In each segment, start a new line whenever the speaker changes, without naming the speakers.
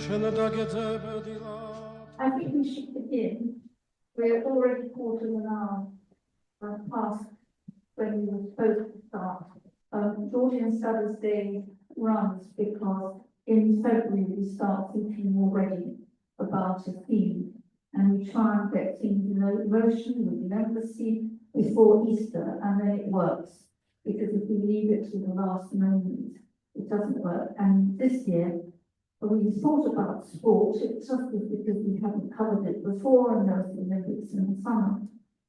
I think we should begin. We're already quarter of an hour past when we were supposed to start. Georgian Studies Day runs because in February we start thinking already about a theme, and we try and get things in motion with the embassy before Easter, and then it works. Because if we leave it to the last moment, it doesn't work. And this year, we thought about sport. It just was because we hadn't covered it before, and there was the Olympics in the summer.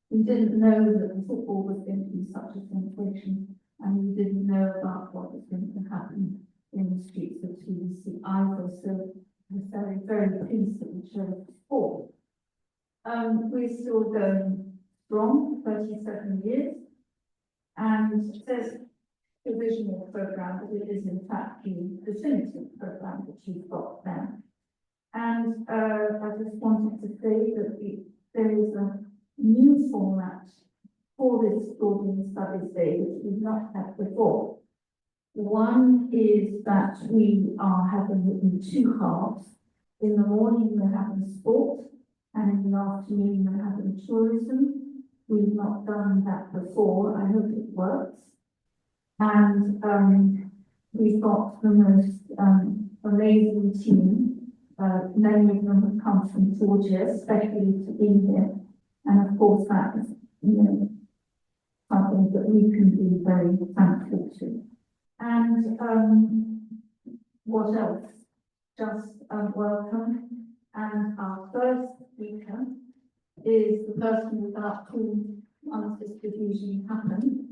We didn't know that the football was going to be such a sensation, and we didn't know about what was going to happen in the streets of TBC either. So I'm very, very pleased that we chose sport. We're still going strong, 37 years, and there's provisional programme, but it is in fact the definitive programme that you've got there. And I just wanted to say that there is a new format for this Georgian Studies Day, which we've not had before. One is that we are having it in two halves. In the morning we're having sport, and in the afternoon we're having tourism. We've not done that before. I hope it works. And we've got the most amazing team. Many of them have come from Georgia, especially to be here. And of course, that is, something that we can be very thankful to. And what else? Just welcome. And our first speaker is the person without whom once this diffusion happened.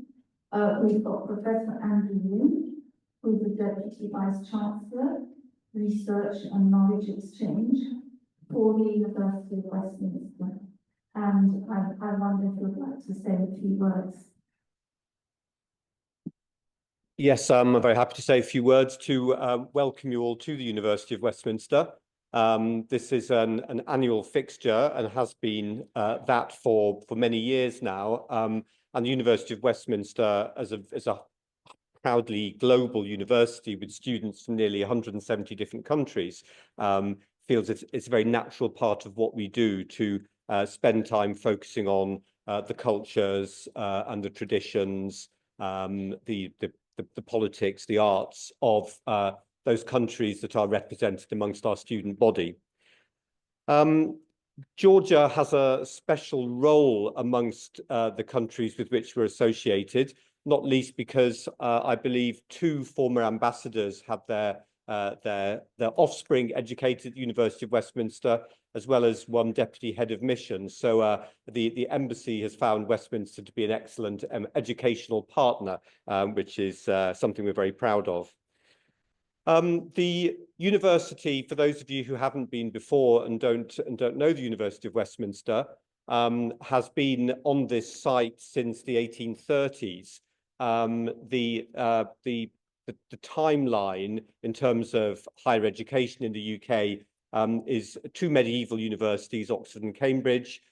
We've got Professor Andrew Yoon, who's the Deputy Vice Chancellor, Research and Knowledge Exchange for the University of Westminster. And I wonder if you'd like to say a few words.
Yes, I'm very happy to say a few words to welcome you all to the University of Westminster. This is an annual fixture and has been that for many years now. And the University of Westminster, as a proudly global university with students from nearly 170 different countries, feels it's a very natural part of what we do to spend time focusing on the cultures and the traditions, the politics, the arts of those countries that are represented amongst our student body. Georgia has a special role amongst the countries with which we're associated, not least because I believe two former ambassadors had their offspring educated at the University of Westminster, as well as one deputy head of mission. So the embassy has found Westminster to be an excellent educational partner, which is something we're very proud of. The university, for those of you who haven't been before and don't know the University of Westminster, has been on this site since the 1830s. The timeline in terms of higher education in the UK is two medieval universities, Oxford and Cambridge,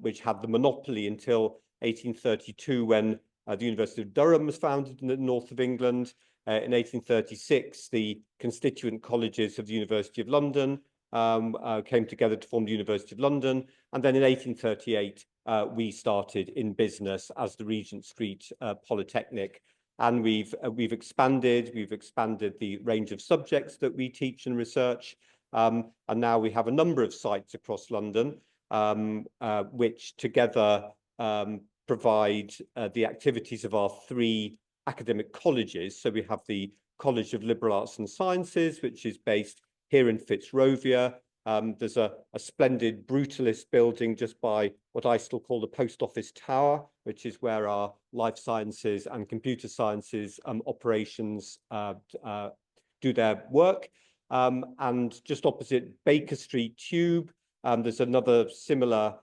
which had the monopoly until 1832, when the University of Durham was founded in the north of England. In 1836, the constituent colleges of the University of London came together to form the University of London. And then in 1838, we started in business as the Regent Street Polytechnic. And we've expanded the range of subjects that we teach and research. And now we have a number of sites across London, which together provide the activities of our three academic colleges. So we have the College of Liberal Arts and Sciences, which is based here in Fitzrovia. There's a splendid brutalist building just by what I still call the Post Office Tower, which is where our life sciences and computer sciences operations do their work. And just opposite Baker Street Tube, there's another similar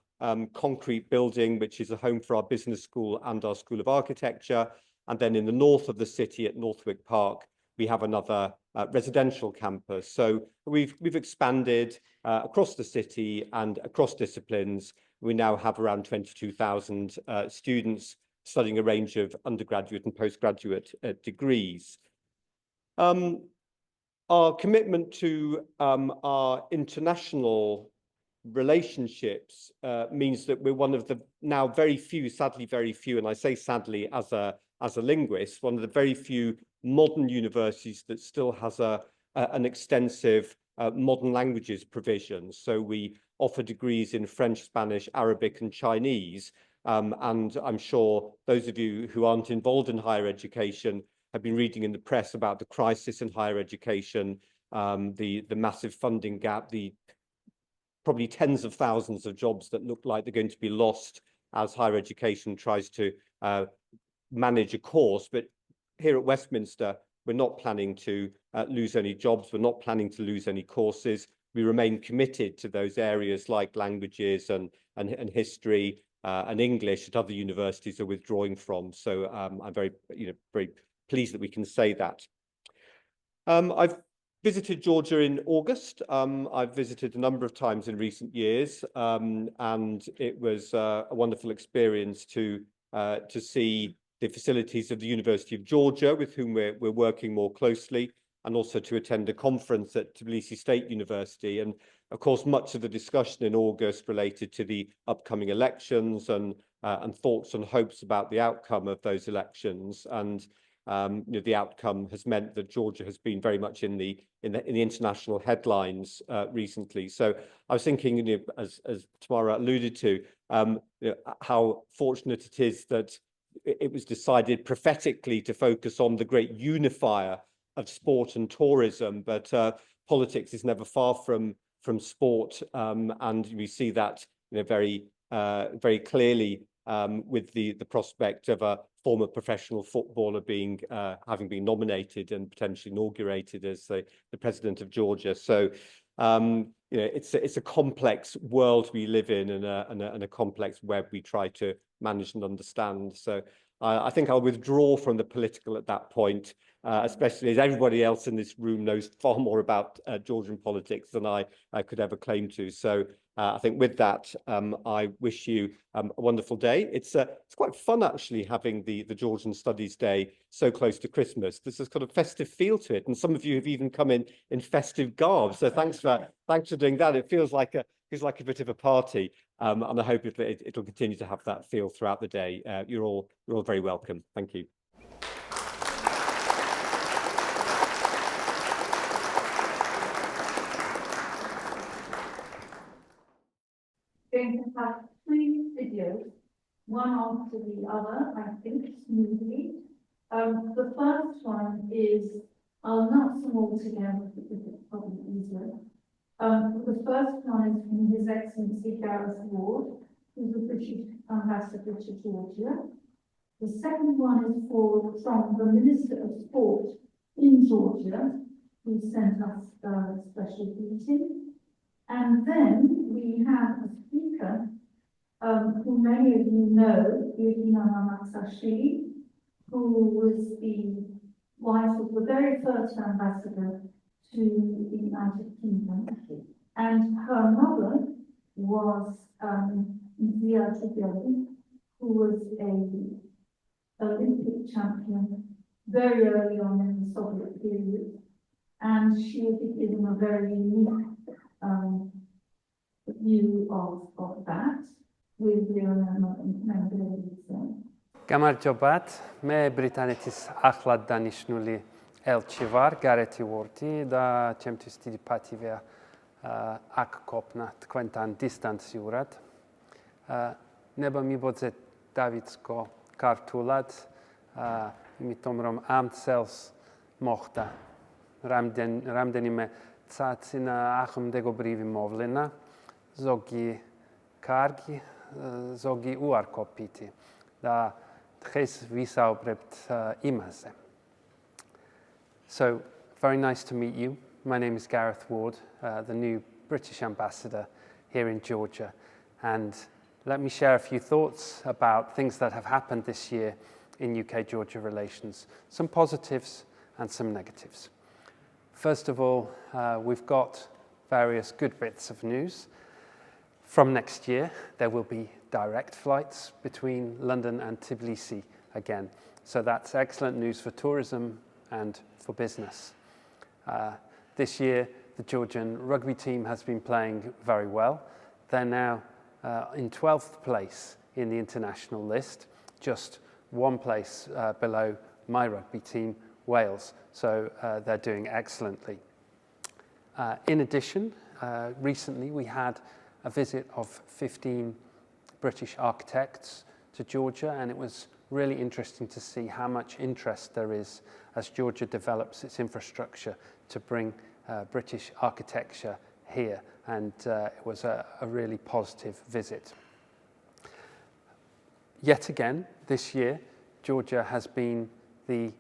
concrete building, which is a home for our business school and our School of Architecture. And then in the north of the city at Northwick Park, we have another residential campus. So we've expanded across the city and across disciplines. We now have around 22,000 students studying a range of undergraduate and postgraduate degrees. Our commitment to our international relationships means that we're one of the now very few, sadly very few, and I say sadly as a linguist, one of the very few modern universities that still has an extensive modern languages provision. So we offer degrees in French, Spanish, Arabic, and Chinese. And I'm sure those of you who aren't involved in higher education have been reading in the press about the crisis in higher education, the massive funding gap, the probably tens of thousands of jobs that look like they're going to be lost as higher education tries to manage a course. But here at Westminster, we're not planning to lose any jobs. We're not planning to lose any courses. We remain committed to those areas like languages and history and English that other universities are withdrawing from. So I'm very pleased that we can say that. I've visited Georgia in August. I've visited a number of times in recent years, and it was a wonderful experience to see the facilities of the University of Georgia, with whom we're working more closely, and also to attend a conference at Tbilisi State University. And of course, much of the discussion in August related to the upcoming elections and thoughts and hopes about the outcome of those elections. And the outcome has meant that Georgia has been very much in the international headlines recently. So I was thinking, as Tamara alluded to, how fortunate it is that it was decided prophetically to focus on the great unifier of sport and tourism, but politics is never far from sport, and we see that very clearly with the prospect of a former professional footballer having been nominated and potentially inaugurated as the president of Georgia. So it's a complex world we live in, and a complex web we try to manage and understand. So I think I'll withdraw from the political at that point, especially as everybody else in this room knows far more about Georgian politics than I could ever claim to. So I think with that, I wish you a wonderful day. It's quite fun actually having the Georgian Studies Day so close to Christmas. There's this kind of festive feel to it, and some of you have even come in festive garb. So thanks for doing that. It feels like a bit of a party, and I hope it'll continue to have that feel throughout the day. You're all very welcome. Thank you.
Going to have 3 videos, one after the other, I think, smoothly. The first one is, I'll not them all together because it's probably easier. The first one is from His Excellency Gareth Ward, who's the British Ambassador to Georgia. The second one is from the Minister of Sport in Georgia, who sent us a special greeting. And then we have a speaker who many of you know, Irina Mamatsashvili, who was the wife of the very first ambassador to the United Kingdom. And her mother was Zia Tugeli, who was an Olympic champion very early on in the Soviet period. And she will be given a very unique view of that with
გამარჯობათ, მე ბრიტანეთის ახლად დანიშნული ელჩი ვარ, გარეთი ვორდი და ჩემთვის დიდი პატივია აქ ყოფნა თქვენთან დისტანციურად. ნება მიბოძეთ დავიწყო ქართულად, იმიტომ რომ ამ წელს მოხდა რამდენიმე წაცინა ახლომდებობრივი მოვლენა, ზოგი კარგი, ზოგი უარყოფითი და დღეს ვისაუბრებთ იმაზე. So, very nice to meet you. My name is Gareth Ward, the new British ambassador here in Georgia. And let me share a few thoughts about things that have happened this year in UK-Georgia relations, some positives and some negatives. First of all, we've got various good bits of news. From next year, there will be direct flights between London and Tbilisi again. So that's excellent news for tourism and for business. This year, the Georgian rugby team has been playing very well. They're now in 12th place in the international list, just one place below my rugby team, Wales. So they're doing excellently. In addition, recently we had a visit of 15 British architects to Georgia, and it was really interesting to see how much interest there is as Georgia develops its infrastructure to bring British architecture here, and it was a really positive visit. Yet again, this year, Georgia has been the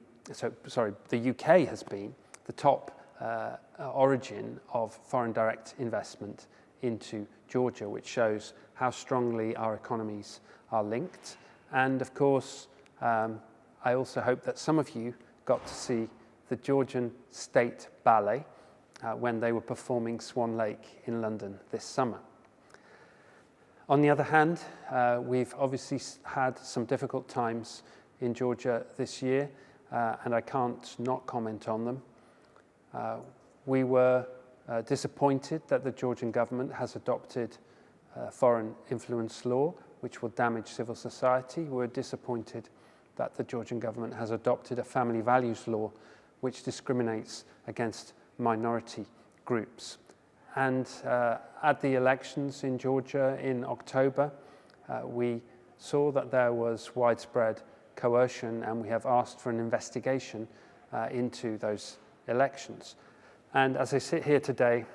UK has been the top origin of foreign direct investment into Georgia, which shows how strongly our economies are linked. And of course, I also hope that some of you got to see the Georgian State Ballet when they were performing Swan Lake in London this summer. On the other hand, we've obviously had some difficult times in Georgia this year, and I can't not comment on them. We were disappointed that the Georgian government has adopted foreign influence law, which will damage civil society. We're disappointed that the Georgian government has adopted a family values law, which discriminates against minority groups. And at the elections in Georgia in October, we saw that there was widespread coercion, and we have asked for an investigation into those elections. And as I sit here today,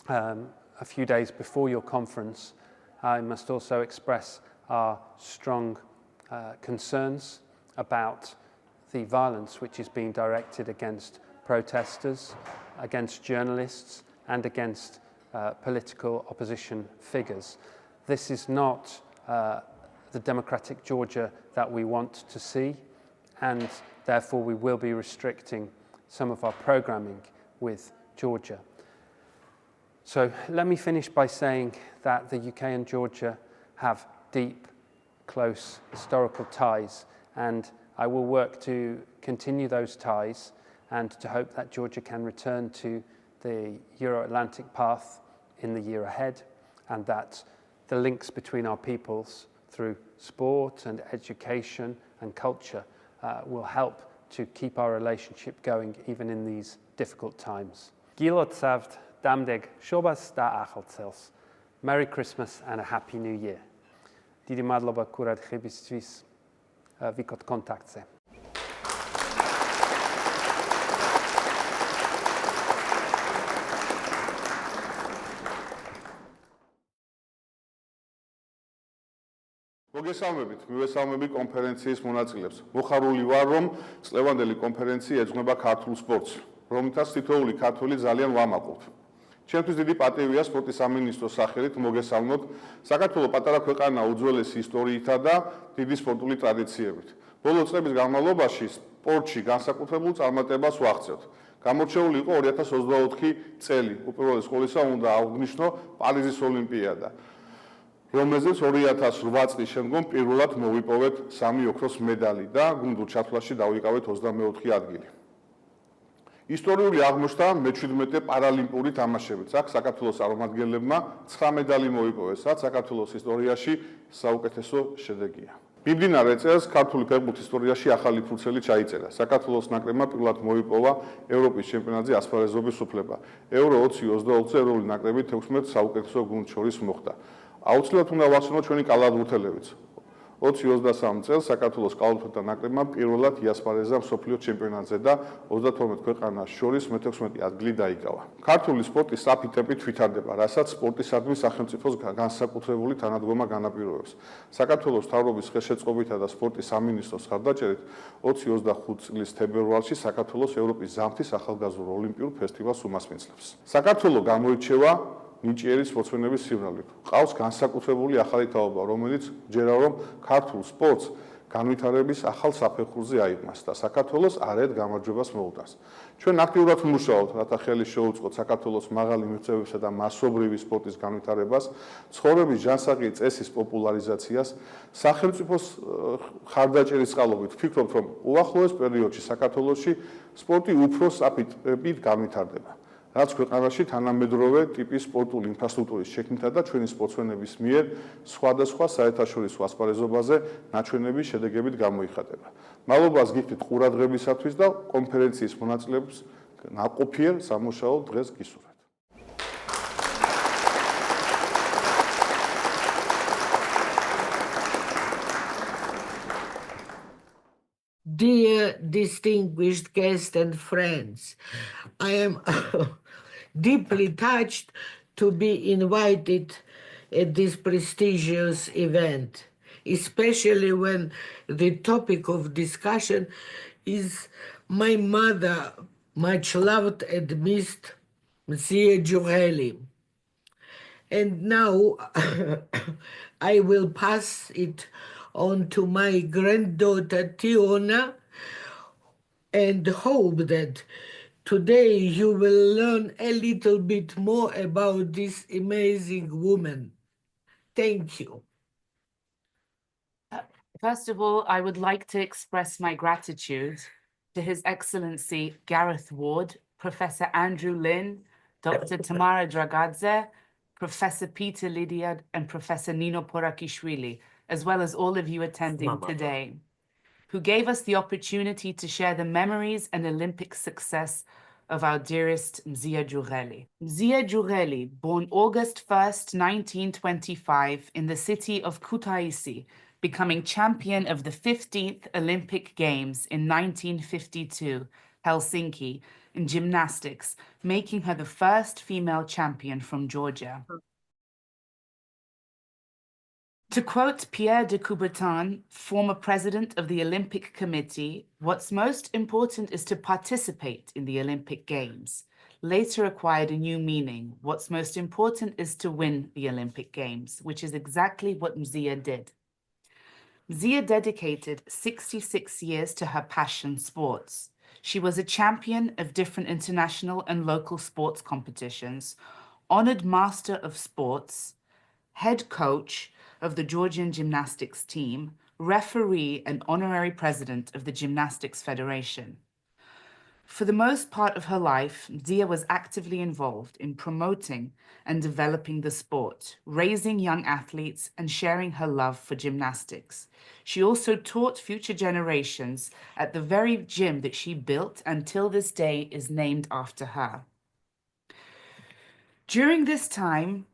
a few days before your conference, I must also express our strong concerns about the violence which is being directed against protesters, against journalists, and against political opposition figures. This is not the democratic Georgia that we want to see, and therefore we will be restricting some of our programming with Georgia. So let me finish by saying that the UK and Georgia have deep, close historical ties, and I will work to continue those ties and to hope that Georgia can return to the Euro-Atlantic path in the year ahead, and that the links between our peoples through sport and education and culture will help to keep our relationship going even in these difficult times. Gilotsav damdeg shobas da achaltsels. Merry Christmas and a Happy New Year. Didi madloba kurad khibistvis vikot kontaktse.
მოგესალმებით, მივესალმები კონფერენციის მონაწილეებს. მოხარული ვარ, რომ წლევანდელი კონფერენცია ეძღვნება ქართულ სპორტს, რომლითაც თითოეული ქართველი ძალიან ვამაყობთ. ჩემთვის დიდი პატივია სპორტის სამინისტროს სახელით მოგესალმოთ საქართველოს პატარა ქვეყანა უძველესი ისტორიითა და დიდი სპორტული ტრადიციებით. ბოლო წლების განმავლობაში სპორტში განსაკუთრებულ წარმატებას ვაღწევთ. გამორჩეული იყო 2024 წელი, უპირველეს ყოვლისა უნდა აღვნიშნო პარიზის ოლიმპიადა, რომელზეც 2008 წლის შემდგომ პირველად მოვიპოვეთ 3 ოქროს медали და გუნდურ ჩათვლაში დავიკავეთ 24 ადგილი. ისტორიული აღმოჩნდა მე-17 პარალიმპიური თამაშებით. აქ საქართველოს წარმომადგენლებმა 9 медали მოიპოვეს, რაც საქართველოს ისტორიაში საუკეთესო შედეგია. მიმდინარე წელს ქართული ფეხბურთის ისტორიაში ახალი ფურცელი ჩაიწერა. საქართველოს ნაკრებმა პირველად მოიპოვა ევროპის ჩემპიონატზე ასპარეზობის უფლება. Euro 2020-ზე ეროვნული ნაკრები 16 საუკეთესო გუნდს შორის მოხვდა. აუცილებლად უნდა ვახსენოთ ჩვენი კალათბურთელებიც. 2023 წელს საქართველოს კალათბურთელთა ნაკრებმა პირველად იასპარეზა მსოფლიო ჩემპიონატზე და 32 ქვეყანას შორის მე-16 ადგილი დაიკავა. ქართული სპორტი სწრაფი ტემპით ვითარდება, რასაც სპორტისადმი სახელმწიფოს განსაკუთრებული თანადგომა განაპირობებს. საქართველოს მთავრობის ხელშეწყობითა და სპორტის სამინისტროს მხარდაჭერით 2025 წლის თებერვალში საქართველოს ევროპის ზამთრის ახალგაზრდულ ოლიმპიურ ფესტივალს უმასპინძლებს. საქართველო გამოირჩევა ნიჭიერი სპორტსმენების სიმრავლით. ყავს განსაკუთრებული ახალი თაობა, რომელიც ჯერა რომ ქართულ სპორტს განვითარების ახალ საფეხურზე აიღმას და საქართველოს არაერთ გამარჯვებას მოუტანს. ჩვენ აქტიურად ვმუშაობთ, რათა ხელი შეუწყოთ საქართველოს მაღალი მიღწევებისა და მასობრივი სპორტის განვითარებას, ცხოვრების ჟანსაღი წესის პოპულარიზაციას, სახელმწიფოს ხარდაჭერის წყალობით ვფიქრობთ, რომ უახლოეს პერიოდში საქართველოში სპორტი უფრო სწრაფით განვითარდება. რაც ქვეყანაში თანამედროვე ტიპის სპორტული ინფრასტრუქტურის შექმნითა და ჩვენი სპორტსმენების მიერ სხვადასხვა საერთაშორისო ასპარეზობაზე ნაჩვენების შედეგებით გამოიხატება. მადლობას გიხდით ყურადღებისათვის და კონფერენციის მონაწილეებს ნაყოფიერ სამუშაო დღეს გისურვებთ.
Dear distinguished guests and friends, I am deeply touched to be invited at this prestigious event, especially when the topic of discussion is my mother, much loved and missed, Mzia Giureli. And now I will pass it on to my granddaughter Tiona and hope that today you will learn a little bit more about this amazing woman. Thank you.
First of all, I would like to express my gratitude to His Excellency Gareth Ward, Professor Andrew Lynn, Dr. Tamara Dragadze, Professor Peter Lydia, and Professor Nino Porakishvili, as well as all of you attending today, who gave us the opportunity to share the memories and Olympic success of our dearest Mzia Giureli. Mzia Giureli, born August 1st, 1925 in the city of Kutaisi, becoming champion of the 15th Olympic Games in 1952, Helsinki, in gymnastics, making her the first female champion from Georgia. To quote Pierre de Coubertin, former president of the Olympic Committee, what's most important is to participate in the Olympic Games. Later acquired a new meaning. What's most important is to win the Olympic Games, which is exactly what Mzia did. Mzia dedicated 66 years to her passion, sports. She was a champion of different international and local sports competitions, honored master of sports, head coach of the Georgian gymnastics team, referee and honorary president of the Gymnastics Federation. For the most part of her life, Mzia was actively involved in promoting and developing the sport, raising young athletes and sharing her love for gymnastics. She also taught future generations at the very gym that she built and till this day is named after her. During this time,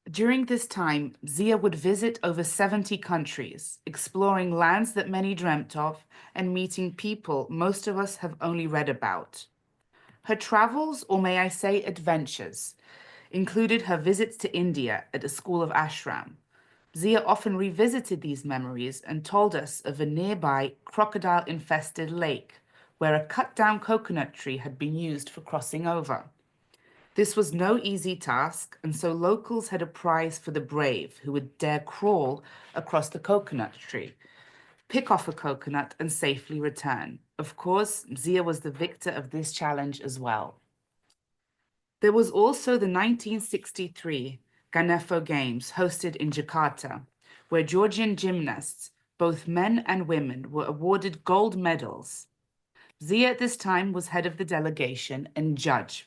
Mzia would visit over 70 countries, exploring lands that many dreamt of and meeting people most of us have only read about. Her travels, or may I say adventures, included her visits to India at a school of ashram. Mzia often revisited these memories and told us of a nearby crocodile-infested lake where a cut-down coconut tree had been used for crossing over. This was no easy task, and so locals had a prize for the brave who would dare crawl across the coconut tree, pick off a coconut, and safely return. Of course, Mzia was the victor of this challenge as well. There was also the 1963 Ganefo Games hosted in Jakarta, where Georgian gymnasts, both men and women, were awarded gold medals. Mzia at this time was head of the delegation and judge.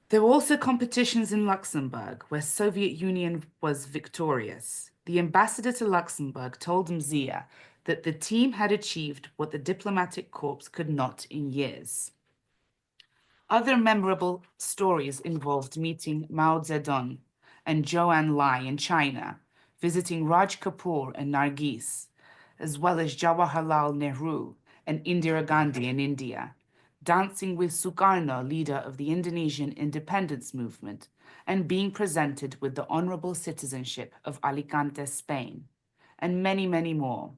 There were also competitions in Luxembourg, where Soviet Union was victorious. The ambassador to Luxembourg told Mzia that the team had achieved what the diplomatic corps could not in years. Other memorable stories involved meeting Mao Zedong and Zhou Enlai in China, visiting Raj Kapoor and Nargis, as well as Jawaharlal Nehru and Indira Gandhi in India, dancing with Sukarno, leader of the Indonesian independence movement, and being presented with the honorable citizenship of Alicante, Spain, and many, many more.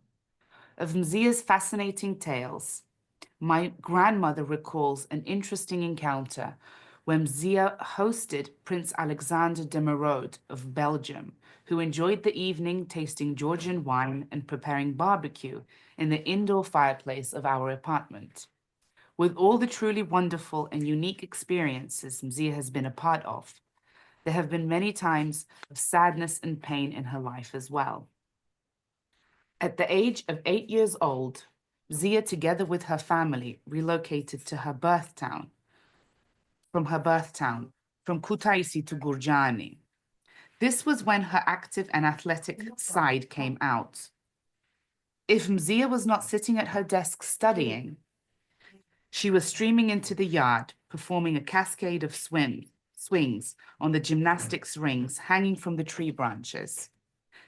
Of Mzia's fascinating tales, my grandmother recalls an interesting encounter when Mzia hosted Prince Alexander de Merode of Belgium, who enjoyed the evening tasting Georgian wine and preparing barbecue in the indoor fireplace of our apartment. With all the truly wonderful and unique experiences Mzia has been a part of, there have been many times of sadness and pain in her life as well. At the age of 8 years old, Mzia, together with her family, relocated to her birth town, from her birth town, from Kutaisi to Gurjani. This was when her active and athletic side came out. If Mzia was not sitting at her desk studying, she was streaming into the yard, performing a cascade of swings on the gymnastics rings hanging from the tree branches.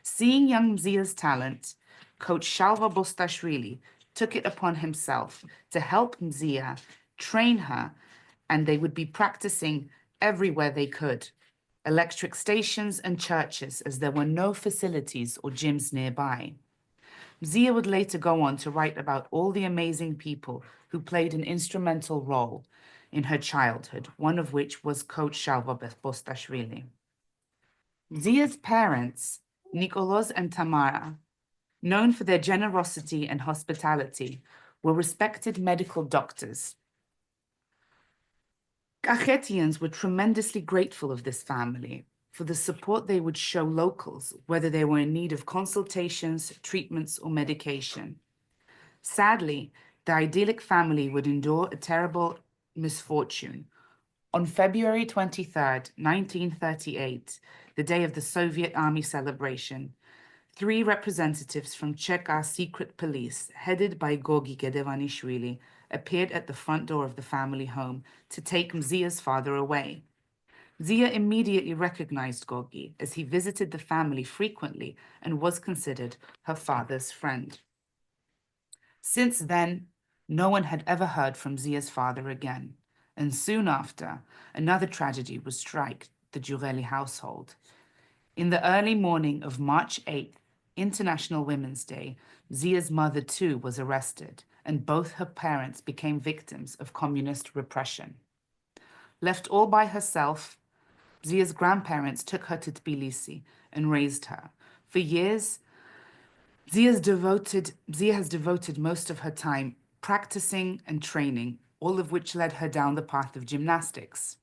Seeing young Mzia's talent, Coach Shalva Bostashvili took it upon himself to help Mzia train her, and they would be practicing everywhere they could, electric stations and churches, as there were no facilities or gyms nearby. Mzia would later go on to write about all the amazing people who played an instrumental role in her childhood, one of which was Coach Shalva Bostashvili. Mzia's parents, Nikolos and Tamara, known for their generosity and hospitality, were respected medical doctors. Kachetians were tremendously grateful of this family for the support they would show locals, whether they were in need of consultations, treatments, or medication. Sadly, the idyllic family would endure a terrible misfortune. On February 23rd, 1938, the day of the Soviet Army celebration, 3 representatives from Cheka secret police, headed by Gogi Gedevanishvili, appeared at the front door of the family home to take Mzia's father away. Mzia immediately recognized Gogi, as he visited the family frequently and was considered her father's friend. Since then, no one had ever heard from Mzia's father again, and soon after, another tragedy would strike the Jureli household. In the early morning of March 8th, International Women's Day, Mzia's mother too was arrested, and both her parents became victims of communist repression. Left all by herself, Mzia's grandparents took her to Tbilisi and raised her. For years, Mzia has devoted most of her time practicing and training, all of which led her down the path of gymnastics.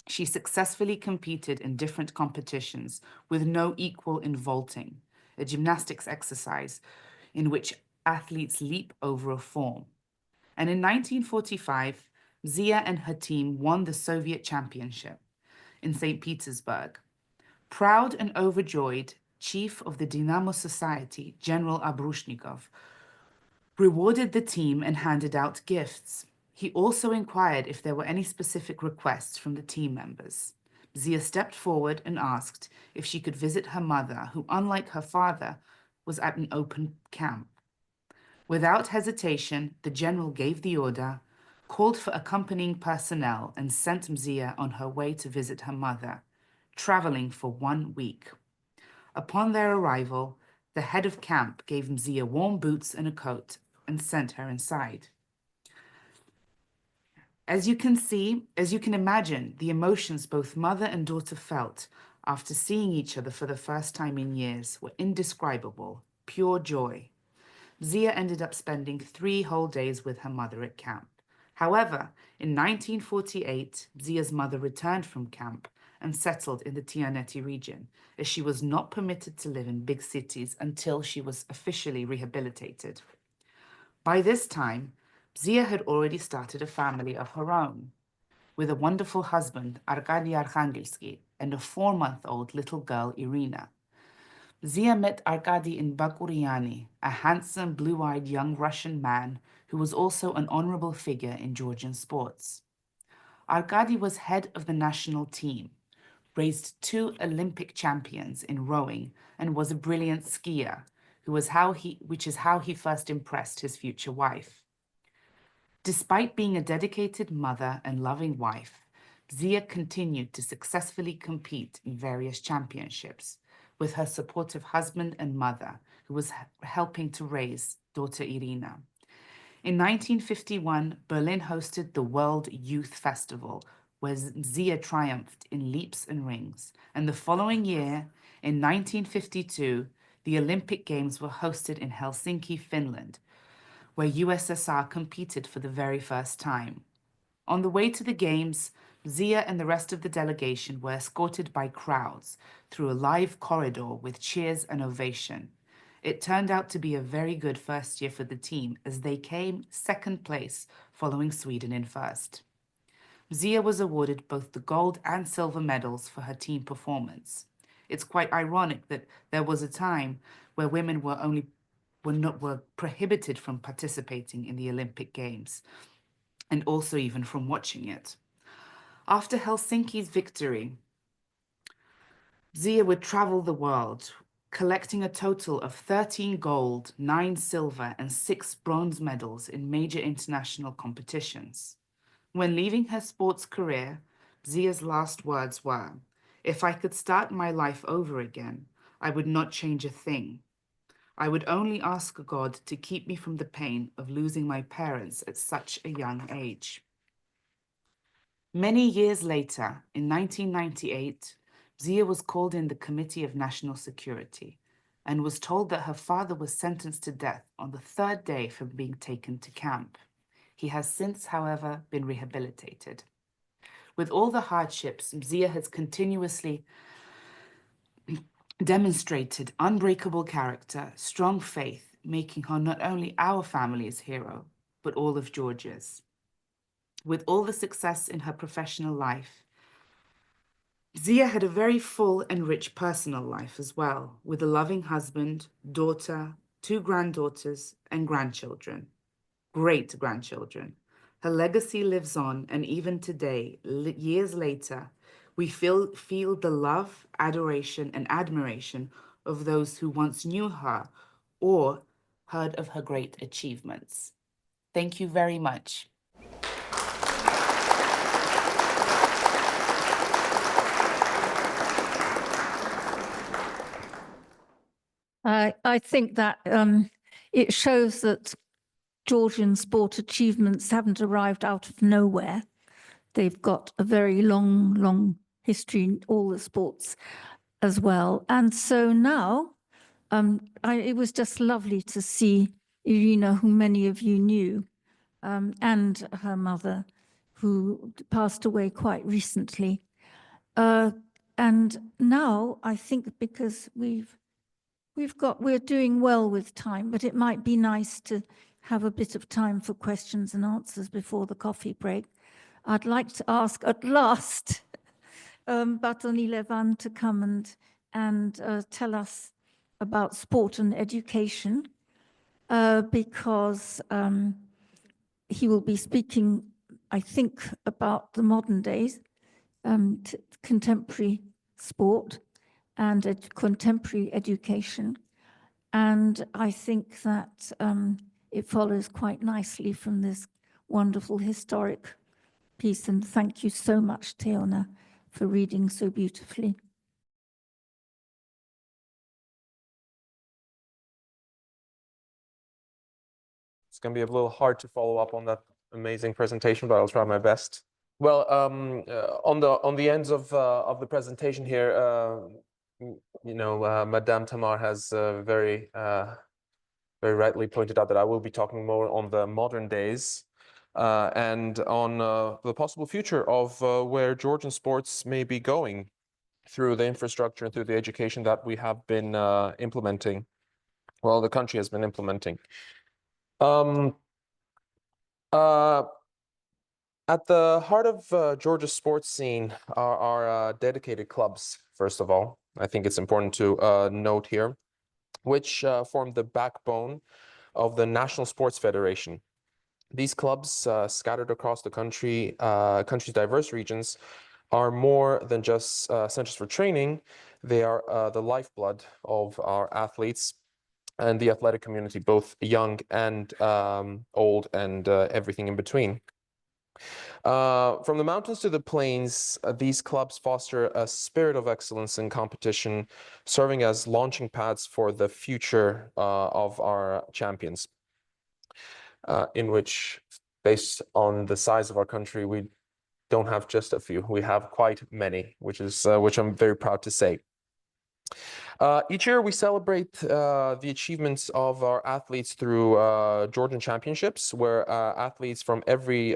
She successfully competed in different competitions with no equal in vaulting, a gymnastics exercise in which athletes leap over a form. And in 1945, Mzia and her team won the Soviet championship in St. Petersburg. Proud and overjoyed, Chief of the Dynamo Society, General Abrushnikov, rewarded the team and handed out gifts. He also inquired if there were any specific requests from the team members. Mzia stepped forward and asked if she could visit her mother, who, unlike her father, was at an open camp. Without hesitation, the general gave the order, called for accompanying personnel, and sent Mzia on her way to visit her mother, traveling for 1 week. Upon their arrival, the head of camp gave Mzia warm boots and a coat and sent her inside. As you can imagine, the emotions both mother and daughter felt after seeing each other for the first time in years were indescribable, pure joy. Mzia ended up spending 3 whole days with her mother at camp. However, in 1948, Mzia's mother returned from camp and settled in the Tianeti region, as she was not permitted to live in big cities until she was officially rehabilitated. By this time, Mzia had already started a family of her own, with a wonderful husband, Arkady Arkhangelsky, and a 4-month-old little girl, Irina. Mzia met Arkady in Bakuriani, a handsome, blue-eyed young Russian man who was also an honorable figure in Georgian sports. Arkady was head of the national team, raised 2 Olympic champions in rowing, and was a brilliant skier, which is how he first impressed his future wife. Despite being a dedicated mother and loving wife, Mzia continued to successfully compete in various championships with her supportive husband and mother, who was helping to raise daughter Irina. In 1951, Berlin hosted the World Youth Festival, where Mzia triumphed in leaps and rings. And the following year, in 1952, the Olympic Games were hosted in Helsinki, Finland, where USSR competed for the very first time. On the way to the Games, Mzia and the rest of the delegation were escorted by crowds through a live corridor with cheers and ovation. It turned out to be a very good first year for the team, as they came second place, following Sweden in first. Zia was awarded both the gold and silver medals for her team performance. It's quite ironic that there was a time where women were prohibited from participating in the Olympic Games, and also even from watching it. After Helsinki's victory, Zia would travel the world, collecting a total of 13 gold, 9 silver, and 6 bronze medals in major international competitions. When leaving her sports career, Zia's last words were, "If I could start my life over again, I would not change a thing. I would only ask God to keep me from the pain of losing my parents at such a young age." Many years later, in 1998, Zia was called in the Committee of National Security and was told that her father was sentenced to death on the 3rd day for being taken to camp. He has since, however, been rehabilitated. With all the hardships, Zia has continuously demonstrated unbreakable character, strong faith, making her not only our family's hero, but all of Georgia's. With all the success in her professional life, Zia had a very full and rich personal life as well, with a loving husband, daughter, 2 granddaughters, and grandchildren, great-grandchildren. Her legacy lives on, and even today, years later, we feel the love, adoration, and admiration of those who once knew her or heard of her great achievements. Thank you very much.
I think that it shows that Georgian sport achievements haven't arrived out of nowhere. They've got a very long, long history in all the sports as well. And so now it was just lovely to see Irina, who many of you knew, and her mother, who passed away quite recently. And now I think because we're doing well with time, but it might be nice to have a bit of time for questions and answers before the coffee break. I'd like to ask at last Batoni Levan to come and tell us about sport and education, because he will be speaking, I think, about the modern days, contemporary sport and contemporary education. And I think that it follows quite nicely from this wonderful historic piece. And thank you so much, Teona, for reading so beautifully.
It's going to be a little hard to follow up on that amazing presentation, but I'll try my best. Well, on the ends of the presentation here, Madame Tamar has very rightly pointed out that I will be talking more on the modern days and on the possible future of where Georgian sports may be going through the infrastructure and through the education that we have been implementing. Well, the country has been implementing. At the heart of Georgia's sports scene are dedicated clubs, first of all. I think it's important to note here, which form the backbone of the National Sports Federation. These clubs, scattered across the country's diverse regions, are more than just centers for training. They are the lifeblood of our athletes and the athletic community, both young and old and everything in between. From the mountains to the plains, these clubs foster a spirit of excellence in competition, serving as launching pads for the future of our champions, in which, based on the size of our country, we don't have just a few. We have quite many, which I'm very proud to say. Each year, we celebrate the achievements of our athletes through Georgian championships, where athletes from from every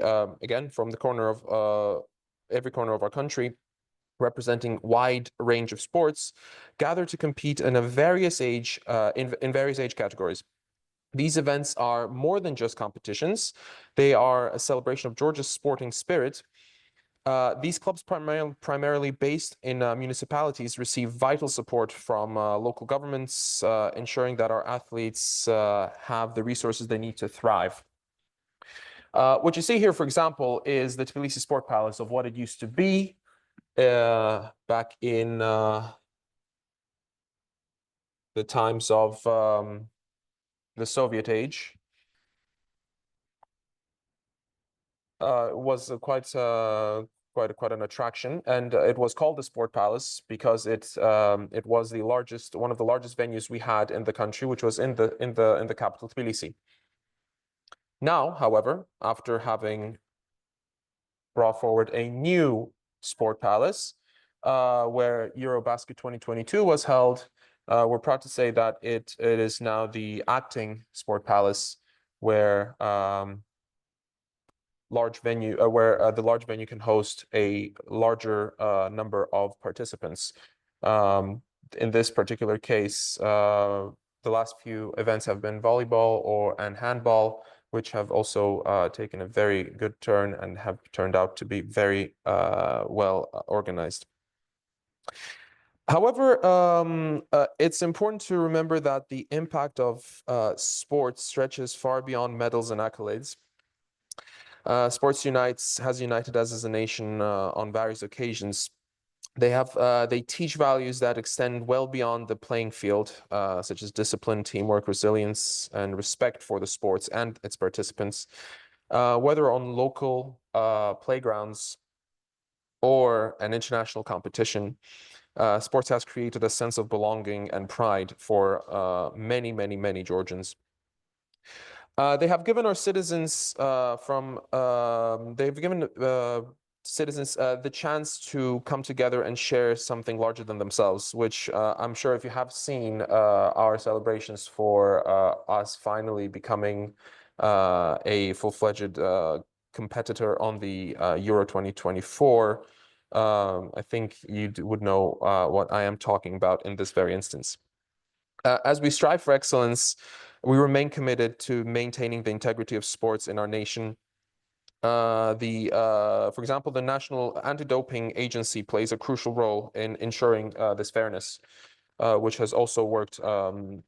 corner of our country, representing wide range of sports, gather to compete in various age categories. These events are more than just competitions. They are a celebration of Georgia's sporting spirit, These clubs, primarily based in municipalities, receive vital support from local governments, ensuring that our athletes have the resources they need to thrive. What you see here, for example, is the Tbilisi Sport Palace of what it used to be back in the times of the Soviet age. It was quite an attraction, and it was called the Sport Palace because it was one of the largest venues we had in the country, which was in the capital Tbilisi. Now, however, after having brought forward a new Sport Palace, where Eurobasket 2022 was held, we're proud to say that it is now the acting Sport Palace, where the large venue can host a larger number of participants. In this particular case, the last few events have been volleyball and handball, which have also taken a very good turn and have turned out to be very well organized. However, it's important to remember that the impact of sports stretches far beyond medals and accolades. Sports has united us as a nation on various occasions. They teach values that extend well beyond the playing field, such as discipline, teamwork, resilience, and respect for the sports and its participants. Whether on local playgrounds or an international competition, sports has created a sense of belonging and pride for many, many, many Georgians. They have given our citizens citizens the chance to come together and share something larger than themselves, which I'm sure if you have seen our celebrations for us finally becoming a full-fledged competitor on the Euro 2024, I think you would know what I am talking about in this very instance. As we strive for excellence, we remain committed to maintaining the integrity of sports in our nation. For example, the National Anti-Doping Agency plays a crucial role in ensuring this fairness, which has also worked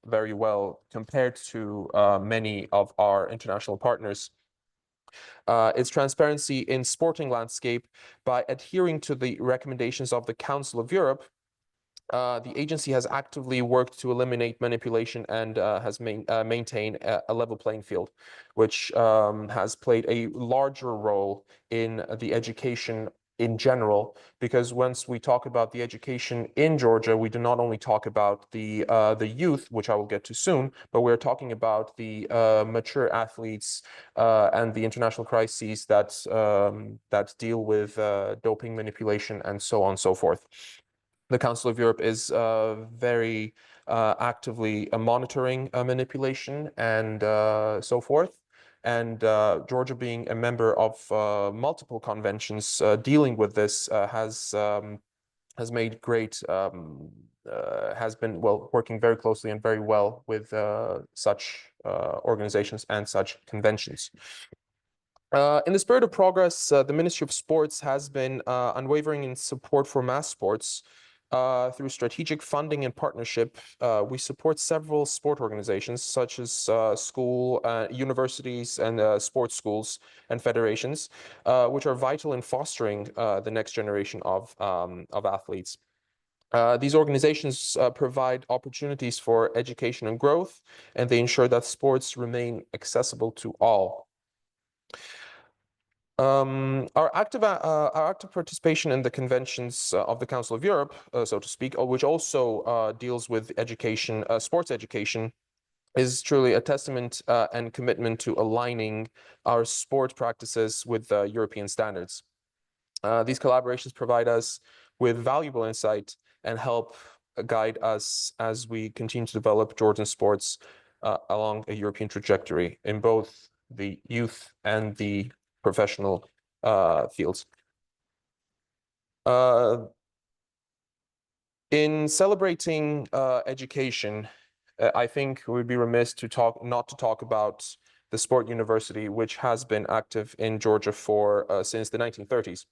very well compared to many of our international partners. Its transparency in sporting landscape by adhering to the recommendations of the Council of Europe. The agency has actively worked to eliminate manipulation and has maintained a level playing field, which has played a larger role in the education in general, because once we talk about the education in Georgia, we do not only talk about the youth, which I will get to soon, but we're talking about the mature athletes and the international crises that deal with doping manipulation and so on and so forth. The Council of Europe is very actively monitoring manipulation and so forth. And Georgia, being a member of multiple conventions dealing with this, has made great, has been working very closely and very well with such organizations and such conventions. In the spirit of progress, the Ministry of Sports has been unwavering in support for mass sports. Through strategic funding and partnership, we support several sport organizations such as universities and sports schools and federations, which are vital in fostering the next generation of athletes. These organizations provide opportunities for education and growth, and they ensure that sports remain accessible to all. Our active participation in the conventions of the Council of Europe, so to speak, which also deals with education, sports education, is truly a testament and commitment to aligning our sport practices with European standards. These collaborations provide us with valuable insight and help guide us as we continue to develop Georgian sports along a European trajectory in both the youth and the professional fields. In celebrating education, I think we would be remiss not to talk about the Sport University, which has been active in Georgia for since the 1930s.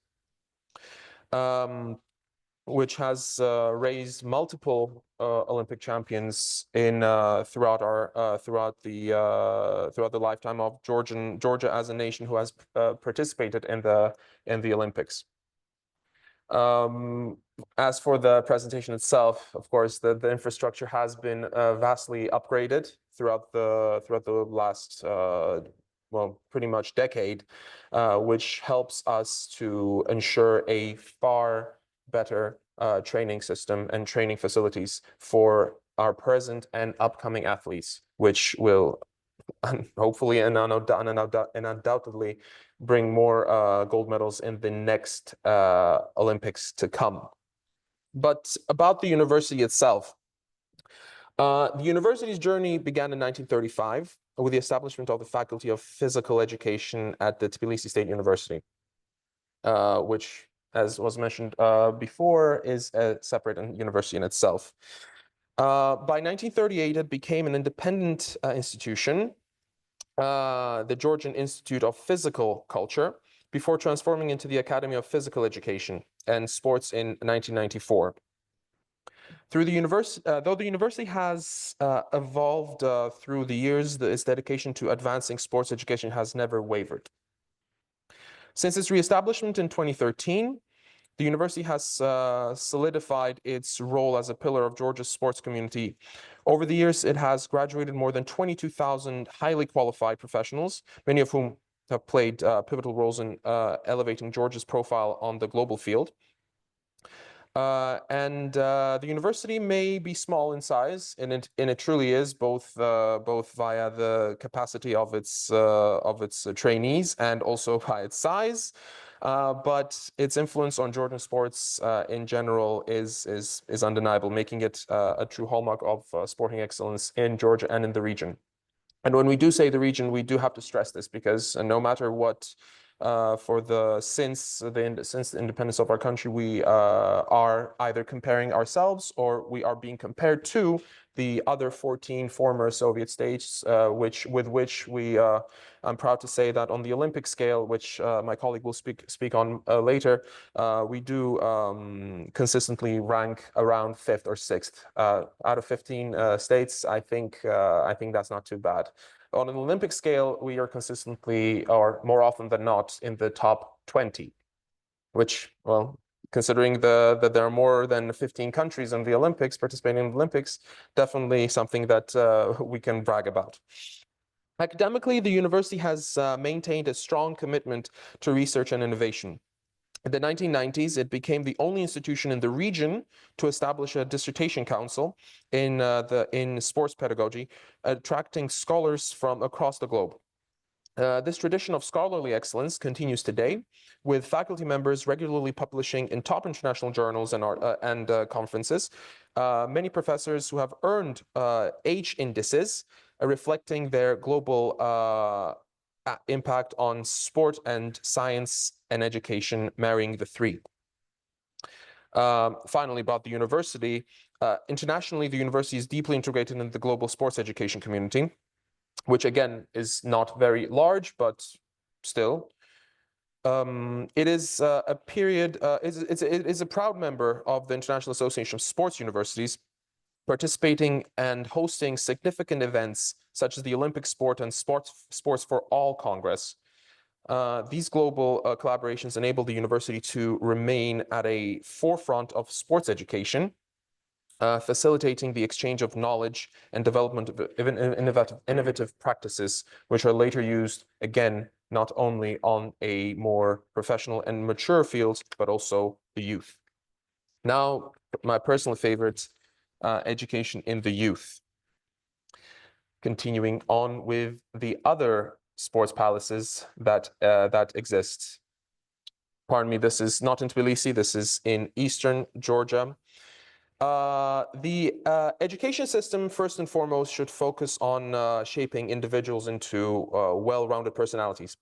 which has raised multiple Olympic champions in throughout the lifetime of Georgia as a nation who has participated in the Olympics. As for the presentation itself, of course, the infrastructure has been vastly upgraded throughout the last well, pretty much decade, which helps us to ensure a far better training system and training facilities for our present and upcoming athletes, which will hopefully and undoubtedly bring more gold medals in the next Olympics to come. But about the university itself, the university's journey began in 1935 with the establishment of the Faculty of Physical Education at the Tbilisi State University, which, as was mentioned before, is a separate university in itself. By 1938, it became an independent institution, the Georgian Institute of Physical Culture, before transforming into the Academy of Physical Education and Sports in 1994. Through the university, though the university has evolved through the years, its dedication to advancing sports education has never wavered. Since its reestablishment in 2013, the university has solidified its role as a pillar of Georgia's sports community. Over the years, it has graduated more than 22,000 highly qualified professionals, many of whom have played pivotal roles in elevating Georgia's profile on the global field. The university may be small in size, and it truly is, both via the capacity of its trainees and also by its size. But its influence on Georgian sports in general is undeniable, making it a true hallmark of sporting excellence in Georgia and in the region. And when we do say the region, we do have to stress this, because no matter what, since the independence of our country, we are either comparing ourselves or we are being compared to the other 14 former Soviet states, with which we, I'm proud to say that on the Olympic scale, which my colleague will speak on later, we do consistently rank around 5th or 6th out of 15 states. I think that's not too bad. On an Olympic scale, we are consistently, or more often than not, in the top 20, which, well, considering that there are more than 15 countries in the Olympics participating in the Olympics, definitely something that we can brag about. Academically, the university has maintained a strong commitment to research and innovation. In the 1990s, it became the only institution in the region to establish a dissertation council in sports pedagogy, attracting scholars from across the globe. This tradition of scholarly excellence continues today, with faculty members regularly publishing in top international journals and conferences. Many professors who have earned H indices, reflecting their global impact on sport and science and education, marrying the three. Finally, about the university, internationally, the university is deeply integrated in the global sports education community, which again is not very large, but still. It is it is a proud member of the International Association of Sports Universities, participating and hosting significant events such as the Olympic Sport and Sports for All Congress. These global collaborations enable the university to remain at a forefront of sports education, facilitating the exchange of knowledge and development of innovative practices, which are later used, again, not only on a more professional and mature field, but also the youth. Now, my personal favorite, education in the youth. Continuing on with the other sports palaces that exist. Pardon me, this is not in Tbilisi, this is in eastern Georgia. The education system, first and foremost, should focus on shaping individuals into well-rounded personalities.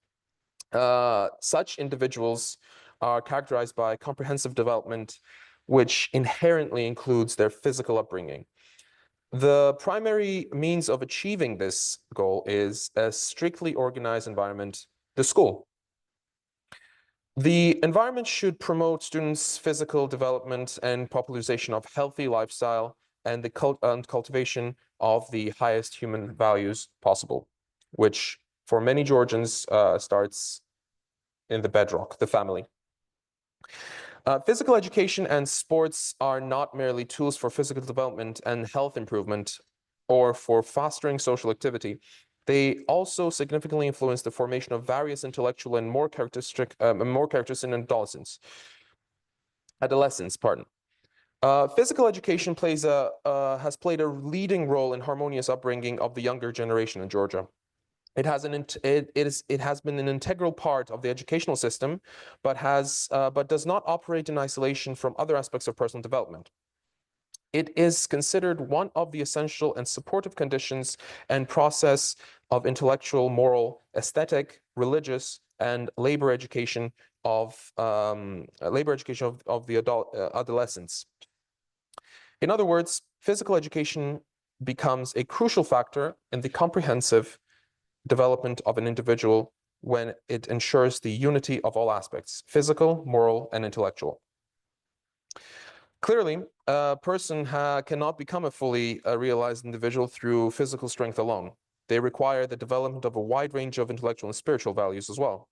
Such individuals are characterized by comprehensive development, which inherently includes their physical upbringing. The primary means of achieving this goal is a strictly organized environment, the school. The environment should promote students' physical development and popularization of healthy lifestyle and the cultivation of the highest human values possible, which for many Georgians starts in the bedrock, the family. Physical education and sports are not merely tools for physical development and health improvement or for fostering social activity. They also significantly influence the formation of various intellectual and more characteristic in adolescence. Physical education has played a leading role in harmonious upbringing of the younger generation in Georgia. It has been an integral part of the educational system, but does not operate in isolation from other aspects of personal development. It is considered one of the essential and supportive conditions and process of intellectual, moral, aesthetic, religious, and labor education of the adolescents. In other words, physical education becomes a crucial factor in the comprehensive development of an individual when it ensures the unity of all aspects, physical, moral, and intellectual. Clearly, a person cannot become a fully realized individual through physical strength alone. They require the development of a wide range of intellectual and spiritual values as well.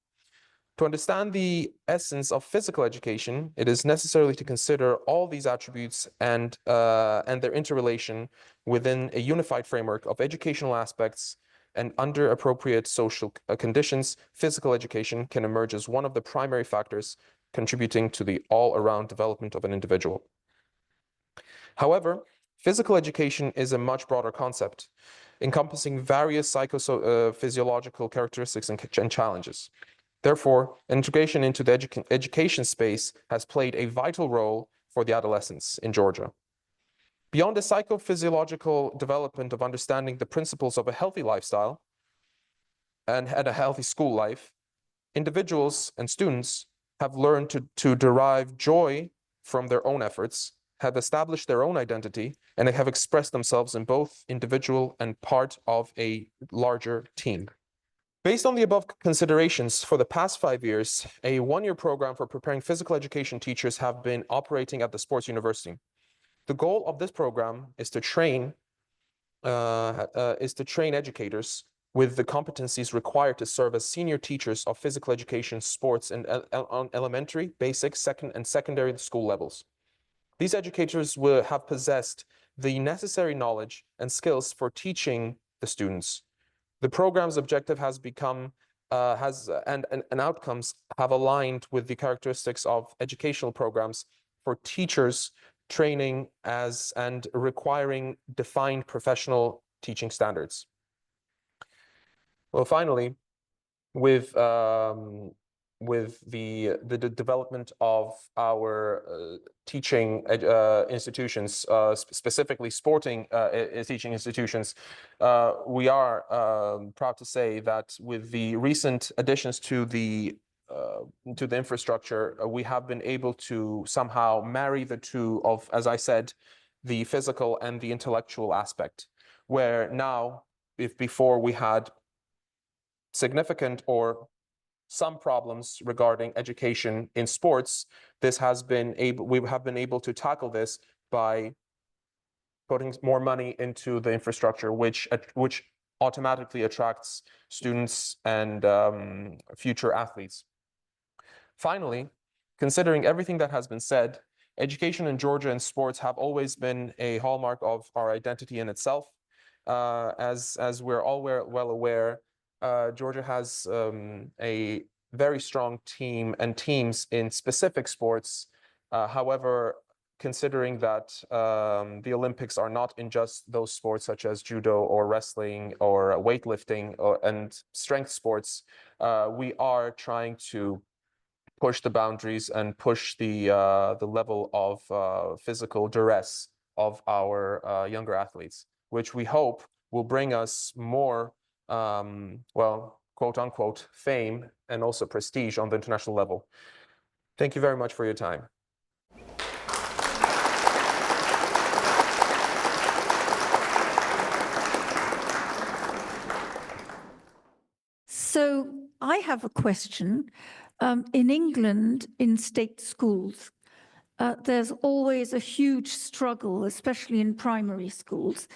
To understand the essence of physical education, it is necessary to consider all these attributes and their interrelation within a unified framework of educational aspects, and under appropriate social conditions, physical education can emerge as one of the primary factors contributing to the all-around development of an individual. However, physical education is a much broader concept, encompassing various psychophysiological characteristics and challenges. Therefore, integration into the education space has played a vital role for the adolescents in Georgia. Beyond the psychophysiological development of understanding the principles of a healthy lifestyle and a healthy school life, individuals and students have learned to derive joy from their own efforts, have established their own identity, and have expressed themselves in both individual and part of a larger team. Based on the above considerations, for the past 5 years, a one-year program for preparing physical education teachers have been operating at the Sports University. The goal of this program is to train educators with the competencies required to serve as senior teachers of physical education, sports, and on elementary, basic, second, and secondary school levels. These educators will have possessed the necessary knowledge and skills for teaching the students. The program's objective has become and outcomes have aligned with the characteristics of educational programs for teachers training and requiring defined professional teaching standards. Well, finally, with the development of our teaching institutions, specifically sporting teaching institutions, we are proud to say that with the recent additions to the infrastructure, we have been able to somehow marry the two of, as I said, the physical and the intellectual aspect, where now, if before we had significant or some problems regarding education in sports, we have been able to tackle this by putting more money into the infrastructure, which automatically attracts students and future athletes. Finally, considering everything that has been said, education in Georgia and sports have always been a hallmark of our identity in itself. As we're all well aware, Georgia has a very strong teams in specific sports. However, considering that the Olympics are not in just those sports such as judo or wrestling or weightlifting and strength sports, we are trying to push the boundaries and push the level of physical duress of our younger athletes, which we hope will bring us more, well, quote unquote, fame and also prestige on the international level. Thank you very much for your time.
So I have a question. In England, in state schools, there's always a huge struggle, especially in primary schools,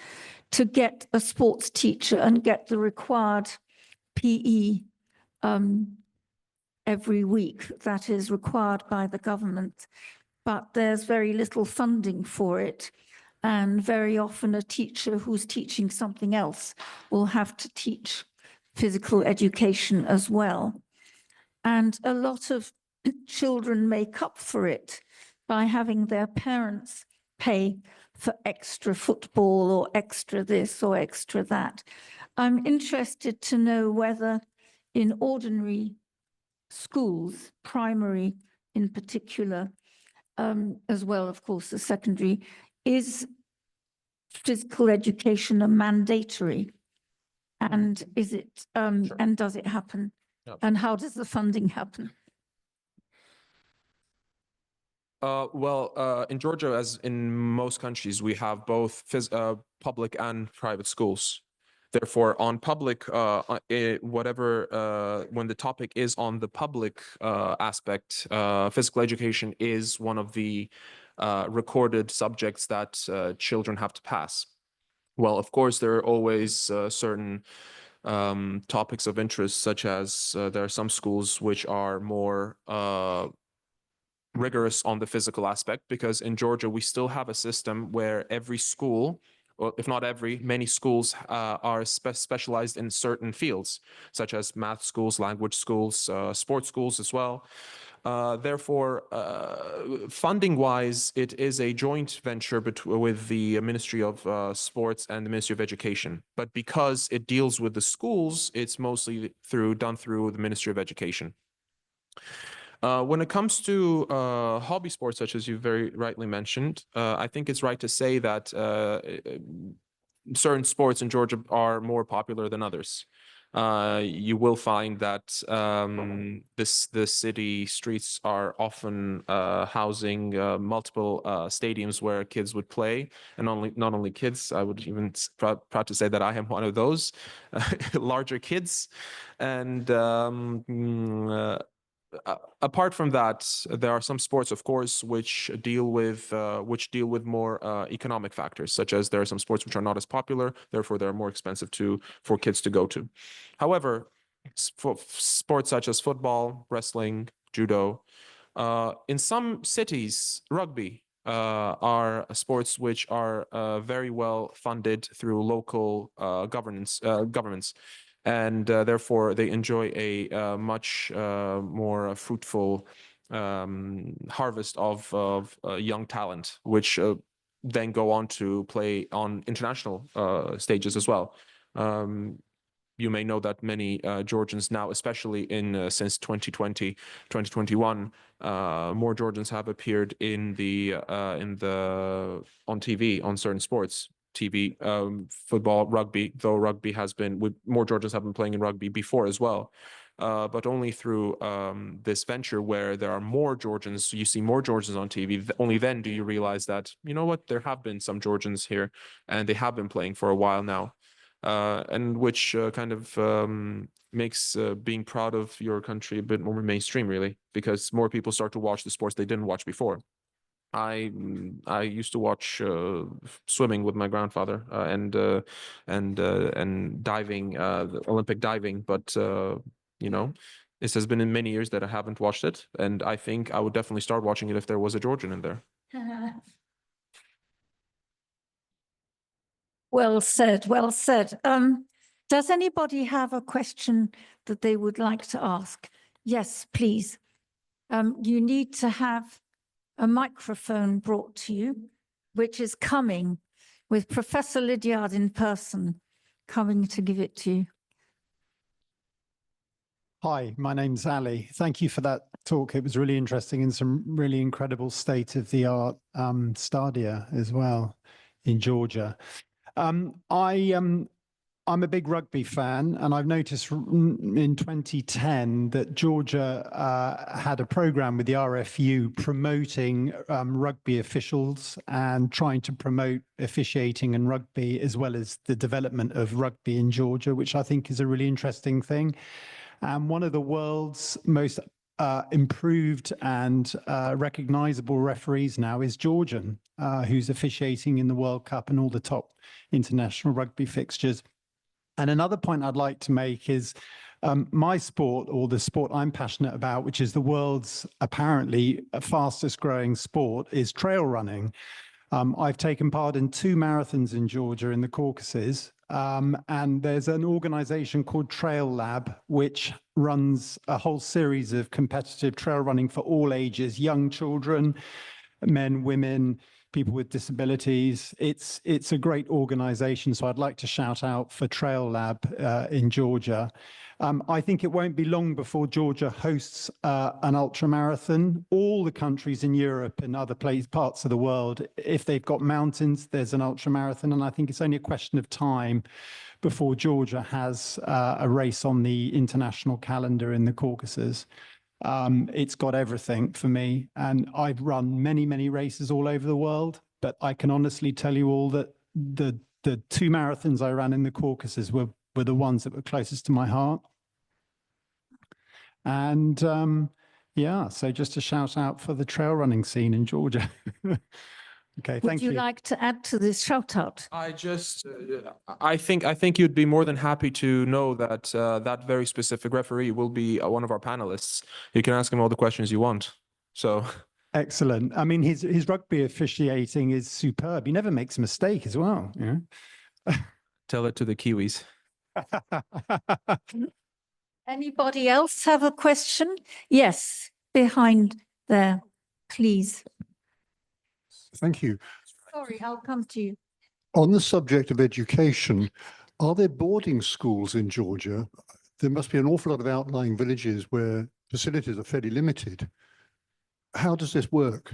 to get a sports teacher and get the required PE every week that is required by the government. But there's very little funding for it. And very often a teacher who's teaching something else will have to teach physical education as well. And a lot of children make up for it by having their parents pay for extra football or extra this or extra that. I'm interested to know whether in ordinary schools, primary in particular, as well, of course, the secondary, is physical education a mandatory? And is it,
Sure.
and does it happen?
Yep.
And how does the funding happen?
In Georgia, as in most countries, we have both public and private schools. Therefore, on public, when the topic is on the public aspect, physical education is one of the recorded subjects that children have to pass. Well, of course, there are always certain topics of interest, such as there are some schools which are more rigorous on the physical aspect, because in Georgia, we still have a system where every school, or if not every, many schools are specialized in certain fields, such as math schools, language schools, sports schools as well. Therefore, funding-wise, it is a joint venture with the Ministry of Sports and the Ministry of Education. But because it deals with the schools, it's mostly done through the Ministry of Education. When it comes to hobby sports, such as you very rightly mentioned, I think it's right to say that certain sports in Georgia are more popular than others. You will find that the city streets are often housing multiple stadiums where kids would play, and not only kids. I would even proud to say that I am one of those larger kids, and apart from that, there are some sports, of course, which deal with more economic factors, such as there are some sports which are not as popular, therefore they're more expensive for kids to go to. However, sports such as football, wrestling, judo, in some cities, rugby are sports which are very well funded through local governments. And therefore, they enjoy a much more fruitful harvest of young talent, which then go on to play on international stages as well. You may know that many Georgians now, especially since 2020, 2021, more Georgians have appeared on TV on certain sports. TV, football, rugby, though rugby has been, more Georgians have been playing in rugby before as well, but only through this venture where there are more Georgians, you see more Georgians on TV, only then do you realize that, you know what, there have been some Georgians here and they have been playing for a while now, and which kind of makes being proud of your country a bit more mainstream, really, because more people start to watch the sports they didn't watch before. I used to watch swimming with my grandfather and diving, the Olympic diving, but you know, this has been in many years that I haven't watched it, and I think I would definitely start watching it if there was a Georgian in there.
Well said, well said. Does anybody have a question that they would like to ask? Yes, please. You need to have a microphone brought to you, which is coming with Professor Lydiard in person, coming to give it to you.
Hi, my name's Ali. Thank you for that talk. It was really interesting and some really incredible state-of-the-art stadia as well in Georgia. I'm a big rugby fan, and I've noticed in 2010 that Georgia had a program with the RFU promoting rugby officials and trying to promote officiating and rugby, as well as the development of rugby in Georgia, which I think is a really interesting thing. And one of the world's most improved and recognizable referees now is Georgian, who's officiating in the World Cup and all the top international rugby fixtures. And another point I'd like to make is my sport, or the sport I'm passionate about, which is the world's apparently fastest growing sport, is trail running. I've taken part in 2 marathons in Georgia in the Caucasus, and there's an organization called Trail Lab, which runs a whole series of competitive trail running for all ages, young children, men, women, people with disabilities. It's a great organization, so I'd like to shout out for Trail Lab in Georgia. I think it won't be long before Georgia hosts an ultramarathon. All the countries in Europe and other parts of the world, if they've got mountains, there's an ultramarathon, and I think it's only a question of time before Georgia has a race on the international calendar in the Caucasus. It's got everything for me, and I've run many races all over the world, but I can honestly tell you all that the 2 marathons I ran in the Caucasus were the ones that were closest to my heart. And yeah, so just a shout out for the trail running scene in Georgia. Okay, thank you.
Would you like to add to this shout out?
I think you'd be more than happy to know that that very specific referee will be one of our panelists. You can ask him all the questions you want. So
excellent. I mean, his rugby officiating is superb. He never makes a mistake as well. Yeah.
Tell it to the Kiwis.
Anybody else have a question? Yes, behind there, please.
Thank you.
Sorry, I'll come to you.
On the subject of education, are there boarding schools in Georgia? There must be an awful lot of outlying villages where facilities are fairly limited. How does this work?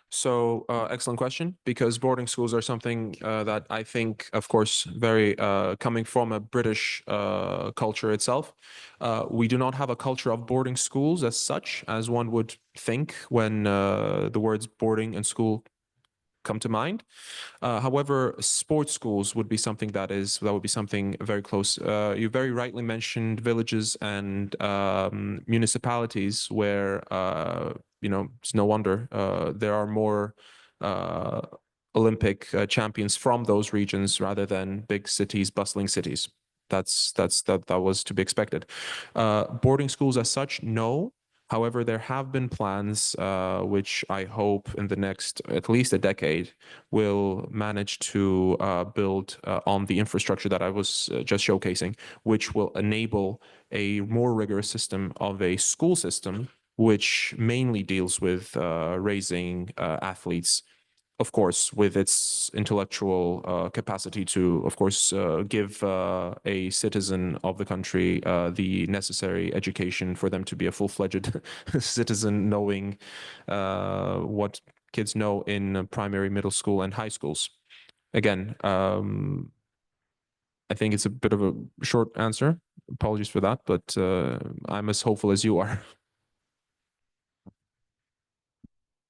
So excellent question, because boarding schools are something that I think, of course, very coming from a British culture itself. We do not have a culture of boarding schools as such, as one would think when the words boarding and school come to mind. However, sports schools would be something that would be something very close. You very rightly mentioned villages and municipalities where it's no wonder there are more Olympic champions from those regions rather than big cities, bustling cities. That was to be expected. Boarding schools as such, no. However, there have been plans which I hope in the next at least a decade will manage to build on the infrastructure that I was just showcasing, which will enable a more rigorous system of a school system, which mainly deals with raising athletes, of course, with its intellectual capacity to, of course, give a citizen of the country the necessary education for them to be a full-fledged citizen, knowing what kids know in primary, middle school, and high schools. Again, I think it's a bit of a short answer. Apologies for that, but I'm as hopeful as you are.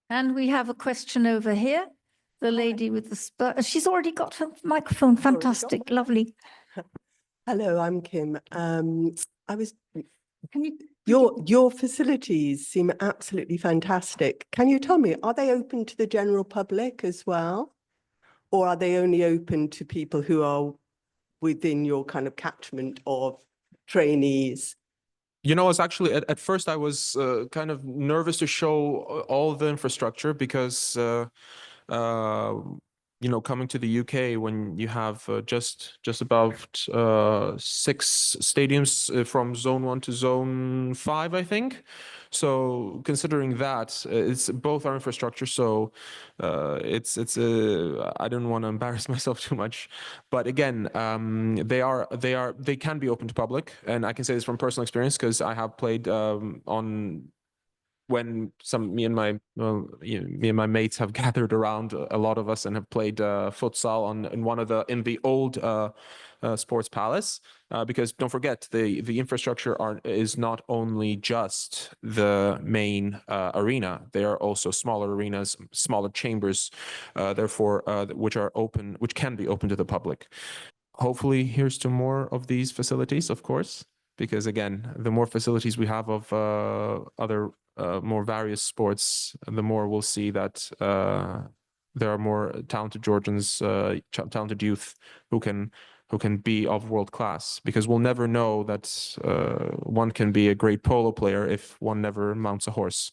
And we have a question over here. The lady with the she's already got her microphone. Fantastic, lovely.
Hello, I'm Kim.
Can you?
Your facilities seem absolutely fantastic. Can you tell me, are they open to the general public as well, or are they only open to people who are within your kind of catchment of trainees?
You know, it's actually at first I was kind of nervous to show all the infrastructure because coming to the UK when you have just about 6 stadiums from Zone 1 to Zone 5, I think. So considering that, it's both our infrastructure. So I don't want to embarrass myself too much, but again, they can be open to public, and I can say this from personal experience because I have played on. When me and my mates have gathered around, a lot of us, and have played futsal in the old Sports Palace, because don't forget the infrastructure is not only just the main arena. There are also smaller arenas, smaller chambers, therefore which can be open to the public. Hopefully, here's to more of these facilities, of course. because again, the more facilities we have of other more various sports, the more we'll see that there are more talented Georgians, talented youth who can be of world class, because we'll never know that one can be a great polo player if one never mounts a horse.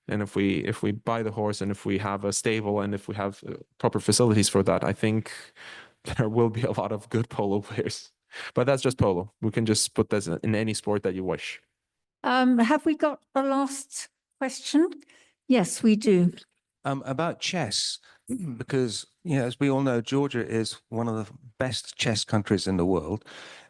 And if we buy the horse, and if we have a stable, and if we have proper facilities for that, I think there will be a lot of good polo players. But that's just polo. We can just put this in any sport that you wish.
Have we got a last question? Yes, we do.
About chess, because as we all know, Georgia is one of the best chess countries in the world.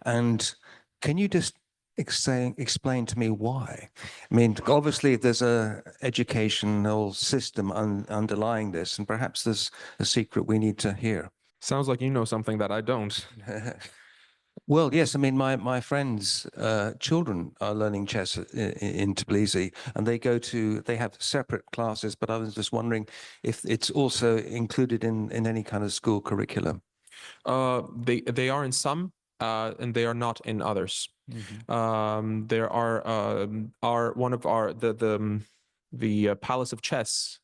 And can you just explain to me why? I mean, obviously there's a educational system underlying this, and perhaps there's a secret we need to hear.
Sounds like you know something that I don't.
Well, yes. I mean, my friends' children are learning chess in Tbilisi, and they have separate classes. But I was just wondering if it's also included in any kind of school curriculum.
They are in some, and they are not in others. There are one of our the Palace of Chess,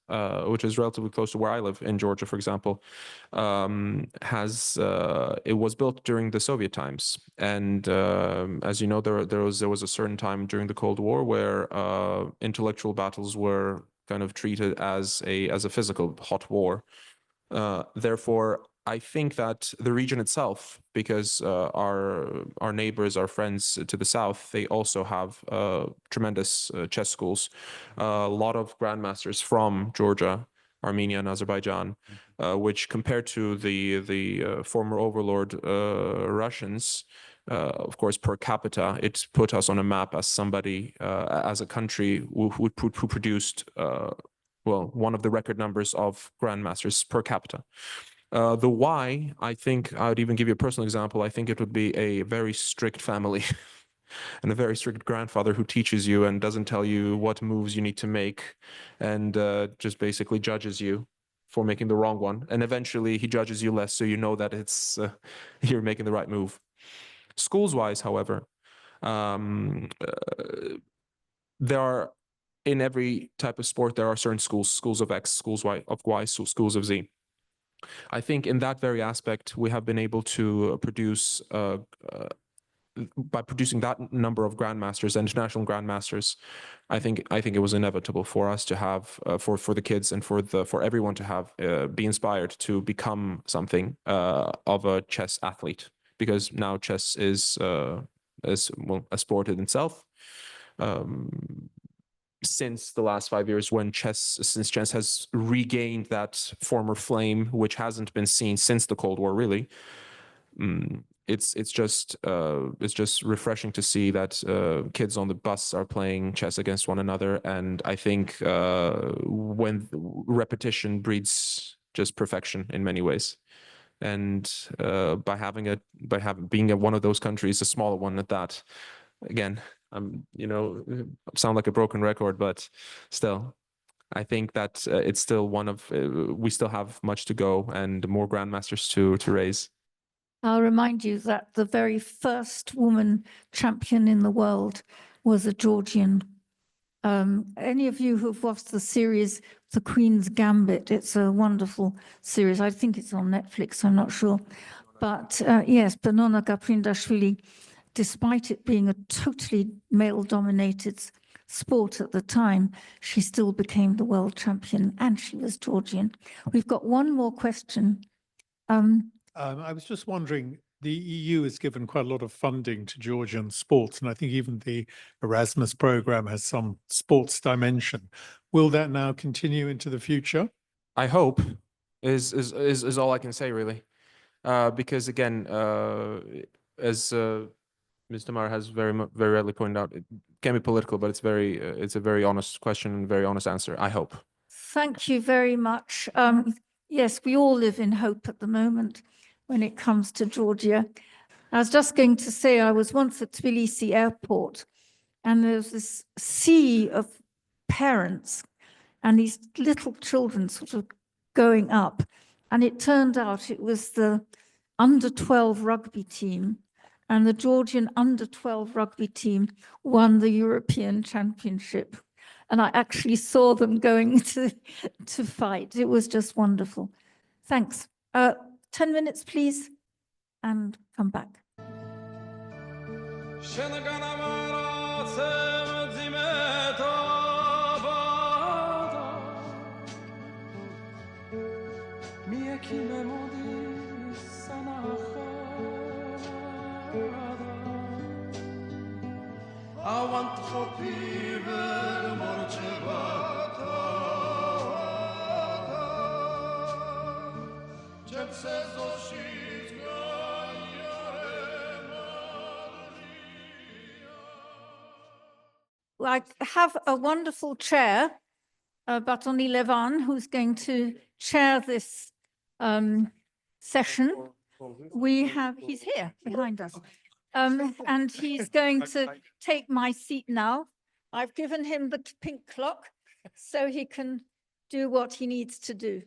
which is relatively close to where I live in Georgia, for example, it was built during the Soviet times, and as you know, there was a certain time during the Cold War where intellectual battles were kind of treated as a physical hot war. Therefore, I think that the region itself, because our neighbors, our friends to the south, they also have tremendous chess schools. A lot of grandmasters from Georgia, Armenia, and Azerbaijan, which compared to the former overlord Russians, of course, per capita, it put us on a map as somebody, as a country who produced, one of the record numbers of grandmasters per capita. The why, I think I would even give you a personal example. I think it would be a very strict family and a very strict grandfather who teaches you and doesn't tell you what moves you need to make, and just basically judges you for making the wrong one. And eventually he judges you less, so you know that it's you're making the right move. Schools-wise, however, there are, in every type of sport, there are certain schools of X, schools of Y, schools of Z. I think in that very aspect, we have been able to produce, by producing that number of grandmasters, international grandmasters, I think it was inevitable for us to have, for the kids and for everyone to have, be inspired to become something of a chess athlete, because now chess is a sport in itself. Since the last 5 years, since chess has regained that former flame, which hasn't been seen since the Cold War, really, it's just refreshing to see that kids on the bus are playing chess against one another. And I think when repetition breeds just perfection in many ways, and being one of those countries, a smaller one at that, again. Sound like a broken record, but still, I think that it's still we still have much to go and more grandmasters to raise.
I'll remind you that the very first woman champion in the world was a Georgian. Any of you who've watched the series, The Queen's Gambit, it's a wonderful series. I think it's on Netflix, I'm not sure. But yes, Benona Gaprindashvili, despite it being a totally male-dominated sport at the time, she still became the world champion, and she was Georgian. We've got one more question.
I was just wondering, the EU has given quite a lot of funding to Georgian sports, and I think even the Erasmus program has some sports dimension. Will that now continue into the future?
I hope is all I can say, really, because again, as Ms. Tamara has very rightly pointed out, it can be political, but it's a very honest question and very honest answer. I hope.
Thank you very much. Yes, we all live in hope at the moment when it comes to Georgia. I was just going to say, I was once at Tbilisi airport, and there was this sea of parents and these little children sort of going up. And it turned out it was the under-12 rugby team, and the Georgian under-12 rugby team won the European Championship. And I actually saw them going to fight. It was just wonderful. Thanks. 10 minutes, please, and come back. I have a wonderful chair, Batoni Levan, who's going to chair this session. He's here behind us. And he's going to take my seat now. I've given him the pink clock so he can do what he needs to do.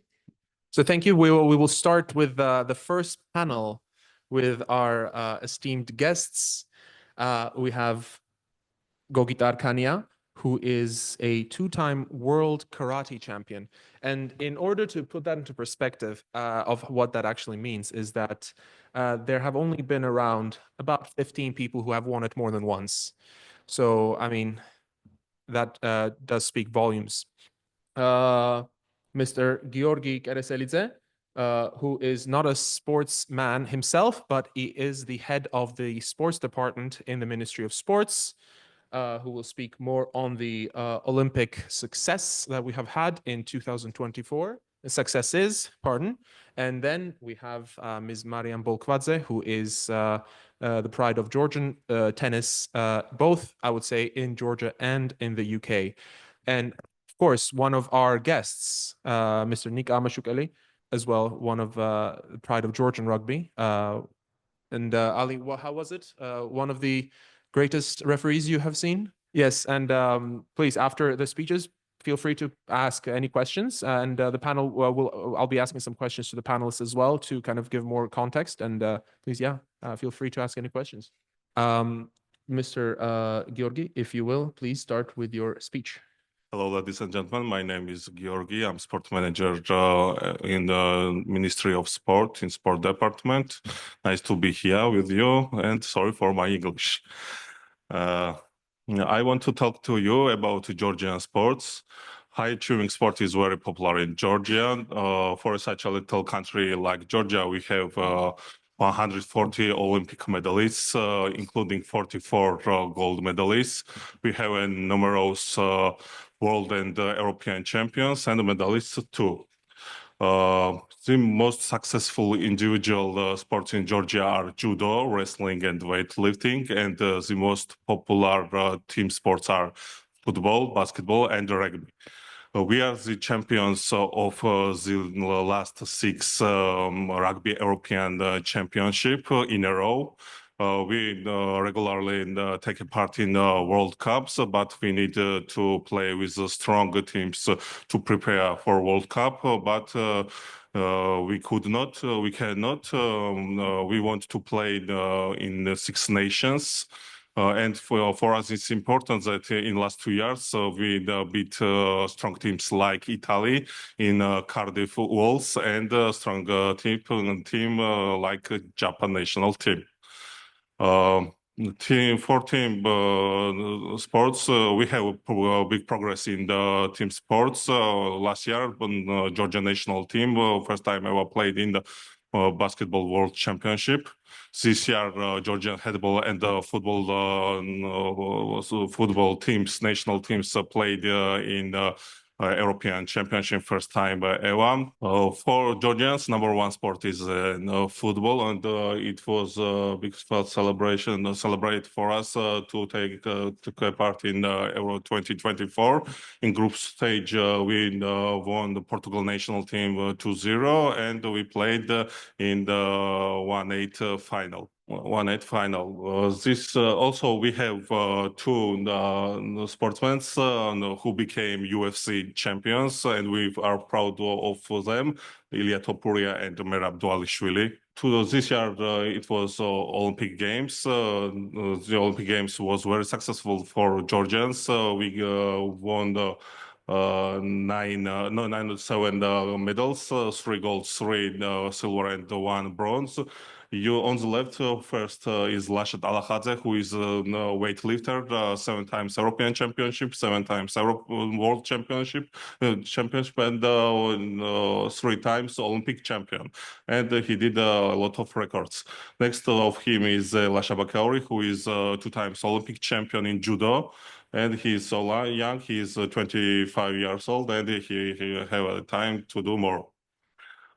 So thank you. We will start with the first panel with our esteemed guests. We have Gogit Arkania, who is a two-time world karate champion. And in order to put that into perspective of what that actually means is that there have only been around about 15 people who have won it more than once. So, I mean, that does speak volumes. Mr. Georgi Kereselidze, who is not a sportsman himself, but he is the head of the sports department in the Ministry of Sports, who will speak more on the Olympic success that we have had in 2024. And then we have Ms. Mariam Bolkvadze, who is the pride of Georgian tennis, both, I would say, in Georgia and in the UK. And of course, one of our guests, Mr. Nick Amashukeli, as well, one of the pride of Georgian rugby. And Ali, how was it? One of the greatest referees you have seen? Yes, and please, after the speeches, feel free to ask any questions. And the panel, I'll be asking some questions to the panelists as well to kind of give more context. And please, feel free to ask any questions. Mr. Georgi, if you will, please start with your speech.
Hello, ladies and gentlemen. My name is Georgi. I'm sport manager in the Ministry of Sport in Sport Department. Nice to be here with you, and sorry for my English. I want to talk to you about Georgian sports. High achieving sport is very popular in Georgia. For such a little country like Georgia, we have 140 Olympic medalists, including 44 gold medalists. We have numerous world and European champions and medalists too. The most successful individual sports in Georgia are judo, wrestling, and weightlifting, and the most popular team sports are football, basketball, and rugby. We are the champions of the last 6 rugby European championship in a row. We regularly take part in World Cups, but we need to play with strong teams to prepare for World Cup. But we cannot. We want to play in the 6 nations. And for us, it's important that in last 2 years, we beat strong teams like Italy in Cardiff Wolves and strong team like Japan national team. Team sports, we have big progress in the team sports. Last year, Georgia national team first time ever played in the basketball world championship. This year, Georgian handball and football teams, national teams, played in the European Championship first time ever. For Georgians, number 1 sport is football, and it was a big celebrate for us to take part in Euro 2024. In group stage, we won the Portugal national team 2-0, and we played in the 1-8 final. 1-8 final. This also we have 2 sportsmen who became UFC champions, and we are proud of them, Ilya Topuria and Merab Dualishvili. to this year, it was Olympic Games. The Olympic Games was very successful for Georgians. We won the seven medals, 3 golds, 3 silver, and 1 bronze. You on the left, first is Lashat Alakhadze, who is a weightlifter, 7 times European Championship, 7 times World Championship, and 3 times Olympic champion. And he did a lot of records. Next of him is Lasha Bakauri, who is 2 times Olympic champion in judo. And he's so young, he's 25 years old, and he have time to do more.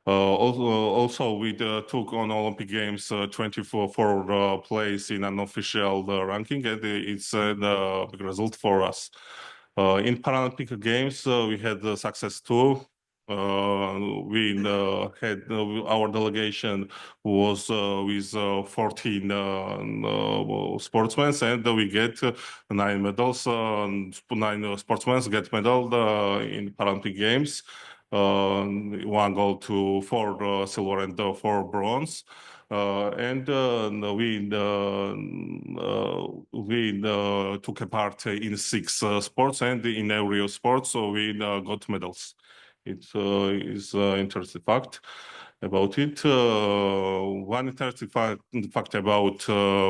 Also, we took on Olympic Games 24 place in an official ranking, and it's a big result for us. In Paralympic Games, we had success too. We had our delegation was with 14 sportsmen, and we get 9 medals. 9 sportsmen get medal in Paralympic Games. 1 gold to 4 silver and 4 bronze. And we took a part in 6 sports, and in every sport, so we got medals. It is interesting fact about it. One interesting fact about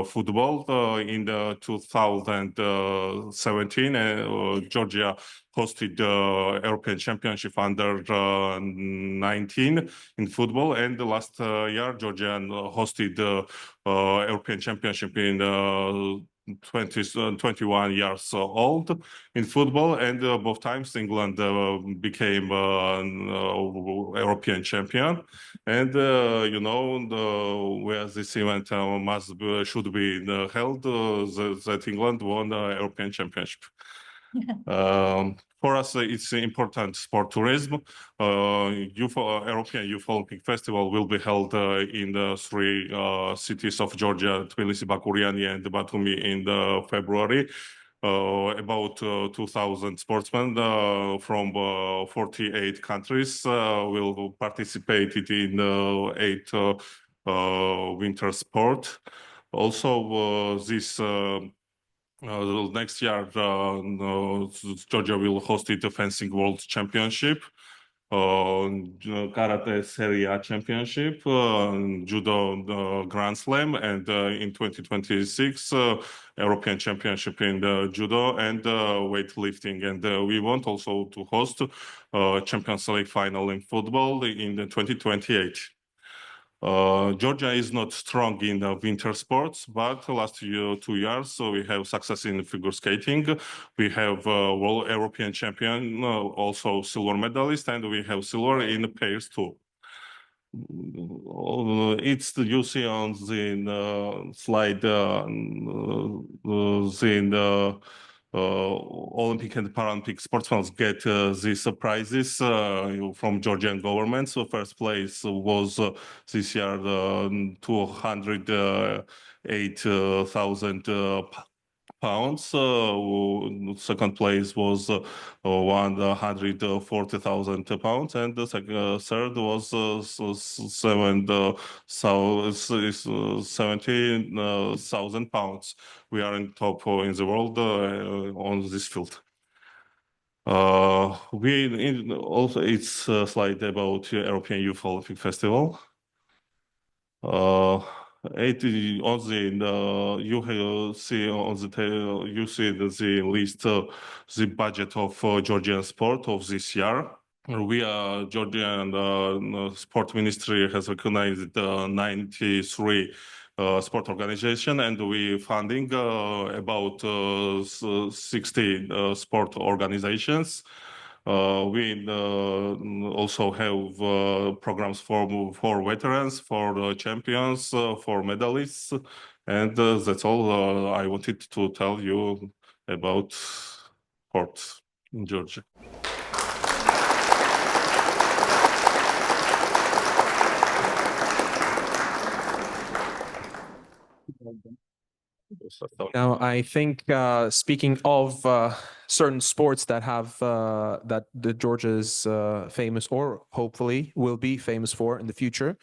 football, in the 2017, Georgia hosted the European Championship under 19 in football, and the last year Georgia hosted the European Championship in 21 years old in football, and both times England became European champion. And you know, where this event should be held, that England won the European Championship. For us, it's important sport tourism. European Youth Olympic Festival will be held in the 3 cities of Georgia, Tbilisi, Baku, Riani, and Batumi in February. About 2,000 sportsmen from 48 countries will participate in 8 winter sport. Also, this next year, Georgia will host the Fencing World Championship, Karate Serie A Championship, Judo Grand Slam, and in 2026, European Championship in Judo and weightlifting. And we want also to host Champions League final in football in 2028. Georgia is not strong in winter sports, but last 2 years, so we have success in figure skating. We have World European champion, also silver medalist, and we have silver in pairs too. It's you see on the slide Olympic and Paralympic sportsmen get these prizes from Georgian government. So first place was this year 208,000 pounds. Second place was 140,000 pounds, and the third was 17,000 pounds. We are in top in the world on this field. Also, it's a slide about European Youth Olympic Festival. You see the list, the budget of Georgian sport of this year. We are Georgian Sport Ministry has recognized 93 sport organization, and we funding about 60 sport organizations. We also have programs for veterans, for champions, for medalists, and that's all I wanted to tell you about sport in Georgia.
Now, I think speaking of certain sports that have that the Georgia is famous, or hopefully will be famous for in the future,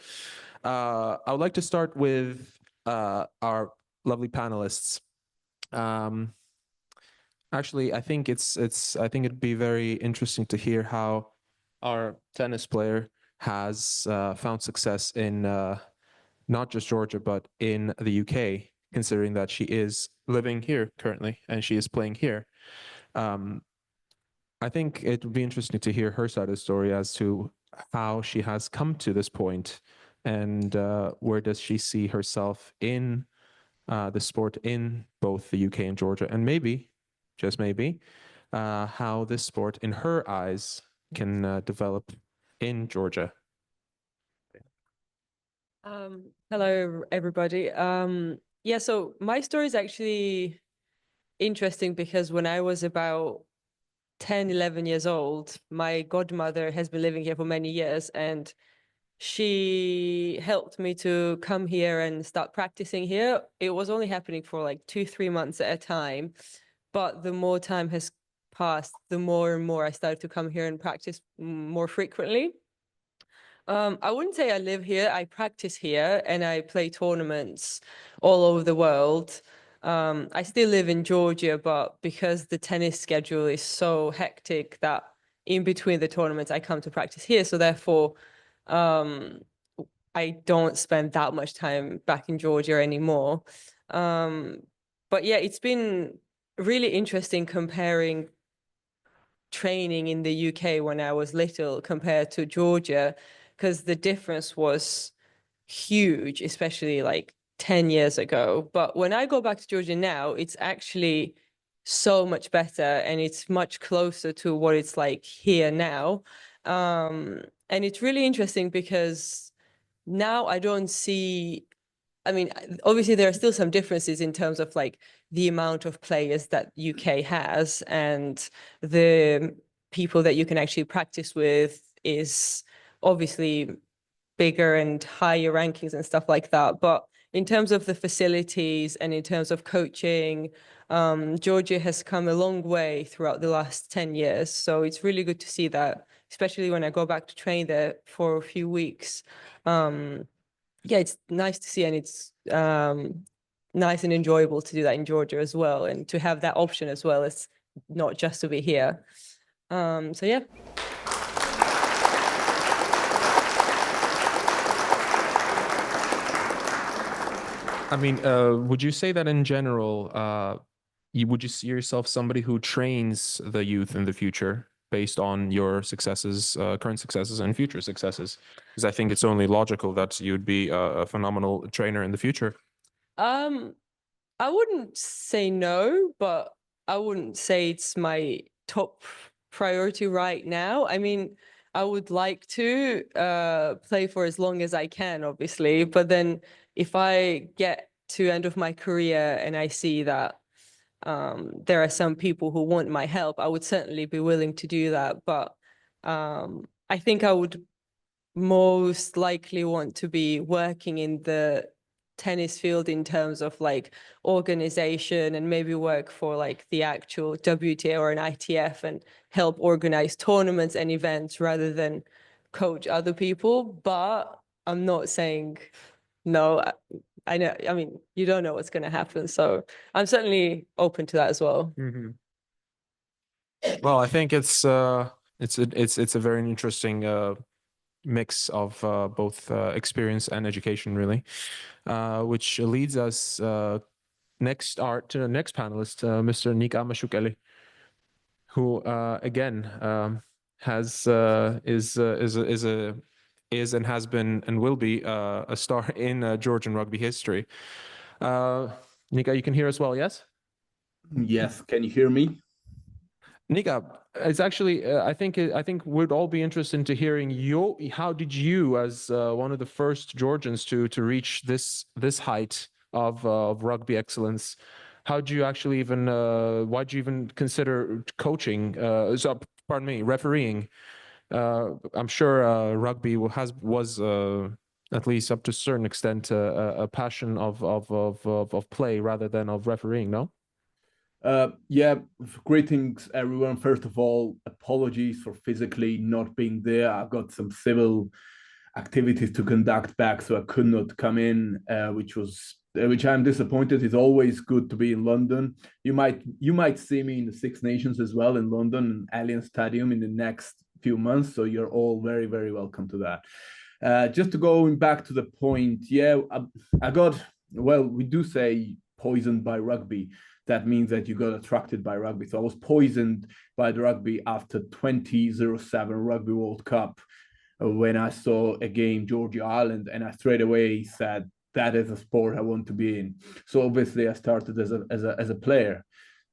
I would like to start with our lovely panelists. Actually, I think I think it'd be very interesting to hear how our tennis player has found success in not just Georgia, but in the UK, considering that she is living here currently and she is playing here. I think it would be interesting to hear her side of the story as to how she has come to this point and where does she see herself in the sport in both the UK and Georgia, and maybe, just maybe, how this sport in her eyes can develop in Georgia.
Hello, everybody. Yeah, so my story is actually interesting because when I was about 10, 11 years old, my godmother has been living here for many years, and she helped me to come here and start practicing here. It was only happening for like 2-3 months at a time, but the more time has passed, the more and more I started to come here and practice more frequently. I wouldn't say I live here. I practice here and I play tournaments all over the world. I still live in Georgia, but because the tennis schedule is so hectic that in between the tournaments, I come to practice here. So therefore, I don't spend that much time back in Georgia anymore. But yeah, it's been really interesting comparing training in the UK when I was little compared to Georgia, because the difference was huge, especially like 10 years ago. But when I go back to Georgia now, it's actually so much better and it's much closer to what it's like here now. And it's really interesting because now I don't see, I mean, obviously there are still some differences in terms of like the amount of players that UK has, and the people that you can actually practice with is obviously bigger and higher rankings and stuff like that. But in terms of the facilities and in terms of coaching, Georgia has come a long way throughout the last 10 years. So it's really good to see that, especially when I go back to train there for a few weeks. Yeah, it's nice to see, and it's nice and enjoyable to do that in Georgia as well, and to have that option as well as not just to be here. So yeah.
I mean, would you say that in general, would you see yourself somebody who trains the youth in the future based on your successes, current successes and future successes? Because I think it's only logical that you'd be a phenomenal trainer in the future.
I wouldn't say no, but I wouldn't say it's my top priority right now. I mean, I would like to play for as long as I can, obviously, but then if I get to end of my career and I see that there are some people who want my help, I would certainly be willing to do that. But I think I would most likely want to be working in the tennis field in terms of like organization, and maybe work for like the actual WTA or an ITF and help organize tournaments and events rather than coach other people. But I'm not saying no. I know, I mean, you don't know what's going to happen. So I'm certainly open to that as well.
Mm-hmm. Well, I think it's a very interesting mix of both experience and education, really, which leads us to the next panelist, Mr. Nika Mashukeli, who again is and has been and will be a star in Georgian rugby history. Nika, you can hear us well, yes?
Yes, can you hear me?
Nika, it's actually I think we'd all be interested to hearing how did you, as one of the first Georgians to reach this height of rugby excellence, how do you actually even why'd you even consider coaching? Refereeing? I'm sure rugby was at least up to a certain extent a passion of play rather than of refereeing. No.
Yeah, greetings everyone. First of all, apologies for physically not being there. I've got some civil activities to conduct back, so I could not come in, which I'm disappointed. It's always good to be in London. You might see me in the Six Nations as well in London, Allianz Stadium in the next few months. So you're all very, very welcome to that. Just to go back to the point, yeah, I got, well, we do say poisoned by rugby. That means that you got attracted by rugby. So I was poisoned by the rugby after 2007 Rugby World Cup when I saw a game, Georgia-Ireland, and I straight away said, that is a sport I want to be in. So obviously I started as a player.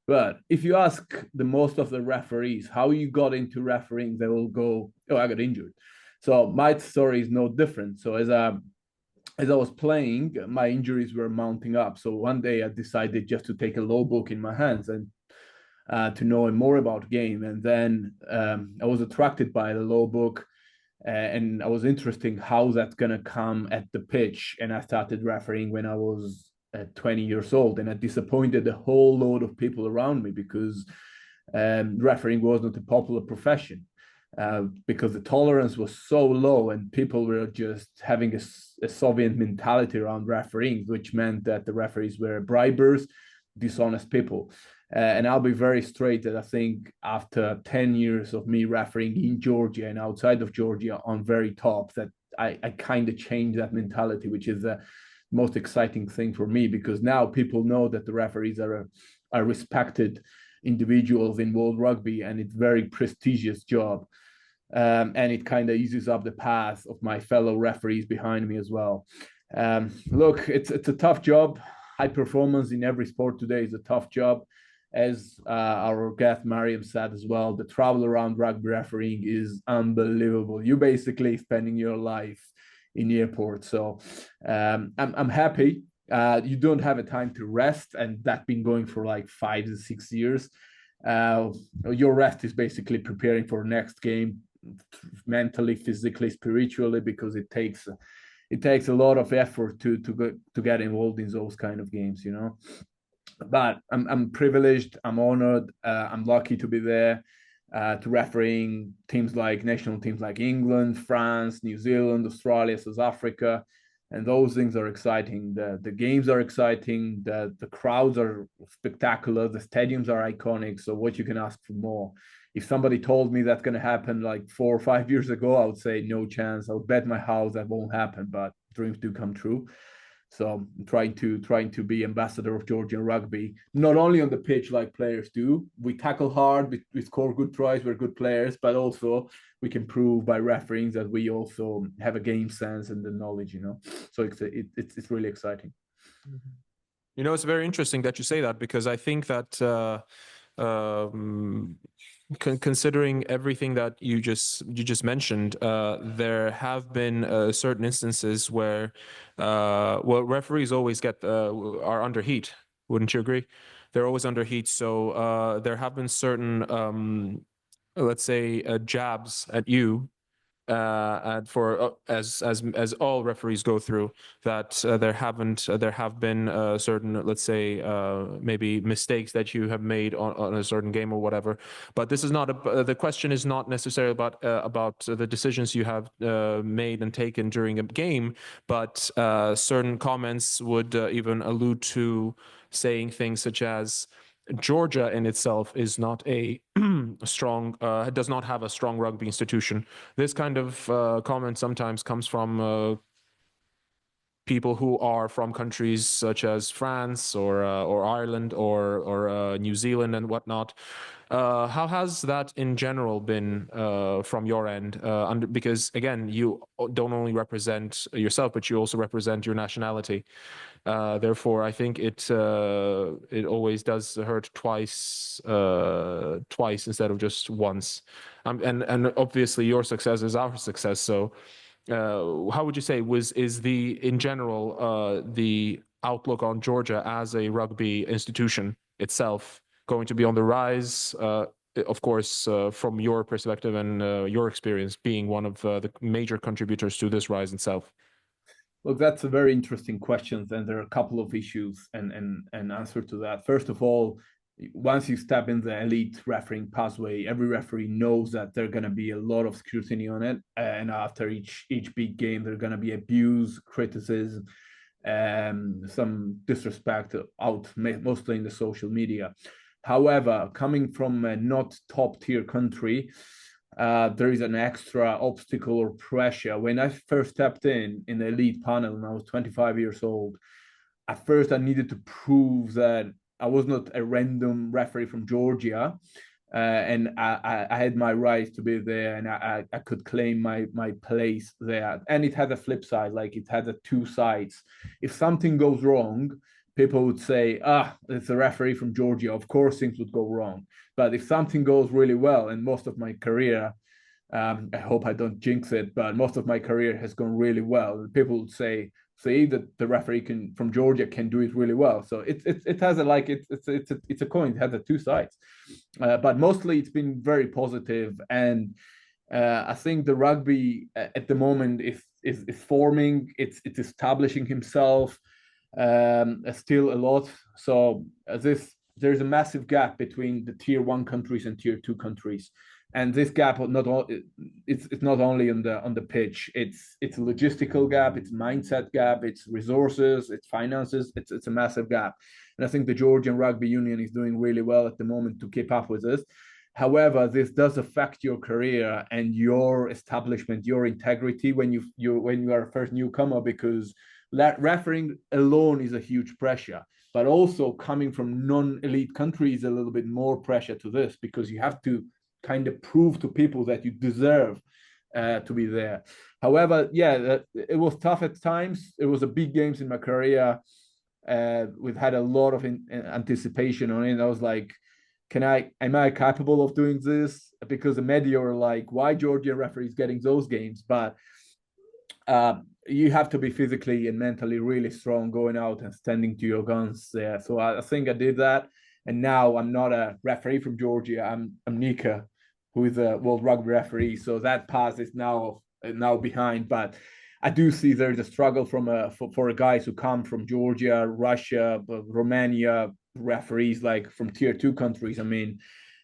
But if you ask the most of the referees how you got into refereeing, they will go, oh, I got injured. So my story is no different. So as I was playing, my injuries were mounting up. So one day I decided just to take a law book in my hands and to know more about game. And then I was attracted by the law book. And I was interested how that's going to come at the pitch. And I started refereeing when I was 20 years old. And I disappointed a whole load of people around me because refereeing wasn't a popular profession. Because the tolerance was so low and people were just having a Soviet mentality around refereeing, which meant that the referees were bribers, dishonest people. And I'll be very straight that I think after 10 years of me refereeing in Georgia and outside of Georgia on very top, that I kind of changed that mentality, which is the most exciting thing for me, because now people know that the referees are respected individuals in world rugby, and it's a very prestigious job. And it kind of eases up the path of my fellow referees behind me as well. Look, it's a tough job. High performance in every sport today is a tough job. As our guest Mariam said as well, the travel around rugby refereeing is unbelievable. You're basically spending your life in the airport. So I'm happy. You don't have a time to rest, and that's been going for like 5 to 6 years. Your rest is basically preparing for next game, mentally, physically, spiritually, because it takes a lot of effort to get involved in those kind of games, you know. But I'm privileged, I'm honored, I'm lucky to be there, to refereeing national teams like England, France, New Zealand, Australia, South Africa, and those things are exciting. The games are exciting, the crowds are spectacular, the stadiums are iconic. So what you can ask for more? If somebody told me that's going to happen like 4 or 5 years ago, I would say no chance. I would bet my house that won't happen, but dreams do come true. So I'm trying to be ambassador of Georgian rugby, not only on the pitch like players do. We tackle hard, we score good tries, we're good players, but also we can prove by refereeing that we also have a game sense and the knowledge, you know. So it's really exciting.
You know, it's very interesting that you say that, because I think that considering everything that you just mentioned, there have been certain instances where referees always are under heat. Wouldn't you agree? They're always under heat. So there have been certain let's say jabs at you, and for as all referees go through, that there have been certain, let's say, maybe mistakes that you have made on a certain game or whatever. But this is not the question is not necessarily about the decisions you have made and taken during a game, but certain comments would even allude to saying things such as Georgia in itself is not a strong, does not have a strong rugby institution. This kind of comment sometimes comes from people who are from countries such as France or Ireland or New Zealand and whatnot. How has that in general been from your end? Because again, you don't only represent yourself, but you also represent your nationality. Therefore, I think it always does hurt twice instead of just once. And obviously, your success is our success. So, how would you say is in general the outlook on Georgia as a rugby institution itself going to be on the rise? Of course, from your perspective and your experience being one of the major contributors to this rise itself.
Look, that's a very interesting question, and there are a couple of issues and answer to that. First of all, once you step in the elite refereeing pathway, every referee knows that there's going to be a lot of scrutiny on it, and after each big game, there's going to be abuse, criticism, some disrespect out mostly in the social media. However, coming from a not top tier country, there is an extra obstacle or pressure. When I first stepped in the elite panel and I was 25 years old, at first I needed to prove that I was not a random referee from Georgia, and I had my right to be there, and I could claim my place there. And it had a flip side, like it had the two sides. If something goes wrong, people would say, it's a referee from Georgia, of course things would go wrong. But if something goes really well, and most of my career, I hope I don't jinx it, but most of my career has gone really well, people would say that the referee from Georgia can do it really well. So it has it's a coin. It has the two sides, but mostly it's been very positive. And I think the rugby at the moment is forming. It's establishing himself still a lot. So there's a massive gap between the tier 1 countries and tier 2 countries. And this gap it's not only on the pitch, it's a logistical gap, it's mindset gap, it's resources, it's finances, it's a massive gap. And I think the Georgian Rugby Union is doing really well at the moment to keep up with this. However, this does affect your career and your establishment, your integrity when you are a first newcomer, because refereeing alone is a huge pressure. But also coming from non-elite countries, a little bit more pressure to this, because you have to kind of prove to people that you deserve to be there. However, yeah, it was tough at times. It was a big games in my career. We've had a lot of anticipation on it. I was like, am I capable of doing this? Because the media were like, why Georgian referees getting those games? But you have to be physically and mentally really strong going out and standing to your guns there. So I think I did that. And now I'm not a referee from Georgia. I'm Nika, who is a world rugby referee. So that path is now behind. But I do see there's a struggle for guys who come from Georgia, Russia, Romania, referees like from tier 2 countries. I mean,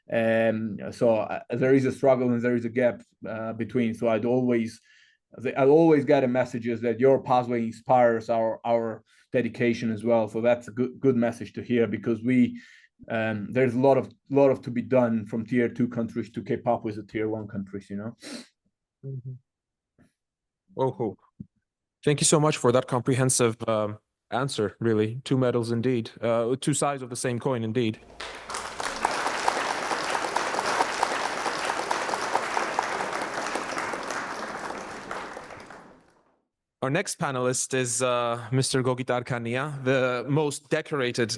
so there is a struggle and there is a gap between. So I'll always get messages that your pathway inspires our dedication as well. So that's a good message to hear, because there's a lot of to be done from tier 2 countries to keep up with the tier 1 countries, you know.
Mm-hmm. Oh, thank you so much for that comprehensive answer. Really, 2 medals indeed, 2 sides of the same coin indeed. Our next panelist is Mr. Gogita Arkhania, the most decorated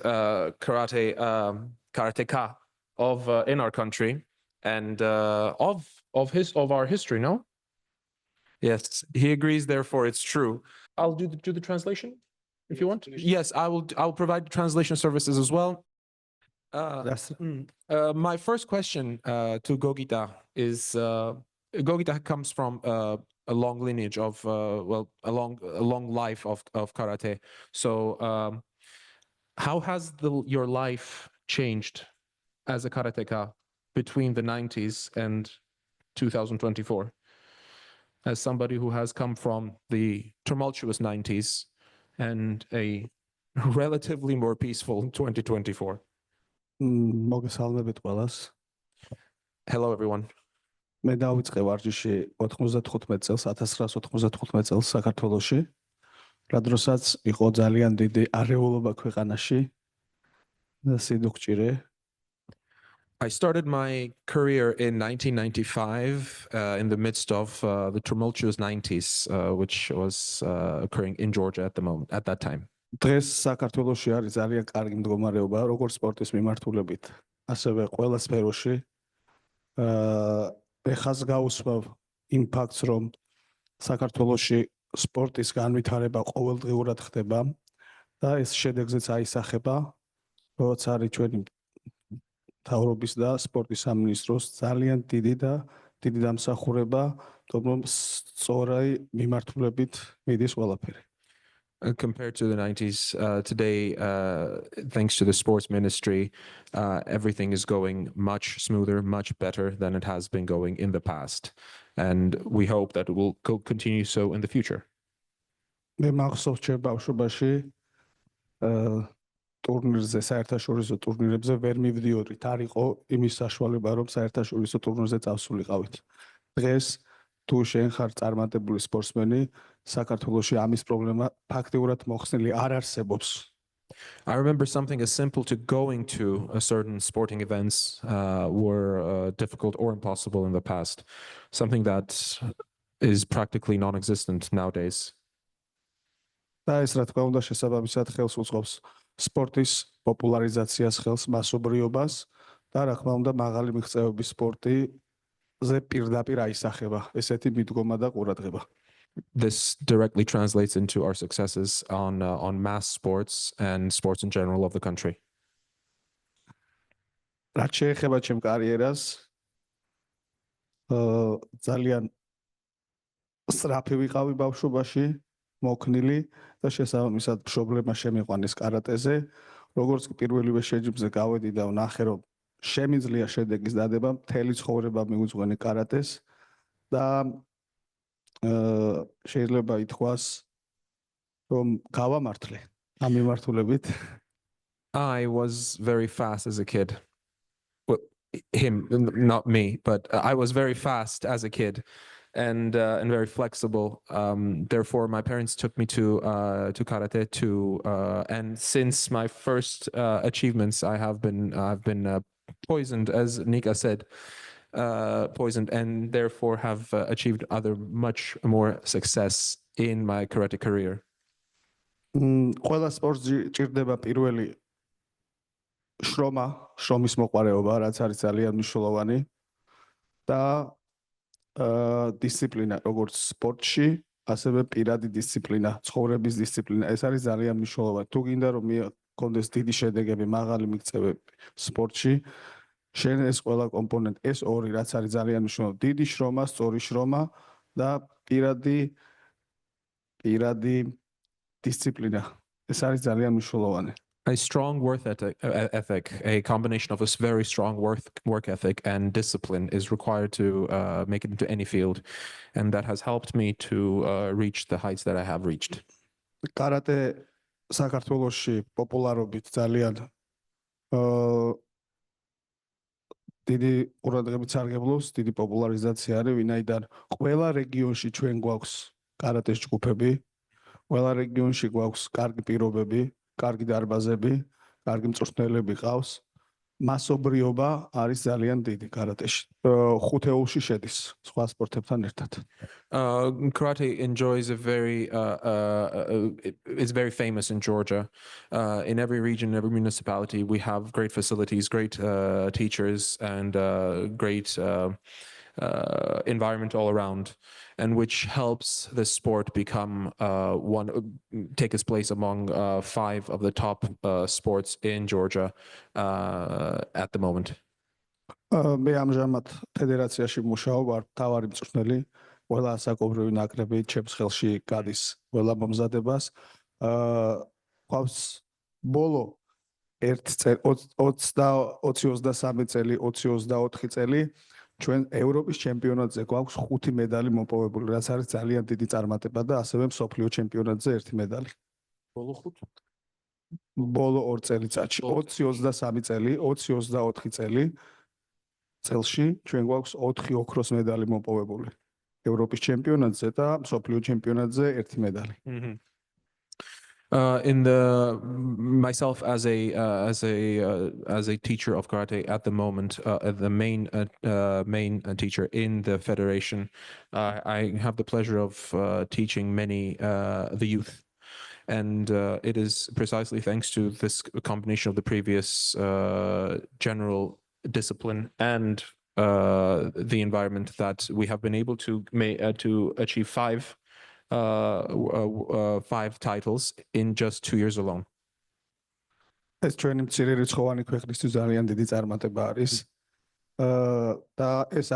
karateka in our country and of our history. No? Yes, he agrees. Therefore, it's true. I'll do the translation if you want. Yes, I'll provide translation services as well. My first question to Gogita is: Gogita comes from a long lineage of a long life of karate. So how has your life changed as a karateka between the 90s and 2024, as somebody who has come from the tumultuous 90s and a relatively more peaceful 2024? Hello everyone.
მე დავიწყე ვარჯიში 95 წელს, 1995 წელს საქართველოში, რა დროსაც იყო ძალიან დიდი არეულობა ქვეყანაში და სიდუხჭირე.
I started my career in 1995 in the midst of the tumultuous 90s, which was occurring in Georgia at that time.
დღეს საქართველოში არის ძალიან კარგი მდგომარეობა, როგორც სპორტის მიმართულებით, ასევე ყველა სფეროში. ეხას გავუსვავ იმ ფაქტს, რომ საქართველოში სპორტის განვითარება ყოველდღიურად ხდება და ეს შედეგზეც აისახება, როგორც არის ჩვენი მთავრობის და სპორტის სამინისტროს ძალიან დიდი დამსახურება, რომ სწორი მიმართულებით მიდის ყველაფერი.
Compared to the 90s, today, thanks to the sports ministry, everything is going much smoother, much better than it has been going in the past. And we hope that it will continue so in the future.
მე მახსოვს ჩემ ბავშვობაში ტურნირზე, საერთაშორისო ტურნირებზე ვერ მივდიოდით. არ იყო იმის საშუალება, რომ საერთაშორისო ტურნირზე წავსულიყავით. დღეს თუ შენ ხარ წარმატებული სპორტსმენი, საქართველოში ამის პრობლემა ფაქტიურად მოხსნილი არ არსებობს.
I remember something as simple to going to a certain sporting events were difficult or impossible in the past. Something that is practically non-existent nowadays.
და ეს რა თქმა უნდა შესაბამისად ხელს უწყობს სპორტის პოპულარიზაციას, ხელს მასობრიობას და რა თქმა უნდა მაღალი მიღწევების სპორტიზე პირდაპირ აისახება ესეთი მიდგომა და ყურადღება.
This directly translates into our successes on mass sports and sports in general of the country.
რაც შეეხება ჩემ კარიერას, ძალიან სწრაფი ვიყავი ბავშვობაში, მოქნილი და შესაბამისად მშობლებმა შემიყვანეს კარატეზე. როგორც კი პირველივე შეჯიბრზე გავედი და ვნახე, რომ შემიძლია შედეგის დადება, მთელი ცხოვრება მიუძღვენი კარატეს და შეიძლება ითქვას, რომ გავამართლე ამ მიმართულებით.
I was very fast as a kid. Well, him, not me, but I was very fast as a kid and very flexible. Therefore, my parents took me to karate and since my first achievements, I've been poisoned, as Nika said, poisoned, and therefore have achieved other much more success in my karate career.
ყველა სპორტში ჭირდება პირველი შრომის მოყვარეობა, რაც არის ძალიან მნიშვნელოვანი და დისციპლინა, როგორც სპორტში, ასევე პირადი დისციპლინა, ცხოვრების დისციპლინა. ეს არის ძალიან მნიშვნელოვანი. თუ გინდა რომ მქონდეს დიდი შედეგები, მაღალი მიღწევები სპორტში, შენ ეს ყველა კომპონენტ, ეს ორი, რაც არის ძალიან მნიშვნელოვანი, დიდი შრომა, სწორი შრომა და პირადი დისციპლინა. ეს არის ძალიან მნიშვნელოვანი.
A strong work ethic, a combination of a very strong work ethic and discipline is required to make it into any field, and that has helped me to reach the heights that I have reached.
Karate საქართველოში პოპულარობით ძალიან დიდი ყურადღებით სარგებლობს, დიდი პოპულარიზაცია არის, ვინაიდან ყველა რეგიონში ჩვენ გვაქვს კარატეს ჯგუფები, ყველა რეგიონში გვაქვს კარგი პირობები, კარგი დარბაზები, კარგი მწვრთნელები ყავს. მასობრიობა არის ძალიან დიდი კარატეში. ხუთეულში შედის სხვა სპორტებთან ერთად.
Karate enjoys is very famous in Georgia. In every region, every municipality, we have great facilities, great teachers, and great environment all around, and which helps the sport become take its place among 5 of the top sports in Georgia at the moment.
მე ამჟამად ფედერაციაში მუშაობ, ვარ მთავარი მწვრთნელი, ყველა ასაკობრივი ნაკრები ჩემს ხელში გადის ყველა მომზადებას. ყავს ბოლო 20-23 წელი, 20-24 წელი ჩვენ ევროპის ჩემპიონატზე გვაქვს 5 მედალი მოპოვებული, რაც არის ძალიან დიდი წარმატება და ასევე მსოფლიო ჩემპიონატზე 1 მედალი. ბოლო 2 წელიწადში, 20-23 წელი, 20-24 წელში ჩვენ გვაქვს 4 ოქროს მედალი მოპოვებული. ევროპის ჩემპიონატზე და მსოფლიო ჩემპიონატზე 1 მედალი.
Myself as a teacher of karate at the moment, the main teacher in the federation, I have the pleasure of teaching many the youth, and it is precisely thanks to this combination of the previous general discipline and the environment that we have been able to achieve 5 titles in just 2 years alone.
ეს ჩვენი მცირე რიცხოვანი ქვეყნისთვის ძალიან დიდი წარმატება არის. და ეს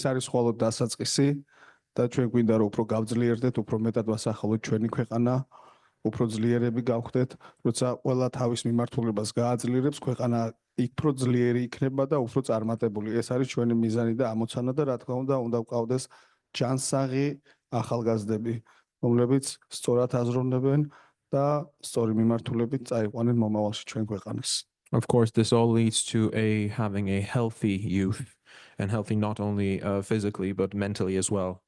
არის მხოლოდ დასაწყისი და ჩვენ გვინდა რომ უფრო გავძლიერდეთ, უფრო მეტად ვასახელოთ ჩვენი ქვეყანა, უფრო ძლიერები გავხდეთ, როცა ყველა თავის მიმართულებას გააძლიერებს, ქვეყანა უფრო ძლიერი იქნება და უფრო წარმატებული. ეს არის ჩვენი მიზანი და ამოცანა და რა თქმა უნდა ვყავდეს ჯანსაღი ახალგაზრდები, რომლებიც სწორად აზროვნებენ და სწორი მიმართულებით წაიყვანენ მომავალში ჩვენ ქვეყანას.
Of course, this all leads to having a healthy youth, and healthy not only physically but mentally as well.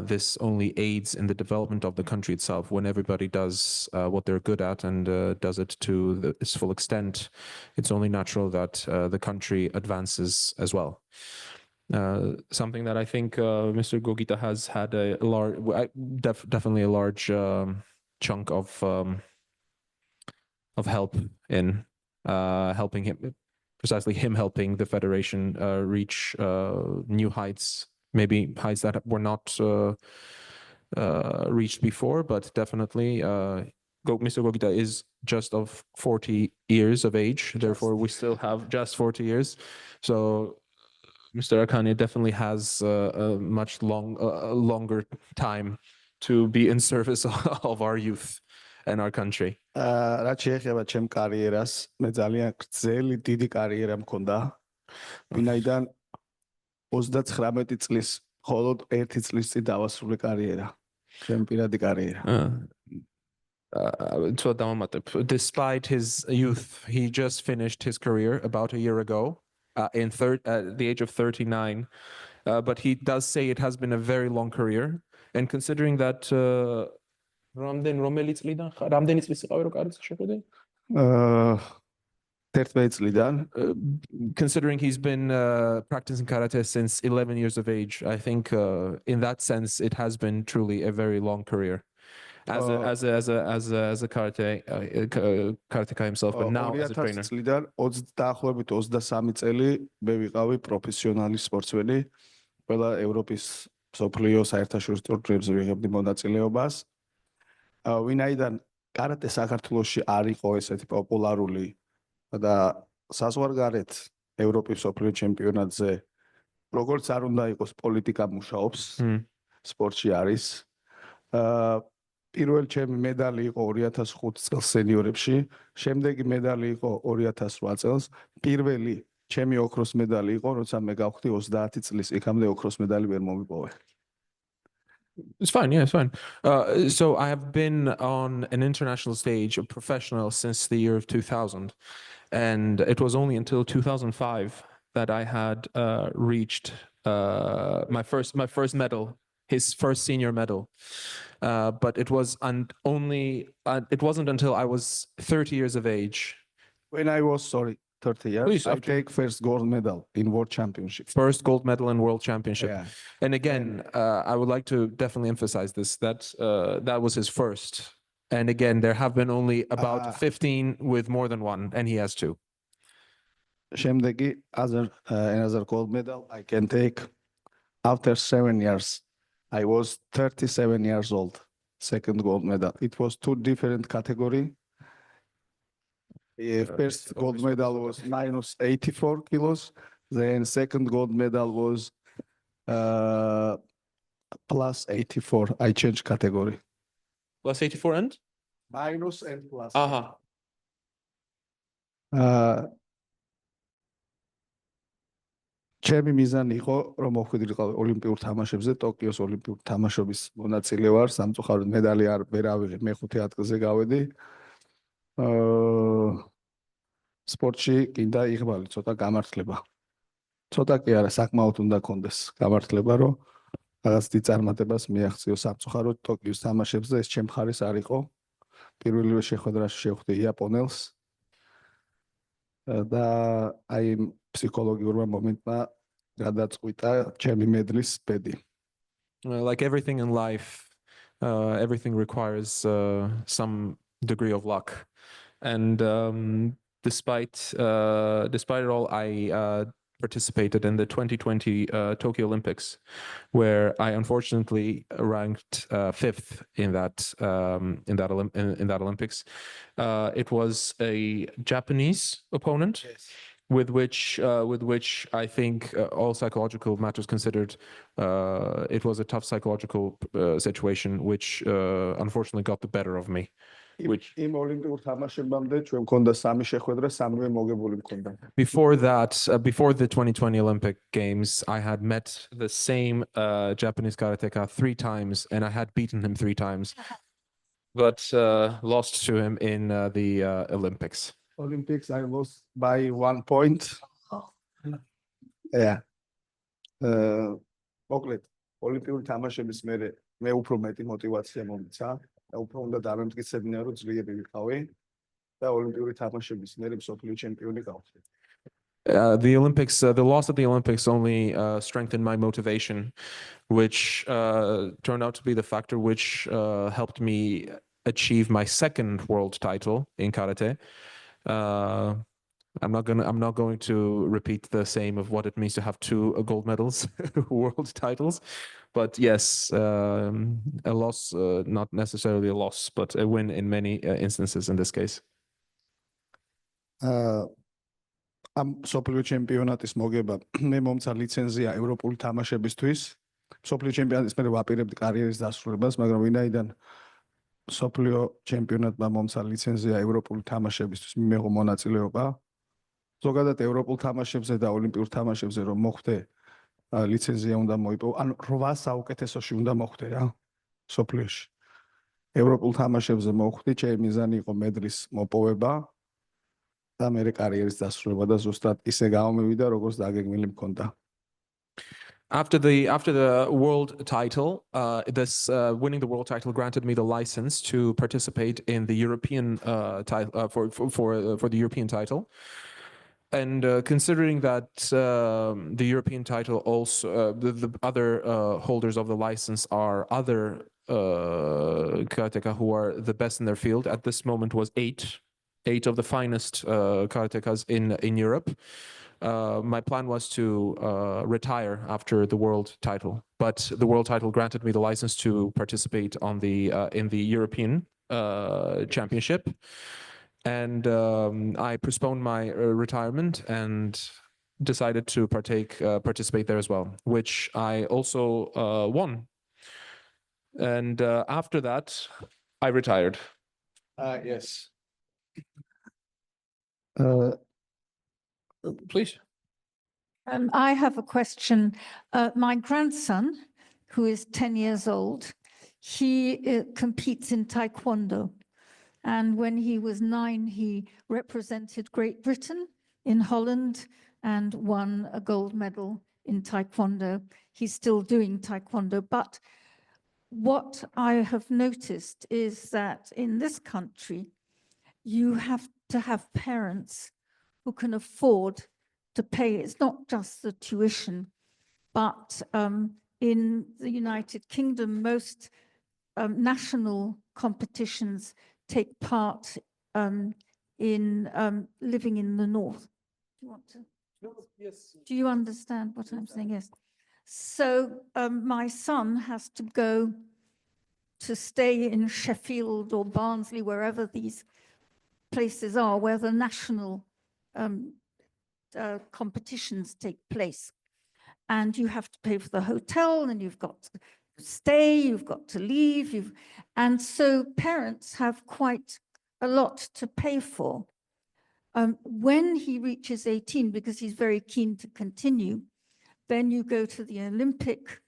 This only aids in the development of the country itself when everybody does what they're good at and does it to its full extent. It's only natural that the country advances as well. Something that I think Mr. Gogita has had a large, definitely a large chunk of help in helping him, precisely him helping the federation reach new heights, maybe heights that were not reached before, but definitely Mr. Gogita is just of 40 years of age, therefore we still have just 40 years. So Mr. Akane definitely has a much longer time to be in service of our youth and our country.
რაც შეეხება ჩემ კარიერას, მე ძალიან გრძელი დიდი კარიერა მქონდა. ვინაიდან 39 წლის, მხოლოდ 1 წლის წინ დავასრულე კარიერა. ჩემი პირადი კარიერა.
Despite his youth, he just finished his career about a year ago at the age of 39. But he does say it has been a very long career. And considering that
რამდენი წლის იყავი რომ კარიერას შეხვედე? 11 წლიდან.
Considering he's been practicing karate since 11 years of age, I think in that sense it has been truly a very long career as a karateka himself, but now as a trainer.
2000 წლიდან დაახლოებით 23 წელი მე ვიყავი პროფესიონალი სპორტსმენი. ყველა ევროპის მსოფლიო საერთაშორისო ტურნირებზე ვიღებდი მონაწილეობას. ვინაიდან კარატე საქართველოში არ იყო ესეთი პოპულარული და საზღვარგარეთ ევროპის მსოფლიო ჩემპიონატზე როგორც არ უნდა იყოს პოლიტიკა მუშაობს, სპორტში არის. პირველი ჩემი медали იყო 2005 წელს სენიორებში, შემდეგი медали იყო 2008 წელს, პირველი ჩემი ოქროს медали იყო, როცა მე გავხდი 30 წლის, იქამდე ოქროს медали ვერ მომიპოვე.
It's fine, yeah, it's fine. So I have been on an international stage, a professional, since the year of 2000. And it was only until 2005 that I had reached my first medal, his first senior medal. But it wasn't until I was 30 years of age.
When I was 30 years,
Please,
I take first gold medal in World Championship.
First gold medal in World Championship.
Yeah.
And again, I would like to definitely emphasize this, that that was his first. And again, there have been only about 15 with more than one, and he has 2.
შემდეგი another gold medal I can take after 7 years. I was 37 years old, second gold medal. It was 2 different category. First gold medal was minus 84 kilos. Then second gold medal was plus 84. I changed category.
Plus 84 and?
Minus and plus. ჩემი მიზანი იყო რომ მოვხვიდრიყავი ოლიმპიურ თამაშებზე, ტოკიოს ოლიმპიურ თამაშობის მონაწილე ვარ, სამწუხაროდ медали ვერ ავიღე, მე-5 ადგილზე გავედი. სპორტში კიდე იღბალი ცოტა გამართლება. ცოტა კი არა, საკმაოდ უნდა კონდეს გამართლება, რომ რაღაც დიდ წარმატებას მიაღწიო. სამწუხაროდ ტოკიოს თამაშებზე ეს ჩემ მხარეს არ იყო. პირველივე შეხვედრაში შევხვდი იაპონელს და აი ფსიქოლოგიურმა მომენტმა გადაწყვიტა ჩემი მედლის ბედი.
Like everything in life, everything requires some degree of luck. And despite it all, I participated in the 2020 Tokyo Olympics, where I unfortunately ranked 5th in that Olympics. It was a Japanese opponent.
Yes.
with which I think all psychological matters considered, it was a tough psychological situation, which unfortunately got the better of me. Which
იმ ოლიმპიურ თამაშებამდე ჩვენ მქონდა სამი შეხვედრა, სამივე მოგებული მქონდა.
before that, before the 2020 Olympic Games, I had met the same Japanese karateka 3 times, and I had beaten him 3 times, but lost to him in the Olympics.
Olympics, I lost by 1 point. Yeah. მოკლედ, ოლიმპიური თამაშების მერე მე უფრო მეტი мотивация მომცა და უფრო უნდა დამემტკიცებინა, რომ ძლიერი ვიყავი და ოლიმპიური თამაშების მერე მსოფლიო ჩემპიონი გავხდი.
The Olympics, the loss at the Olympics only strengthened my motivation, which turned out to be the factor which helped me achieve my 2nd world title in karate. I'm not going to repeat the same of what it means to have 2 gold medals, world titles, but yes, a loss, not necessarily a loss, but a win in many instances in this case.
ამ მსოფლიო ჩემპიონატის მოგება მე მომცა ლიცენზია ევროპული თამაშებისთვის. მსოფლიო ჩემპიონატის მერე ვაპირებდი კარიერის დასრულებას, მაგრამ ვინაიდან მსოფლიო ჩემპიონატმა მომცა ლიცენზია ევროპული თამაშებისთვის მიმეღო მონაწილეობა, ზოგადად ევროპულ თამაშებზე და ოლიმპიურ თამაშებზე რომ მოხვდე, ლიცენზია უნდა მოიპოვო, ან 8 საუკეთესოში უნდა მოხვდე რა მსოფლიოში. ევროპულ თამაშებზე მოხვდი, ჩემი მიზანი იყო მედლის მოპოვება და მე კარიერის დასრულება და ზუსტად ისე გამომივიდა, როგორც დაგეგმილი მქონდა.
After the world title, winning the world title granted me the license to participate in the European title for the European title. And considering that the European title also, the other holders of the license are other karateka who are the best in their field, at this moment was 8 of the finest karatekas in Europe. My plan was to retire after the world title, but the world title granted me the license to participate on in the European championship. And I postponed my retirement and decided to participate there as well, which I also won. And after that, I retired.
Yes.
Please.
I have a question. My grandson, who is 10 years old, he competes in Taekwondo. And when he was 9, he represented Great Britain in Holland and won a gold medal in Taekwondo. He's still doing Taekwondo. But what I have noticed is that in this country, you have to have parents who can afford to pay. It's not just the tuition, but in the United Kingdom, most national competitions take part in living in the north. Do you want to?
Yes.
Do you understand what I'm saying? Yes. So my son has to go to stay in Sheffield or Barnsley, wherever these places are, where the national competitions take place. And you have to pay for the hotel, and you've got to stay, you've got to leave. And so parents have quite a lot to pay for. When he reaches 18, because he's very keen to continue, then you go to the Olympic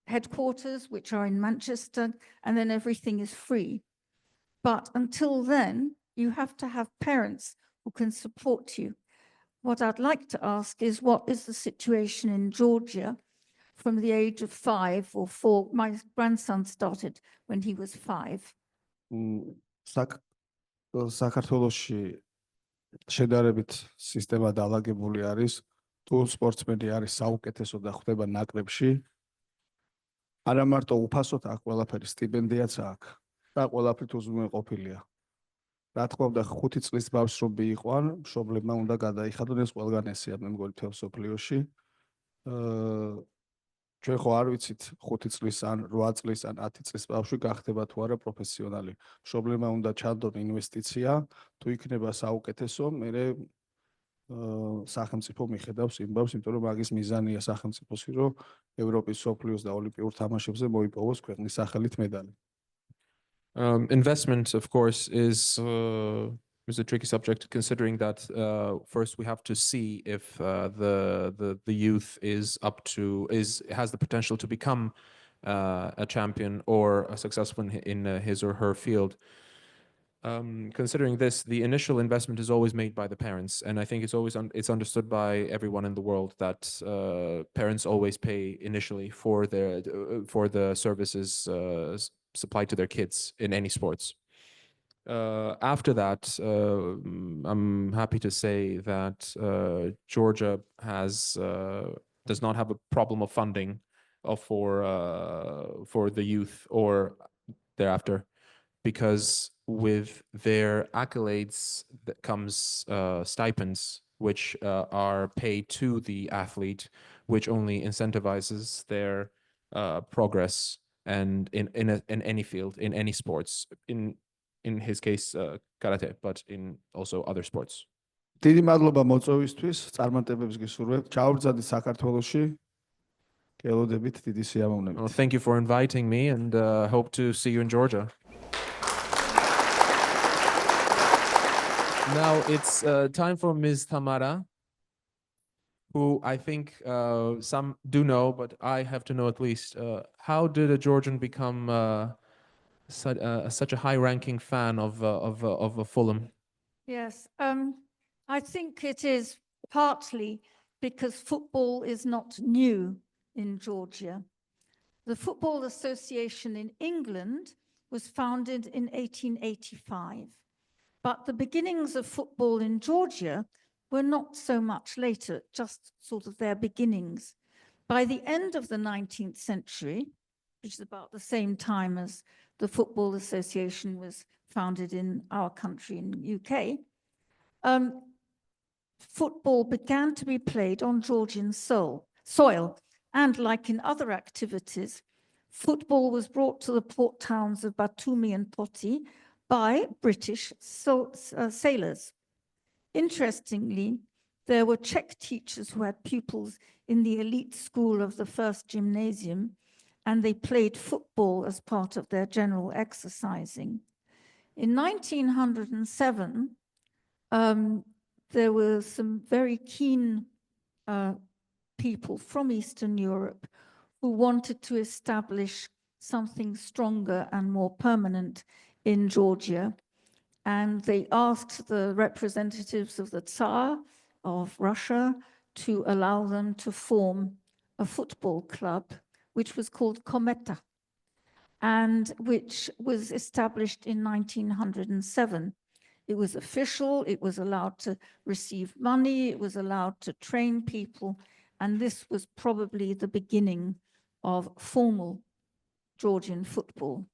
headquarters, which are in Manchester, and then everything is free. But until then, you have to have parents who can support you. What I'd like to ask is, what is the situation in Georgia from the age of 5 or 4? My grandson started when he was 5.
საქართველოში შედარებით სისტემა დაალაგებული არის. თუ სპორტსმენი არის საუკეთესო და ხვდება ნაკრებში, არა მარტო უფასოდ აქვს, ყველაფერი სტიპენდიაც აქვს და ყველაფრით უზრუნველყოფილია. რა თქმა უნდა, 5 წლის ბავშვს რომ მიიყვან, მშობლებმა უნდა გადაიხადონ, ეს ყველგან ესეა, მე მგონი მთელ მსოფლიოში. ჩვენ ხო არ ვიცით 5 წლის ან 8 წლის ან 10 წლის ბავშვი გახდება თუ არა პროფესიონალი. მშობლებმა უნდა ჩადონ ინვესტიცია, თუ იქნება საუკეთესო, მერე სახელმწიფო მიხედავს იმბავს, იმიტომ რომ მაგის მიზანია სახელმწიფოსი, რომ ევროპის, მსოფლიოს და ოლიმპიურ თამაშებზე მოიპოვოს ქვეყნის სახელით медали.
Investment, of course, is a tricky subject, considering that first we have to see if the youth has the potential to become a champion or a successful in his or her field. Considering this, the initial investment is always made by the parents, and I think it's understood by everyone in the world that parents always pay initially for the services supplied to their kids in any sports. After that, I'm happy to say that Georgia does not have a problem of funding for the youth or thereafter, because with their accolades that comes stipends, which are paid to the athlete, which only incentivizes their progress and in any field, in any sports, in his case karate, but in also other sports.
დიდი მადლობა მოწვევისთვის, წარმატებებს გისურვებთ. ჩავრწადით საქართველოში. გელოდებით დიდი სიამოვნებით.
Well, thank you for inviting me, and hope to see you in Georgia. Now it's time for Ms. Tamara, who I think some do know, but I have to know at least. How did a Georgian become such a high-ranking fan of Fulham?
Yes, I think it is partly because football is not new in Georgia. The Football Association in England was founded in 1885, but the beginnings of football in Georgia were not so much later, just sort of their beginnings. By the end of the 19th century, which is about the same time as the Football Association was founded in our country, in the UK, football began to be played on Georgian soil. And like in other activities, football was brought to the port towns of Batumi and Poti by British sailors. Interestingly, there were Czech teachers who had pupils in the elite school of the first gymnasium, and they played football as part of their general exercising. In 1907, there were some very keen people from Eastern Europe who wanted to establish something stronger and more permanent in Georgia. And they asked the representatives of the Tsar of Russia to allow them to form a football club, which was called Kometa, and which was established in 1907. It was official, it was allowed to receive money, it was allowed to train people, and this was probably the beginning of formal Georgian football.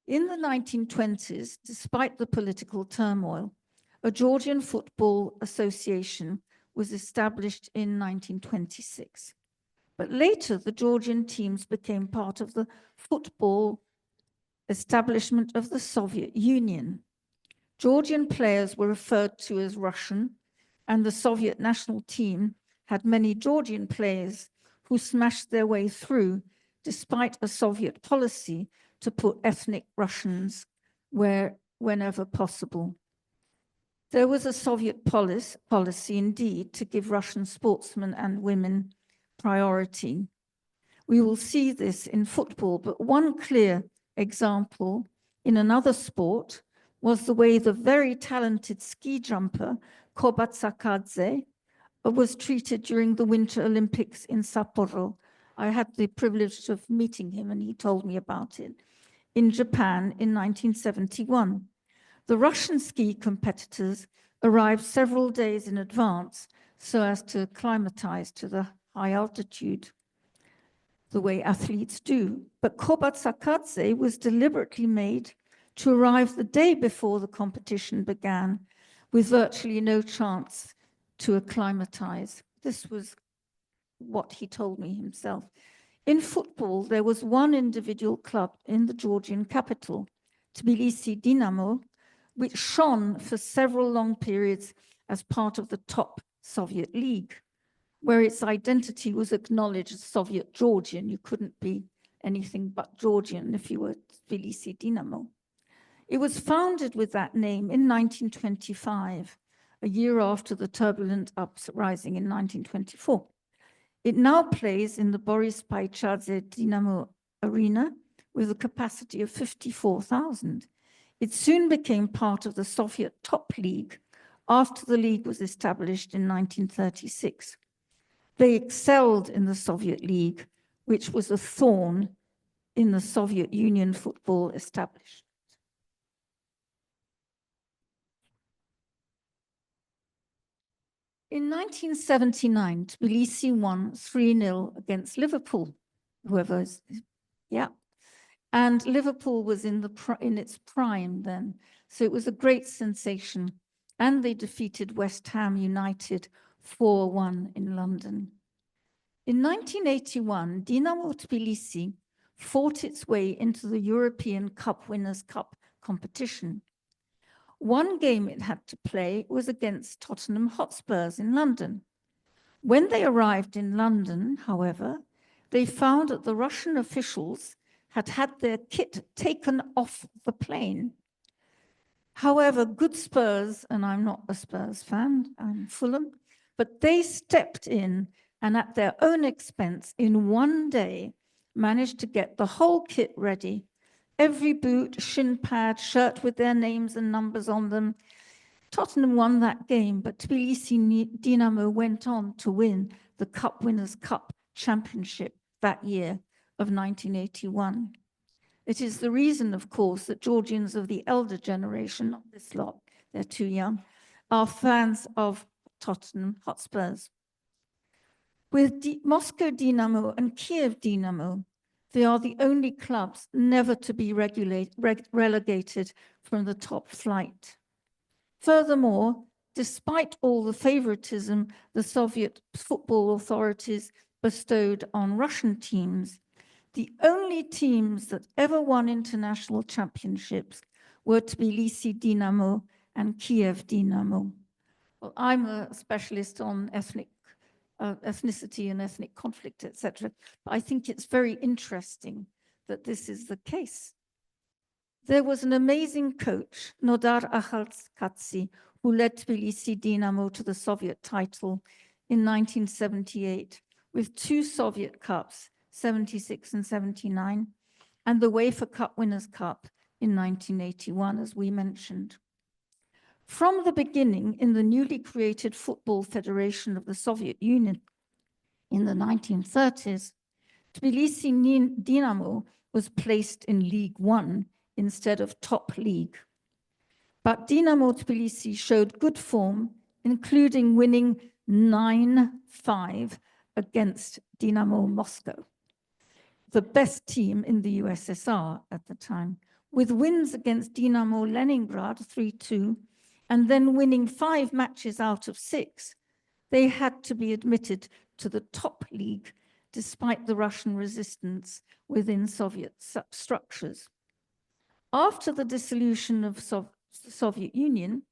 In the 1920s, despite the political turmoil, a Georgian Football Association was established in 1926. But later, the Georgian teams became part of the football establishment of the Soviet Union. Georgian players were referred to as Russian, and the Soviet national team had many Georgian players who smashed their way through despite a Soviet policy to put ethnic Russians whenever possible. There was a Soviet policy indeed to give Russian sportsmen and women priority. We will see this in football, but one clear example in another sport was the way the very talented ski jumper Kobatsakadze was treated during the Winter Olympics in Sapporo. I had the privilege of meeting him and he told me about it in Japan in 1971. The Russian ski competitors arrived several days in advance so as to acclimatize to the high altitude, the way athletes do. But Kobatsakadze was deliberately made to arrive the day before the competition began with virtually no chance to acclimatize. This was what he told me himself. In football, there was one individual club in the Georgian capital, Tbilisi Dinamo, which shone for several long periods as part of the top Soviet League, where its identity was acknowledged as Soviet Georgian. You couldn't be anything but Georgian if you were Tbilisi Dinamo. It was founded with that name in 1925, a year after the turbulent uprising in 1924. It now plays in the Boris Paicadze Dinamo Arena with a capacity of 54,000. It soon became part of the Soviet top league after the league was established in 1936. They excelled in the Soviet League, which was a thorn in the Soviet Union football establishment. In 1979, Tbilisi won 3-0 against Liverpool, and Liverpool was in its prime then, so it was a great sensation, and they defeated West Ham United 4-1 in London. In 1981, Dinamo Tbilisi fought its way into the European Cup Winners' Cup competition. One game it had to play was against Tottenham Hotspurs in London. When they arrived in London, however, they found that the Russian officials had had their kit taken off the plane. However, good Spurs, and I'm not a Spurs fan, I'm Fulham, but they stepped in and at their own expense in one day managed to get the whole kit ready. Every boot, shin pad, shirt with their names and numbers on them. Tottenham won that game, but Tbilisi Dinamo went on to win the Cup Winners' Cup Championship that year of 1981. It is the reason, of course, that Georgians of the elder generation, not this lot, they're too young, are fans of Tottenham Hotspurs. With Moscow Dynamo and Kiev Dynamo, they are the only clubs never to be relegated from the top flight. Furthermore, despite all the favoritism the Soviet football authorities bestowed on Russian teams, the only teams that ever won international championships were Tbilisi Dynamo and Kiev Dynamo. Well, I'm a specialist on ethnicity and ethnic conflict, etc. But I think it's very interesting that this is the case. There was an amazing coach, Nodar Akhalkatsi, who led Tbilisi Dynamo to the Soviet title in 1978 with 2 Soviet Cups, 76 and 79, and the UEFA Cup Winners' Cup in 1981, as we mentioned. From the beginning, in the newly created Football Federation of the Soviet Union in the 1930s, Tbilisi Dynamo was placed in League One instead of top league. But Dynamo Tbilisi showed good form, including winning 9-5 against Dynamo Moscow, the best team in the USSR at the time, with wins against Dynamo Leningrad 3-2, and then winning 5 matches out of 6. They had to be admitted to the top league despite the Russian resistance within Soviet structures. After the dissolution of the Soviet Union,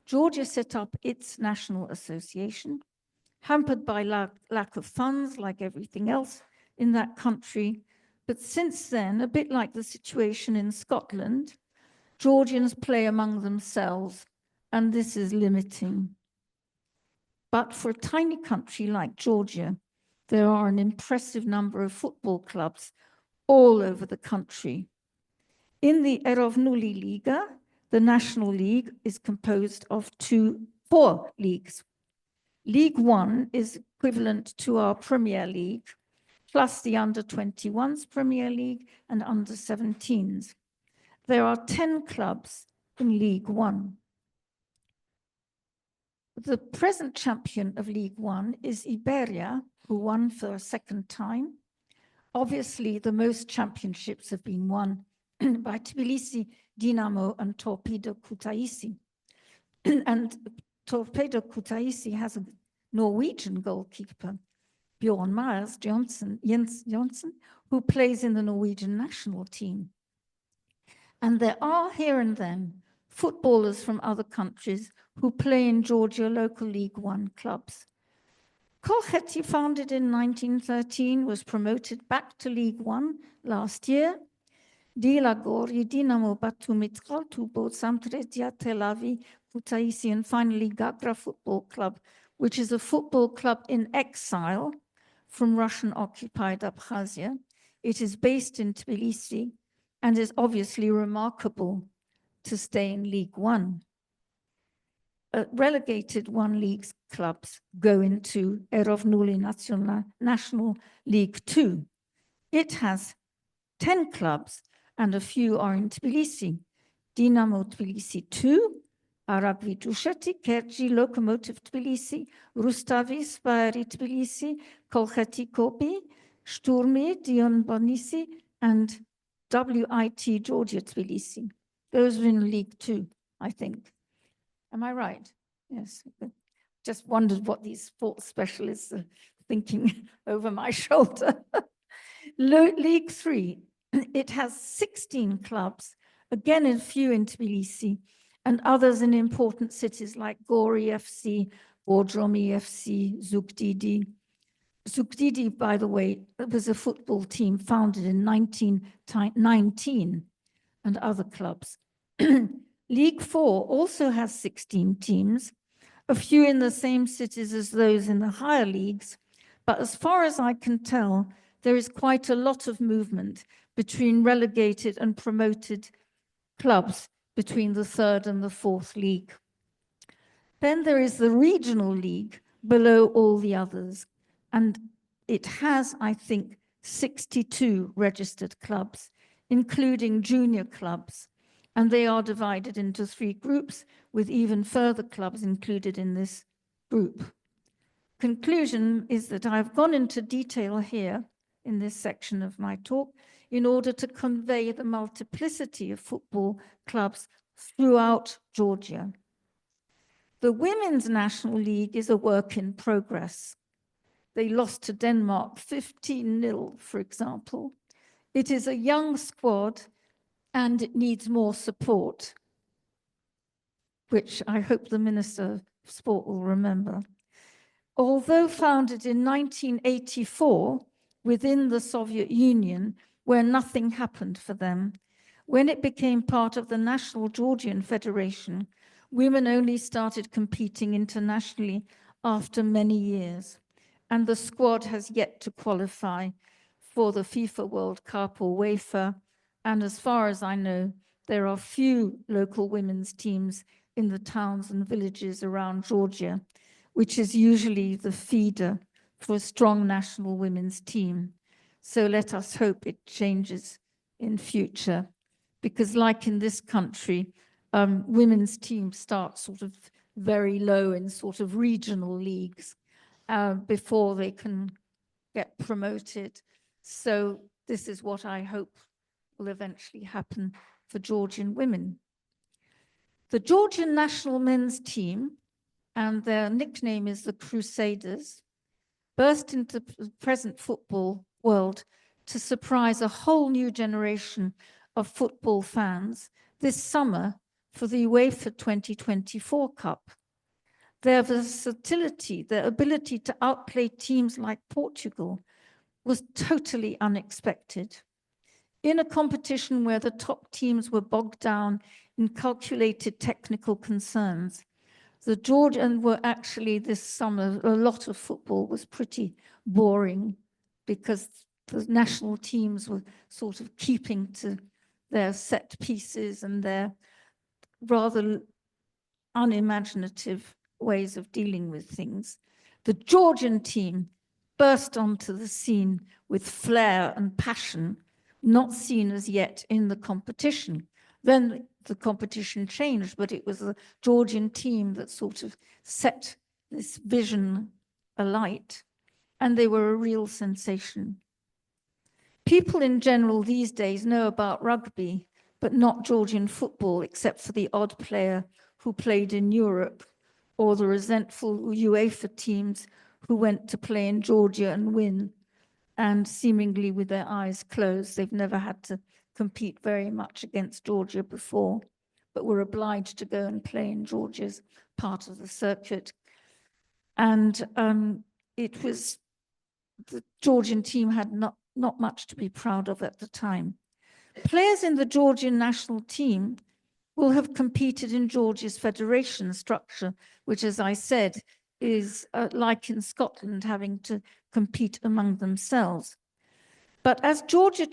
Georgia set up its national association, hampered by lack of funds like everything else in that country. But since then, a bit like the situation in Scotland, Georgians play among themselves, and this is limiting. But for a tiny country like Georgia, there are an impressive number of football clubs all over the country. In the Erovnuli Liga, the National League is composed of 4 leagues. League One is equivalent to our Premier League, plus the under-21s Premier League and under-17s. There are 10 clubs in League One. The present champion of League One is Iberia, who won for a second time. Obviously, the most championships have been won by Tbilisi Dinamo and Torpedo Kutaisi. And Torpedo Kutaisi has a Norwegian goalkeeper, Bjorn Myers Jens Johnsen, who plays in the Norwegian national team. And there are here and then footballers from other countries who play in Georgia local League One clubs. Kolkheti, founded in 1913, was promoted back to League One last year. Dilagori, Dinamo Batumi, Tubo, Samtredia, Tel Aviv, Kutaisi, and finally Gagra Football Club, which is a football club in exile from Russian-occupied Abkhazia. It is based in Tbilisi and is obviously remarkable to stay in League One. Relegated one league clubs go into Erovnuli National League Two. It has 10 clubs and a few are in Tbilisi. Dinamo Tbilisi 2, Arabvi Dusheti, Kerji, Lokomotiv Tbilisi, Rustavi, Spari Tbilisi, Kolkheti Kopi, Shturmi, Dion Bonisi, and WIT Georgia Tbilisi. Those are in League Two, I think. Am I right? Yes. Just wondered what these sports specialists are thinking over my shoulder. League Three, it has 16 clubs, again a few in Tbilisi, and others in important cities like Gori FC, Bodromi FC, Zugdidi. Zugdidi, by the way, was a football team founded in 1919, and other clubs. League Four also has 16 teams, a few in the same cities as those in the higher leagues, but as far as I can tell, there is quite a lot of movement between relegated and promoted clubs between the third and the fourth league. Then there is the regional league below all the others, and it has, I think, 62 registered clubs, including junior clubs, and they are divided into 3 groups with even further clubs included in this group. Conclusion is that I've gone into detail here in this section of my talk in order to convey the multiplicity of football clubs throughout Georgia. The Women's National League is a work in progress. They lost to Denmark 15-0, for example. It is a young squad and it needs more support, which I hope the Minister of Sport will remember. Although founded in 1984 within the Soviet Union, where nothing happened for them, when it became part of the National Georgian Federation, women only started competing internationally after many years, and the squad has yet to qualify for the FIFA World Cup or UEFA, and as far as I know, there are few local women's teams in the towns and villages around Georgia, which is usually the feeder for a strong national women's team. So let us hope it changes in future, because like in this country, women's teams start sort of very low in sort of regional leagues before they can get promoted. So this is what I hope will eventually happen for Georgian women. The Georgian national men's team, and their nickname is the Crusaders, burst into the present football world to surprise a whole new generation of football fans this summer for the UEFA 2024 Cup. Their versatility, their ability to outplay teams like Portugal was totally unexpected. In a competition where the top teams were bogged down in calculated technical concerns, the Georgians were actually this summer, a lot of football was pretty boring because the national teams were sort of keeping to their set pieces and their rather unimaginative ways of dealing with things. The Georgian team burst onto the scene with flair and passion, not seen as yet in the competition. Then the competition changed, but it was the Georgian team that sort of set this vision alight, and they were a real sensation. People in general these days know about rugby, but not Georgian football, except for the odd player who played in Europe, or the resentful UEFA teams who went to play in Georgia and win, and seemingly with their eyes closed. They've never had to compete very much against Georgia before, but were obliged to go and play in Georgia's part of the circuit. And it was, the Georgian team had not much to be proud of at the time. Players in the Georgian national team will have competed in Georgia's federation structure, which, as I said, is like in Scotland, having to compete among themselves. But as Georgia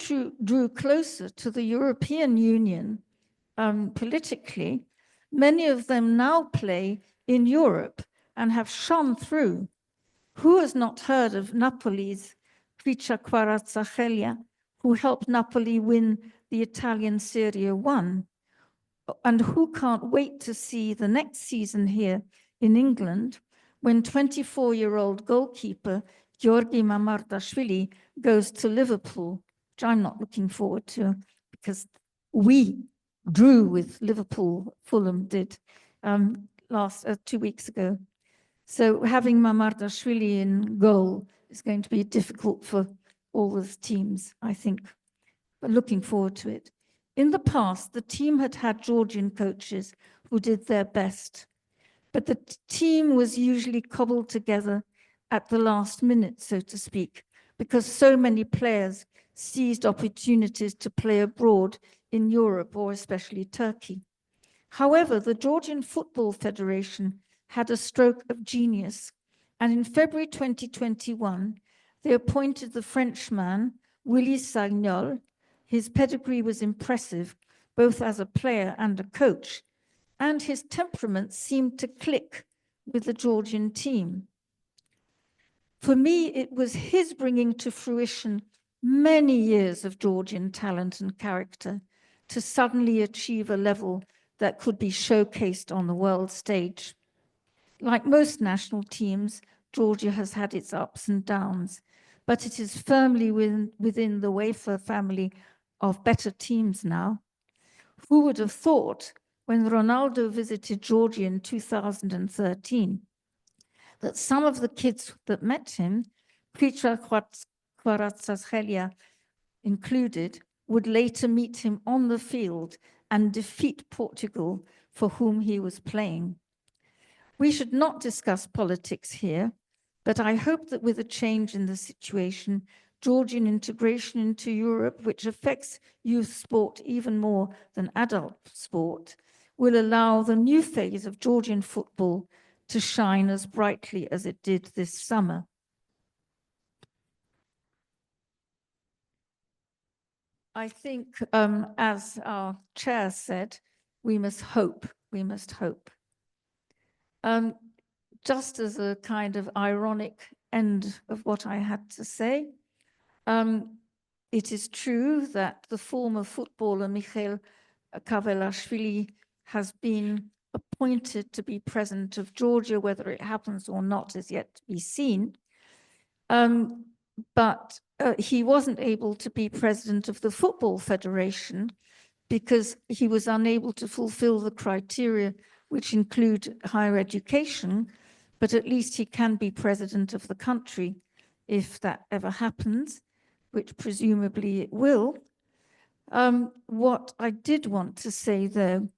drew closer to the European Union politically, many of them now play in Europe and have shone through. Who has not heard of Napoli's Prica Kvaratskhelia, who helped Napoli win the Italian Serie 1? And who can't wait to see the next season here in England when 24-year-old goalkeeper Georgi Mamardashvili goes to Liverpool, which I'm not looking forward to because we drew with Liverpool, Fulham did 2 weeks ago. So having Mamardashvili in goal is going to be difficult for all the teams, I think, but looking forward to it. In the past, the team had Georgian coaches who did their best, but the team was usually cobbled together at the last minute, so to speak, because so many players seized opportunities to play abroad in Europe or especially Turkey. However, the Georgian Football Federation had a stroke of genius, and in February 2021, they appointed the Frenchman, Willy Sagnol. His pedigree was impressive, both as a player and a coach, and his temperament seemed to click with the Georgian team. For me, it was his bringing to fruition many years of Georgian talent and character to suddenly achieve a level that could be showcased on the world stage. Like most national teams, Georgia has had its ups and downs, but it is firmly within the UEFA family of better teams now. Who would have thought when Ronaldo visited Georgia in 2013 that some of the kids that met him, Prica Kvaratskhelia included, would later meet him on the field and defeat Portugal, for whom he was playing. We should not discuss politics here, but I hope that with a change in the situation, Georgian integration into Europe, which affects youth sport even more than adult sport, will allow the new phase of Georgian football to shine as brightly as it did this summer. I think, as our chair said, we must hope, we must hope. Just as a kind of ironic end of what I had to say, it is true that the former footballer Mikhail Kavelashvili has been appointed to be president of Georgia. Whether it happens or not is yet to be seen. But he wasn't able to be president of the Football Federation because he was unable to fulfill the criteria which include higher education, but at least he can be president of the country if that ever happens, which presumably it will. What I did want to say, though,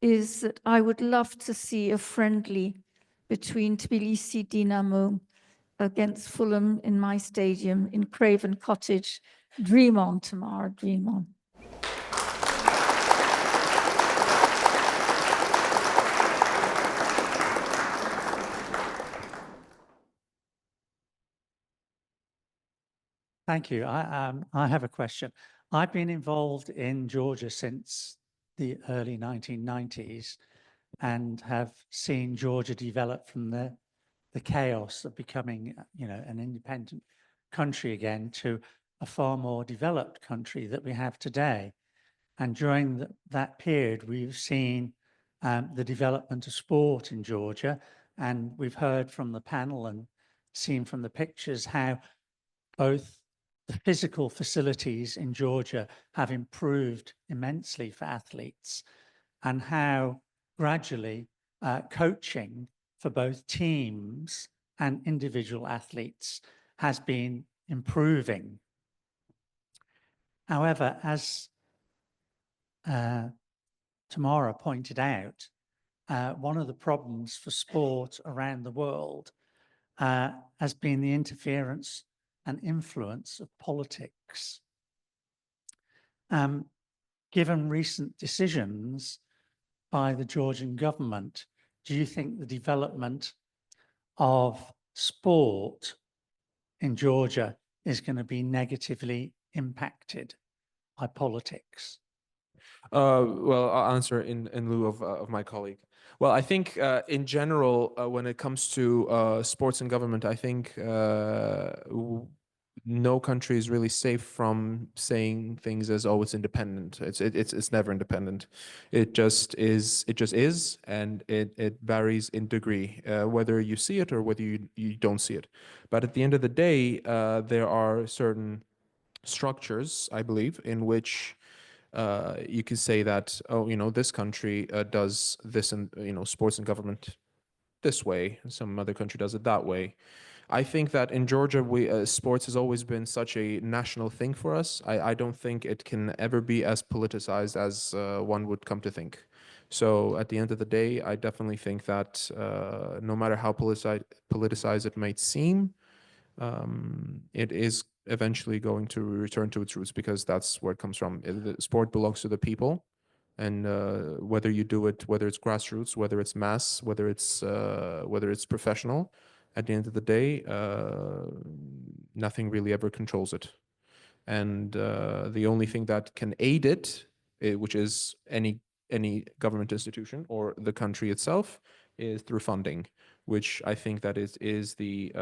is that I would love to see a friendly between Tbilisi Dinamo against Fulham in my stadium in Craven Cottage. Dream on tomorrow, dream on.
Thank you. I have a question. I've been involved in Georgia since the early 1990s and have seen Georgia develop from the chaos of becoming, an independent country again to a far more developed country that we have today. And during that period, we've seen the development of sport in Georgia, and we've heard from the panel and seen from the pictures how both the physical facilities in Georgia have improved immensely for athletes, and how gradually coaching for both teams and individual athletes has been improving. However, as Tamara pointed out, one of the problems for sport around the world has been the interference and influence of politics. Given recent decisions by the Georgian government, do you think the development of sport in Georgia is going to be negatively impacted by politics?
Well, I'll answer in lieu of my colleague. Well, I think in general, when it comes to sports and government, I think no country is really safe from saying things as, oh, it's independent. It's never independent. It just is. It just is, and it varies in degree, whether you see it or whether you don't see it. But at the end of the day, there are certain structures, I believe, in which you could say that, oh, this country does this and, sports and government this way, and some other country does it that way. I think that in Georgia, sports has always been such a national thing for us. I don't think it can ever be as politicized as one would come to think. So at the end of the day, I definitely think that no matter how politicized it might seem, it is eventually going to return to its roots, because that's where it comes from. The sport belongs to the people, and whether you do it, whether it's grassroots, whether it's mass, whether it's professional, at the end of the day, nothing really ever controls it. And the only thing that can aid it, which is any government institution or the country itself, is through funding, which I think that is the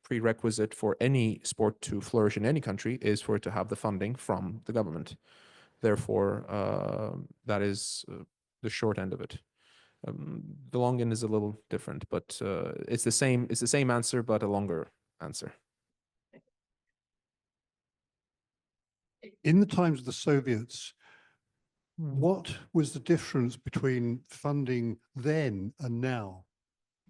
prerequisite for any sport to flourish in any country, is for it to have the funding from the government. Therefore, that is the short end of it. The long end is a little different, but it's the same answer, but a longer answer.
In the times of the Soviets, what was the difference between funding then and now?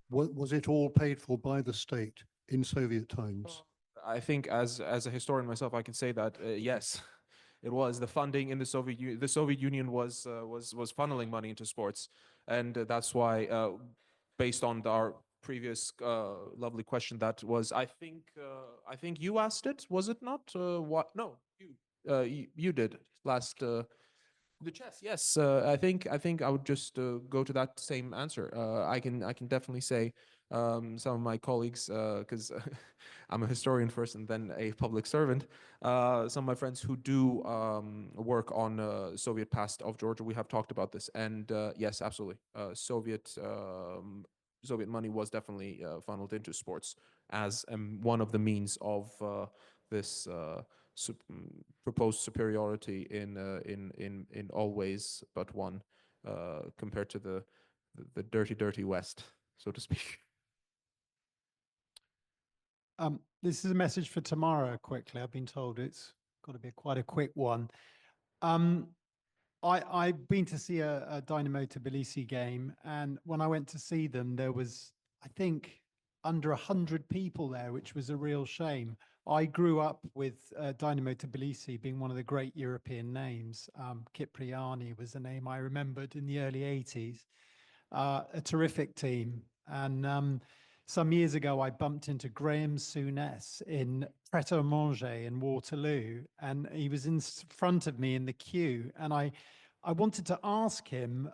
Was it all paid for by the state in Soviet times?
I think as a historian myself, I can say that yes, it was. The funding in the Soviet Union was funneling money into sports, and that's why, based on our previous lovely question, that was, I think you asked it, was it not? What? No, you did last. The chess, yes. I think I would just go to that same answer. I can definitely say some of my colleagues, because I'm a historian first and then a public servant. Some of my friends who do work on Soviet past of Georgia, we have talked about this, and yes, absolutely, Soviet money was definitely funneled into sports as one of the means of this. Proposed superiority in all ways but one, compared to the dirty West, so to speak.
This is a message for Tamara quickly. I've been told it's got to be quite a quick one. I've been to see a Dynamo Tbilisi game, and when I went to see them, there was, I think, under 100 people there, which was a real shame. I grew up with Dynamo Tbilisi being one of the great European names. Kypriani was the name I remembered in the early 80s. A terrific team. And some years ago, I bumped into Graham Souness in Pret-a-Manger in Waterloo, and he was in front of me in the queue. And I wanted to ask him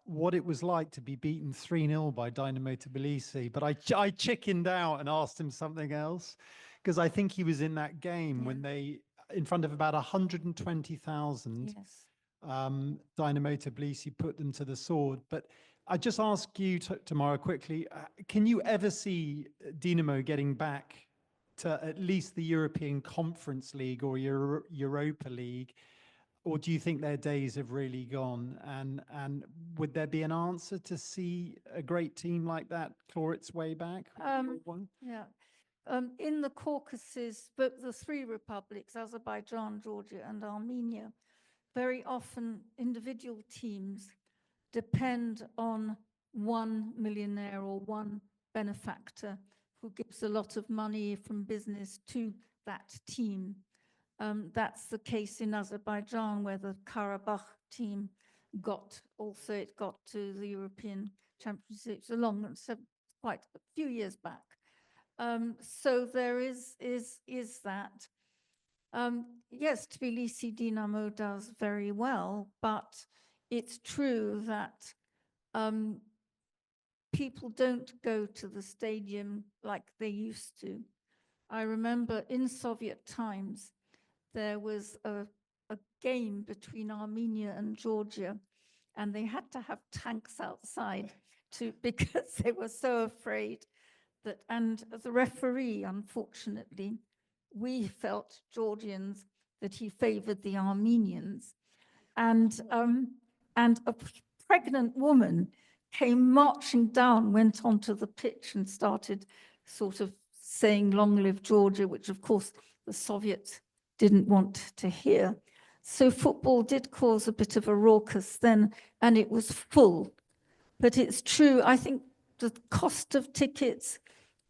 what it was like to be beaten 3-0 by Dynamo Tbilisi, but I chickened out and asked him something else, because I think he was in that game when they, in front of about 120,000, Dynamo Tbilisi put them to the sword. But I just ask you, Tamara, quickly, can you ever see Dynamo getting back to at least the European Conference League or Europa League? Or do you think their days have really gone? And would there be an answer to see a great team like that claw its way back?
Yeah. In the Caucasus, but the three republics, Azerbaijan, Georgia, and Armenia, very often individual teams depend on one millionaire or one benefactor who gives a lot of money from business to that team. That's the case in Azerbaijan, where the Karabakh team it got to the European Championships quite a few years back. So there is that. Yes, Tbilisi Dinamo does very well, but it's true that people don't go to the stadium like they used to. I remember in Soviet times, there was a game between Armenia and Georgia, and they had to have tanks outside because they were so afraid that, and the referee, unfortunately, we felt, Georgians, that he favored the Armenians. And a pregnant woman came marching down, went onto the pitch and started sort of saying, "Long live Georgia," which of course the Soviets didn't want to hear. So football did cause a bit of a raucous then, and it was full. But it's true, I think the cost of tickets,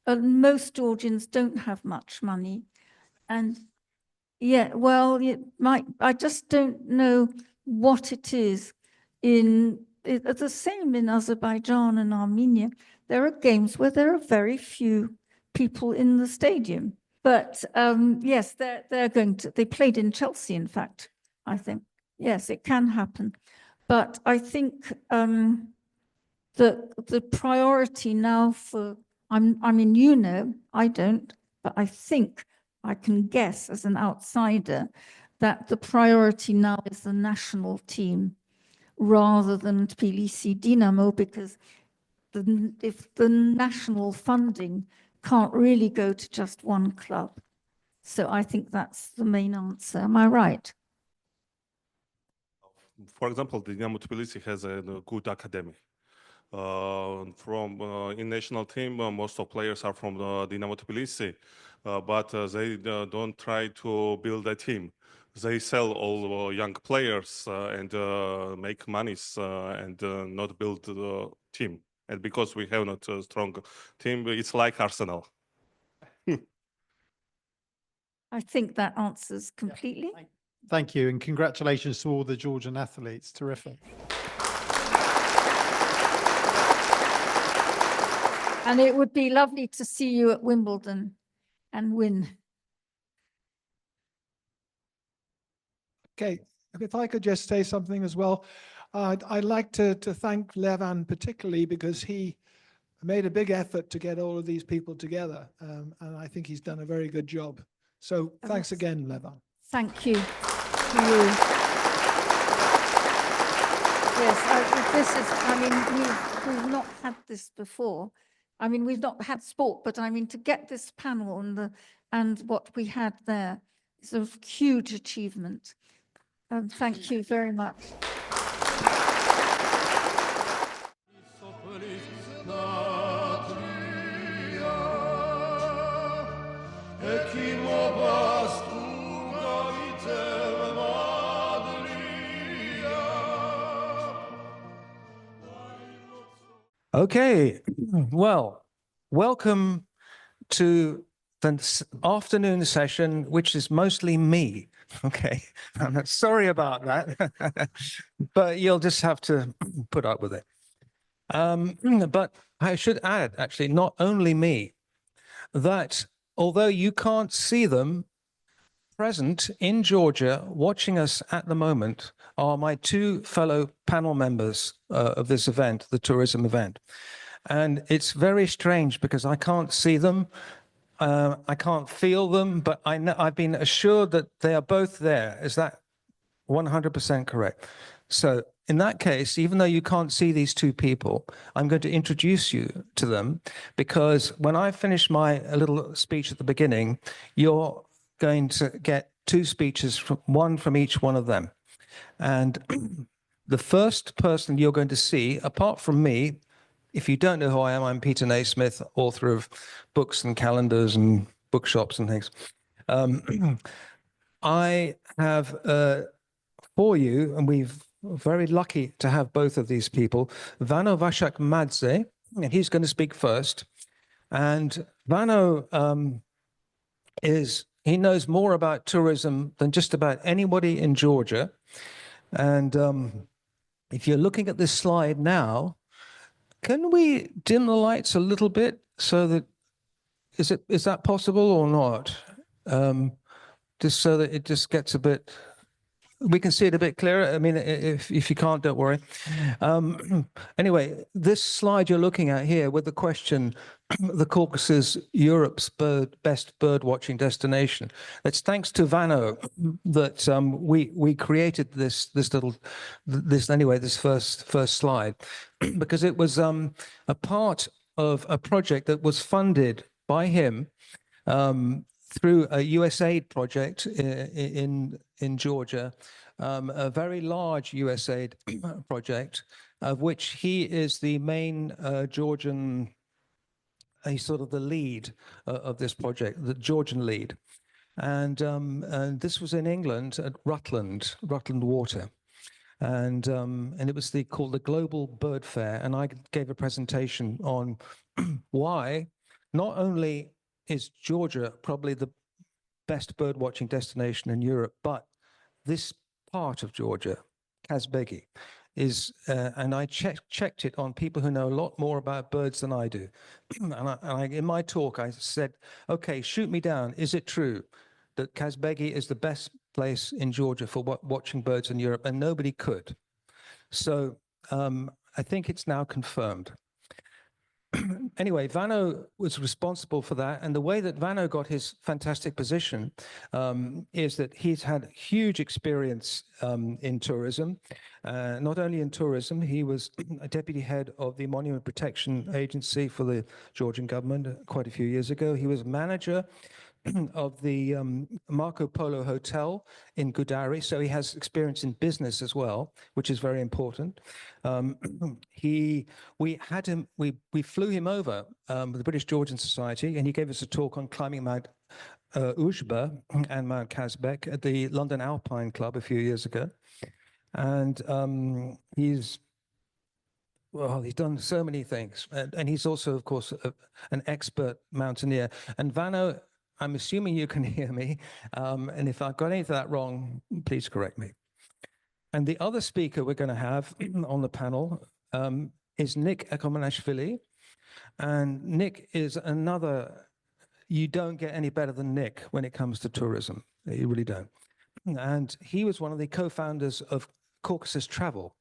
most Georgians don't have much money. And yeah, well, it might, I just don't know what it is. The same in Azerbaijan and Armenia. There are games where there are very few people in the stadium. But yes, they played in Chelsea, in fact, I think. Yes, it can happen. But I think the priority now I mean, you know, I don't, but I think I can guess as an outsider that the priority now is the national team rather than Tbilisi Dinamo, because if the national funding can't really go to just one club. So I think that's the main answer. Am I right?
For example, the Dinamo Tbilisi has a good academy. In national team, most of players are from Dinamo Tbilisi, but they don't try to build a team. They sell all young players and make monies and not build the team. And because we have not a strong team, it's like Arsenal.
I think that answers completely.
Thank you, and congratulations to all the Georgian athletes. Terrific.
And it would be lovely to see you at Wimbledon and win.
Okay, if I could just say something as well. I'd like to thank Levan particularly because he made a big effort to get all of these people together. And I think he's done a very good job. So thanks again, Levan.
Thank you to you. Yes, I mean, we've not had this before. I mean, we've not had sport, but I mean, to get this panel and what we had there is a huge achievement. And thank you very much.
Okay, well, welcome to the afternoon session, which is mostly me. Okay, I'm sorry about that, but you'll just have to put up with it. But I should add, actually, not only me, that although you can't see them, present in Georgia, watching us at the moment, are my two fellow panel members of this event, the tourism event. And it's very strange because I can't see them, I can't feel them, but I know, I've been assured that they are both there. Is that 100% correct? So in that case, even though you can't see these two people, I'm going to introduce you to them, because when I finish my little speech at the beginning, you're going to get two speeches, one from each one of them. And the first person you're going to see, apart from me, if you don't know who I am, I'm Peter Naismith, author of books and calendars and bookshops and things. I have for you, and we're very lucky to have both of these people, Vano Vashak-Madze, and he's going to speak first. And Vano he knows more about tourism than just about anybody in Georgia. And if you're looking at this slide now, can we dim the lights a little bit so that, is that possible or not? Just so that it just gets a bit, we can see it a bit clearer. I mean, if you can't, don't worry. Anyway, this slide you're looking at here with the question, the Caucasus, Europe's best bird watching destination. It's thanks to Vano that we created this first slide, because it was a part of a project that was funded by him through a USAID project in Georgia, a very large USAID project, of which he is the main Georgian, he's sort of the lead of this project, the Georgian lead. And this was in England at Rutland Water. And it was called the Global Bird Fair. And I gave a presentation on why not only is Georgia probably the best bird watching destination in Europe, but this part of Georgia, Kazbegi, is, and I checked it on people who know a lot more about birds than I do. And in my talk, I said, okay, shoot me down. Is it true that Kazbegi is the best place in Georgia for watching birds in Europe? And nobody could. So I think it's now confirmed. Anyway, Vano was responsible for that. And the way that Vano got his fantastic position is that he's had huge experience in tourism. Not only in tourism, he was a deputy head of the Monument Protection Agency for the Georgian government quite a few years ago. He was manager of the Marco Polo Hotel in Gudari, so he has experience in business as well, which is very important. We flew him over with the British Georgian Society, and he gave us a talk on climbing Mount Ujba and Mount Kazbek at the London Alpine Club a few years ago. And he's done so many things, and he's also, of course, an expert mountaineer. And Vano, I'm assuming you can hear me, and if I've got any of that wrong, please correct me. And the other speaker we're going to have on the panel is Nick Ekomanashvili. And Nick is another, you don't get any better than Nick when it comes to tourism. You really don't. And he was one of the co-founders of Caucasus Travel,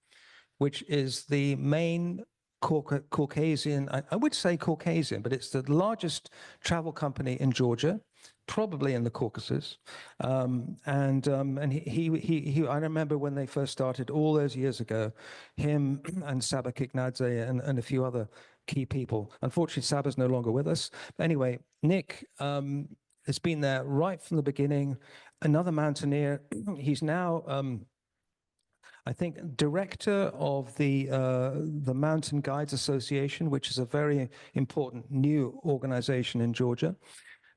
which is the main Caucasian, I would say Caucasian, but it's the largest travel company in Georgia, probably in the Caucasus. And I remember when they first started all those years ago, him and Saba Kiknadze and a few other key people. Unfortunately, Saba's no longer with us. But anyway, Nick has been there right from the beginning, another mountaineer. He's now I think, director of the Mountain Guides Association, which is a very important new organization in Georgia.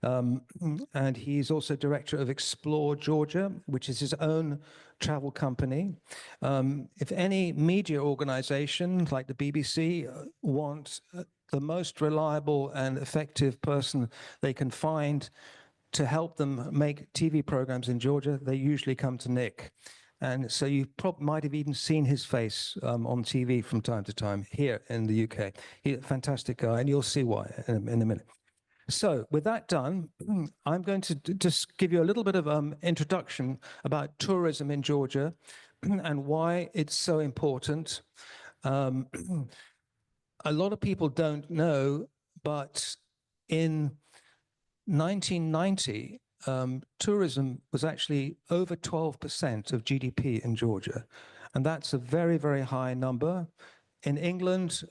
And he's also director of Explore Georgia, which is his own travel company. If any media organization like the BBC wants the most reliable and effective person they can find to help them make TV programs in Georgia, they usually come to Nick. And so you might have even seen his face on TV from time to time here in the UK. He's a fantastic guy, and you'll see why in a minute. So with that done, I'm going to just give you a little bit of introduction about tourism in Georgia and why it's so important. A lot of people don't know, but in 1990, tourism was actually over 12% of GDP in Georgia. And that's a very, very high number. In England,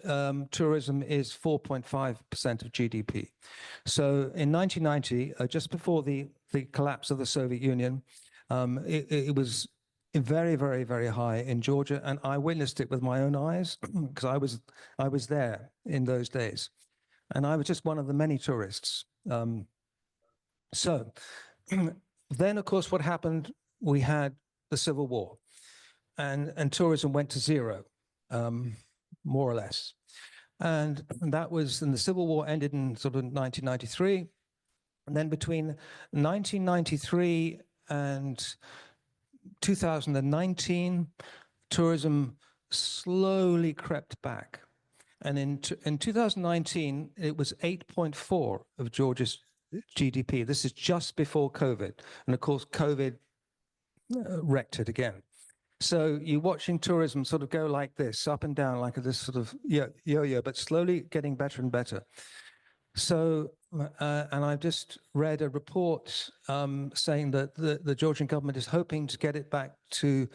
tourism is 4.5% of GDP. So in 1990, just before the collapse of the Soviet Union, it was very, very, very high in Georgia. And I witnessed it with my own eyes because I was there in those days. And I was just one of the many tourists. So then, of course, what happened? We had the Civil War, and tourism went to zero, more or less. And that was, and the Civil War ended in sort of 1993. And then between 1993 and 2019, tourism slowly crept back. And in 2019, it was 8.4 of Georgia's GDP. This is just before COVID. And of course, COVID wrecked it again. So you're watching tourism sort of go like this, up and down, like this sort of yo-yo, but slowly getting better and better. So, and I've just read a report saying that the Georgian government is hoping to get it back to,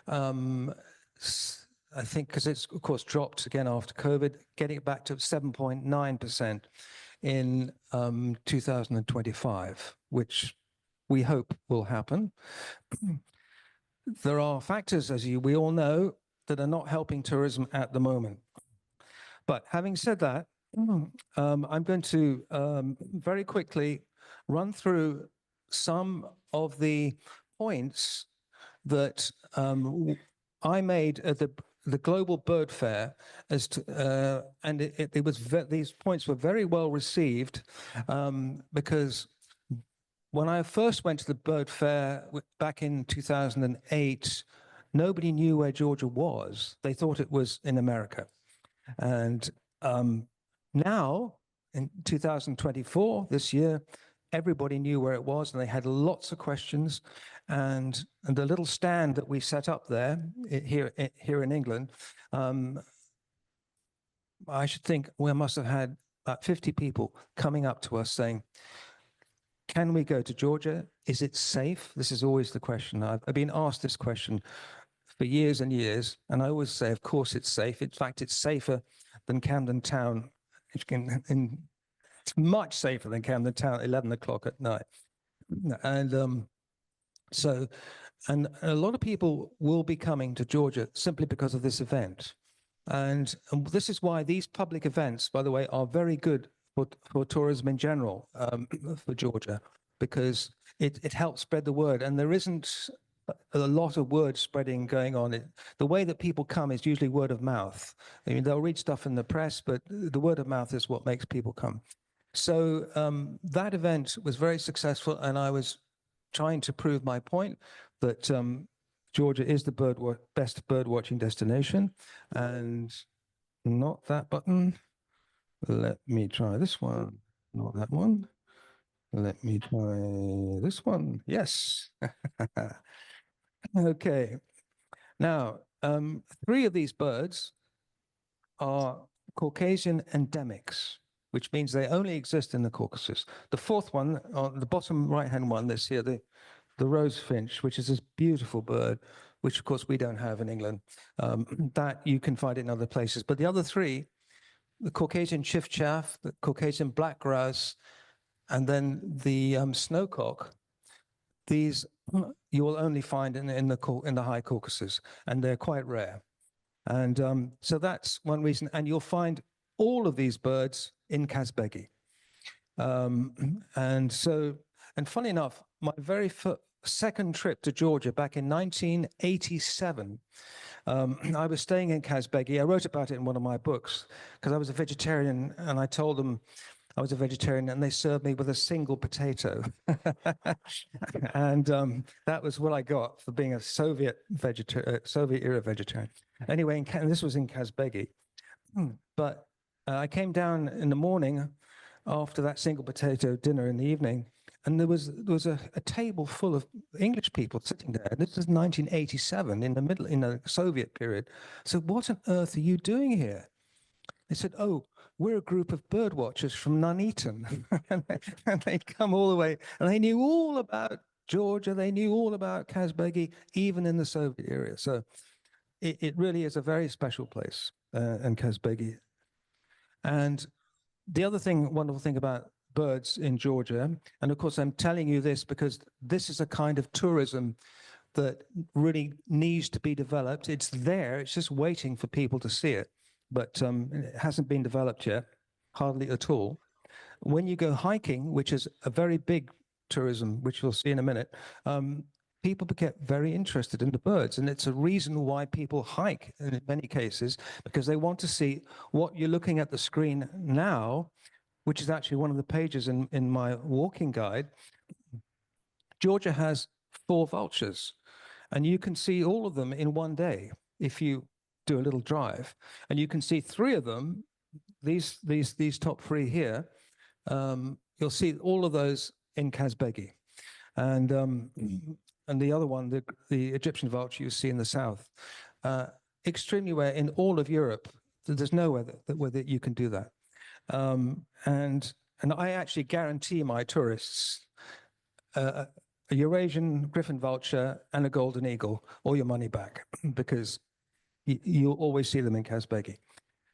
I think, because it's, of course, dropped again after COVID, getting it back to 7.9% in 2025, which we hope will happen. There are factors, as we all know, that are not helping tourism at the moment. But having said that, I'm going to very quickly run through some of the points that I made at the Global Bird Fair, as to, and it was these points were very well received because when I first went to the bird fair back in 2008, nobody knew where Georgia was. They thought it was in America. And now, in 2024, this year, everybody knew where it was, and they had lots of questions. And the little stand that we set up there, here in England, I should think we must have had about 50 people coming up to us saying, can we go to Georgia? Is it safe? This is always the question. I've been asked this question for years and years, and I always say, of course it's safe. In fact, it's safer than Camden Town. It's much safer than Camden Town at 11 o'clock at night. And and a lot of people will be coming to Georgia simply because of this event. And this is why these public events, by the way, are very good for tourism in general for Georgia, because it helps spread the word. And there isn't a lot of word spreading going on. The way that people come is usually word of mouth. I mean, they'll read stuff in the press, but the word of mouth is what makes people come. So that event was very successful, and I was trying to prove my point that Georgia is the best bird watching destination. And not that button. Let me try this one, not that one. Let me try this one. Yes. Okay. Now, 3 of these birds are Caucasian endemics, which means they only exist in the Caucasus. The 4th one, on the bottom right-hand one, this here, the rose finch, which is this beautiful bird, which of course we don't have in England, that you can find in other places. But the other 3, the Caucasian chiffchaff, the Caucasian black grouse, and then the snowcock, these you will only find in the high Caucasus, and they're quite rare. And so that's one reason. And you'll find all of these birds in Kazbegi. And funny enough, my very second trip to Georgia back in 1987, I was staying in Kazbegi. I wrote about it in one of my books because I was a vegetarian, and I told them I was a vegetarian, and they served me with a single potato. And that was what I got for being a Soviet-era vegetarian. Anyway, this was in Kazbegi. But I came down in the morning after that single potato dinner in the evening, and there was a table full of English people sitting there. This is 1987, in the Soviet period. So what on earth are you doing here? They said, oh, we're a group of bird watchers from Nuneaton. And they'd come all the way, and they knew all about Georgia. They knew all about Kazbegi, even in the Soviet era. So it really is a very special place, in Kazbegi. And the other wonderful thing about birds in Georgia, and of course I'm telling you this because this is a kind of tourism that really needs to be developed. It's there, it's just waiting for people to see it, but it hasn't been developed yet, hardly at all. When you go hiking, which is a very big tourism, which we'll see in a minute, people get very interested in the birds, and it's a reason why people hike in many cases, because they want to see what you're looking at the screen now, which is actually one of the pages in my walking guide. Georgia has 4 vultures, and you can see all of them in one day if you do a little drive, and you can see three of them. These top three here, you'll see all of those in Kazbegi, and the other one, the Egyptian vulture, you see in the south. Extremely rare in all of Europe. There's nowhere that you can do that, and I actually guarantee my tourists a Eurasian griffon vulture and a golden eagle, all your money back, because you'll always see them in Kazbegi.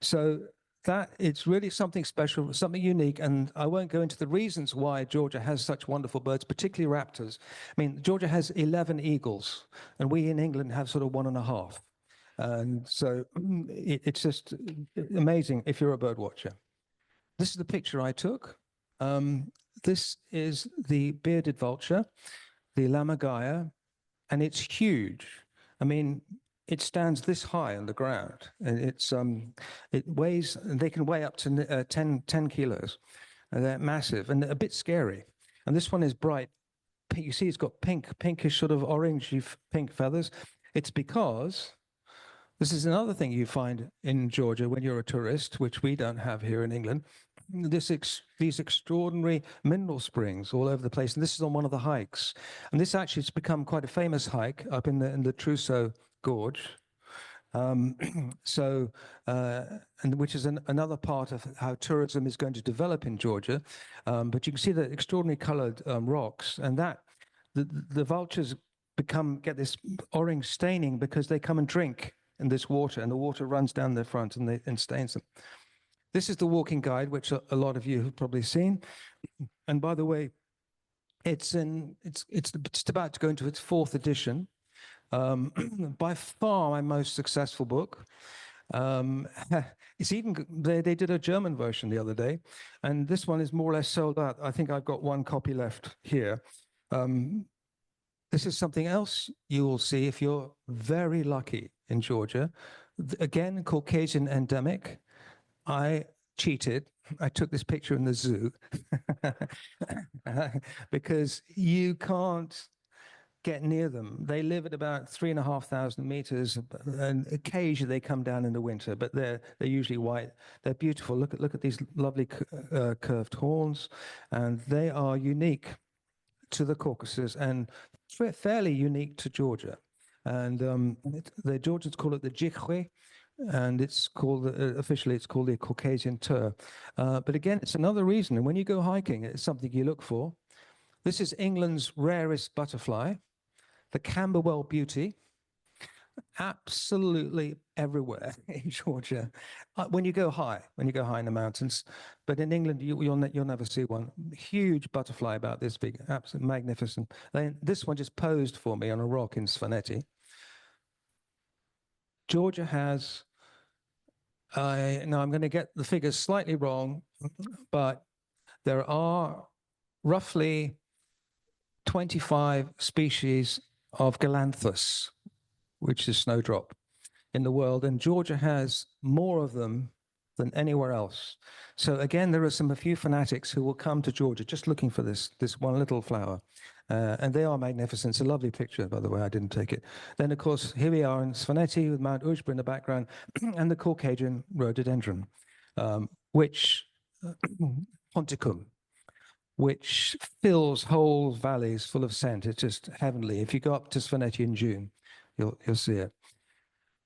So that it's really something special, something unique, and I won't go into the reasons why Georgia has such wonderful birds, particularly raptors. I mean, Georgia has 11 eagles, and we in England have sort of 1.5. And so it's just amazing if you're a bird watcher. This is the picture I took. This is the bearded vulture, the lammergeier, and it's huge. I mean, it stands this high on the ground, and it weighs. They can weigh up to 10 kilos. And they're massive and a bit scary. And this one is bright pink. You see, it's got pinkish sort of orangey pink feathers. It's because this is another thing you find in Georgia when you're a tourist, which we don't have here in England. These extraordinary mineral springs all over the place, and this is on one of the hikes. And this actually has become quite a famous hike up in the Trousseau Gorge. And which is another part of how tourism is going to develop in Georgia. But you can see the extraordinary colored rocks, and that the vultures get this orange staining because they come and drink in this water, and the water runs down their front and stains them. This is the walking guide, which a lot of you have probably seen. And by the way, it's about to go into its 4th edition. By far my most successful book. It's even they did a German version the other day, and this one is more or less sold out. I think I've got one copy left here. This is something else you will see if you're very lucky in Georgia. Again, Caucasian endemic. I cheated. I took this picture in the zoo because you can't get near them. They live at about 3,500 meters, and occasionally they come down in the winter, but they're usually white. They're beautiful. Look at these lovely curved horns, and they are unique to the Caucasus and fairly unique to Georgia. And the Georgians call it the jikhwe, and it's called officially it's called the Caucasian tur. But again, it's another reason. And when you go hiking, it's something you look for. This is England's rarest butterfly, the Camberwell beauty, absolutely everywhere in Georgia. When you go high in the mountains, but in England you'll never see one. Huge butterfly about this big, absolutely magnificent. This one just posed for me on a rock in Svaneti. Georgia has, now I'm going to get the figures slightly wrong, but there are roughly 25 species of Galanthus, which is snowdrop, in the world, and Georgia has more of them than anywhere else. So again, there are a few fanatics who will come to Georgia just looking for this one little flower, and they are magnificent. It's a lovely picture, by the way. I didn't take it. Then, of course, here we are in Svaneti with Mount Ujba in the background, and the Caucasian rhododendron, which ponticum, which fills whole valleys full of scent. It's just heavenly. If you go up to Svaneti in June, you'll see it.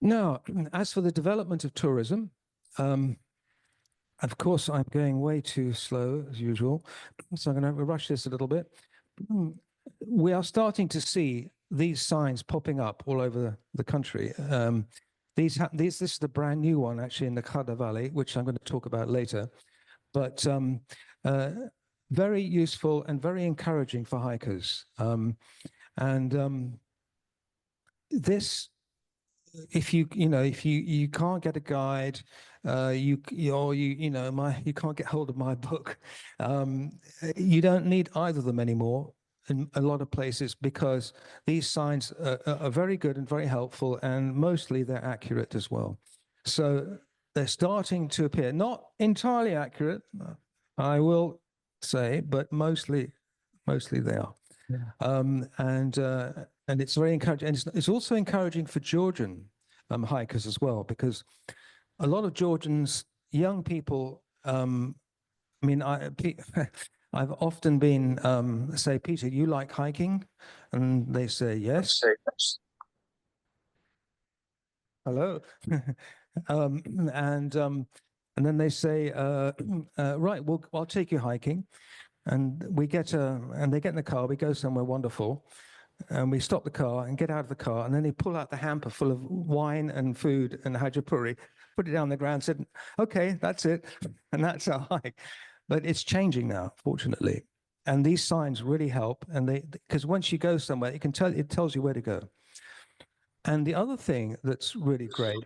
Now, as for the development of tourism, of course, I'm going way too slow as usual, so I'm going to rush this a little bit. We are starting to see these signs popping up all over the country. This is the brand new one actually in the Khada Valley, which I'm going to talk about later. But very useful and very encouraging for hikers. This, if you can't get a guide, you can't get hold of my book. You don't need either of them anymore in a lot of places, because these signs are very good and very helpful, and mostly they're accurate as well. So they're starting to appear, not entirely accurate, I will say, but mostly they are. Yeah. And it's very encouraging. And it's also encouraging for Georgian hikers as well, because a lot of Georgians, young people, I mean, I've often been say, Peter, you like hiking? And they say, yes. Hello. um, and um, and then they say, right, well, I'll take you hiking. And we get and they get in the car, we go somewhere wonderful, and we stop the car and get out of the car, and then they pull out the hamper full of wine and food and hajapuri, put it down on the ground, said, okay, that's it. And that's our hike. But it's changing now, fortunately. And these signs really help. And because once you go somewhere, it tells you where to go. And the other thing that's really great,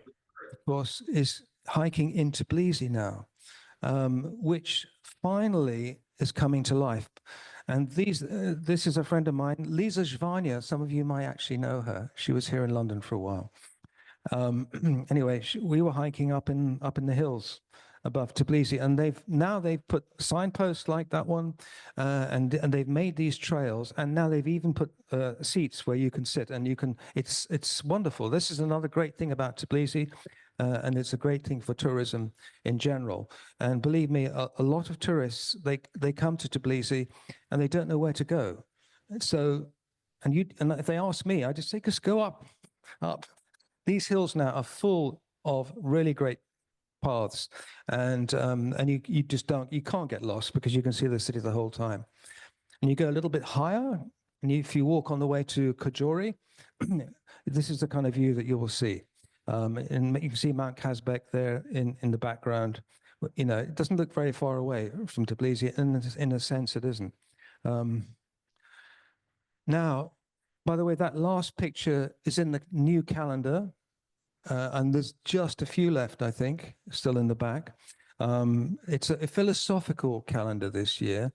of course, is hiking into Tbilisi now, which finally is coming to life. And this is a friend of mine, Lisa Zvania. Some of you might actually know her. She was here in London for a while. Anyway, we were hiking up in the hills above Tbilisi, and they've put signposts like that one, and they've made these trails, and now they've even put seats where you can sit, and you can. It's wonderful. This is another great thing about Tbilisi. And it's a great thing for tourism in general. And believe me, a lot of tourists, they come to Tbilisi and they don't know where to go. So, and if they ask me, I just say, just go up. These hills now are full of really great paths, and you just you can't get lost because you can see the city the whole time. And you go a little bit higher, and if you walk on the way to Kajori, this is the kind of view that you will see. And you can see Mount Kazbek there in the background. You know, it doesn't look very far away from Tbilisi, and in a sense it isn't. Now, by the way, that last picture is in the new calendar, and there's just a few left, I think, still in the back. It's a philosophical calendar this year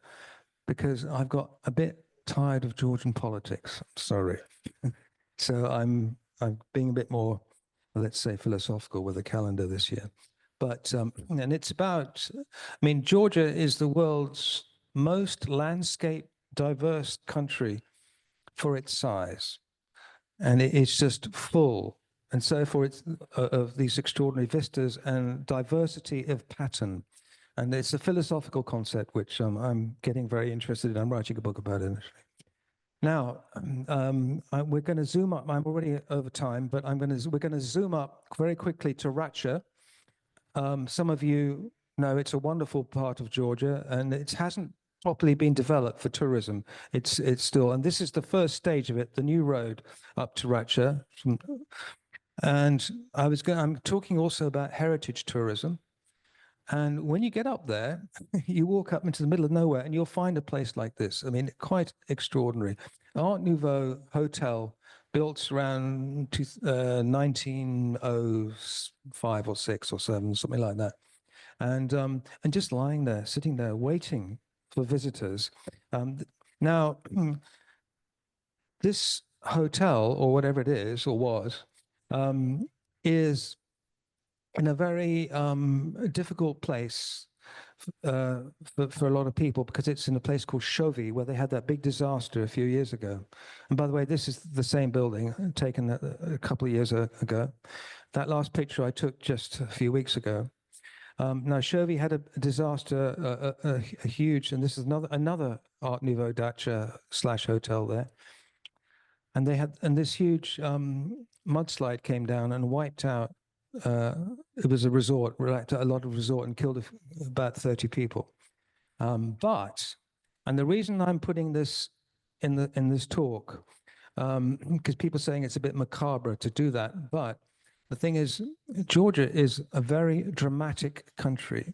because I've got a bit tired of Georgian politics. Sorry. So I'm being a bit more, let's say, philosophical with the calendar this year. But, and it's about, I mean, Georgia is the world's most landscape diverse country for its size. And it's just full. And so for its, of these extraordinary vistas and diversity of pattern. And it's a philosophical concept, which I'm getting very interested in. I'm writing a book about it. Now, we're going to zoom up. I'm already over time, but we're going to zoom up very quickly to Ratcha. Some of you know it's a wonderful part of Georgia, and it hasn't properly been developed for tourism. It's still, and this is the first stage of it, the new road up to Ratcha. And I'm talking also about heritage tourism. And when you get up there, you walk up into the middle of nowhere and you'll find a place like this. I mean, quite extraordinary. Art Nouveau hotel built around 1905 or 6 or 7, something like that. And just lying there, sitting there, waiting for visitors. Now, this hotel, or whatever it is, or was, is in a very difficult place for a lot of people because it's in a place called Shovi, where they had that big disaster a few years ago. And by the way, this is the same building taken a couple of years ago. That last picture I took just a few weeks ago. Now, Shovi had a disaster, a huge, and this is another Art Nouveau dacha / hotel there. And they had, and this huge mudslide came down and wiped out. It was a resort, a lot of resort, and killed about 30 people. And the reason I'm putting this in this talk, because people are saying it's a bit macabre to do that, but the thing is, Georgia is a very dramatic country,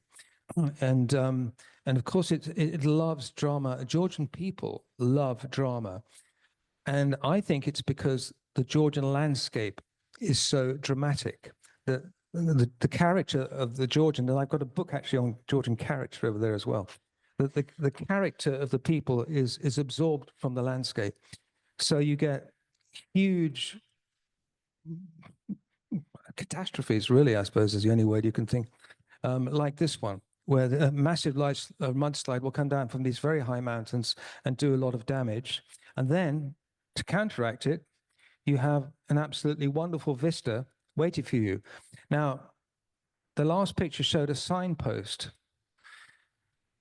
and of course it loves drama. Georgian people love drama, and I think it's because the Georgian landscape is so dramatic. The character of the Georgian, and I've got a book actually on Georgian character over there as well. The character of the people is absorbed from the landscape. So you get huge catastrophes, really, I suppose is the only word you can think, like this one, where a massive mudslide will come down from these very high mountains and do a lot of damage. And then to counteract it, you have an absolutely wonderful vista waited for you. Now, the last picture showed a signpost.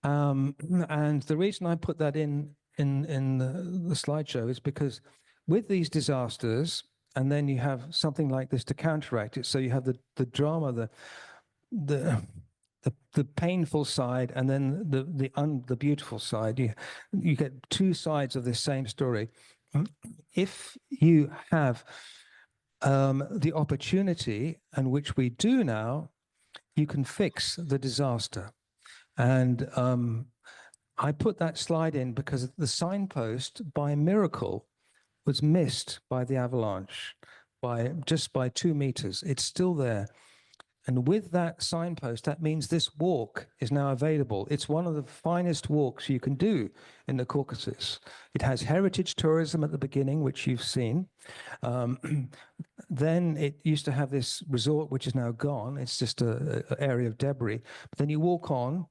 And the reason I put that in the slideshow is because with these disasters, and then you have something like this to counteract it. So you have the drama, the painful side, and then the beautiful side. You get two sides of this same story. If you have the opportunity, and which we do now, you can fix the disaster. And I put that slide in because the signpost, by miracle, was missed by the avalanche just by 2 meters. It's still there. And with that signpost, that means this walk is now available. It's one of the finest walks you can do in the Caucasus. It has heritage tourism at the beginning, which you've seen. Then it used to have this resort, which is now gone. It's just an area of debris. But then you walk on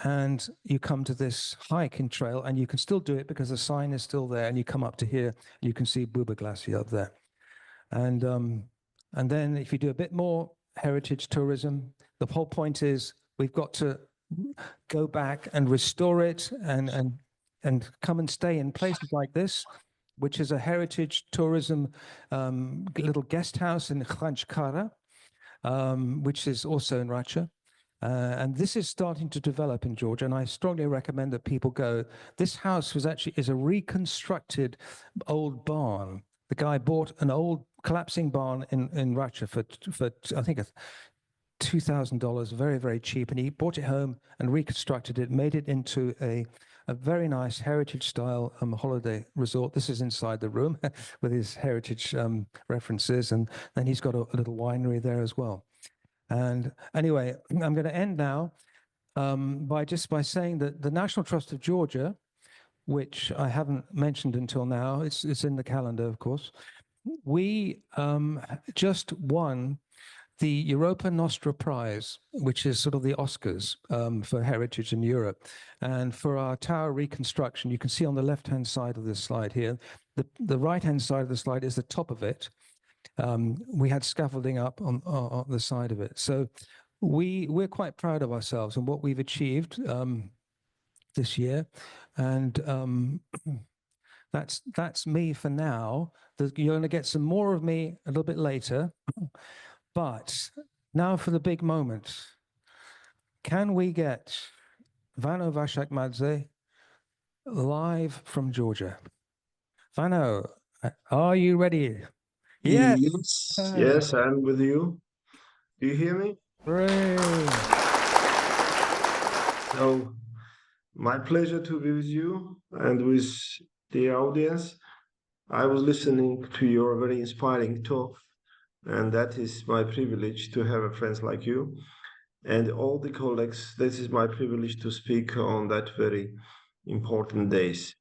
and you come to this hiking trail, and you can still do it because the sign is still there, and you come up to here, you can see Buba Glacier up there. And then if you do a bit more heritage tourism, the whole point is we've got to go back and restore it and come and stay in places like this, which is a heritage tourism little guest house in Khanchkara, which is also in Racha. And this is starting to develop in Georgia, and I strongly recommend that people go. This house is a reconstructed old barn. The guy bought an old collapsing barn in Racha for I think $2,000, very, very cheap, and he brought it home and reconstructed it, made it into a very nice heritage-style holiday resort. This is inside the room with his heritage references, and then he's got a little winery there as well. And anyway, I'm going to end now by saying that the National Trust of Georgia, which I haven't mentioned until now, it's in the calendar, of course. We just won the Europa Nostra Prize, which is sort of the Oscars for heritage in Europe. And for our tower reconstruction, you can see on the left-hand side of this slide here, the right-hand side of the slide is the top of it. We had scaffolding up on the side of it. So we're quite proud of ourselves and what we've achieved this year. And that's me for now. You're going to get some more of me a little bit later. But now for the big moment. Can we get Vano Vashakmadze live from Georgia? Vano, are you ready?
Yes, yes, I'm with you. Do you hear me?
Great.
So, my pleasure to be with you and with the audience. I was listening to your very inspiring talk, and that is my privilege to have friends like you and all the colleagues. This is my privilege to speak on that very important days.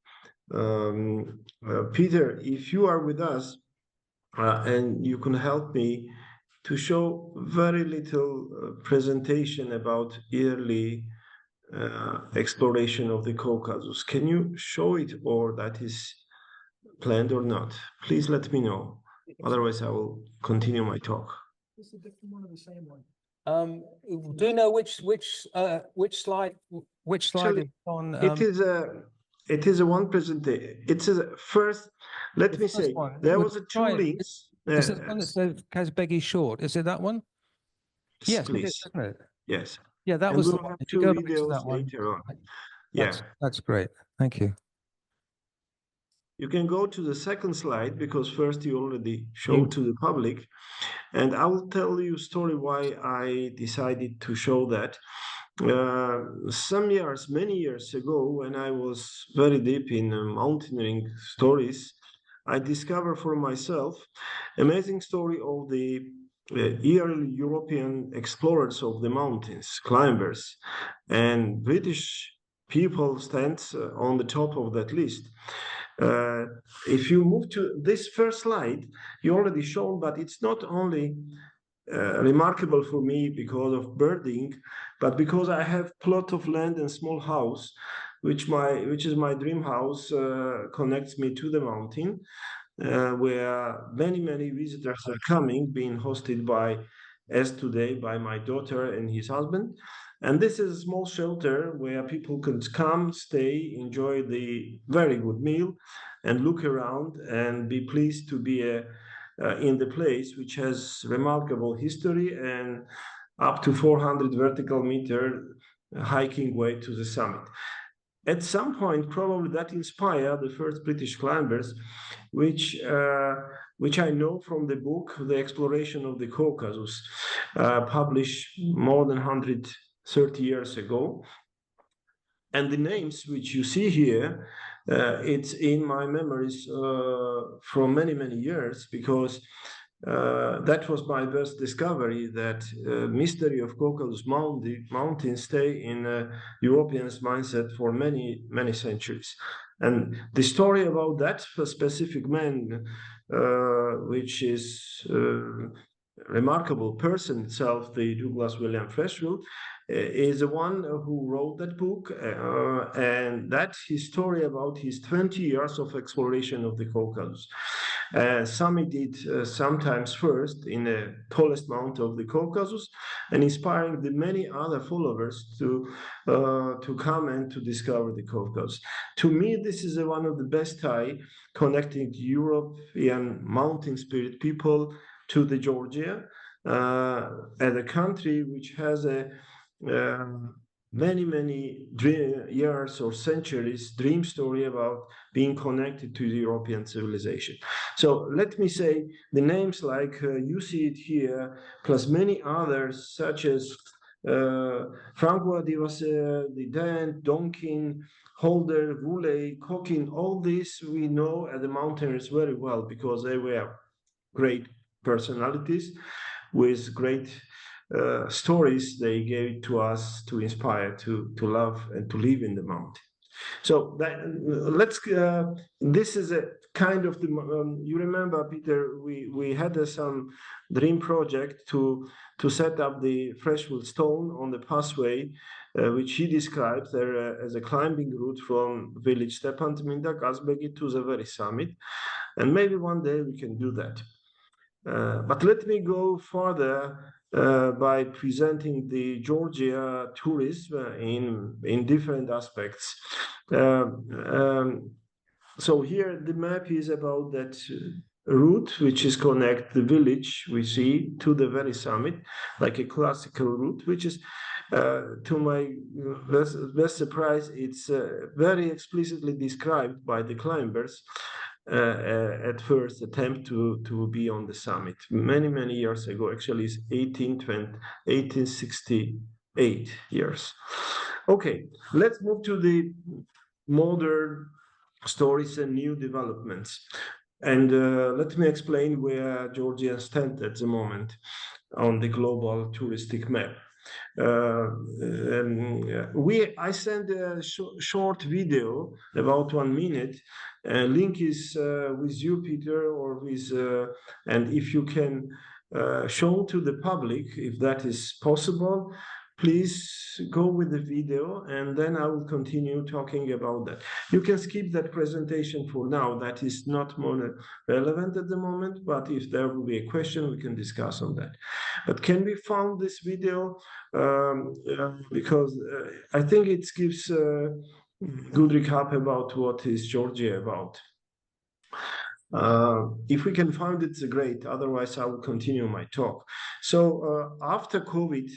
Peter, if you are with us, and you can help me to show very little presentation about yearly exploration of the Caucasus. Can you show it, or that is planned or not? Please let me know. Otherwise, I will continue my talk.
This is a different one or the same one?
Do you know which slide? Which slide
Actually,
is on?
It is a one presentation. It's a first. Let me say there was a two links.
Is it one that says Kazbegi Short? Is it that one? Yes,
please.
it is, isn't it?
Yes.
Yeah, that
And
was
we'll
the one.
have
If you
two
go back to
videos
that one,
later on. Yeah.
that's great. Thank you.
You can go to the second slide because first you already showed to the public. And I will tell you a story why I decided to show that. Many years ago, when I was very deep in mountaineering stories, I discovered for myself amazing story of the early European explorers of the mountains, climbers, and British people stand on the top of that list. If you move to this first slide, you already shown, but it's not only remarkable for me because of birding, but because I have plot of land and small house, which is my dream house, connects me to the mountain. where many visitors are coming, being hosted by, as today, by my daughter and his husband. And this is a small shelter where people can come, stay, enjoy the very good meal, and look around and be pleased to be in the place, which has remarkable history and up to 400 vertical meter hiking way to the summit. At some point, probably that inspired the first British climbers, which I know from the book, The Exploration of the Caucasus, published more than 130 years ago. And the names which you see here, it's in my memories from many years, because that was my first discovery, that mystery of Caucasus mountains stay in Europeans' mindset for many centuries. And the story about that specific man, which is remarkable person itself, the Douglas William Freshfield, is the one who wrote that book, and that's his story about his 20 years of exploration of the Caucasus. Summited sometimes first in the tallest mount of the Caucasus, and inspiring the many other followers to come and to discover the Caucasus. To me, this is one of the best tie connecting European mountain spirit people to the Georgia, as a country which has a many years or centuries dream story about being connected to the European civilization. So let me say the names like you see it here, plus many others such as Francois Devasser, the Dent, Donkin, Holder, Voulet, Coquin, all this we know at the mountaineers very well, because they were great personalities with great stories they gave to us to inspire to love and to live in the mountain. So that, this is a kind of the, you remember, Peter, we had some dream project to set up the Freshfield stone on the pathway, which he describes there as a climbing route from village Stepan Tminda, Kazbegi to the very summit. And maybe one day we can do that. But let me go further by presenting the Georgia tourism in different aspects. So here the map is about that route, which is connect the village we see to the very summit, like a classical route, which is to my best surprise, it's very explicitly described by the climbers at first attempt to be on the summit many years ago. Actually, it's 1868 years. Okay, let's move to the modern stories and new developments. And let me explain where Georgia stands at the moment on the global touristic map. I sent a short video about 1 minute. Link is with you, Peter, or with and if you can show to the public, if that is possible, please go with the video, and then I will continue talking about that. You can skip that presentation for now. That is not more relevant at the moment, but if there will be a question, we can discuss on that. But can we find this video? Because I think it gives a good recap about what is Georgia about. If we can find it, it's great. Otherwise, I will continue my talk. So after COVID,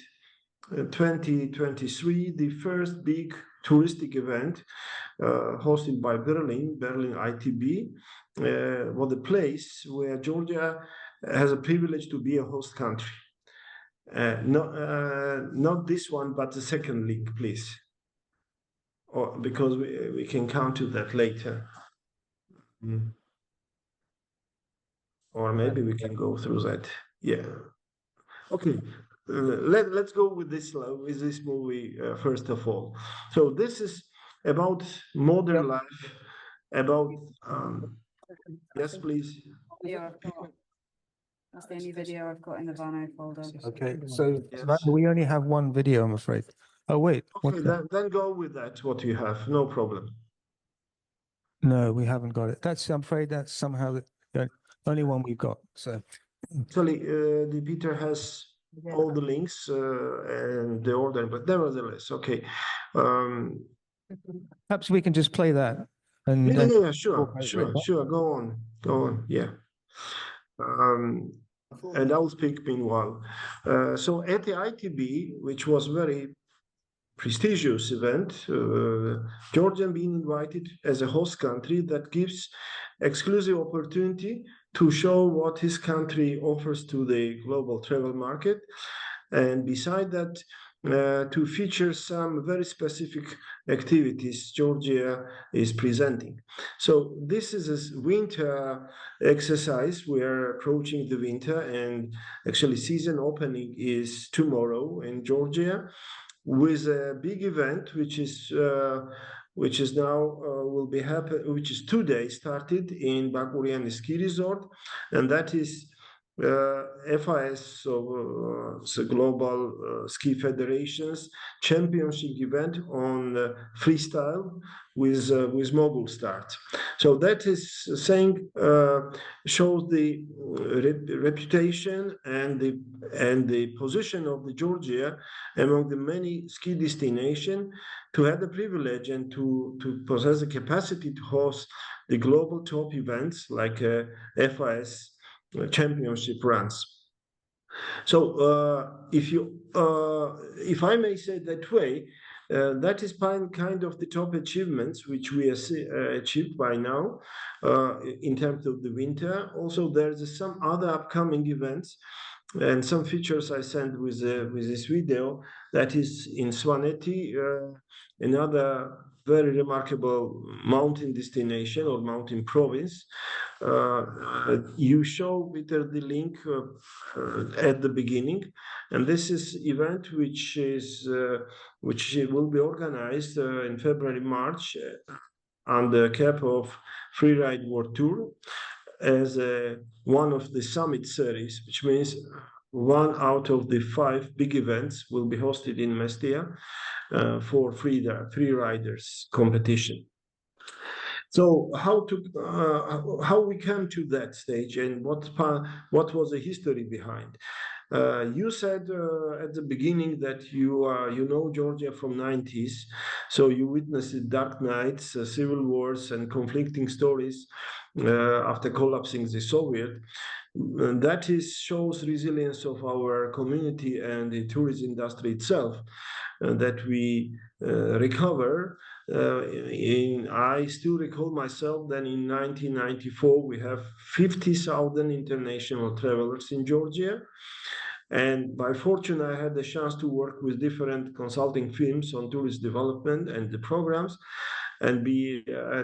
2023, the first big touristic event hosted by Berlin ITB, was the place where Georgia has a privilege to be a host country. Not this one, but the second link, please. Because we can come to that later. Or maybe we can go through that. Yeah. Okay. Let's go with this movie first of all. So this is about modern life, about yes, please.
Yeah, that's the only video I've got in the Vano folder.
Okay, so we only have one video, I'm afraid. Oh wait,
Okay, then go with that. What you have, no problem.
No, we haven't got it. I'm afraid that's somehow only one we've got. So
Actually, the Peter has all the links and the order, but nevertheless, okay.
Perhaps we can just play that. And
Yeah, sure. Go on. Yeah. And I'll speak meanwhile. So at the ITB, which was very prestigious event, Georgia being invited as a host country that gives exclusive opportunity to show what his country offers to the global travel market. And beside that, to feature some very specific activities Georgia is presenting. So this is a winter exercise. We are approaching the winter, and actually season opening is tomorrow in Georgia, with a big event which is now will be happen, which is today started in Baguriani Ski Resort, and that is FIS, so the Global Ski Federation's championship event on freestyle with mogul start. So that is saying shows the reputation and the position of the Georgia among the many ski destinations, to have the privilege and to possess the capacity to host the global top events like FIS championship runs. So if I may say that way, that is kind of the top achievements which we achieved by now in terms of the winter. Also, there's some other upcoming events and some features I sent with this video. That is in Svaneti, another very remarkable mountain destination or mountain province. You show Peter the link at the beginning, and this is event which will be organized in February, March on the cap of Freeride World Tour as one of the summit series, which means 1 out of the 5 big events will be hosted in Mestia for free riders competition. So how we come to that stage, and what was the history behind? You said at the beginning that you know Georgia from 90s, so you witnessed dark nights, civil wars, and conflicting stories after collapsing the Soviet. And that shows resilience of our community and the tourism industry itself, that we recover. I still recall myself that in 1994 we have 50,000 international travelers in Georgia. And by fortune, I had the chance to work with different consulting firms on tourist development and the programs, and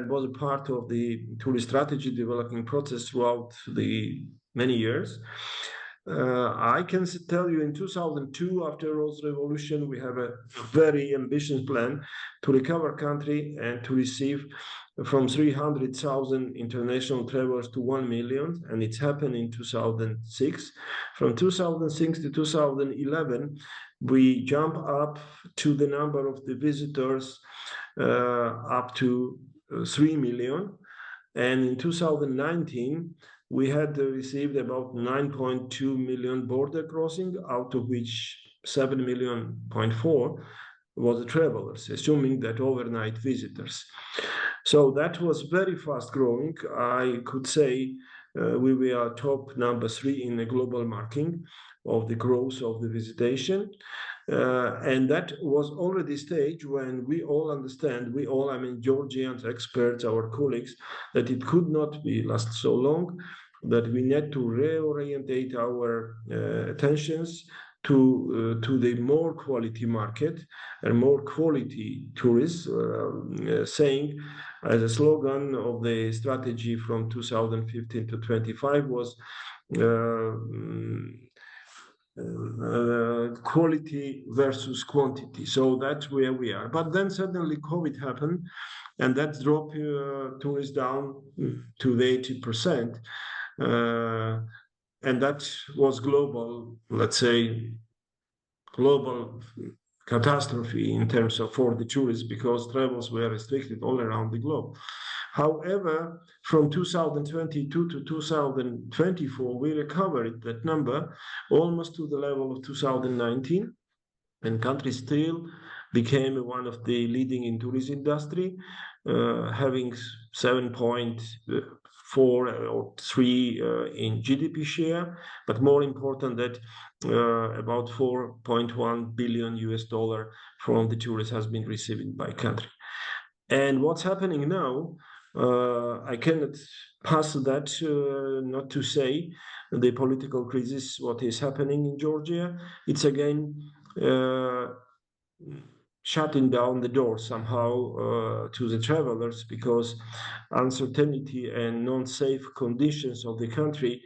was a part of the tourist strategy developing process throughout the many years. I can tell you in 2002, after Rose Revolution, we have a very ambitious plan to recover country and to receive from 300,000 international travelers to 1 million, and it's happened in 2006. From 2006 to 2011, we jump up to the number of the visitors up to 3 million. And in 2019, we had received about 9.2 million border crossing, out of which 7.4 million was travelers, assuming that overnight visitors. So that was very fast growing. I could say we were top number 3 in the global marking of the growth of the visitation. And that was already stage when we all understand, I mean Georgians, experts, our colleagues, that it could not be last so long, that we need to reorientate our attentions to the more quality market and more quality tourists, saying as a slogan of the strategy from 2015 to 25 was quality versus quantity. So that's where we are. But then suddenly COVID happened, and that dropped tourists down to the 80%. And that was global, let's say, global catastrophe in terms of for the tourists, because travels were restricted all around the globe. However, from 2022 to 2024, we recovered that number almost to the level of 2019, and country still became one of the leading in tourism industry, having 7.4 or 3 in GDP share, but more important that about 4.1 billion US dollar from the tourists has been received by country. And what's happening now, I cannot pass that not to say the political crisis, what is happening in Georgia. It's again shutting down the door somehow to the travelers, because uncertainty and non-safe conditions of the country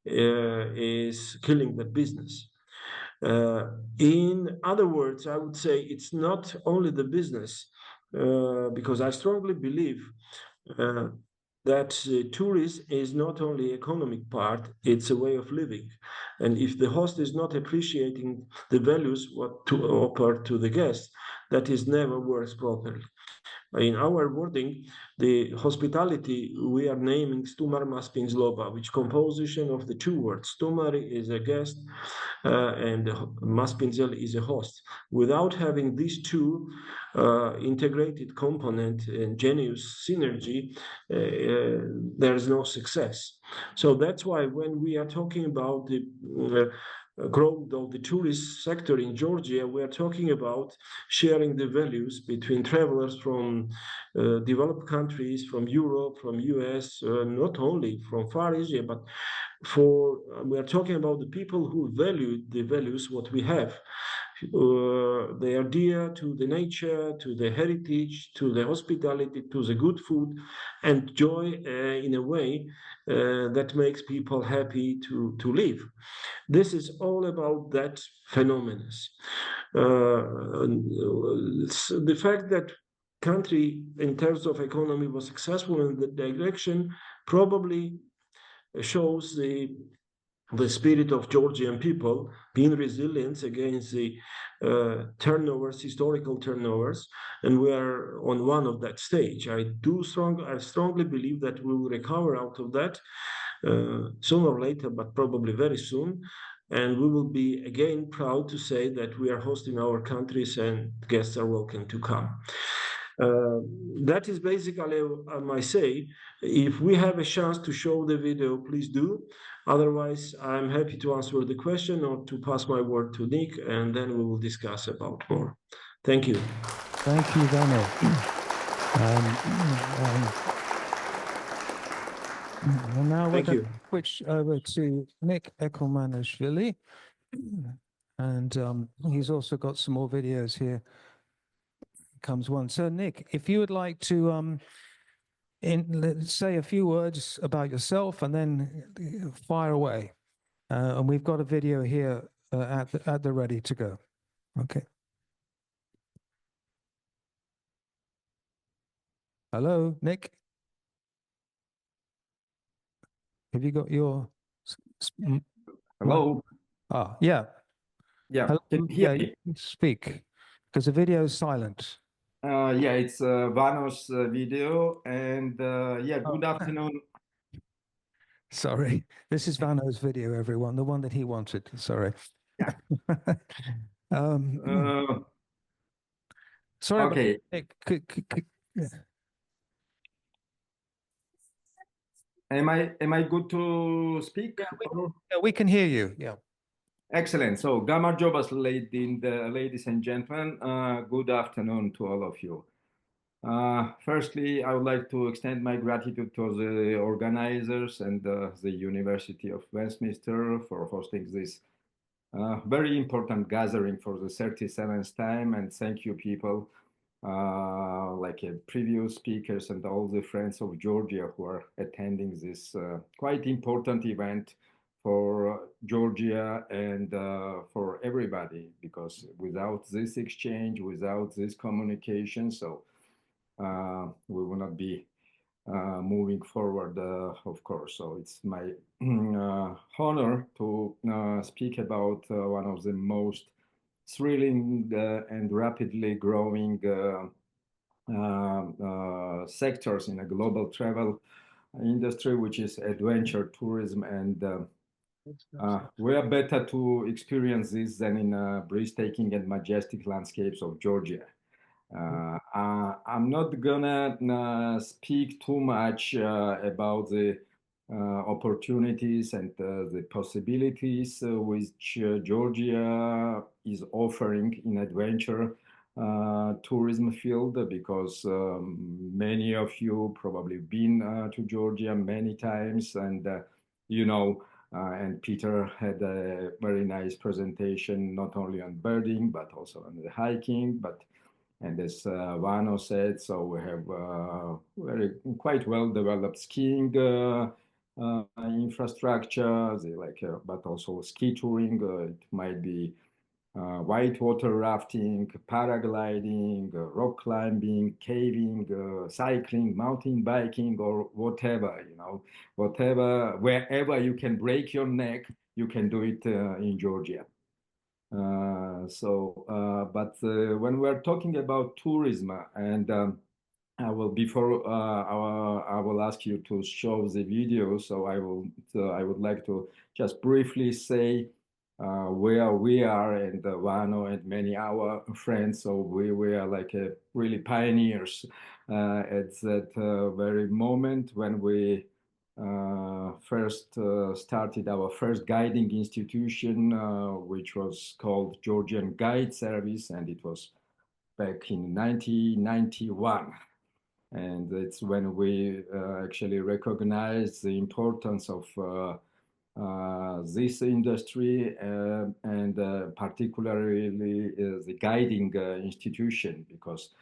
is killing the business. In other words, I would say it's not only the business, because I strongly believe that tourism is not only economic part, it's a way of living. And if the host is not appreciating the values what to offer to the guest, that is never works properly. In our wording, the hospitality, we are naming Stumar Maspin Zloba, which composition of the two words. Stumar is a guest and Maspinzel is a host. Without having these two integrated component and genius synergy, there's no success. So that's why when we are talking about the growth of the tourist sector in Georgia, we are talking about sharing the values between travelers from developed countries, from Europe, from US, not only from Far Asia, but we are talking about the people who value the values what we have. They are dear to the nature, to the heritage, to the hospitality, to the good food, and joy in a way that makes people happy to live. This is all about that phenomenon. The fact that country in terms of economy was successful in that direction probably shows the spirit of Georgian people being resilient against the turnovers, historical turnovers, and we are on one of that stage. I strongly believe that we will recover out of that sooner or later, but probably very soon. And we will be again proud to say that we are hosting our countries and guests are welcome to come. That is basically my say. If we have a chance to show the video, please do. Otherwise, I'm happy to answer the question or to pass my word to Nick, and then we will discuss about more. Thank you.
Thank you, Vano. And now we're going to switch over to Nick Ekelmanishvili. And he's also got some more videos here. Comes one. So Nick, if you would like to say a few words about yourself and then fire away. And we've got a video here at the ready to go. Okay. Hello, Nick. Have you got your...
Hello.
Ah, yeah.
Yeah,
Hello?
can you hear me?
You can speak, because the video is silent.
Yeah, it's Vano's video, and yeah, good afternoon.
Sorry, this is Vano's video, everyone, the one that he wanted. Sorry.
Yeah.
Sorry.
Okay. Am I good to speak?
Yeah, we can hear you. Yeah.
Excellent. So, Gamar Jobas, ladies and gentlemen, good afternoon to all of you. Firstly, I would like to extend my gratitude to the organizers and the University of Westminster for hosting this very important gathering for the 37th time. And thank you, people, like previous speakers and all the friends of Georgia who are attending this quite important event for Georgia and for everybody, because without this exchange, without this communication, so we will not be moving forward, of course. So it's my honor to speak about one of the most thrilling and rapidly growing sectors in a global travel industry, which is adventure tourism, and we are better to experience this than in breathtaking and majestic landscapes of Georgia. I'm not gonna speak too much about the opportunities and the possibilities which Georgia is offering in adventure tourism field, because many of you probably been to Georgia many times, and and Peter had a very nice presentation, not only on birding, but also on the hiking. And as Vano said, so we have quite well developed skiing infrastructure, but also ski touring. It might be whitewater rafting, paragliding, rock climbing, caving, cycling, mountain biking, or whatever, wherever you can break your neck, you can do it in Georgia. But when we're talking about tourism, and I will ask you to show the video. So I would like to just briefly say where we are, and Vano and many our friends. So we are like really pioneers at that very moment when we first started our first guiding institution, which was called Georgian Guide Service, and it was back in 1991. And it's when we actually recognized the importance of this industry, and particularly the guiding institution, because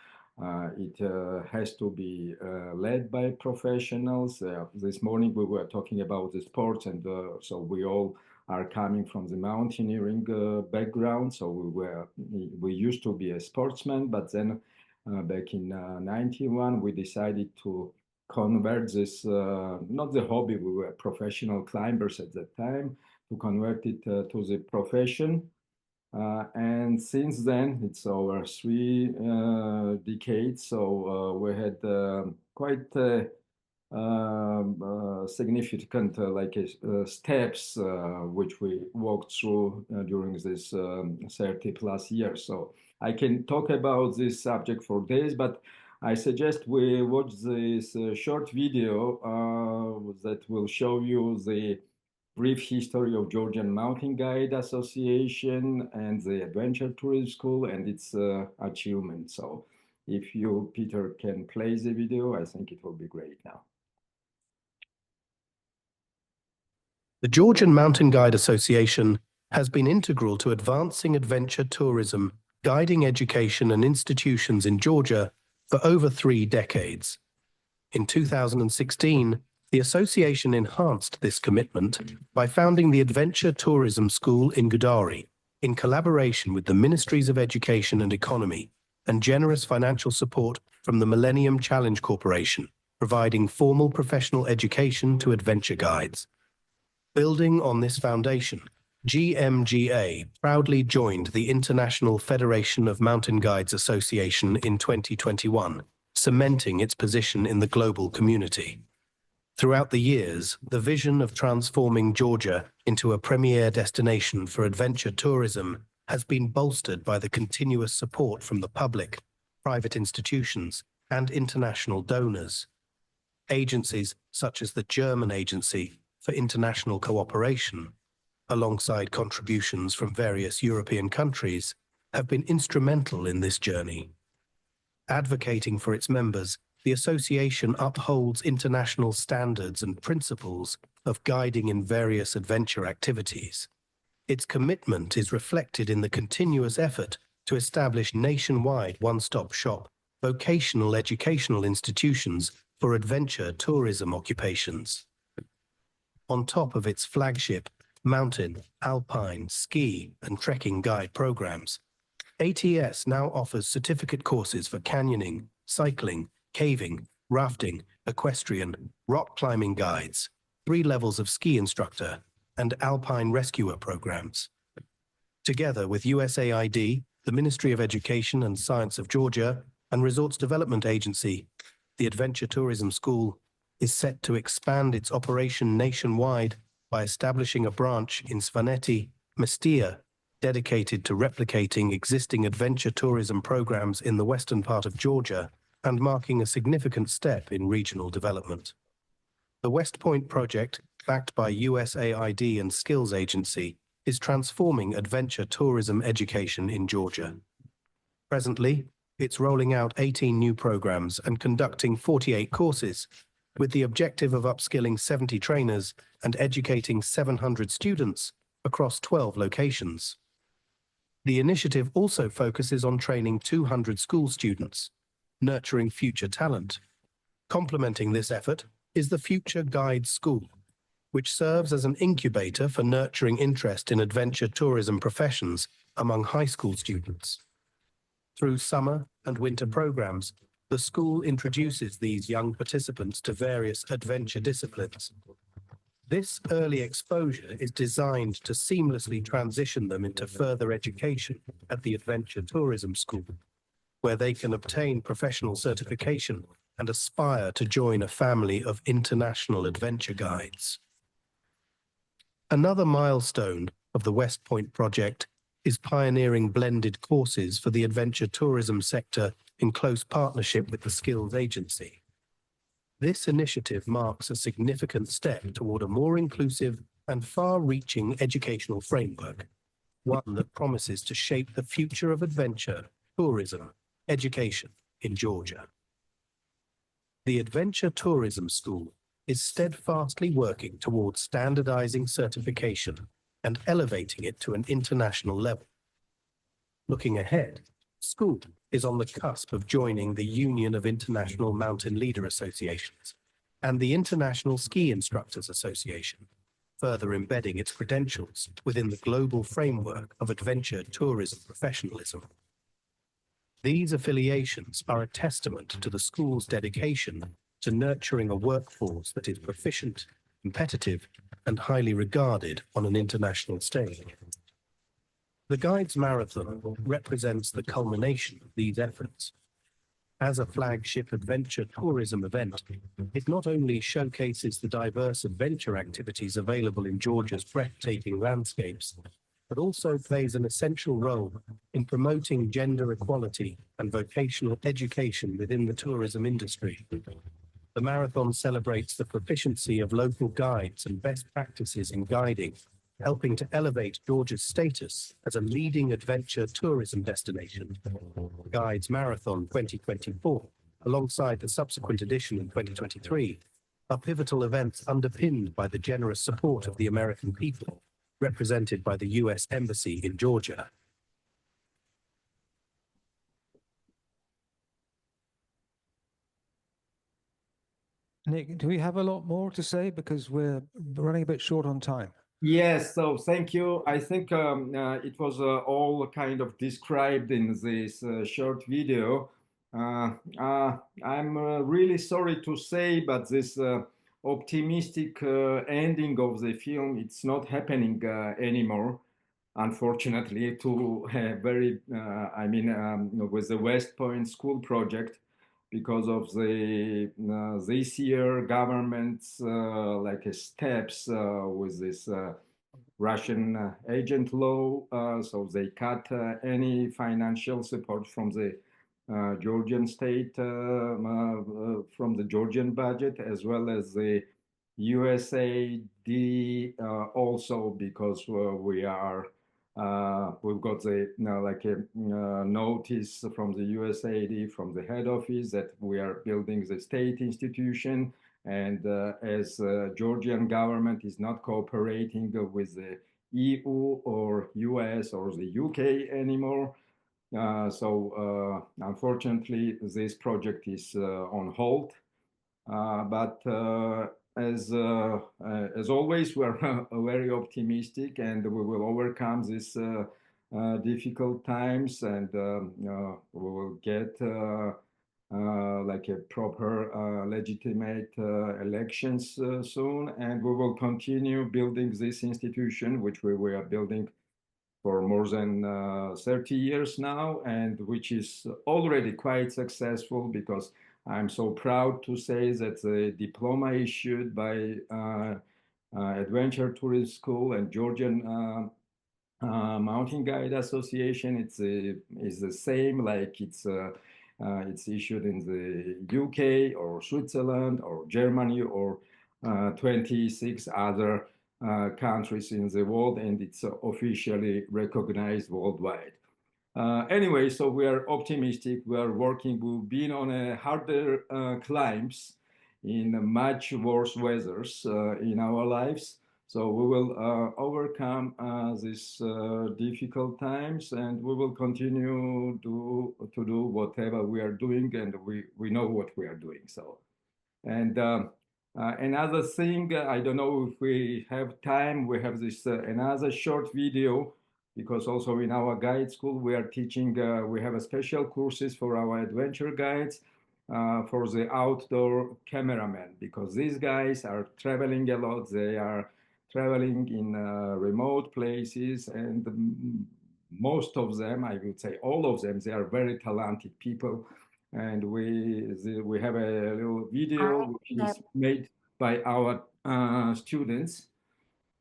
it has to be led by professionals. This morning we were talking about the sports, and so we all are coming from the mountaineering background. So we used to be a sportsman, but then back in 91 we decided to convert this, not the hobby, we were professional climbers at that time, to convert it to the profession. And since then, it's over 3 decades. So we had quite significant steps which we walked through during this 30 plus years. So I can talk about this subject for days, but I suggest we watch this short video that will show you the brief history of Georgian Mountain Guide Association and the Adventure Tourism School and its achievements. So if you, Peter, can play the video, I think it will be great now.
The Georgian Mountain Guide Association has been integral to advancing adventure tourism, guiding education and institutions in Georgia for over 3 decades. In 2016, the association enhanced this commitment by founding the Adventure Tourism School in Gudari, in collaboration with the Ministries of Education and Economy, and generous financial support from the Millennium Challenge Corporation, providing formal professional education to adventure guides. Building on this foundation, GMGA proudly joined the International Federation of Mountain Guides Association in 2021, cementing its position in the global community. Throughout the years, the vision of transforming Georgia into a premier destination for adventure tourism has been bolstered by the continuous support from the public, private institutions, and international donors. Agencies such as the German Agency for International Cooperation, alongside contributions from various European countries, have been instrumental in this journey. Advocating for its members, the association upholds international standards and principles of guiding in various adventure activities. Its commitment is reflected in the continuous effort to establish nationwide one-stop shop vocational educational institutions for adventure tourism occupations. On top of its flagship mountain, alpine, ski, and trekking guide programs, ATS now offers certificate courses for canyoning, cycling, caving, rafting, equestrian, rock climbing guides, 3 levels of ski instructor, and alpine rescuer programs. Together with USAID, the Ministry of Education and Science of Georgia, and Resorts Development Agency, the Adventure Tourism School is set to expand its operation nationwide by establishing a branch in Svaneti, Mestia, dedicated to replicating existing adventure tourism programs in the western part of Georgia and marking a significant step in regional development. The West Point project, backed by USAID and Skills Agency, is transforming adventure tourism education in Georgia. Presently, it's rolling out 18 new programs and conducting 48 courses, with the objective of upskilling 70 trainers and educating 700 students across 12 locations. The initiative also focuses on training 200 school students, nurturing future talent. Complementing this effort is the Future Guide School, which serves as an incubator for nurturing interest in adventure tourism professions among high school students. Through summer and winter programs, the school introduces these young participants to various adventure disciplines. This early exposure is designed to seamlessly transition them into further education at the Adventure Tourism School, where they can obtain professional certification and aspire to join a family of international adventure guides. Another milestone of the West Point project is pioneering blended courses for the adventure tourism sector in close partnership with the Skills Agency. This initiative marks a significant step toward a more inclusive and far-reaching educational framework, one that promises to shape the future of adventure, tourism, education in Georgia. The Adventure Tourism School is steadfastly working towards standardizing certification and elevating it to an international level. Looking ahead, school is on the cusp of joining the Union of International Mountain Leader Associations and the International Ski Instructors Association, further embedding its credentials within the global framework of adventure tourism professionalism. These affiliations are a testament to the school's dedication to nurturing a workforce that is proficient, competitive, and highly regarded on an international stage. The Guides Marathon represents the culmination of these efforts. As a flagship adventure tourism event, it not only showcases the diverse adventure activities available in Georgia's breathtaking landscapes, but also plays an essential role in promoting gender equality and vocational education within the tourism industry. The marathon celebrates the proficiency of local guides and best practices in guiding, helping to elevate Georgia's status as a leading adventure tourism destination. Guides Marathon 2024, alongside the subsequent edition in 2023, are pivotal events underpinned by the generous support of the American people, represented by the US Embassy in Georgia.
Nick, do we have a lot more to say? Because we're running a bit short on time.
Yes, so thank you. I think it was all kind of described in this short video. I'm really sorry to say, but this optimistic ending of the film, it's not happening anymore, unfortunately, to very, with the West Point School project, because of the this year government's steps with this Russian agent law, so they cut any financial support from the Georgian state, from the Georgian budget, as well as the USAID also, because we've got the notice from the USAID, from the head office, that we are building the state institution, and as Georgian government is not cooperating with the EU or US or the UK anymore, so unfortunately this project is on hold. But as always, we're very optimistic, and we will overcome these difficult times, and we will get like a proper legitimate elections soon, and we will continue building this institution, which we are building for more than 30 years now, and which is already quite successful because I'm so proud to say that the diploma issued by Adventure Tourism School and Georgian Mountain Guide Association, is the same, like it's issued in the UK or Switzerland or Germany or 26 other countries in the world, and it's officially recognized worldwide. Anyway, so we are optimistic. We are working. We've been on a harder climbs in much worse weathers in our lives. So we will overcome these difficult times, and we will continue to do whatever we are doing, and we know what we are doing. So, and another thing, I don't know if we have time. We have this another short video, because also in our guide school we are teaching. We have a special courses for our adventure guides. For the outdoor cameramen, because these guys are traveling a lot. They are traveling in remote places, and most of them, I would say all of them, they are very talented people. And we have a little video which is made by our students.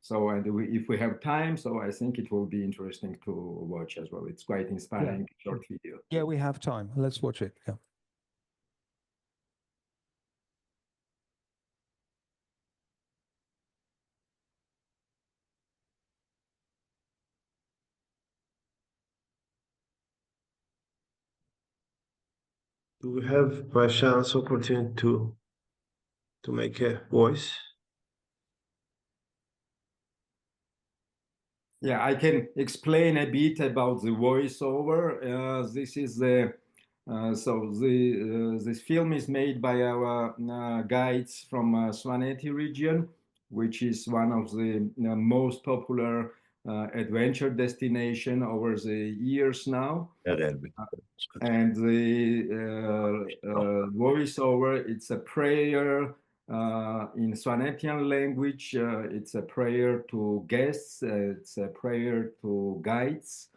So, and if we have time, so I think it will be interesting to watch as well. It's quite inspiring, short video.
Yeah, we have time. Let's watch it. Yeah.
Do we have by chance opportunity to make a voice?
Yeah, I can explain a bit about the voiceover. This is the this film is made by our guides from Svaneti region, which is one of the most popular adventure destination over the years now. And the voiceover, it's a prayer in Swanetian language. It's a prayer to guests, it's a prayer to guides,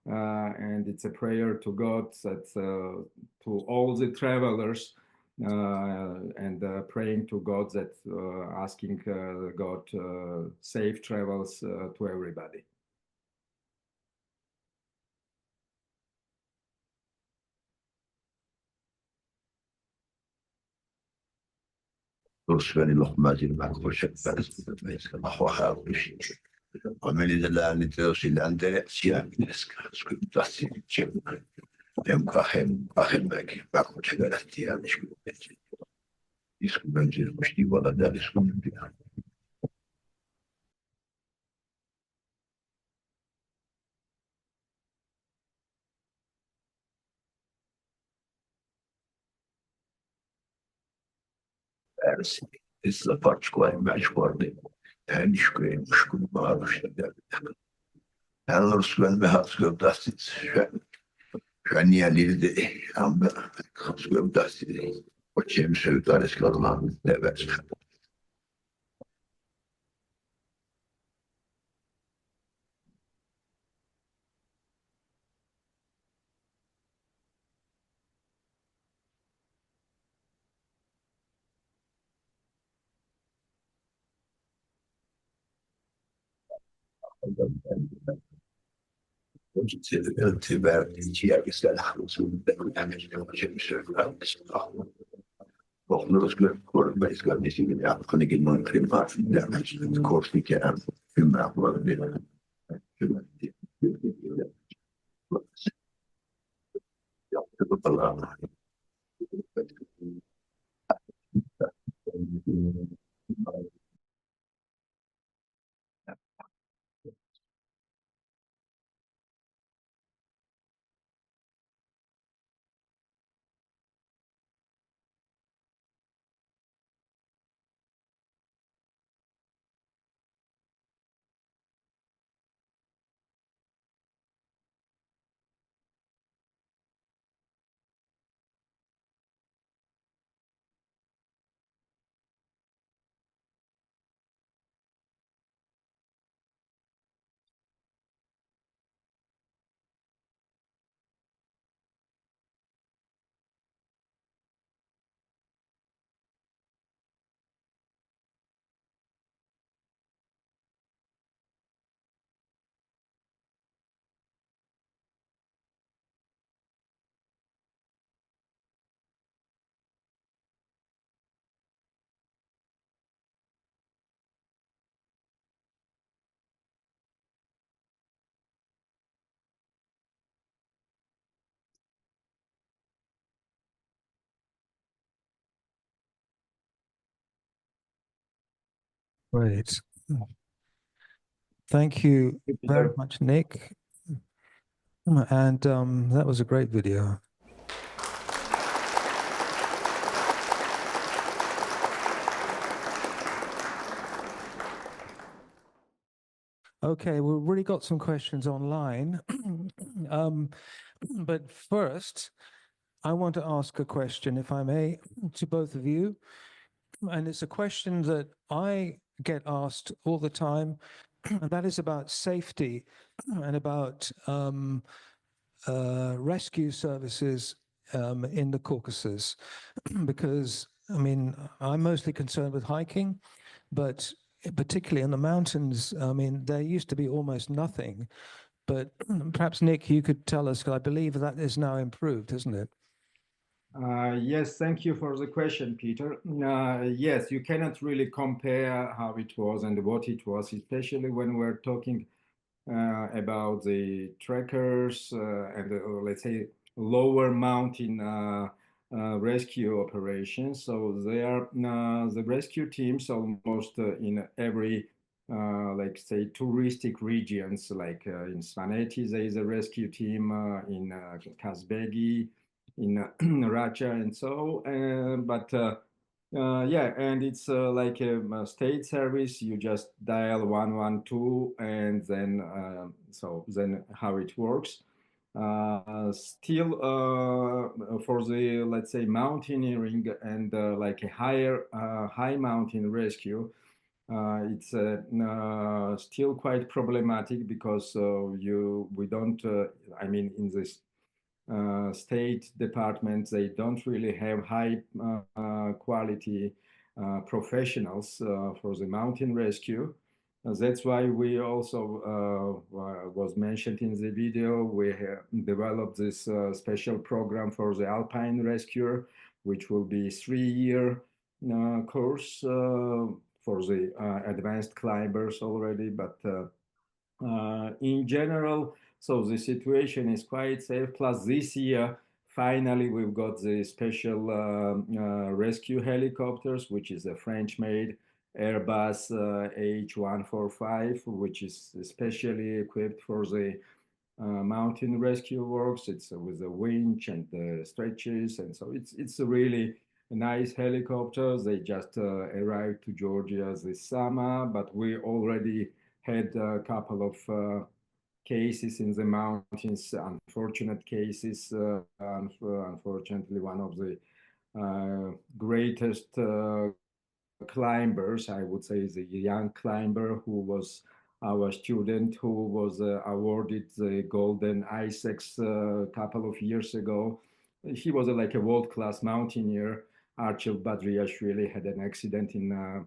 and it's a prayer to God, that to all the travelers, and praying to God, that asking God safe travels to everybody.
Rusveni lohmazin markoşet Omeli della oscillante sia scrittasi dem kahem belki bakmışa garantiya bence müşti valla da It's a particular match for the Henschke, Mushkun Marush, and Rusven Behatsco Dusted. Shania needed the Amber, Swim Dusted, or James Sudaris Kalman, never.
Great. Thank you very much, Nick. And that was a great video. Okay, we've already got some questions online. But first, I want to ask a question, if I may, to both of you. And it's a question that I get asked all the time, and that is about safety and about rescue services in the Caucasus. Because, I mean, I'm mostly concerned with hiking, but particularly in the mountains, I mean, there used to be almost nothing. But perhaps, Nick, you could tell us, because I believe that is now improved, isn't it?
Yes, thank you for the question, Peter. Yes, you cannot really compare how it was and what it was, especially when we're talking about the trekkers and let's say lower mountain rescue operations. So they are the rescue teams almost in every like say touristic regions, like in Svaneti there is a rescue team, in Kazbegi, in Racha and so, yeah, and it's like a state service. You just dial 112, and then so then how it works. Still, for the let's say mountaineering and like a high mountain rescue, it's still quite problematic because we don't. I mean, in this state departments, they don't really have high quality professionals for the mountain rescue. That's why we also was mentioned in the video. We have developed this special program for the alpine rescuer, which will be 3-year course for the advanced climbers already. But in general, so the situation is quite safe. Plus this year, finally, we've got the special rescue helicopters, which is a French-made Airbus H145, which is especially equipped for the mountain rescue works. It's with a winch and the stretches, and so it's a really nice helicopter. They just arrived to Georgia this summer, but we already had a couple of cases in the mountains, unfortunate cases. Unfortunately, one of the greatest climbers, I would say, the young climber who was our student, who was awarded the Golden Isaacs a couple of years ago. He was like a world-class mountaineer. Archil Badriashvili had an accident in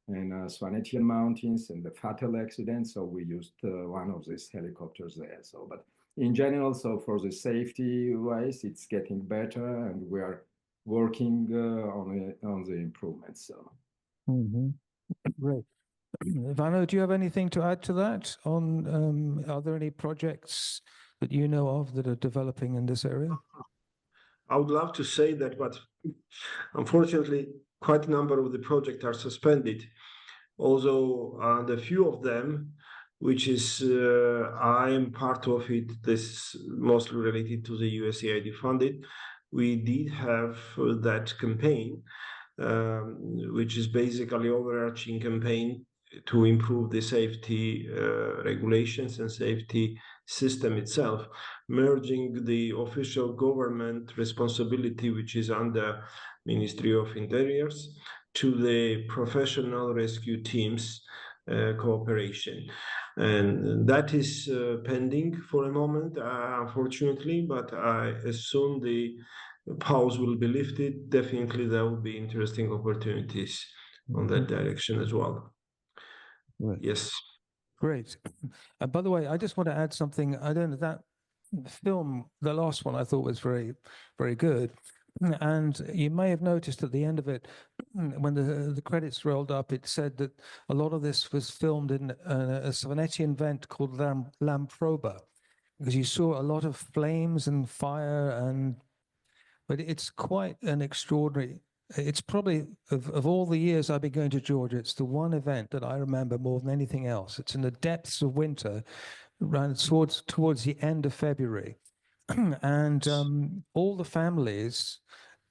Svanetian Mountains, and a fatal accident. So we used one of these helicopters there. So, but in general, so for the safety wise, it's getting better, and we are working on the improvements. So.
Great. Ivano, do you have anything to add to that? On are there any projects that you know of that are developing in this area?
I would love to say that, but unfortunately, quite a number of the projects are suspended. Although the few of them, which is I am part of it, this is mostly related to the USAID funded. We did have that campaign, which is basically overarching campaign to improve the safety regulations and safety system itself, merging the official government responsibility, which is under Ministry of Interiors, to the professional rescue teams cooperation. And that is pending for a moment, unfortunately, but as soon the pause will be lifted, definitely there will be interesting opportunities on that direction as well.
Right.
Yes.
Great. By the way, I just want to add something. I don't know, that film, the last one, I thought was very, very good. And you may have noticed at the end of it, when the credits rolled up, it said that a lot of this was filmed in a Svanetian vent called Lamproba, because you saw a lot of flames and fire, but it's quite an extraordinary it's probably of all the years I've been going to Georgia, it's the one event that I remember more than anything else. It's in the depths of winter, around towards the end of February. And all the families,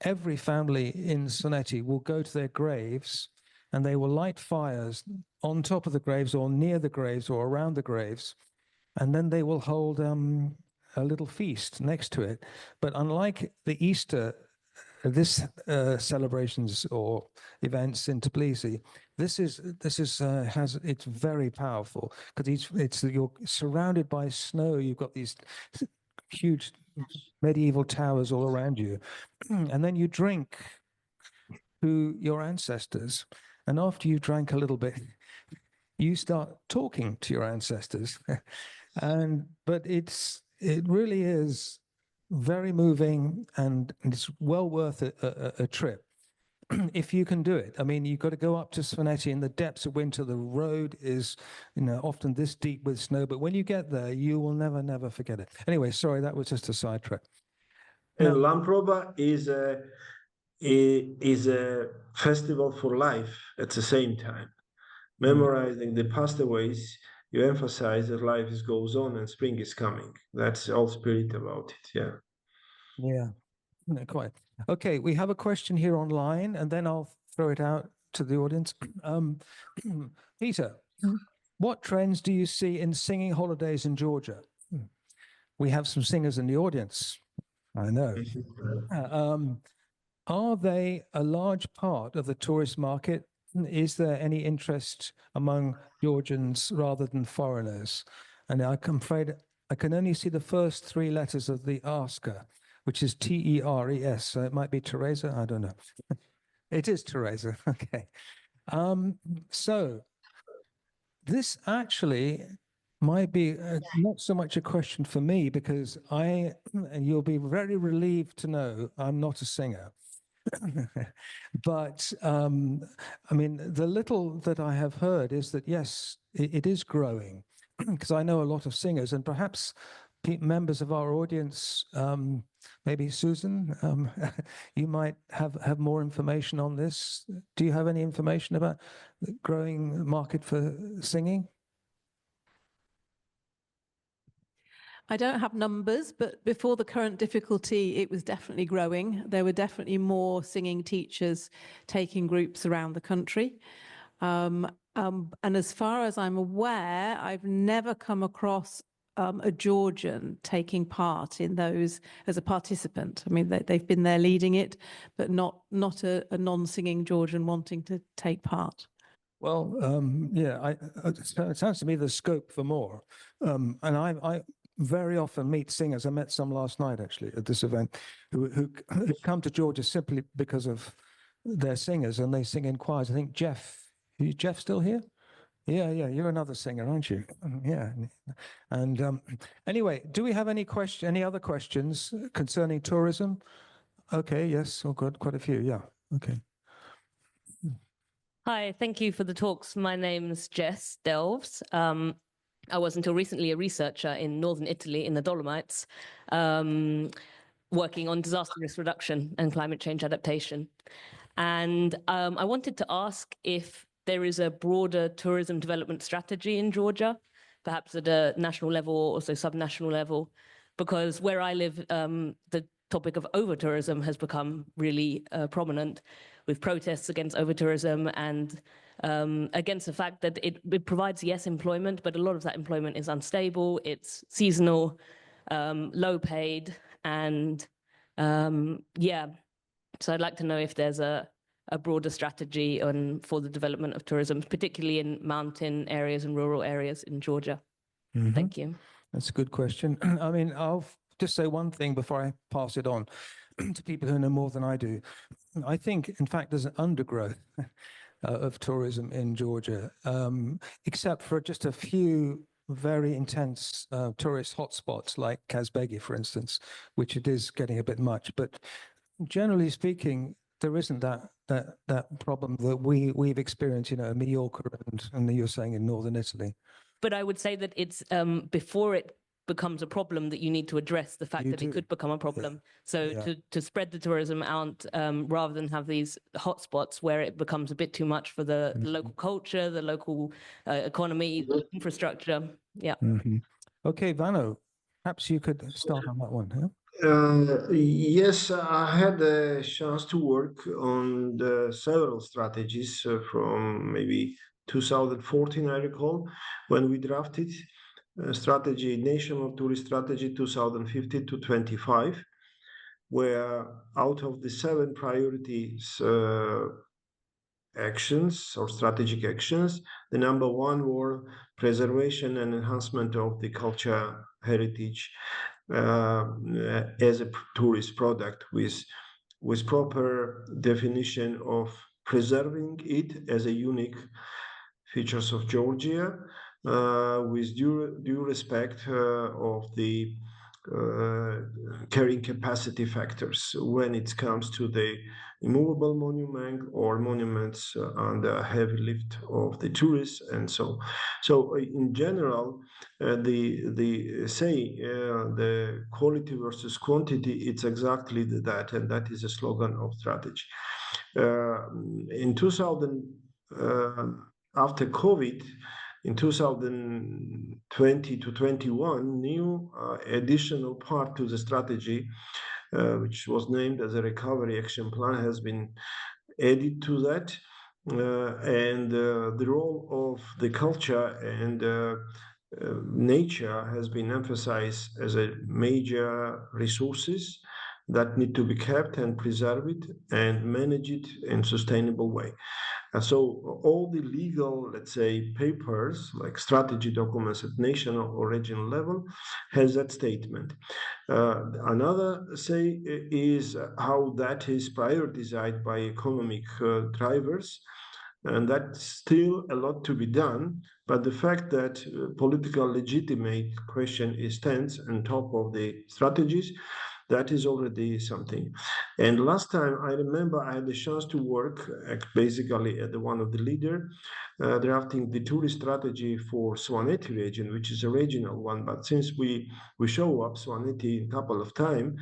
every family in Soneti will go to their graves and they will light fires on top of the graves or near the graves or around the graves. And then they will hold a little feast next to it. But unlike the Easter, this celebrations or events in Tbilisi, it's very powerful because you're surrounded by snow. You've got these huge medieval towers all around you, and then you drink to your ancestors. And after you drank a little bit, you start talking to your ancestors, but it really is very moving, and it's well worth a trip if you can do it. I mean, you've got to go up to Svaneti in the depths of winter. The road is, often this deep with snow, but when you get there, you will never forget it. Anyway, sorry, that was just a side trip.
And Lamproba is a festival for life at the same time. Memorizing the pastaways, you emphasize that life goes on and spring is coming. That's all spirit about it. Yeah.
Yeah, no, quite. Okay, we have a question here online, and then I'll throw it out to the audience. Peter, what trends do you see in singing holidays in Georgia? We have some singers in the audience, I know. Are they a large part of the tourist market? Is there any interest among Georgians rather than foreigners? And I'm afraid I can only see the first three letters of the asker, which is T-E-R-E-S. So it might be Teresa. I don't know. It is Teresa. Okay. So this actually might be not so much a question for me, because you'll be very relieved to know I'm not a singer. But I mean, the little that I have heard is that, yes, it is growing, because I know a lot of singers, and perhaps members of our audience, maybe Susan, you might have more information on this. Do you have any information about the growing market for singing?
I don't have numbers, but before the current difficulty, it was definitely growing. There were definitely more singing teachers taking groups around the country. And as far as I'm aware, I've never come across a Georgian taking part in those as a participant. I mean, they've been there leading it, but not a non-singing Georgian wanting to take part.
Well, yeah, it sounds to me there's scope for more. And I very often meet singers. I met some last night, actually, at this event, who come to Georgia simply because of their singers, and they sing in choirs. I think Jeff, is Jeff still here? Yeah, you're another singer, aren't you? Yeah. And anyway, do we have any other questions concerning tourism? Okay, yes, oh good, quite a few, yeah, okay.
Hi, thank you for the talks. My name's Jess Delves. I was until recently a researcher in northern Italy in the Dolomites, working on disaster risk reduction and climate change adaptation. And I wanted to ask if there is a broader tourism development strategy in Georgia, perhaps at a national level or also subnational level, because where I live, the topic of over-tourism has become really prominent, with protests against over-tourism and against the fact that it provides, yes, employment, but a lot of that employment is unstable, it's seasonal, low paid, and yeah. So I'd like to know if there's a broader strategy for the development of tourism, particularly in mountain areas and rural areas in Georgia. Mm-hmm. Thank you.
That's a good question. I mean, I'll just say one thing before I pass it on to people who know more than I do. I think, in fact, there's an undergrowth of tourism in Georgia, except for just a few very intense tourist hotspots like Kazbegi, for instance, which it is getting a bit much. But generally speaking, there isn't that problem that we've experienced, in Mallorca and you're saying in northern Italy.
But I would say that it's before it becomes a problem that you need to address the fact that it could become a problem. So to spread the tourism out rather than have these hotspots where it becomes a bit too much for the local culture, the local economy, the infrastructure. Yeah.
Okay, Vano, perhaps you could start on that one. Yeah?
Yes, I had a chance to work on the several strategies from maybe 2014, I recall, when we drafted strategy, national tourist strategy 2015 to 25, where out of the 7 priorities actions or strategic actions, the number 1 were preservation and enhancement of the culture heritage as a tourist product with proper definition of preserving it as a unique features of Georgia with due respect of the carrying capacity factors when it comes to the immovable monument or monuments under heavy lift of the tourists and so. So in general, the quality versus quantity, it's exactly that, and that is a slogan of strategy. In 2000, after COVID, in 2020 to 21, new additional part to the strategy, which was named as a recovery action plan, has been added to that. And the role of the culture and nature has been emphasized as a major resources that need to be kept and preserved and managed in sustainable way. And so all the legal, let's say, papers, like strategy documents at national or regional level, has that statement. Another say is how that is prioritized by economic drivers. And that's still a lot to be done. But the fact that political legitimate question stands on top of the strategies, that is already something. And last time I remember I had the chance to work basically at one of the leader drafting the tourist strategy for Swaneti region, which is a regional one. But since we show up Swaneti a couple of times,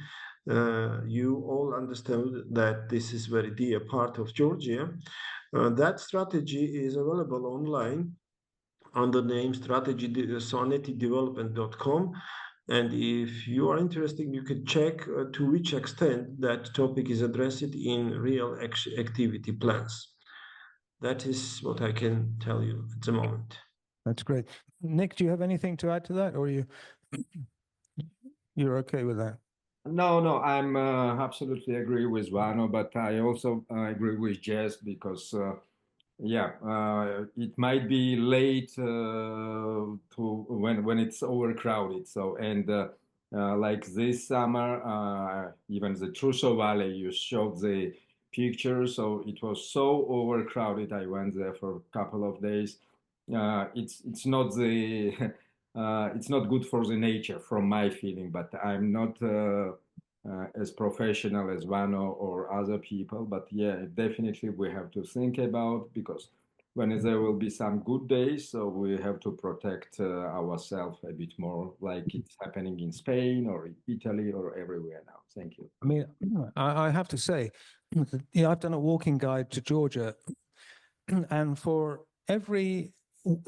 you all understand that this is very dear part of Georgia. That strategy is available online under the name swanetidevelopment.com. And if you are interested, you can check to which extent that topic is addressed in real activity plans. That is what I can tell you at the moment.
That's great. Nick, do you have anything to add to that, or you're okay with that?
No, I'm absolutely agree with Vano, but I also agree with Jess because it might be late to when it's overcrowded. So like this summer, even the Trousseau Valley, you showed the pictures, so it was so overcrowded. I went there for a couple of days. It's not the it's not good for the nature, from my feeling. But I'm not as professional as Vano or other people. But yeah, definitely we have to think about, because when there will be some good days, so we have to protect ourselves a bit more, like it's happening in Spain or in Italy or everywhere now. Thank you.
I mean, I have to say, I've done a walking guide to Georgia, and for every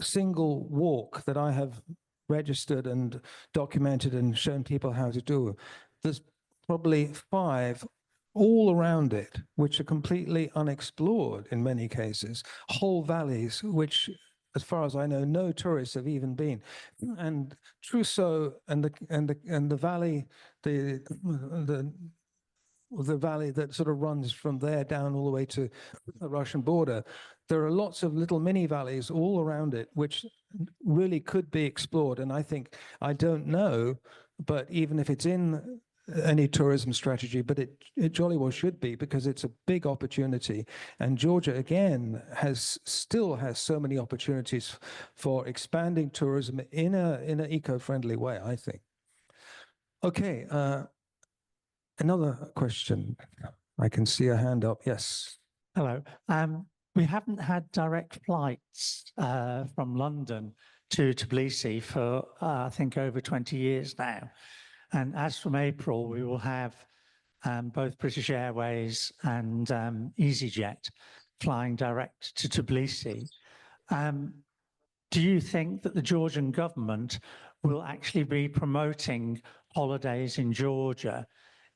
single walk that I have registered and documented and shown people how to do, there's probably 5 all around it, which are completely unexplored in many cases, whole valleys, which, as far as I know, no tourists have even been. And Trousseau and the valley, the valley that sort of runs from there down all the way to the Russian border, there are lots of little mini valleys all around it, which really could be explored. And I think, I don't know, but even if it's in any tourism strategy, but it jolly well should be, because it's a big opportunity. And Georgia, again, still has so many opportunities for expanding tourism in an eco-friendly way, I think. Okay, another question. I can see a hand up. Yes.
Hello. We haven't had direct flights from London to Tbilisi for, I think, over 20 years now. And as from April, we will have both British Airways and EasyJet flying direct to Tbilisi. Do you think that the Georgian government will actually be promoting holidays in Georgia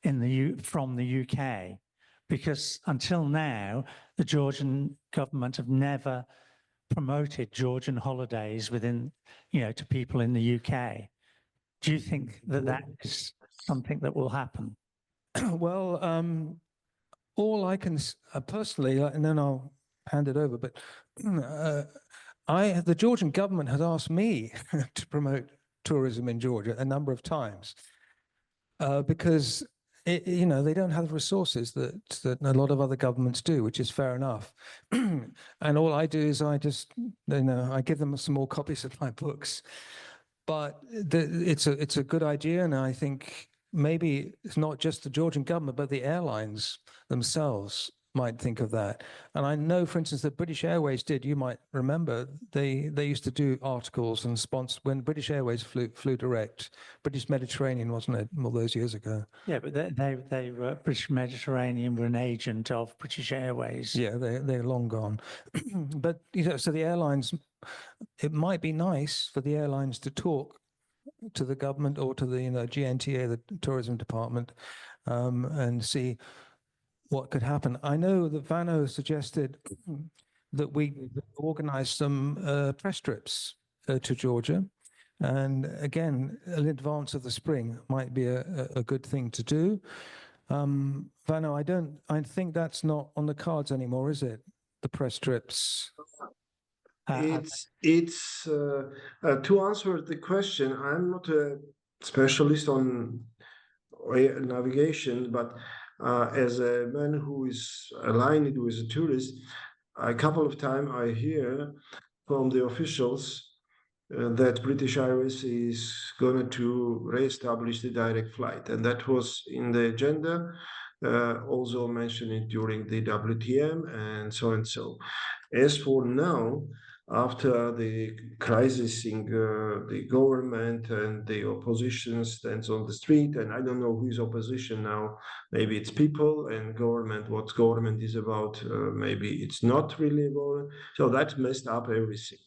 from the UK? Because until now, the Georgian government have never promoted Georgian holidays to people in the UK. Do you think that that is something that will happen?
Well, all I can personally, and then I'll hand it over, but the Georgian government has asked me to promote tourism in Georgia a number of times because they don't have the resources that a lot of other governments do, which is fair enough. And all I do is I just I give them some more copies of my books. But it's a good idea, and I think maybe it's not just the Georgian government, but the airlines themselves might think of that. And I know, for instance, that British Airways did. You might remember they used to do articles and sponsor when British Airways flew direct. British Mediterranean, wasn't it, all those years ago?
Yeah, but they were British Mediterranean were an agent of British Airways.
Yeah, they're long gone. But so the airlines, it might be nice for the airlines to talk to the government or to the GNTA, the tourism department, and see what could happen. I know that Vano suggested that we organize some press trips to Georgia, and again, in advance of the spring might be a good thing to do. Vano, I think that's not on the cards anymore, is it? The press trips.
It's to answer the question. I'm not a specialist on navigation, but as a man who is aligned with a tourist, a couple of times I hear from the officials that British Airways is going to re-establish the direct flight, and that was in the agenda. Also mentioned it during the WTM and so and so. As for now, after the crisis in the government and the opposition stands on the street, and I don't know who is opposition now. Maybe it's people and government. What government is about? Maybe it's not really about. So that messed up everything.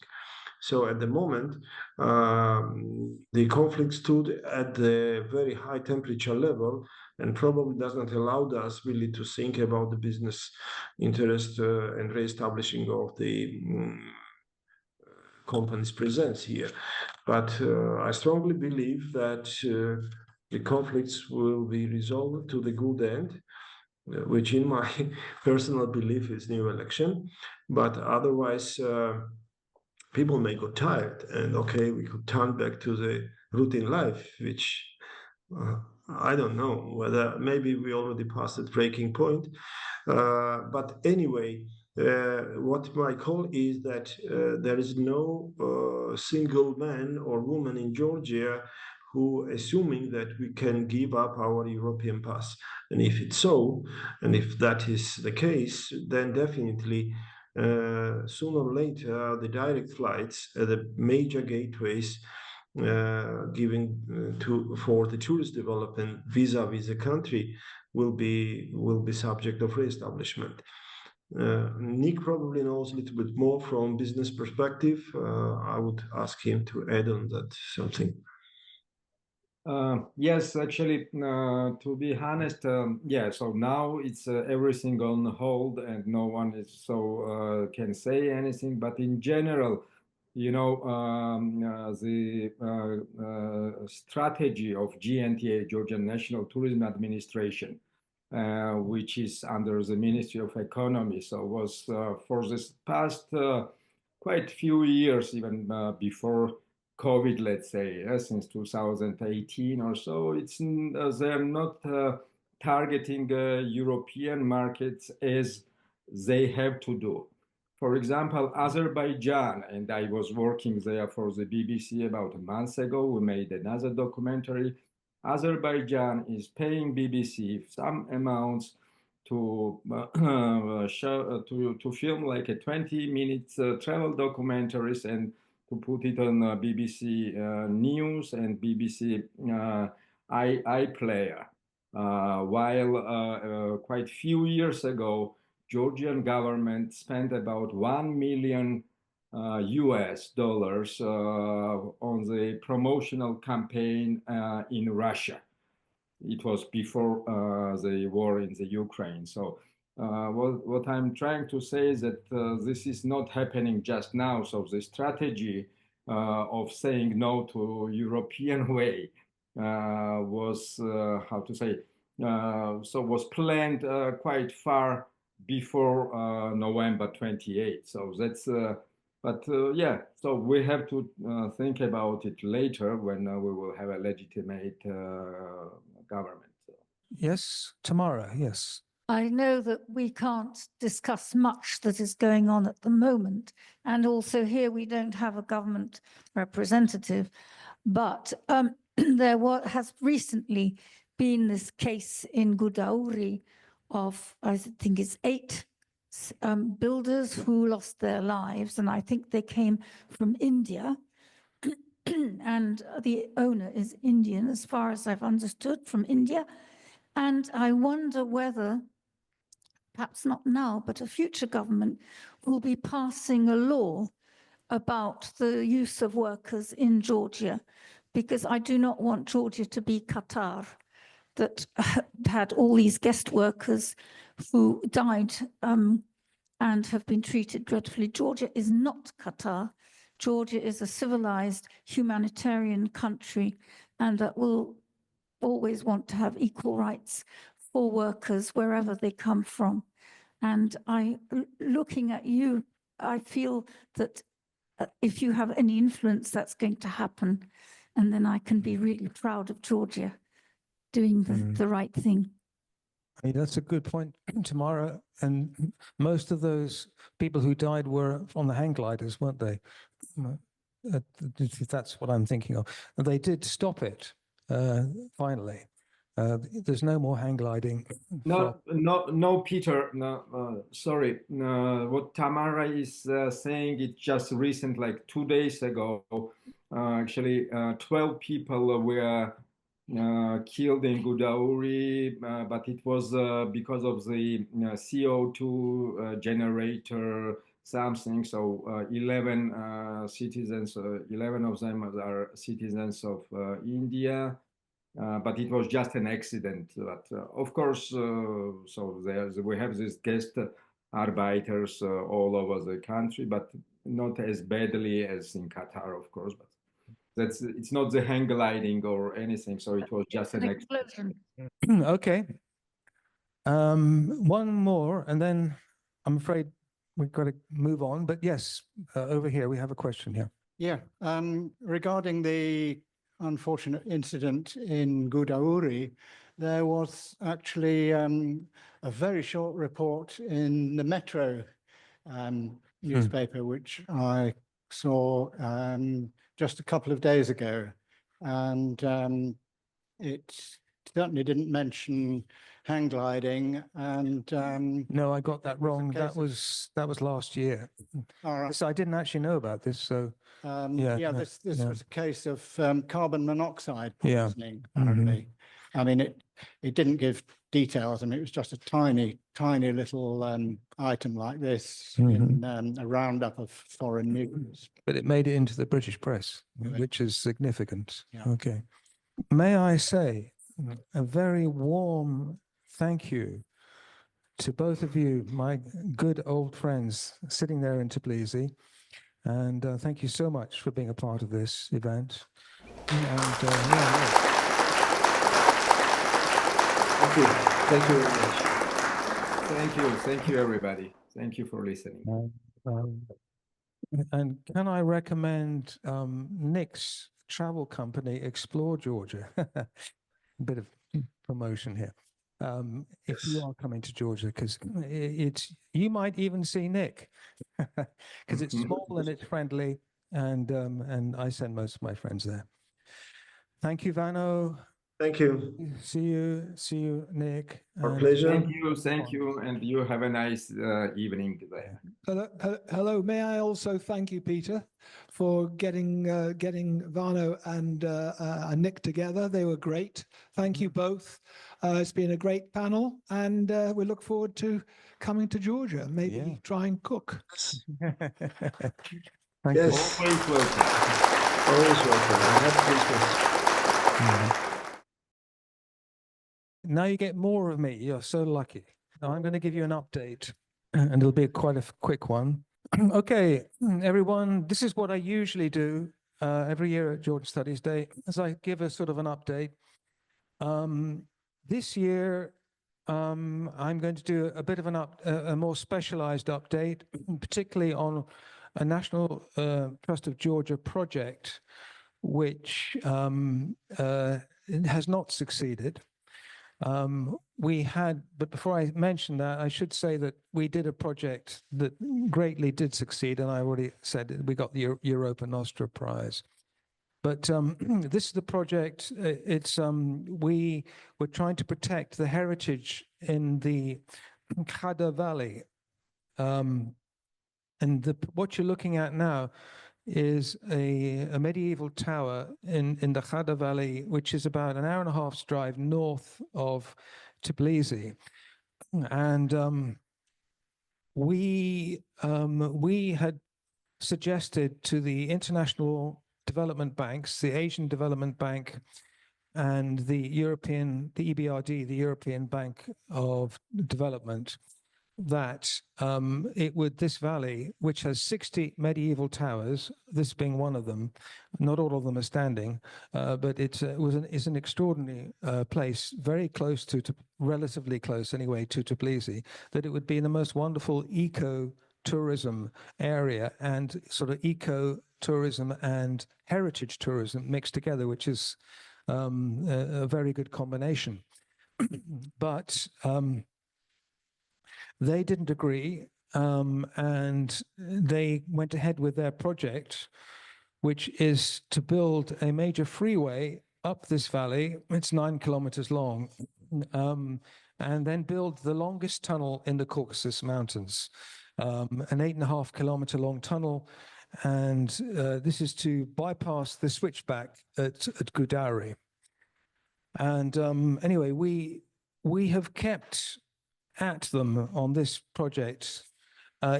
So at the moment, the conflict stood at the very high temperature level and probably does not allow us really to think about the business interest and re-establishing of the company's presence here. But I strongly believe that the conflicts will be resolved to the good end, which in my personal belief is new election. But otherwise, people may go tired and okay, we could turn back to the routine life, which I don't know whether maybe we already passed that breaking point. But anyway, what my call is that there is no single man or woman in Georgia who assuming that we can give up our European pass. And if it's so, and if that is the case, then definitely sooner or later, the direct flights at the major gateways given for the tourist development vis-a-vis the country will be subject of re-establishment. Nick probably knows a little bit more from business perspective. I would ask him to add on that something.
Yes, actually, to be honest, yeah, so now it's everything on hold and no one is can say anything. But in general, the strategy of GNTA, Georgian National Tourism Administration, which is under the Ministry of Economy, so was for this past quite few years, even before COVID, let's say, since 2018 or so, they're not targeting European markets as they have to do. For example, Azerbaijan, and I was working there for the BBC about a month ago, we made another documentary. Azerbaijan is paying BBC some amounts to film like a 20 minutes travel documentaries and to put it on BBC News and BBC iPlayer. While quite few years ago, Georgian government spent about $1 million US dollars on the promotional campaign in Russia. It was before the war in the Ukraine. So what I'm trying to say is that this is not happening just now. So the strategy of saying no to European way was, how to say, so was planned quite far before November 28th. So that's, yeah, so we have to think about it later when we will have a legitimate government.
Yes, Tamara, yes.
I know that we can't discuss much that is going on at the moment. And also here we don't have a government representative, but there has recently been this case in Gudauri of, I think it's 8 builders who lost their lives. And I think they came from India. And the owner is Indian, as far as I've understood, from India. And I wonder whether, perhaps not now, but a future government will be passing a law about the use of workers in Georgia, because I do not want Georgia to be Qatar, that had all these guest workers who died and have been treated dreadfully. Georgia is not Qatar. Georgia is a civilized humanitarian country, and that will always want to have equal rights for workers wherever they come from. And looking at you, I feel that if you have any influence, that's going to happen. And then I can be really proud of Georgia doing the right thing.
I mean, that's a good point, Tamara. And most of those people who died were on the hang gliders, weren't they? That's what I'm thinking of. And they did stop it, finally. There's no more hang gliding.
No, Peter. No, sorry. What Tamara is saying, it's just recent, like 2 days ago. Actually, 12 people were killed in Gudauri, but it was because of the CO2 generator something. So 11 citizens, 11 of them are citizens of India. But it was just an accident. But of course, so we have these guest arbiters all over the country, but not as badly as in Qatar, of course. But it's not the hang gliding or anything. So it was just an accident.
Okay. One more, and then I'm afraid we've got to move on. But yes, over here we have a question here.
Yeah, regarding the unfortunate incident in Gudauri, there was actually a very short report in the Metro newspaper, which I saw just a couple of days ago. And it certainly didn't mention hang gliding. And
no, I got that wrong. That was last year.
All right.
So I didn't actually know about this. So
this was a case of carbon monoxide poisoning,
Yeah.
apparently. I mean, it didn't give details. I mean, it was just a tiny little item like this in a roundup of foreign news.
But it made it into the British press, which is significant. Yeah. Okay. May I say a very warm thank you to both of you, my good old friends sitting there in Tbilisi. And thank you so much for being a part of this event. And,
Thank you. Thank you very much. Thank you. Thank you, everybody. Thank you for listening.
And can I recommend Nick's travel company, Explore Georgia? A bit of promotion here. If you are coming to Georgia, because you might even see Nick, because it's small and it's friendly, and I send most of my friends there. Thank you, Vano.
Thank you.
See you, Nick.
Our
and-
pleasure.
Thank you, and you have a nice evening there.
Hello. May I also thank you, Peter, for getting Vano and Nick together. They were great. Thank you both. It's been a great panel, and we look forward to coming to Georgia. Maybe try and cook.
Thank you.
Yes.
Always welcome.
Always welcome. Happy Christmas.
Now you get more of me. You're so lucky. Now I'm going to give you an update, and it'll be quite a quick one. Okay, everyone, this is what I usually do every year at Georgian Studies Day, as I give a sort of an update. This year, I'm going to do a bit of a more specialized update, particularly on a National Trust of Georgia project, which has not succeeded. But before I mention that, I should say that we did a project that greatly did succeed, and I already said we got the Europa Nostra Prize. But this is the project. We were trying to protect the heritage in the Khada Valley, and what you're looking at now is a medieval tower in the Khada Valley, which is about an hour and a half's drive north of Tbilisi. And we had suggested to the international development banks, the Asian Development Bank and the EBRD, the European Bank of Development, that this valley, which has 60 medieval towers, this being one of them, not all of them are standing, but it's an extraordinary place, very close relatively close anyway, to Tbilisi, that it would be the most wonderful eco-tourism area and sort of eco-tourism and heritage tourism mixed together, which is a very good combination. But they didn't agree, and they went ahead with their project, which is to build a major freeway up this valley. It's 9 kilometers long, and then build the longest tunnel in the Caucasus Mountains, an 8.5 kilometer long tunnel. And this is to bypass the switchback at Gudari. And anyway, we have kept at them on this project,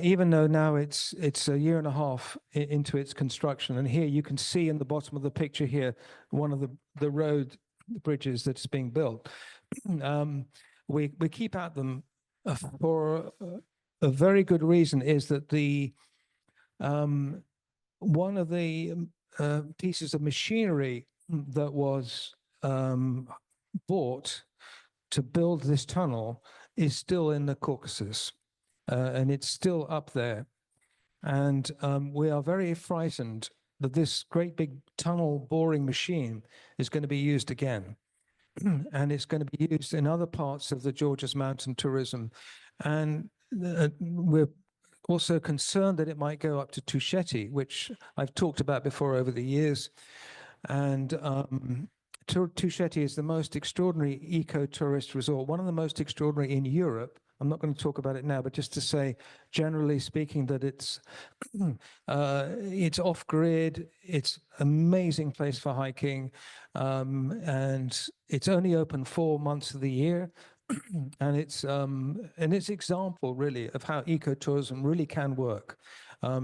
even though now it's a year and a half into its construction. And here you can see in the bottom of the picture here, one of the road bridges that's being built. We keep at them for a very good reason, is that one of the pieces of machinery that was bought to build this tunnel is still in the Caucasus, and it's still up there. And we are very frightened that this great big tunnel boring machine is going to be used again. And it's going to be used in other parts of the Georgia's mountain tourism. And we're also concerned that it might go up to Tusheti, which I've talked about before over the years. And Tusheti is the most extraordinary eco-tourist resort, one of the most extraordinary in Europe. I'm not going to talk about it now, but just to say, generally speaking, that it's off-grid, it's an amazing place for hiking, and it's only open 4 months of the year. And it's an example, really, of how ecotourism really can work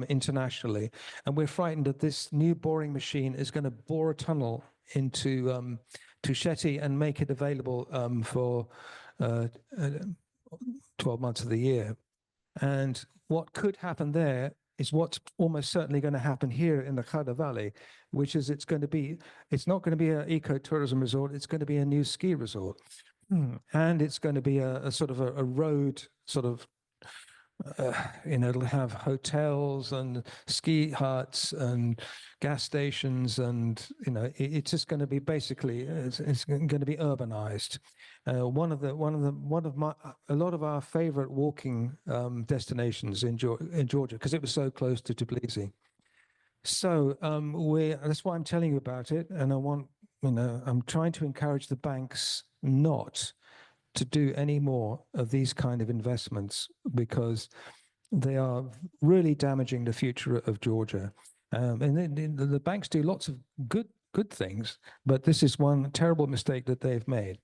internationally. And we're frightened that this new boring machine is going to bore a tunnel into Tusheti and make it available for 12 months of the year. And what could happen there is what's almost certainly going to happen here in the Khada Valley, which is it's not going to be an ecotourism resort, it's going to be a new ski resort. And it's going to be a sort of a road sort of, it'll have hotels and ski huts and gas stations, and it's just going to be basically it's going to be urbanized. A lot of our favorite walking destinations in Georgia, because it was so close to Tbilisi. So that's why I'm telling you about it, and I want I'm trying to encourage the banks not to do any more of these kind of investments because they are really damaging the future of Georgia. And the banks do lots of good things, but this is one terrible mistake that they've made.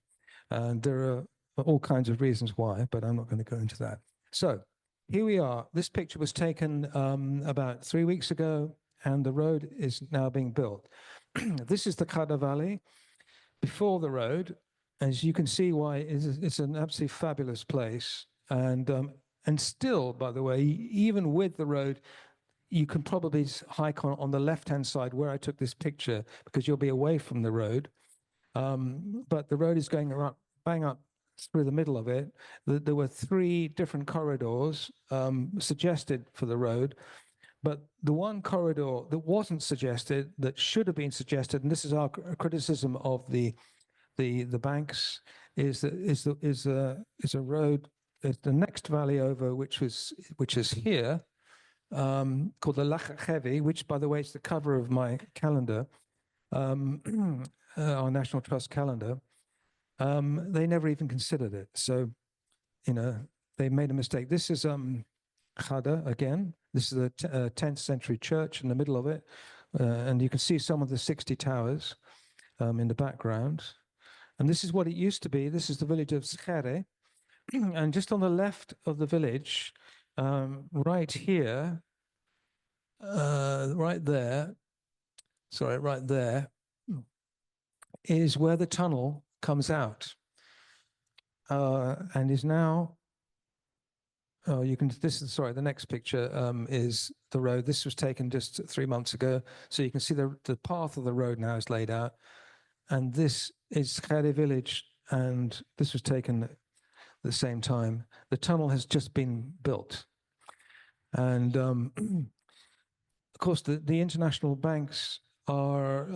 And there are all kinds of reasons why, but I'm not going to go into that. So here we are. This picture was taken about 3 weeks ago, and the road is now being built. This is the Khada Valley before the road. As you can see why it's an absolutely fabulous place. And still, by the way, even with the road, you can probably hike on the left-hand side where I took this picture because you'll be away from the road. But the road is going around, bang up through the middle of it. There were 3 different corridors suggested for the road. But the one corridor that wasn't suggested, that should have been suggested, and this is our criticism of the banks, is a road. It's the next valley over, which is here, called the Lachevi, which, by the way, is the cover of my calendar, our National Trust calendar. They never even considered it. So, they made a mistake. This is Khada again. This is a 10th century church in the middle of it. And you can see some of the 60 towers in the background. And this is what it used to be. This is the village of Skhere. And just on the left of the village, right here, right there, is where the tunnel comes out and is now, the next picture is the road. This was taken just 3 months ago. So you can see the path of the road now is laid out. And this is Khare village, and this was taken at the same time. The tunnel has just been built. And of course, the international banks are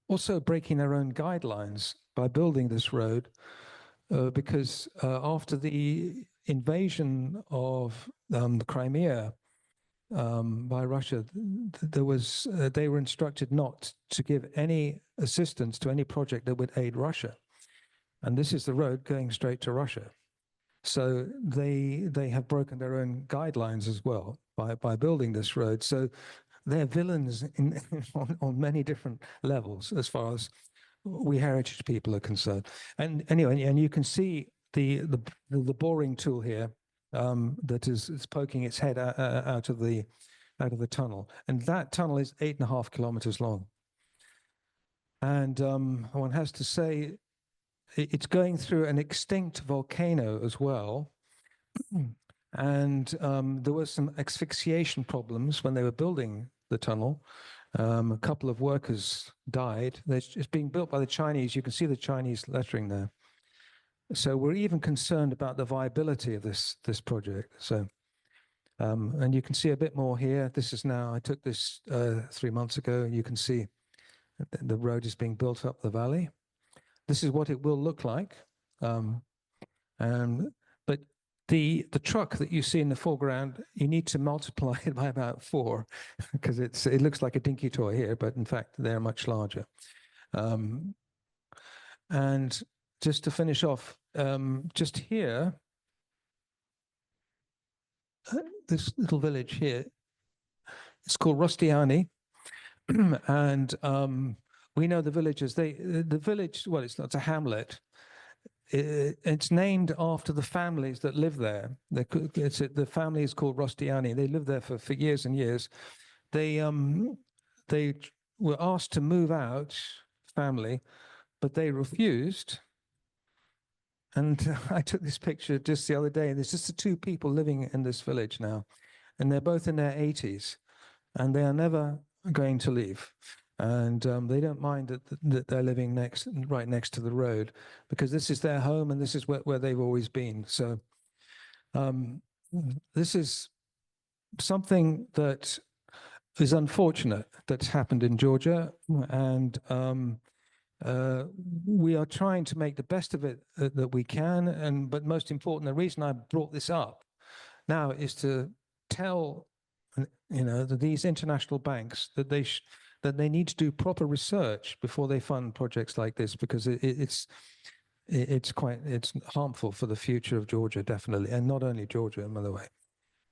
also breaking their own guidelines by building this road because after the invasion of the Crimea by Russia, they were instructed not to give any assistance to any project that would aid Russia. And this is the road going straight to Russia. So they have broken their own guidelines as well by building this road. So they're villains on many different levels as far as we heritage people are concerned. And anyway, and you can see the boring tool here that is poking its head out of the tunnel, and that tunnel is 8.5 kilometers long. And one has to say, it's going through an extinct volcano as well. And there were some asphyxiation problems when they were building the tunnel. A couple of workers died. It's being built by the Chinese. You can see the Chinese lettering there. So we're even concerned about the viability of this project. So, and you can see a bit more here. This is now, I took this 3 months ago. You can see the road is being built up the valley. This is what it will look like. But the truck that you see in the foreground, you need to multiply it by about 4 because it looks like a dinky toy here, but in fact, they're much larger. And just to finish off, just here, this little village here, it's called Rostiani. And we know the villagers, the village, well, it's a hamlet. It's named after the families that live there. The family is called Rostiani. They lived there for years and years. They were asked to move out, family, but they refused. And I took this picture just the other day, and there's just the 2 people living in this village now, and they're both in their 80s, and they are never going to leave. And they don't mind that they're living right next to the road, because this is their home and this is where they've always been. So this is something that is unfortunate that's happened in Georgia, and we are trying to make the best of it that we can. But most important, the reason I brought this up now is to tell these international banks that that they need to do proper research before they fund projects like this, because it's harmful for the future of Georgia, definitely, and not only Georgia, by the way.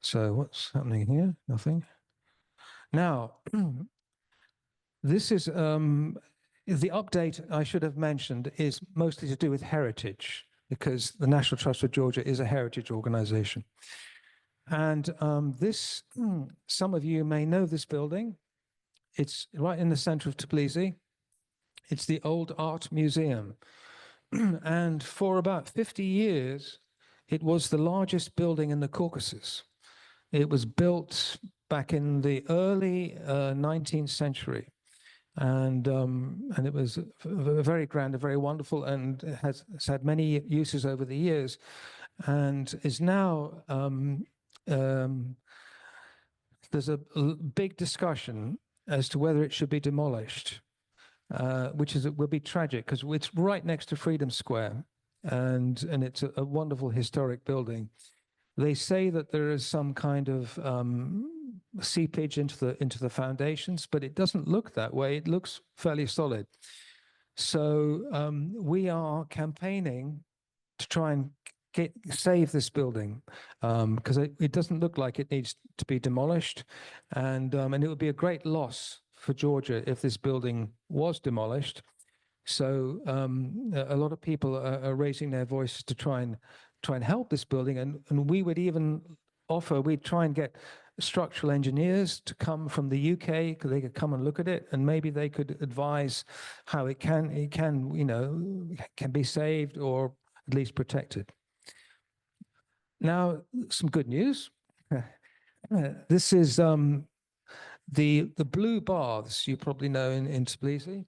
So what's happening here? Nothing. Now, this is the update I should have mentioned is mostly to do with heritage, because the National Trust for Georgia is a heritage organization. And this, some of you may know this building. It's right in the center of Tbilisi. It's the old art museum. And for about 50 years, it was the largest building in the Caucasus. It was built back in the early 19th century. And it was very grand and very wonderful, and has had many uses over the years, and is now there's a big discussion as to whether it should be demolished, which will be tragic because it's right next to Freedom Square, and it's a wonderful historic building. They say that there is some kind of seepage into the foundations, but it doesn't look that way. It looks fairly solid. So we are campaigning to try and save this building, because it doesn't look like it needs to be demolished, and it would be a great loss for Georgia if this building was demolished. So a lot of people are raising their voices to try and help this building, and we would even offer, we'd try and get structural engineers to come from the UK, because they could come and look at it, and maybe they could advise how it can be saved or at least protected. Now, some good news. This is the blue baths you probably know in Tbilisi,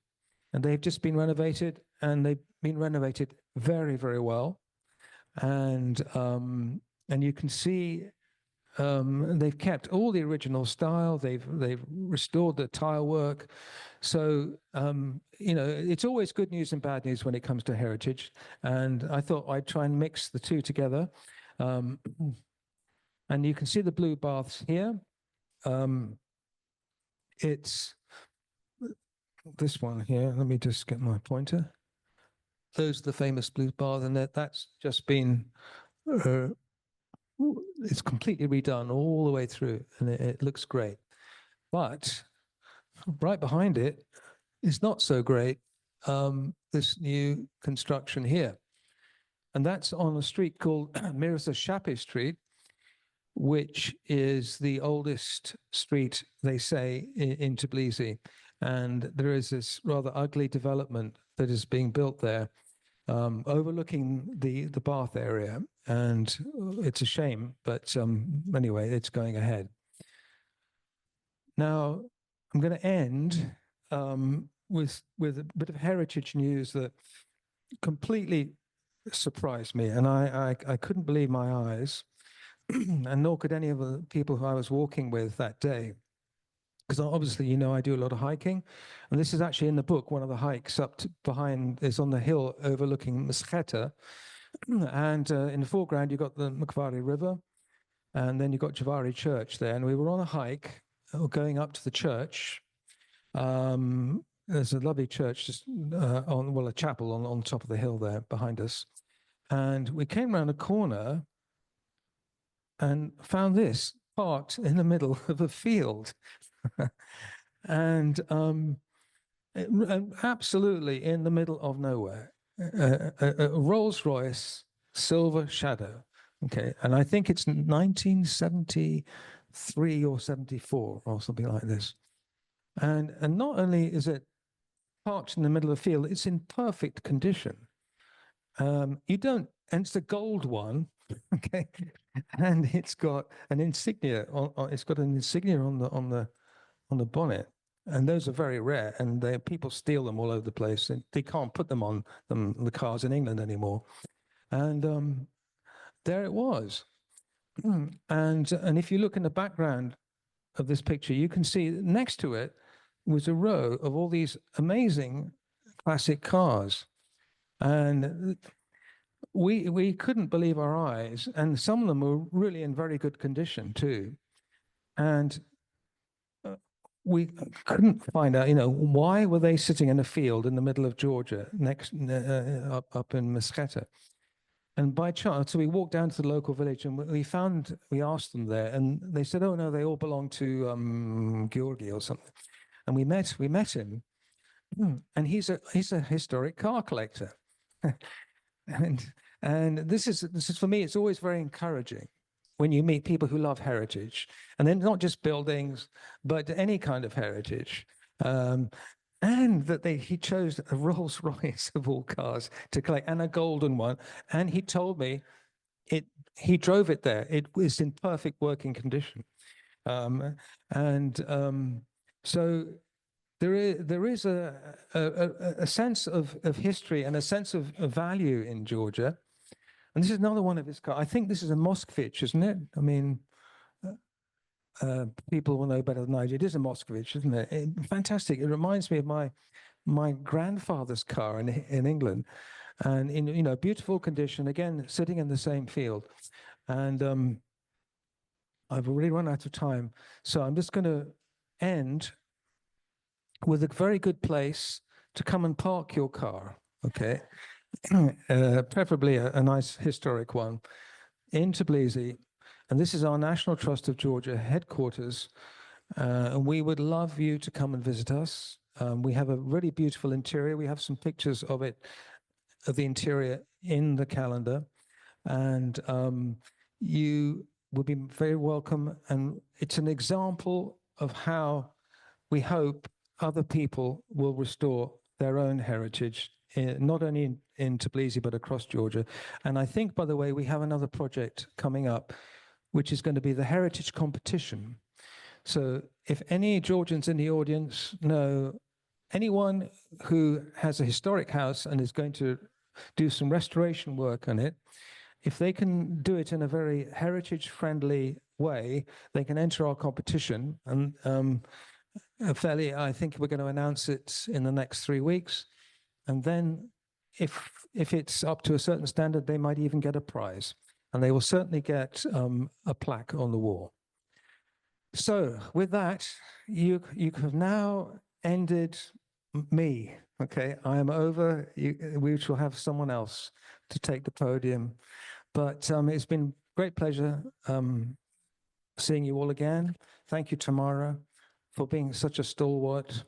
and they've just been renovated, and they've been renovated very, very well. And you can see they've kept all the original style. They've restored the tile work. So it's always good news and bad news when it comes to heritage. And I thought I'd try and mix the two together. And you can see the blue baths here. It's this one here. Let me just get my pointer. Those are the famous blue baths, and that's just been it's completely redone all the way through, and it looks great. But right behind it is not so great, this new construction here. And that's on a street called Mirza Shapi Street, which is the oldest street, they say, in Tbilisi. And there is this rather ugly development that is being built there, overlooking the bath area, and it's a shame, but anyway, it's going ahead. Now, I'm going to end with a bit of heritage news that completely surprised me, and I couldn't believe my eyes, and nor could any of the people who I was walking with that day. Because obviously, I do a lot of hiking. And this is actually in the book. One of the hikes up behind is on the hill overlooking Meskheta. And in the foreground, you've got the Makvari River. And then you've got Javari Church there. And we were on a hike going up to the church. There's a lovely church just a chapel on top of the hill there behind us. And we came around a corner and found this parked in the middle of a field. and absolutely in the middle of nowhere, a Rolls-Royce Silver Shadow. Okay, and I think it's 1973 or 74 or something like this. And not only is it parked in the middle of the field, it's in perfect condition. And it's a gold one, okay, and it's got an insignia on the bonnet, and those are very rare, and people steal them all over the place, and they can't put them on the cars in England anymore. And there it was. And if you look in the background of this picture, you can see next to it was a row of all these amazing classic cars, and we couldn't believe our eyes, and some of them were really in very good condition too. And we couldn't find out, you know, why were they sitting in a field in the middle of Georgia, up in Meskheta? And by chance, so we walked down to the local village and we asked them there, and they said, oh no, they all belong to Georgi or something. And we met him, and he's a historic car collector. and this is for me, it's always very encouraging when you meet people who love heritage, and then not just buildings, but any kind of heritage. And that he chose a Rolls Royce of all cars to collect, and a golden one. And he told me he drove it there. It was in perfect working condition. So there is a sense of history and a sense of value in Georgia. And this is another one of his cars. I think this is a Moskvich, isn't it? I mean, people will know better than I do. It is a Moskvich, isn't it? Fantastic. It reminds me of my grandfather's car in England, and in, you know, beautiful condition, again, sitting in the same field. And I've already run out of time, so I'm just going to end with a very good place to come and park your car, okay? Preferably a nice historic one in Tbilisi. And this is our National Trust of Georgia headquarters. And we would love you to come and visit us. We have a really beautiful interior. We have some pictures of it, of the interior in the calendar. And you will be very welcome. And it's an example of how we hope other people will restore their own heritage, not only in Tbilisi, but across Georgia. And I think, by the way, we have another project coming up, which is going to be the heritage competition. So if any Georgians in the audience know anyone who has a historic house and is going to do some restoration work on it, if they can do it in a very heritage-friendly way, they can enter our competition. And I think we're going to announce it in the next 3 weeks. And then if it's up to a certain standard, they might even get a prize. And they will certainly get a plaque on the wall. So with that, you have now ended me, okay? I am over. We shall have someone else to take the podium. But it's been a great pleasure seeing you all again. Thank you, Tamara, for being such a stalwart.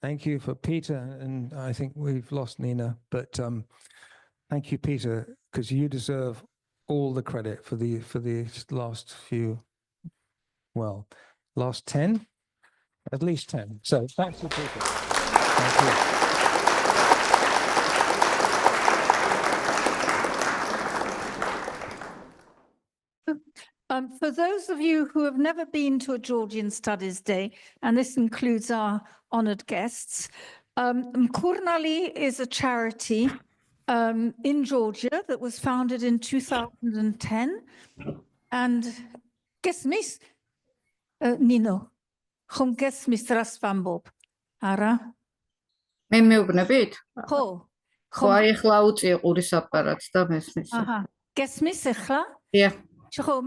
Thank you for Peter, and I think we've lost Nina, but thank you, Peter, because you deserve all the credit for the last few, well, last 10, at least 10. So thanks to Peter. Thank you.
For those of you who have never been to a Georgian Studies Day, and this includes our honoured guests, Mkurnali is a charity in Georgia that was founded in 2010. And Gesmis, Nino, Hom Gesmis Rasvambob, Ara?
მე მეუბნებით?
ხო.
ხო, აი ახლა უწიე ყურის აპარატს და მესმის.
აჰა. Gesmis ახლა?
Yeah.
So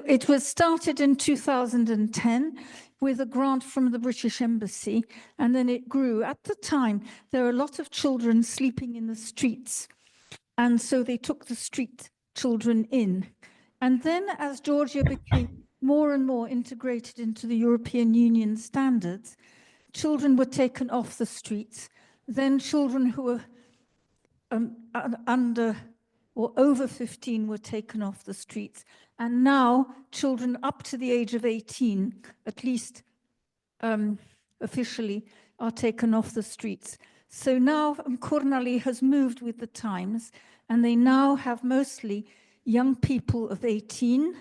it was started in 2010 with a grant from the British Embassy, and then it grew. At the time, there were a lot of children sleeping in the streets, and so they took the street children in. And then as Georgia became more and more integrated into the European Union standards, children were taken off the streets. Then children who were under or over 15 were taken off the streets. And now children up to the age of 18, at least officially, are taken off the streets. So now Mkurnali has moved with the times, and they now have mostly young people of 18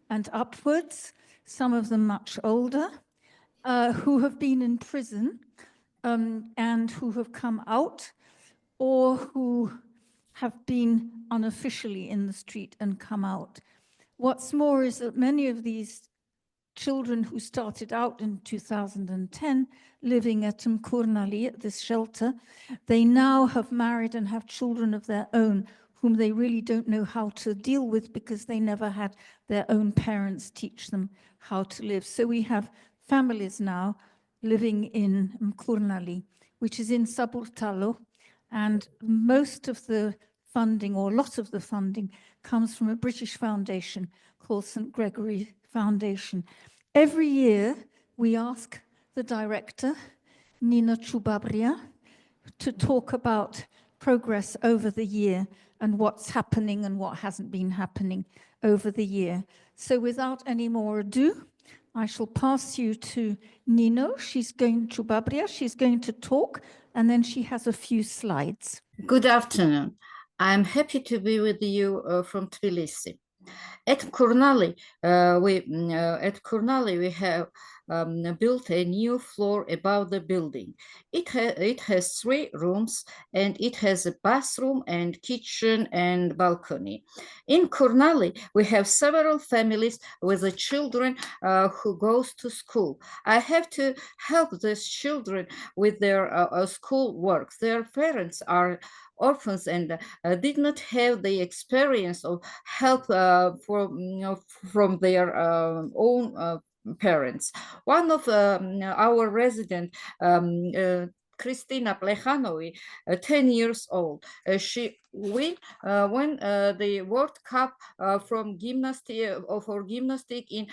and upwards, some of them much older, who have been in prison and who have come out, or who have been unofficially in the street and come out. What's more is that many of these children who started out in 2010 living at Mkurnali, at this shelter, they now have married and have children of their own whom they really don't know how to deal with because they never had their own parents teach them how to live. So we have families now living in Mkurnali, which is in Saburtalo, and most of the funding, or a lot of the funding, comes from a British foundation called St. Gregory Foundation. Every year, we ask the director, Nina Chubabria, to talk about progress over the year and what's happening and what hasn't been happening over the year. So without any more ado, I shall pass you to Nino. She's going to talk, and then she has a few slides.
Good afternoon. I'm happy to be with you from Tbilisi. At Kurnali, we have built a new floor above the building. It has 3 rooms, and it has a bathroom and kitchen and balcony. In Kurnali, we have several families with the children who goes to school. I have to help these children with their school work. Their parents are orphans and did not have the experience of help from their own parents. One of our residents, Kristina Plehanovi, 10 years old. She won the World Cup for gymnastic in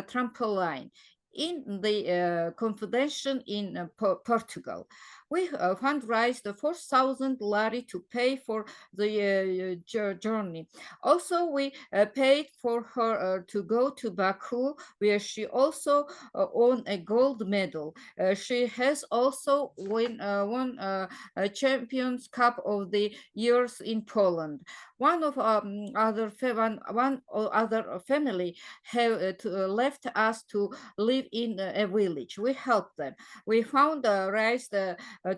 trampoline in the competition in Portugal. We fundraised 4,000 lari to pay for the journey. Also, we paid for her to go to Baku, where she also won a gold medal. She has also won a Champions Cup of the Years in Poland. One other family have left us to live in a village. We helped them. We found raised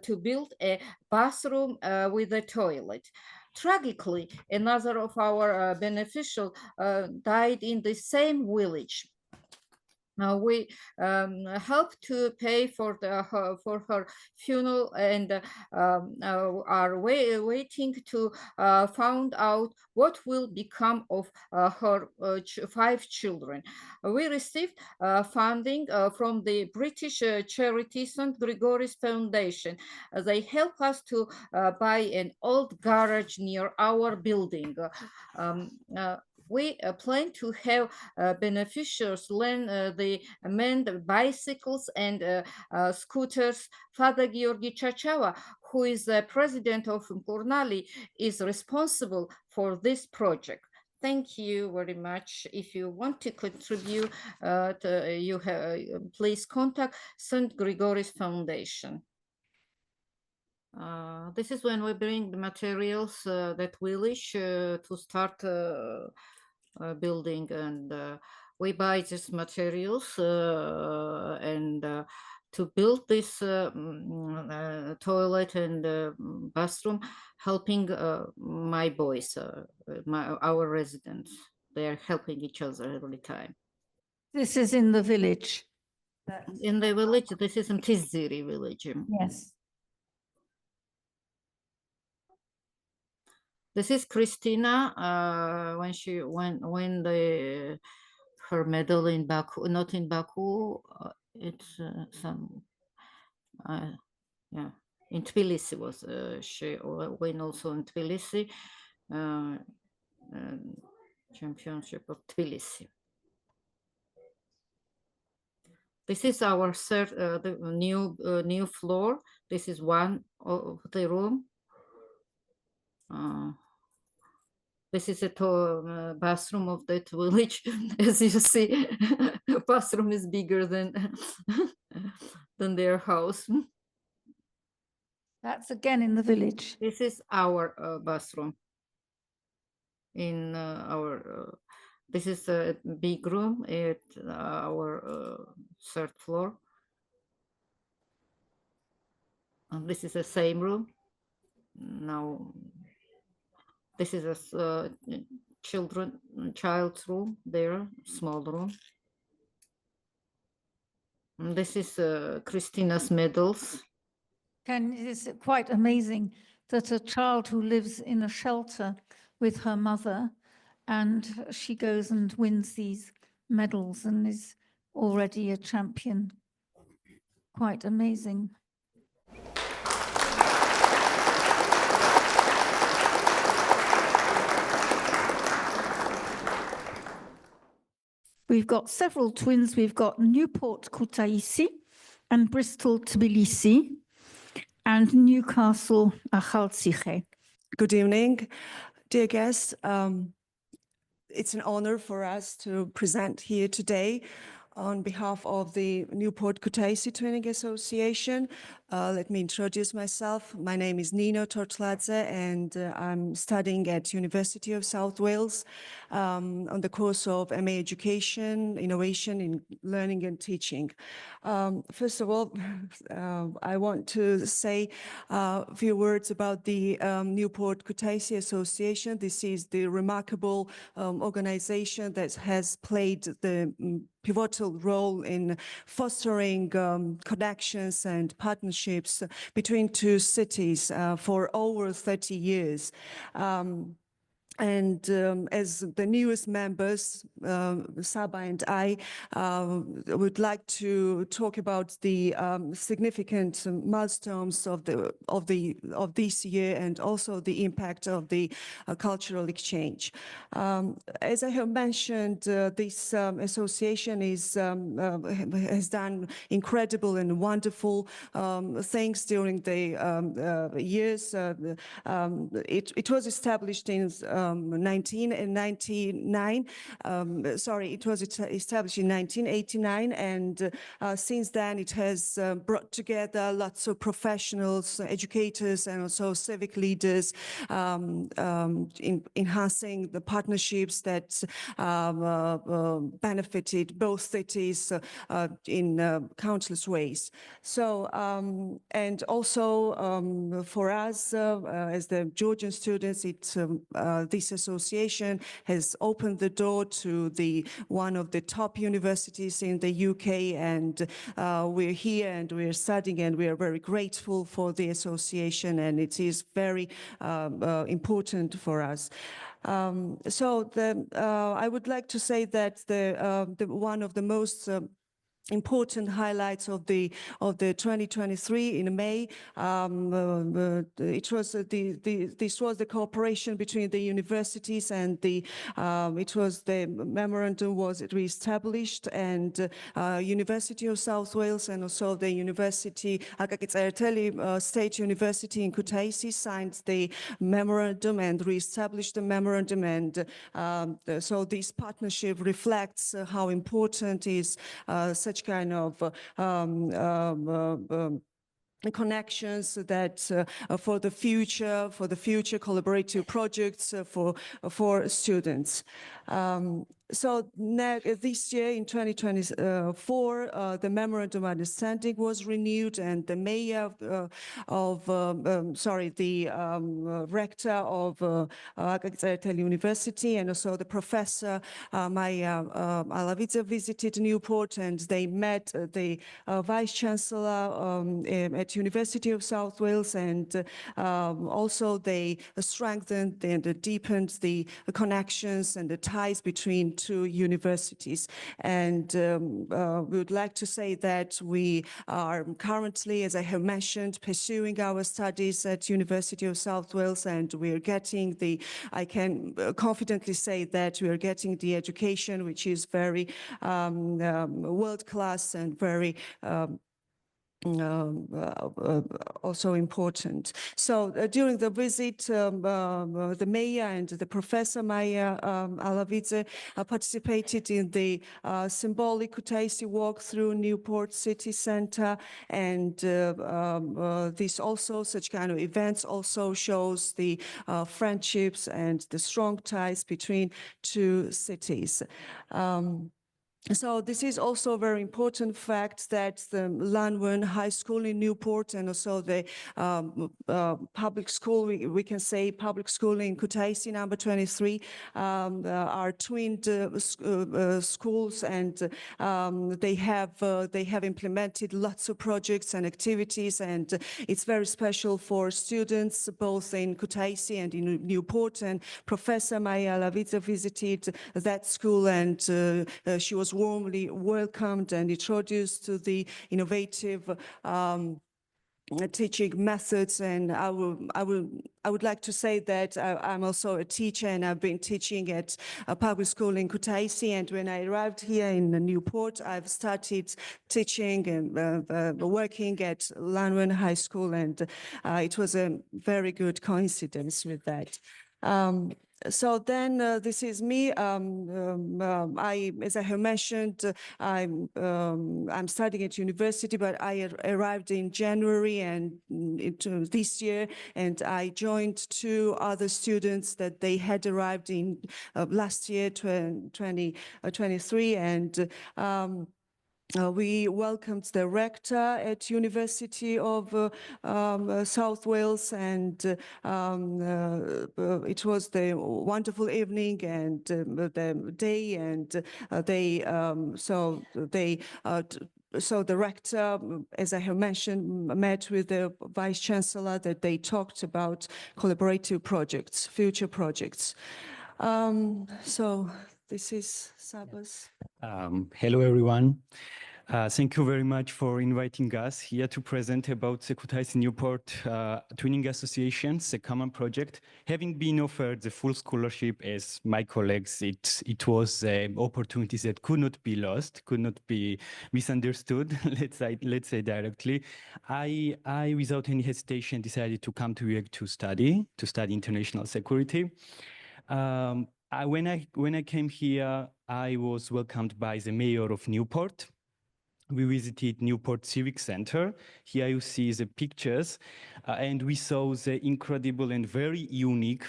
to build a bathroom with a toilet. Tragically, another of our beneficiaries died in the same village. We helped to pay for her funeral and are waiting to find out what will become of her 5 children. We received funding from the British charity St. Gregory's Foundation. They help us to buy an old garage near our building. We plan to have beneficiaries lend the manned bicycles and scooters. Father Georgi Chachava, who is the president of Kurnali, is responsible for this project. Thank you very much. If you want to contribute, please contact St. Gregory's Foundation. This is when we bring the materials that we wish to start building, and we buy these materials and to build this toilet and bathroom, helping my boys, our residents. They are helping each other every time.
This is in the village.
In the village, this is in Tiziri village.
Yes.
This is Christina when she won her medal in Baku, not in Baku. It's yeah, in Tbilisi was she won also in Tbilisi, championship of Tbilisi. This is our third, the new floor. This is one of the room. This is a bathroom of that village. As you see, bathroom is bigger than their house.
That's again in the village.
This is our bathroom. In our, this is a big room at our 3rd floor. And this is the same room. Now, this is a child's room there, small room. And this is Christina's medals.
It's quite amazing that a child who lives in a shelter with her mother, and she goes and wins these medals and is already a champion. Quite amazing. We've got several twins. We've got Newport Kutaisi and Bristol Tbilisi and Newcastle Akhaltsikhe.
Good evening, dear guests. It's an honor for us to present here today on behalf of the Newport Kutaisi Twinning Association. Let me introduce myself. My name is Nino Tortladze, and I'm studying at University of South Wales on the course of MA Education, Innovation in Learning and Teaching. First of all, I want to say a few words about the Newport Kutaisi Association. This is the remarkable organization that has played the pivotal role in fostering connections and partnerships between two cities for over 30 years. And as the newest members, Saba and I would like to talk about the significant milestones of this year and also the impact of the cultural exchange. As I have mentioned, this association has done incredible and wonderful things during the years. It was established in 1999. It was established in 1989, and since then it has brought together lots of professionals, educators, and also civic leaders, enhancing the partnerships that benefited both cities in countless ways. So, and also for us as the Georgian students, this association has opened the door to one of the top universities in the UK, and we're here and we're studying, and we are very grateful for the association, and it is very important for us. I would like to say that one of the most important highlights of the 2023 in May. This was the cooperation between the universities, and the memorandum was reestablished, and University of South Wales and also the University State University in Kutaisi signed the memorandum and reestablished the memorandum, and so this partnership reflects how important is such kind of connections that for the future collaborative projects for students. This year in 2024, the memorandum of understanding was renewed, and the mayor the rector of University and also the professor Maya Alavidze visited Newport, and they met the vice chancellor at University of South Wales, and also they strengthened and deepened the connections and the ties between two universities. And we would like to say that we are currently, as I have mentioned, pursuing our studies at University of South Wales, and we are getting I can confidently say that we are getting the education which is very world-class and very also important. So during the visit, the mayor and the professor Maya Alavidze participated in the symbolic Kutaisi walk through Newport city center, and such kind of events also shows the friendships and the strong ties between two cities. So this is also a very important fact that the Lanwen High School in Newport and also the public school, we can say public school in Kutaisi, number 23, are twinned schools, and they have implemented lots of projects and activities, and it's very special for students both in Kutaisi and in Newport. And Professor Maya Laviza visited that school, and she was warmly welcomed and introduced to the innovative teaching methods. And I would like to say that I'm also a teacher, and I've been teaching at a public school in Kutaisi. And when I arrived here in Newport, I've started teaching and working at Lanwen High School, and it was a very good coincidence with that. So then this is me. As I have mentioned, I'm studying at university, but I arrived in January and into this year, and I joined two other students that they had arrived in last year, 2023, and we welcomed the rector at University of South Wales, and it was the wonderful evening and the day, and so the rector, as I have mentioned, met with the Vice Chancellor, that they talked about collaborative projects, future projects. So this is Sabas.
Hello, everyone. Thank you very much for inviting us here to present about the Kutaisi Newport Twinning Associations, a common project. Having been offered the full scholarship as my colleagues, it was an opportunity that could not be lost, could not be misunderstood, let's say directly. I, without any hesitation, decided to come to UAC to study international security. When I came here, I was welcomed by the mayor of Newport. We visited Newport Civic Center. Here you see the pictures, and we saw the incredible and very unique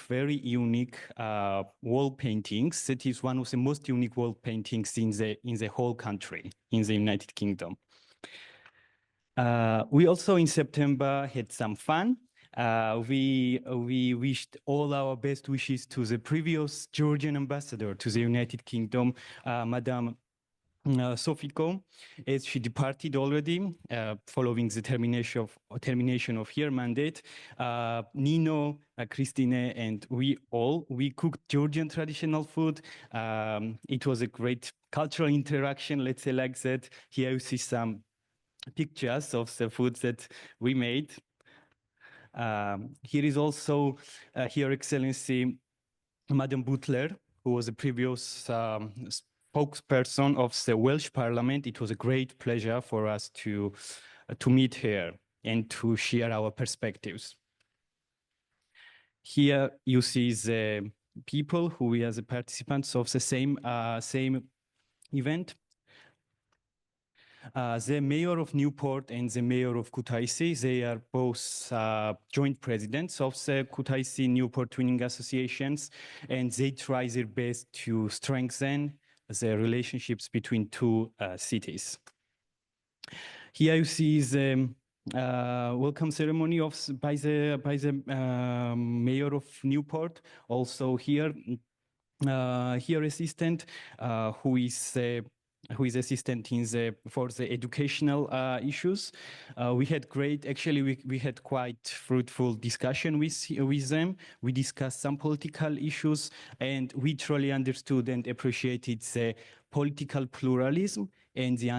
wall paintings. That is one of the most unique wall paintings in the whole country, in the United Kingdom. We also in September had some fun. We wished all our best wishes to the previous Georgian ambassador to the United Kingdom, Madame Sofiko, as she departed already following the termination of her mandate. Nino, Christine, and we cooked Georgian traditional food. It was a great cultural interaction, let's say like that. Here you see some pictures of the food that we made. Here is also Her Excellency Madam Butler, who was a previous spokesperson of the Welsh Parliament. It was a great pleasure for us to meet her and to share our perspectives. Here you see the people who we are the participants of the same event. The mayor of Newport and the mayor of Kutaisi, they are both joint presidents of the Kutaisi Newport Twinning Associations, and they try their best to strengthen the relationships between two cities. Here you see the welcome ceremony by the mayor of Newport. Also here, her assistant, who is assistant for the educational issues. We had we had quite fruitful discussion with them. We discussed some political issues, and we truly understood and appreciated the political pluralism and the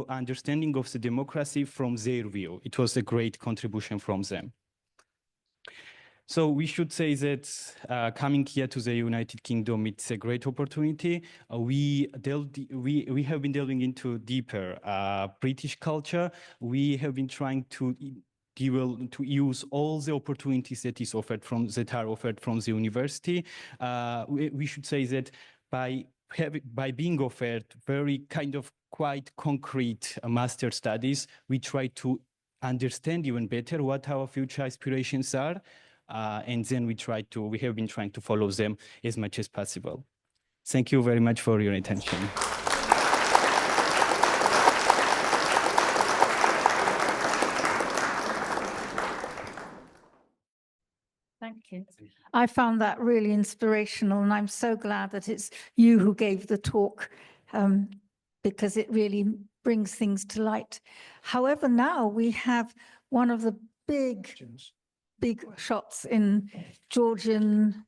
understanding of the democracy from their view. It was a great contribution from them. So we should say that coming here to the United Kingdom, it's a great opportunity. We have been delving into deeper British culture. We have been trying to use all the opportunities that are offered from the university. We should say that by being offered very kind of quite concrete master studies, we try to understand even better what our future aspirations are. And then we have been trying to follow them as much as possible. Thank you very much for your attention.
Thank you. I found that really inspirational, and I'm so glad that it's you who gave the talk, because it really brings things to light. However, now we have one of the big shots in Georgian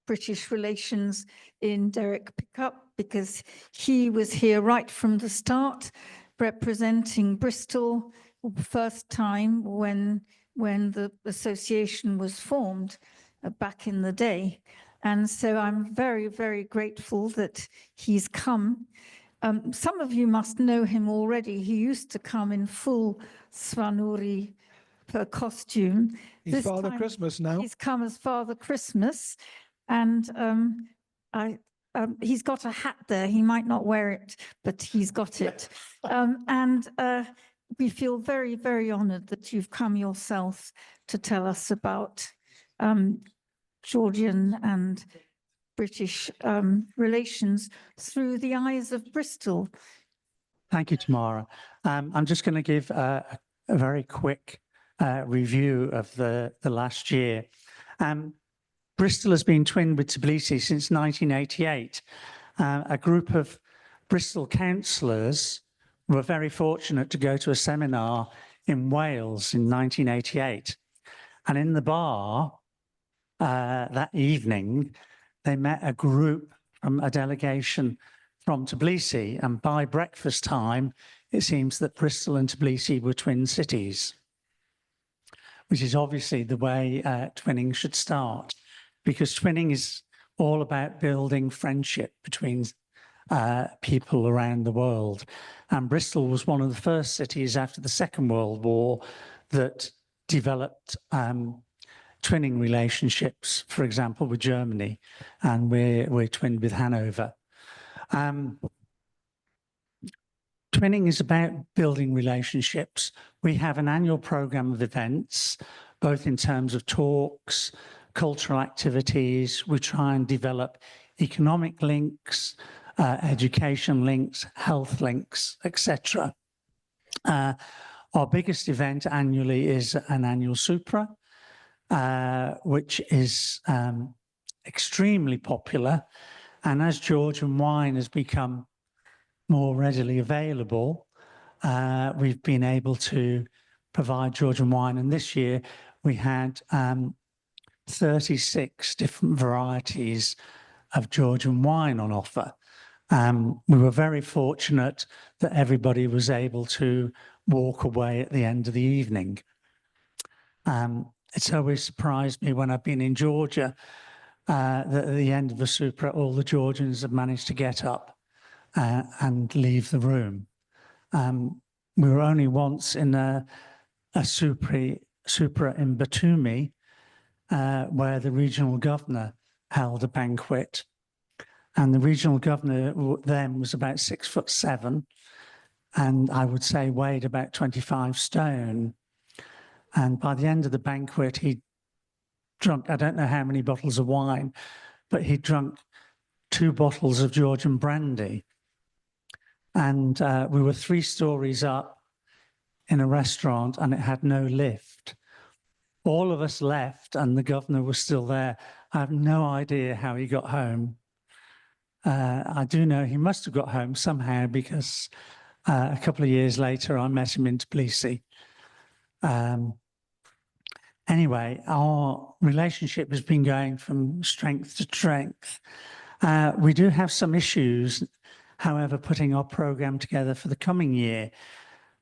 British relations in Derek Pickup, because he was here right from the start, representing Bristol, first time when the association was formed back in the day. And so I'm very, very grateful that he's come. Some of you must know him already. He used to come in full Svanuri costume.
He's Father Christmas now.
He's come as Father Christmas. And he's got a hat there. He might not wear it, but he's got it. We feel very, very honored that you've come yourself to tell us about Georgian and British relations through the eyes of Bristol.
Thank you, Tamara. I'm just going to give a very quick review of the last year. Bristol has been twinned with Tbilisi since 1988. A group of Bristol councillors were very fortunate to go to a seminar in Wales in 1988. And in the bar that evening, they met a group from a delegation from Tbilisi. And by breakfast time, it seems that Bristol and Tbilisi were twin cities, which is obviously the way twinning should start, because twinning is all about building friendship between people around the world. And Bristol was one of the first cities after the Second World War that developed twinning relationships, for example, with Germany, and we're twinned with Hanover. Twinning is about building relationships. We have an annual program of events, both in terms of talks, cultural activities. We try and develop economic links, education links, health links, etc. Our biggest event annually is an annual Supra, which is extremely popular. And as Georgian wine has become more readily available, we've been able to provide Georgian wine. And this year we had 36 different varieties of Georgian wine on offer. We were very fortunate that everybody was able to walk away at the end of the evening. It's always surprised me when I've been in Georgia that at the end of the Supra, all the Georgians have managed to get up and leave the room. We were only once in a Supra in Batumi, where the regional governor held a banquet. And the regional governor then was about 6'7", and I would say weighed about 25 stone. And by the end of the banquet, he drunk, I don't know how many bottles of wine, but he drunk 2 bottles of Georgian brandy. And we were 3 stories up in a restaurant, and it had no lift. All of us left, and the governor was still there. I have no idea how he got home. I do know he must have got home somehow, because a couple of years later, I met him in Tbilisi. Anyway, our relationship has been going from strength to strength. We do have some issues, however, putting our program together for the coming year.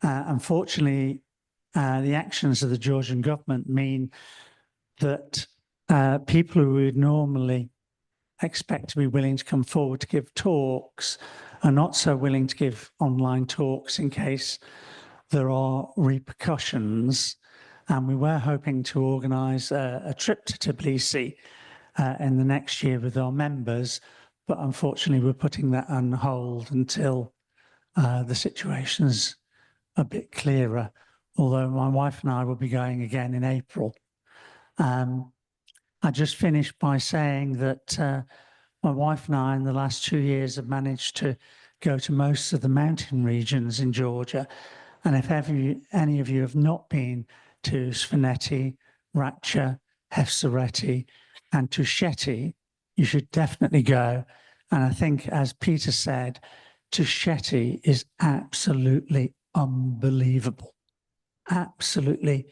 Unfortunately, the actions of the Georgian government mean that people who would normally expect to be willing to come forward to give talks are not so willing to give online talks in case there are repercussions. And we were hoping to organise a trip to Tbilisi in the next year with our members, but unfortunately we're putting that on hold until the situation's a bit clearer, although my wife and I will be going again in April. I just finished by saying that my wife and I in the last 2 years have managed to go to most of the mountain regions in Georgia. And if any of you have not been to Svaneti, Ratcha, Hefsareti, and Tusheti, you should definitely go. And I think, as Peter said, Tusheti is absolutely unbelievable, absolutely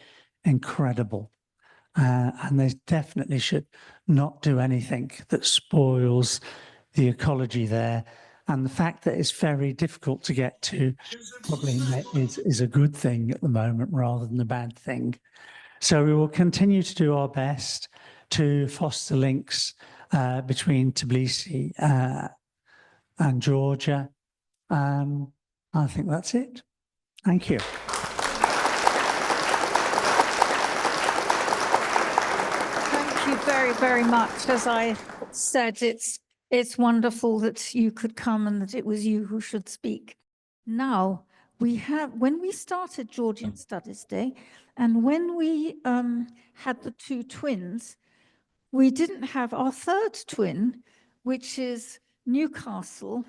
incredible. And they definitely should not do anything that spoils the ecology there. And the fact that it's very difficult to get to probably is a good thing at the moment rather than a bad thing. So we will continue to do our best to foster links between Tbilisi and Georgia. I think that's it. Thank you.
Thank you very, very much. As I said, it's wonderful that you could come and that it was you who should speak. Now, when we started Georgian Studies Day, and when we had the two twins, we didn't have our third twin, which is Newcastle,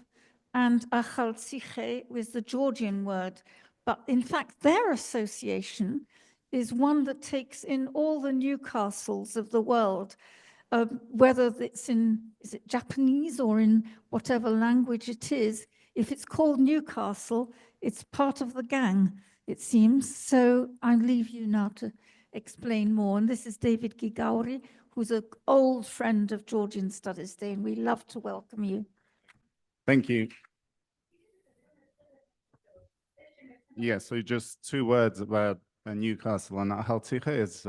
and Achaltsikhe was the Georgian word. But in fact, their association is one that takes in all the Newcastles of the world, whether it's is it Japanese or in whatever language it is. If it's called Newcastle, it's part of the gang, it seems. So I leave you now to explain more. And this is David Gigauri, who's an old friend of Georgian Studies Day, and we love to welcome you.
Thank you. Yeah, so just 2 words about Newcastle and Achaltsikhe is,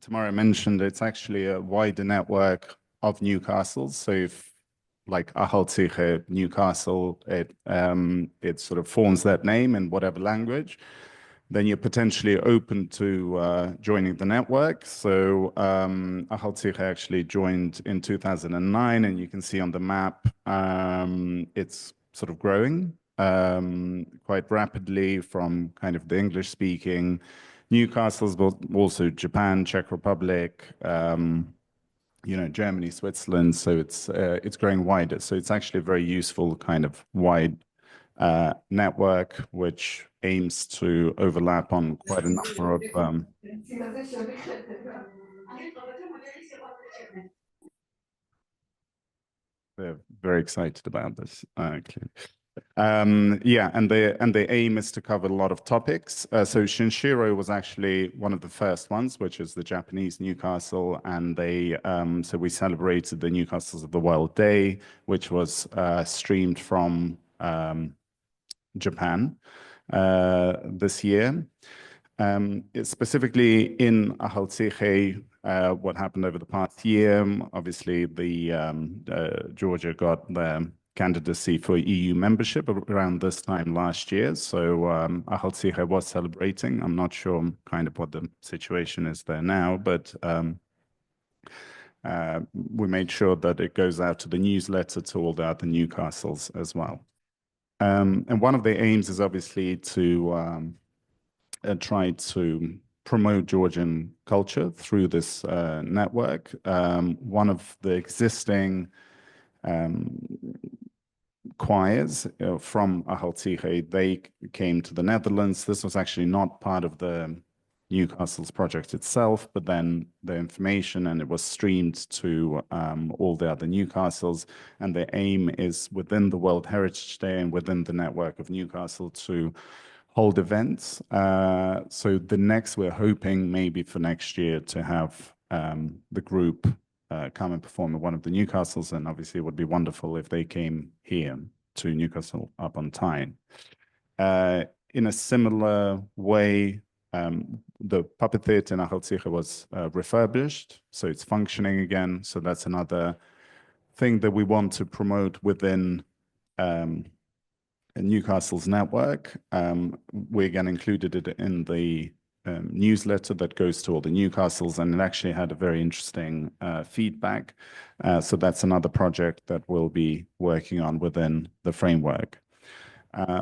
Tamara mentioned, it's actually a wider network of Newcastles. So if like Achaltsikhe, Newcastle, it sort of forms that name in whatever language, then you're potentially open to joining the network. So Achaltsikhe actually joined in 2009, and you can see on the map, it's sort of growing quite rapidly from kind of the English-speaking Newcastles, but also Japan, Czech Republic, you know, Germany, Switzerland. So it's growing wider. So it's actually a very useful kind of wide network, which aims to overlap on quite a number of they're very excited about this, clearly. Yeah, and the aim is to cover a lot of topics. So Shinshiro was actually one of the first ones, which is the Japanese Newcastle, and they so we celebrated the Newcastles of the World Day, which was streamed from Japan this year. Specifically in Achaltsikhe, what happened over the past year, obviously Georgia got the candidacy for EU membership around this time last year. So Achaltsikhe was celebrating. I'm not sure kind of what the situation is there now, but we made sure that it goes out to the newsletter to all the other Newcastles as well. And one of the aims is obviously to try to promote Georgian culture through this network. One of the existing choirs from Achaltsikhe, they came to the Netherlands. This was actually not part of the Newcastle's project itself, but then the information, and it was streamed to all the other Newcastles. And the aim is within the World Heritage Day and within the network of Newcastle to hold events. So the next, we're hoping maybe for next year to have the group come and perform at one of the Newcastles. And obviously it would be wonderful if they came here to Newcastle upon Tyne. In a similar way, the puppet theatre in Achaltsikhe was refurbished, so it's functioning again. So that's another thing that we want to promote within Newcastle's network. We again included it in the newsletter that goes to all the Newcastles, and it actually had a very interesting feedback. So that's another project that we'll be working on within the framework.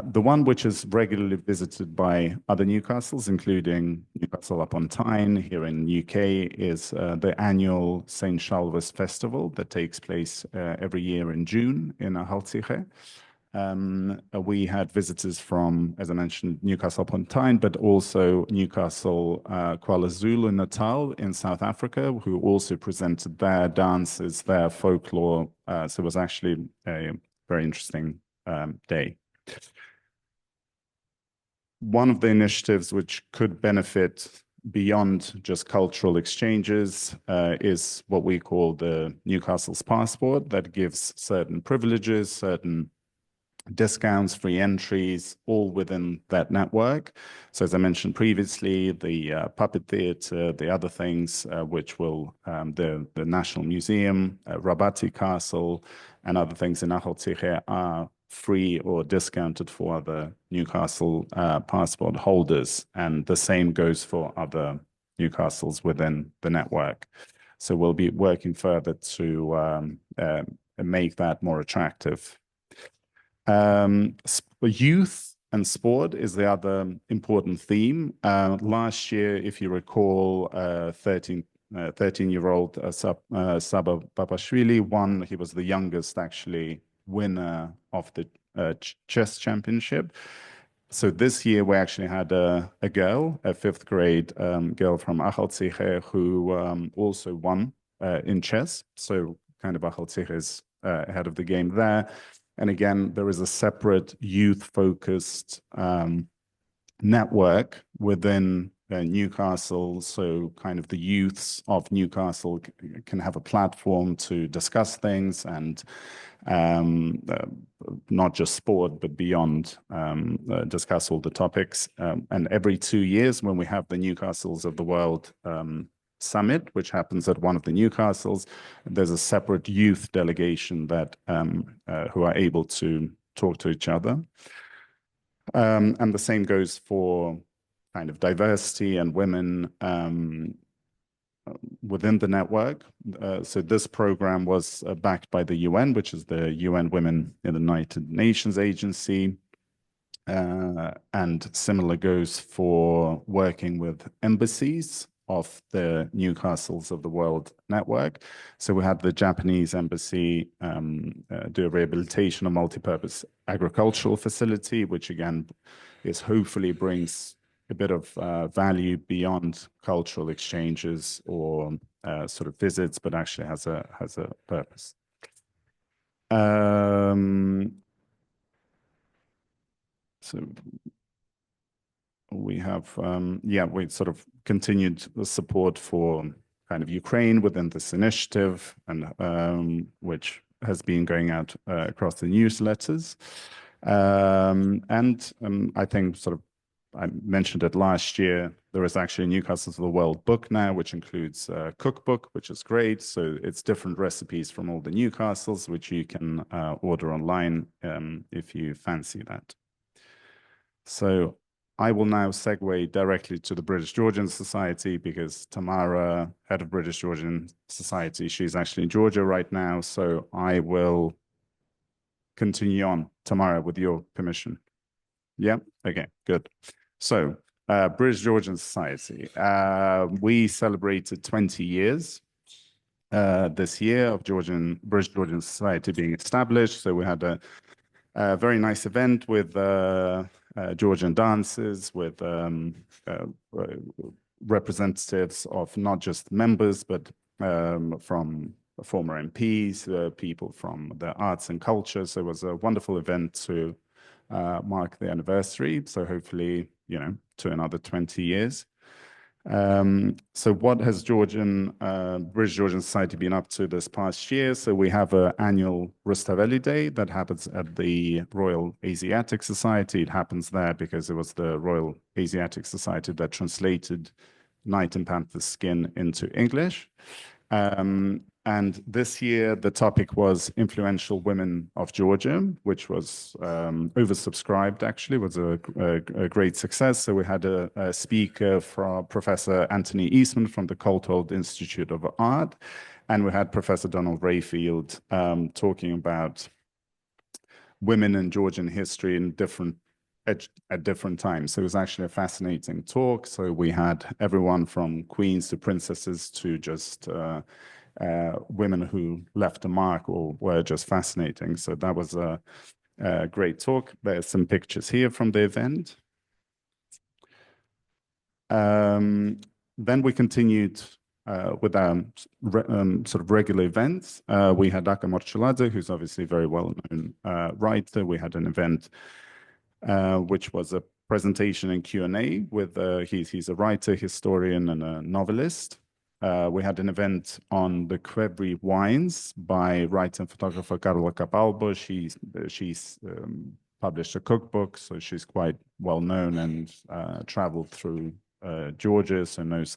The one which is regularly visited by other Newcastles, including Newcastle upon Tyne here in the UK, is the annual St. Shalvas Festival that takes place every year in June in Achaltsikhe. we had visitors from, as I mentioned, Newcastle upon Tyne, but also Newcastle, KwaZulu-Natal in South Africa, who also presented their dances, their folklore. So it was actually a very interesting day. One of the initiatives which could benefit beyond just cultural exchanges is what we call the Newcastle's Passport, that gives certain privileges, certain discounts, free entries, all within that network. So as I mentioned previously, the puppet theatre, the other things which will, the National Museum, Rabati Castle, and other things in Ahotire are free or discounted for other Newcastle passport holders. And the same goes for other Newcastles within the network. So we'll be working further to make that more attractive. Youth and sport is the other important theme. Last year, if you recall, 13-year-old Saba Papashvili won. He was the youngest, actually, winner of the chess championship. So this year we actually had a girl, a 5th grade girl from Ahotire, who also won in chess. So kind of Ahotire is ahead of the game there. And again, there is a separate youth-focused network within Newcastle. So kind of the youths of Newcastle can have a platform to discuss things, and not just sport, but beyond, discuss all the topics. And every 2 years, when we have the Newcastles of the World Summit, which happens at one of the Newcastles, there's a separate youth delegation that who are able to talk to each other. And the same goes for kind of diversity and women within the network. So this program was backed by the UN, which is the UN Women in the United Nations Agency. And similar goes for working with embassies of the Newcastles of the World network. So we had the Japanese embassy do a rehabilitation of multi-purpose agricultural facility, which again is hopefully brings a bit of value beyond cultural exchanges or sort of visits, but actually has a purpose. So we have, we sort of continued the support for kind of Ukraine within this initiative, and which has been going out across the newsletters. I think sort of, I mentioned it last year, there is actually a Newcastles of the World book now, which includes a cookbook, which is great. So it's different recipes from all the Newcastles, which you can order online if you fancy that. So I will now segue directly to the British Georgian Society, because Tamara, head of British Georgian Society, she's actually in Georgia right now. So I will continue on, Tamara, with your permission. Yeah, okay, good. So British Georgian Society, we celebrated 20 years this year of British Georgian Society being established. So we had a very nice event with Georgian dances, with representatives of not just members, but from former MPs, people from the arts and culture. So it was a wonderful event to mark the anniversary. So hopefully, to another 20 years. So what has British Georgian Society been up to this past year? So we have an annual Rustaveli Day that happens at the Royal Asiatic Society. It happens there because it was the Royal Asiatic Society that translated Knight and Panther's Skin into English. And this year, the topic was Influential Women of Georgia, which was oversubscribed, actually. It was a great success. So we had a speaker from Professor Anthony Eastman from the Courtauld Institute of Art, and we had Professor Donald Rayfield talking about women in Georgian history in at different times. So it was actually a fascinating talk. So we had everyone from queens to princesses to just women who left a mark or were just fascinating. So that was great talk. There's some pictures here from the event. Then we continued with our sort of regular events. We had Daka Morchuladze, who's obviously a very well-known writer. We had an event which was a presentation and Q&A with, he's a writer, historian, and a novelist. We had an event on the Quebri wines by writer and photographer Carla Capalbo. She's published a cookbook, so she's quite well known and traveled through Georgia, so knows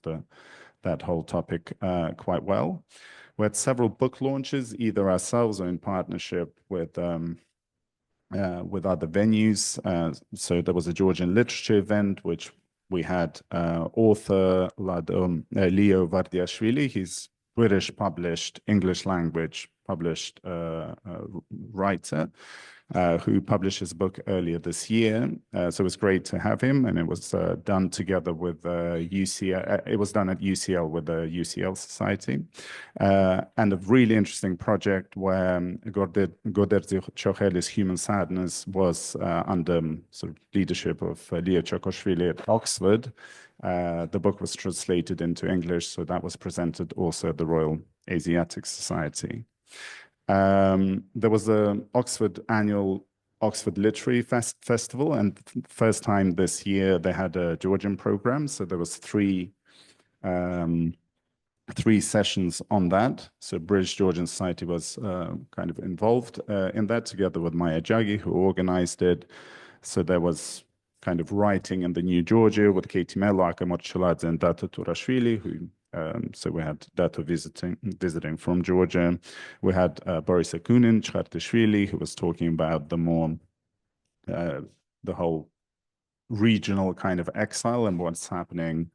that whole topic quite well. We had several book launches, either ourselves or in partnership with other venues. So there was a Georgian literature event, which we had author Leo Vardiashvili. He's British published, English language published writer who published his book earlier this year. So it was great to have him, and it was done together with UCL. It was done at UCL with the UCL Society, and a really interesting project where Goderzi Chocheli's Human Sadness was under sort of leadership of Leo Chokoshvili at Oxford. The book was translated into English, so that was presented also at the Royal Asiatic Society. There was the annual Oxford Literary Festival, and first time this year they had a Georgian program. So there was three sessions on that. So British Georgian Society was kind of involved in that, together with Maya Jagi, who organized it. So there was kind of writing in the New Georgia with Katie Mello, Aka Morchuladze, and Dato Turashvili, who so we had Dato visiting from Georgia. We had Boris Akunin Chkhartishvili, who was talking about the whole regional kind of exile and what's happening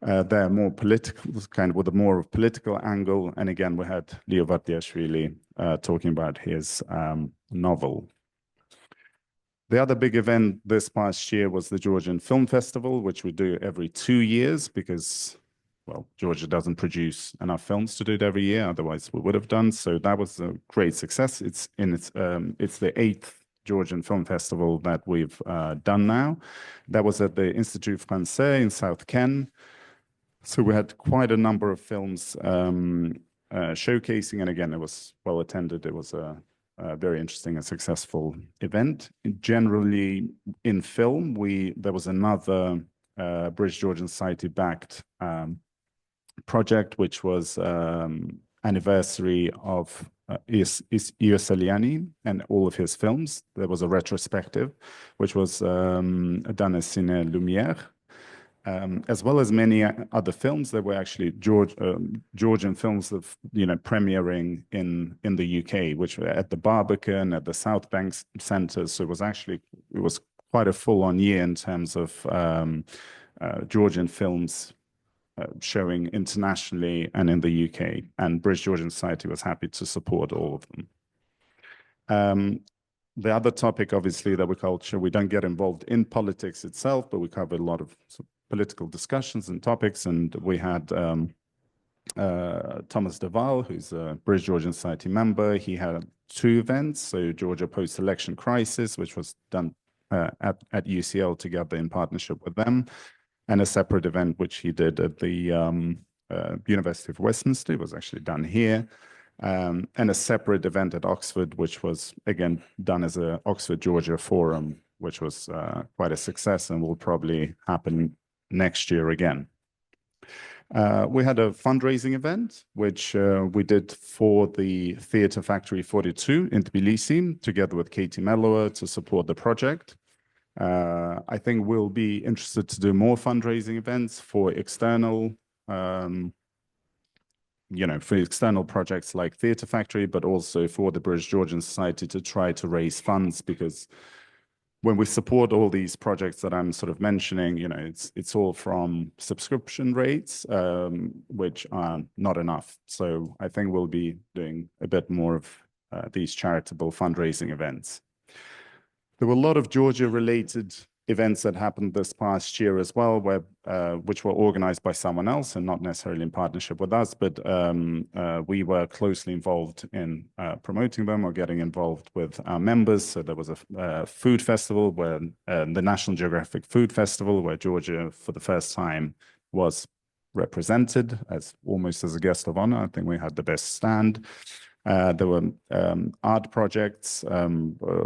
there, more political, kind of with a more of political angle. And again, we had Leo Vardiashvili talking about his novel. The other big event this past year was the Georgian Film Festival, which we do every 2 years because, well, Georgia doesn't produce enough films to do it every year. Otherwise, we would have done. So that was a great success. It's the 8th Georgian Film Festival that we've done now. That was at the Institut Français in South Ken. So we had quite a number of films showcasing, and again, it was well attended. It was a very interesting and successful event. Generally, in film, there was another British Georgian Society backed project, which was anniversary of Ioseliani and all of his films. There was a retrospective, which was done as Cine Lumière. As well as many other films that were actually Georgian films of, premiering in the UK, which were at the Barbican, at the South Bank Centre. So it was quite a full-on year in terms of Georgian films showing internationally and in the UK. And British Georgian Society was happy to support all of them. The other topic, obviously, that we don't get involved in politics itself, but we cover a lot of political discussions and topics. And we had Thomas Deval, who's a British Georgian Society member. He had 2 events. So Georgia Post-Election Crisis, which was done at UCL together in partnership with them, and a separate event which he did at the University of Westminster. It was actually done here. And a separate event at Oxford, which was, again, done as a Oxford Georgia Forum, which was quite a success and will probably happen next year again. We had a fundraising event, which we did for the Theatre Factory 42 in Tbilisi, together with Katie Mellower, to support the project. I think we'll be interested to do more fundraising events for external for external projects like Theatre Factory, but also for the British Georgian Society to try to raise funds, because when we support all these projects that I'm sort of mentioning, it's all from subscription rates, which are not enough. So I think we'll be doing a bit more of these charitable fundraising events. There were a lot of Georgia-related events that happened this past year as well, where which were organized by someone else and not necessarily in partnership with us, but we were closely involved in promoting them or getting involved with our members. So there was a food festival, where the National Geographic Food Festival, where Georgia for the first time was represented as almost as a guest of honor. I think we had the best stand. There were art projects,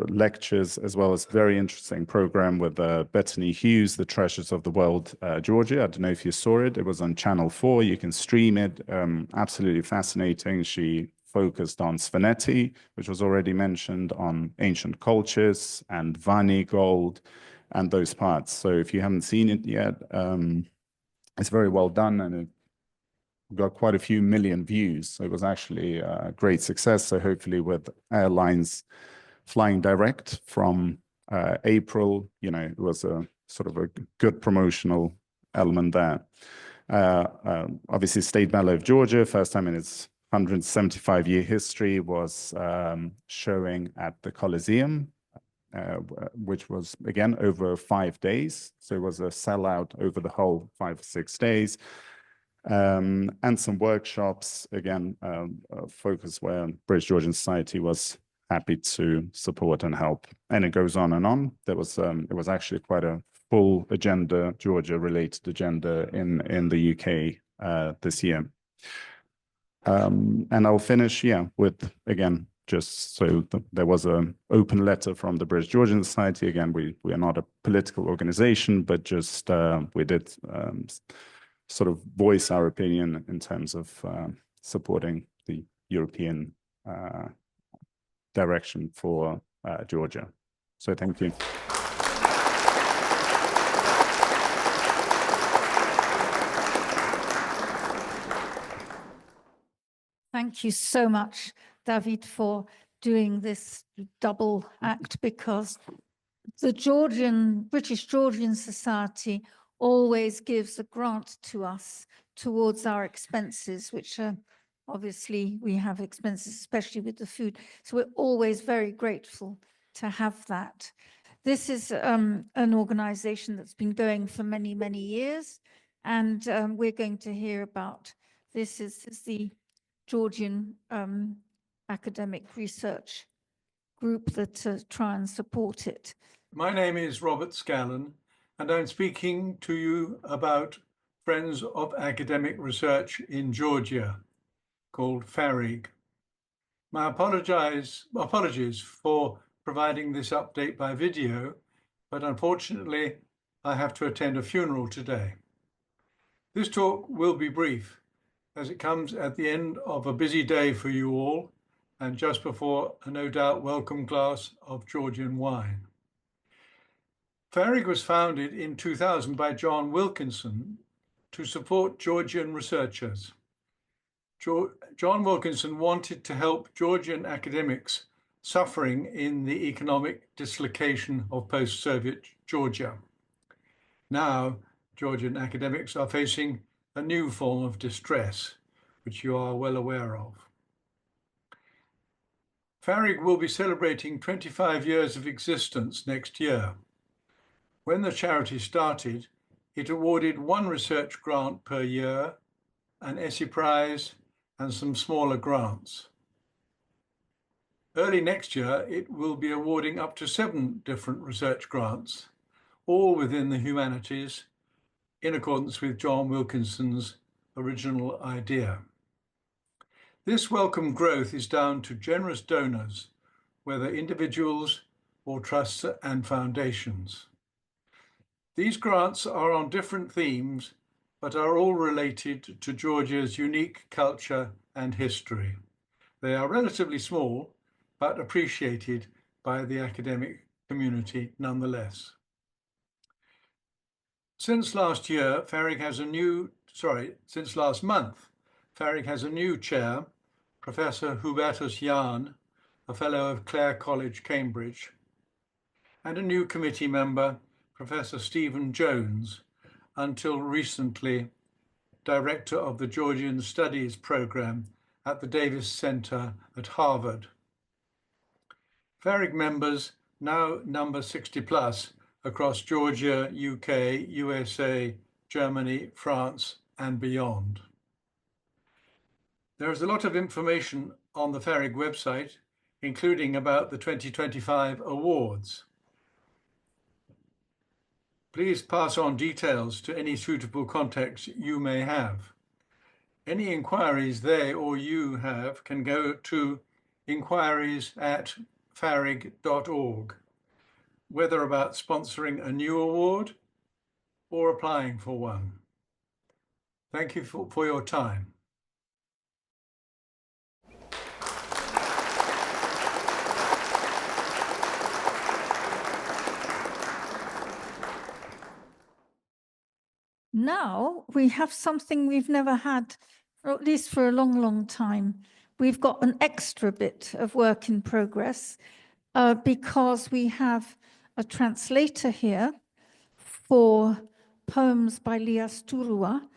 lectures, as well as very interesting program with Bethany Hughes, The Treasures of the World, Georgia. I don't know if you saw it. It was on Channel 4. You can stream it. Absolutely fascinating. She focused on sphanetti, which was already mentioned, on ancient cultures and Vani gold and those parts. So if you haven't seen it yet, it's very well done, and it got quite a few million views. So it was actually a great success. So hopefully with airlines flying direct from April, it was a sort of a good promotional element there. Obviously, State Ballet of Georgia, first time in its 175-year history, was showing at the Coliseum, which was, again, over 5 days. So it was a sellout over the whole 5 or 6 days. And some workshops, again, focus where British Georgian Society was happy to support and help. And it goes on and on. There was it was actually quite a full agenda, Georgia-related agenda in the UK this year. And I'll finish, with, again, just so there was an open letter from the British Georgian Society. Again, we are not a political organization, but just we did sort of voice our opinion in terms of supporting the European direction for Georgia. So thank you.
Thank you so much, David, for doing this double act, because the British Georgian Society always gives a grant to us towards our expenses, which are obviously we have expenses, especially with the food. So we're always very grateful to have that. This is an organization that's been going for many, many years. And we're going to hear about this is the Georgian academic research group that try and support it.
My name is Robert Scallon, and I'm speaking to you about Friends of Academic Research in Georgia, called FARIG. My apologies for providing this update by video, but unfortunately, I have to attend a funeral today. This talk will be brief, as it comes at the end of a busy day for you all, and just before a no doubt welcome glass of Georgian wine. FARIG was founded in 2000 by John Wilkinson to support Georgian researchers. John Wilkinson wanted to help Georgian academics suffering in the economic dislocation of post-Soviet Georgia. Now, Georgian academics are facing a new form of distress, which you are well aware of. FARIG will be celebrating 25 years of existence next year. When the charity started, it awarded 1 research grant per year, an Essie Prize, and some smaller grants. Early next year, it will be awarding up to 7 different research grants, all within the humanities, in accordance with John Wilkinson's original idea. This welcome growth is down to generous donors, whether individuals or trusts and foundations. These grants are on different themes, but are all related to Georgia's unique culture and history. They are relatively small, but appreciated by the academic community nonetheless. Since last month, FARIG has a new chair, Professor Hubertus Jahn, a fellow of Clare College, Cambridge, and a new committee member, Professor Stephen Jones, until recently director of the Georgian Studies program at the Davis Center at Harvard. FARIG members now number 60+, across Georgia, UK, USA, Germany, France, and beyond. There is a lot of information on the FARIG website, including about the 2025 awards. Please pass on details to any suitable contacts you may have. Any inquiries they or you have can go to inquiries@farig.org, whether about sponsoring a new award or applying for one. Thank you for your time.
Now we have something we've never had, or at least for a long, long time. We've got an extra bit of work in progress because we have a translator here for poems by Lia Sturua.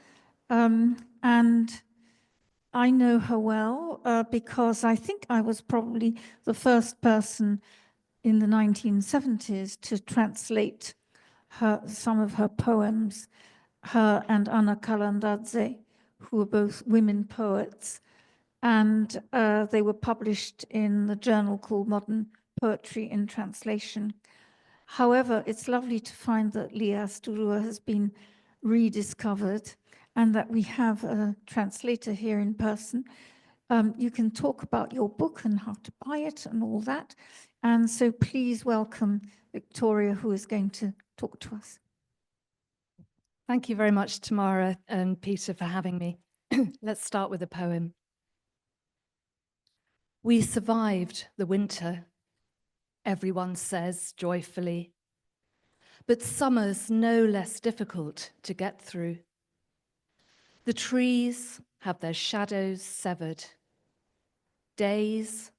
And I know her well because I think I was probably the first person in the 1970s to translate some of her poems. Her and Anna Kalandadze, who were both women poets, and they were published in the journal called Modern Poetry in Translation. However, it's lovely to find that Lia Sturua has been rediscovered and that we have a translator here in person. You can talk about your book and how to buy it and all that. And so please welcome Victoria, who is going to talk to us.
Thank you very much, Tamara and Peter, for having me. Let's start with a poem. We survived the winter, everyone says joyfully, but summer's no less difficult to get through. The trees have their shadows severed. Days,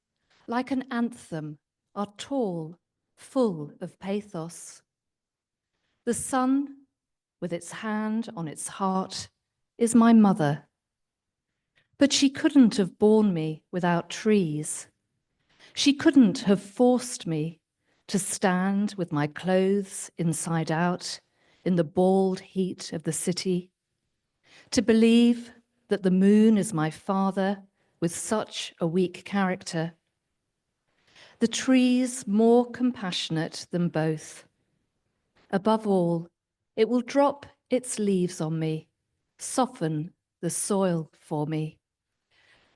like an anthem, are tall, full of pathos. The sun, with its hand on its heart, is my mother. But she couldn't have borne me without trees. She couldn't have forced me to stand with my clothes inside out in the bald heat of the city, to believe that the moon is my father with such a weak character. The trees more compassionate than both. Above all, it will drop its leaves on me, soften the soil for me.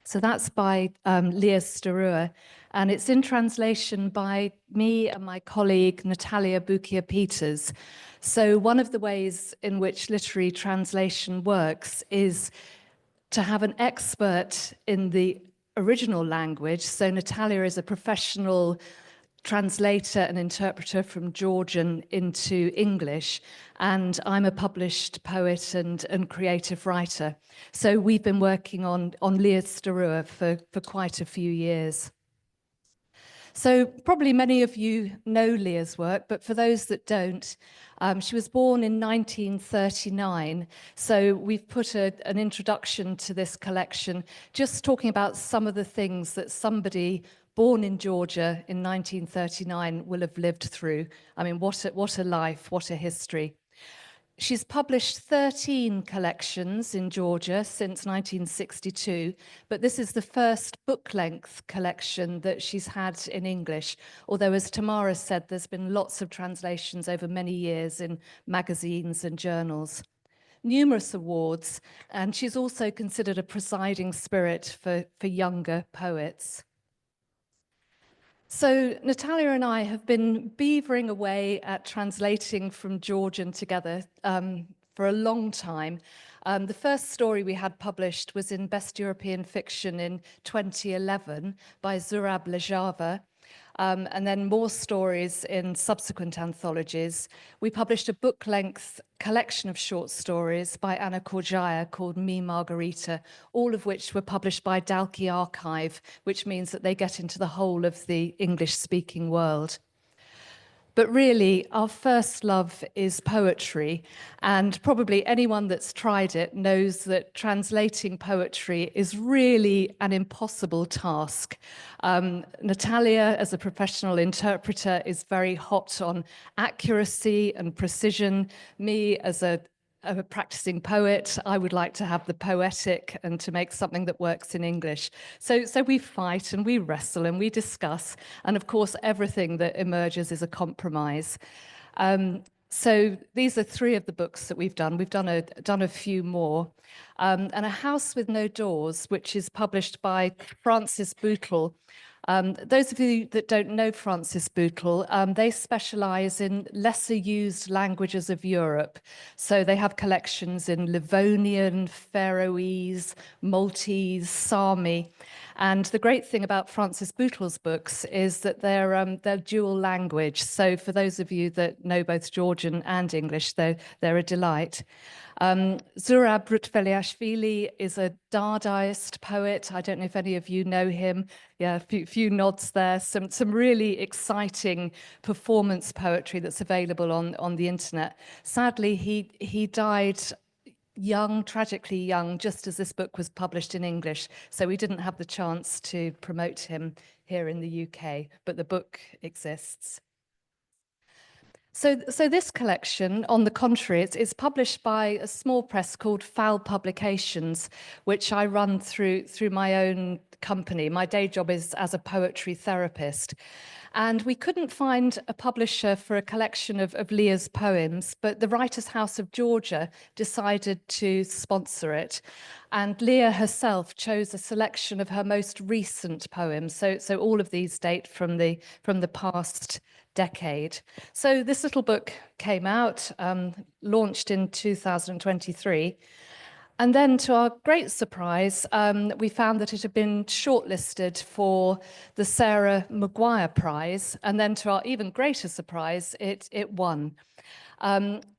So that's by Lia Sturua, and it's in translation by me and my colleague Natalia Bukia-Peters. So one of the ways in which literary translation works is to have an expert in the original language. So Natalia is a professional translator and interpreter from Georgian into English, and I'm a published poet and creative writer. So we've been working on Lia Sturua for quite a few years. So probably many of you know Lia's work, but for those that don't, she was born in 1939. So we've put an introduction to this collection, just talking about some of the things that somebody born in Georgia in 1939 will have lived through. I mean, what a life, what a history. She's published 13 collections in Georgia since 1962, but this is the first book-length collection that she's had in English, although, as Tamara said, there's been lots of translations over many years in magazines and journals. Numerous awards, and she's also considered a presiding spirit for younger poets. So Natalia and I have been beavering away at translating from Georgian together for a long time. The first story we had published was in Best European Fiction in 2011 by Zurab Lejava, and then more stories in subsequent anthologies. We published a book-length collection of short stories by Anna Korjaya called Me, Margarita, all of which were published by Dalkey Archive, which means that they get into the whole of the English-speaking world. But really, our first love is poetry, and probably anyone that's tried it knows that translating poetry is really an impossible task. Natalia, as a professional interpreter, is very hot on accuracy and precision. Me, as a practicing poet, I would like to have the poetic and to make something that works in English. So we fight and we wrestle and we discuss. And of course, everything that emerges is a compromise. So these are 3 of the books that we've done. We've done a few more. And A House with No Doors, which is published by Francis Bootle. Those of you that don't know Francis Bootle, they specialize in lesser used languages of Europe. So they have collections in Livonian, Faroese, Maltese, Sami. And the great thing about Francis Bootle's books is that they're dual language. So for those of you that know both Georgian and English, they're a delight. Zurab Rutveliashvili is a Dadaist poet. I don't know if any of you know him. Yeah, a few nods there. Some really exciting performance poetry that's available on the internet. Sadly, he died young, tragically young, just as this book was published in English. So we didn't have the chance to promote him here in the UK, but the book exists. So this collection, on the contrary, it's published by a small press called Fowl Publications, which I run through my own company. My day job is as a poetry therapist. And we couldn't find a publisher for a collection of Leah's poems, but the Writers' House of Georgia decided to sponsor it. And Leah herself chose a selection of her most recent poems. So all of these date from the past decade. So this little book came out, launched in 2023. And then, to our great surprise, we found that it had been shortlisted for the Sarah Maguire Prize. And then, to our even greater surprise, it won.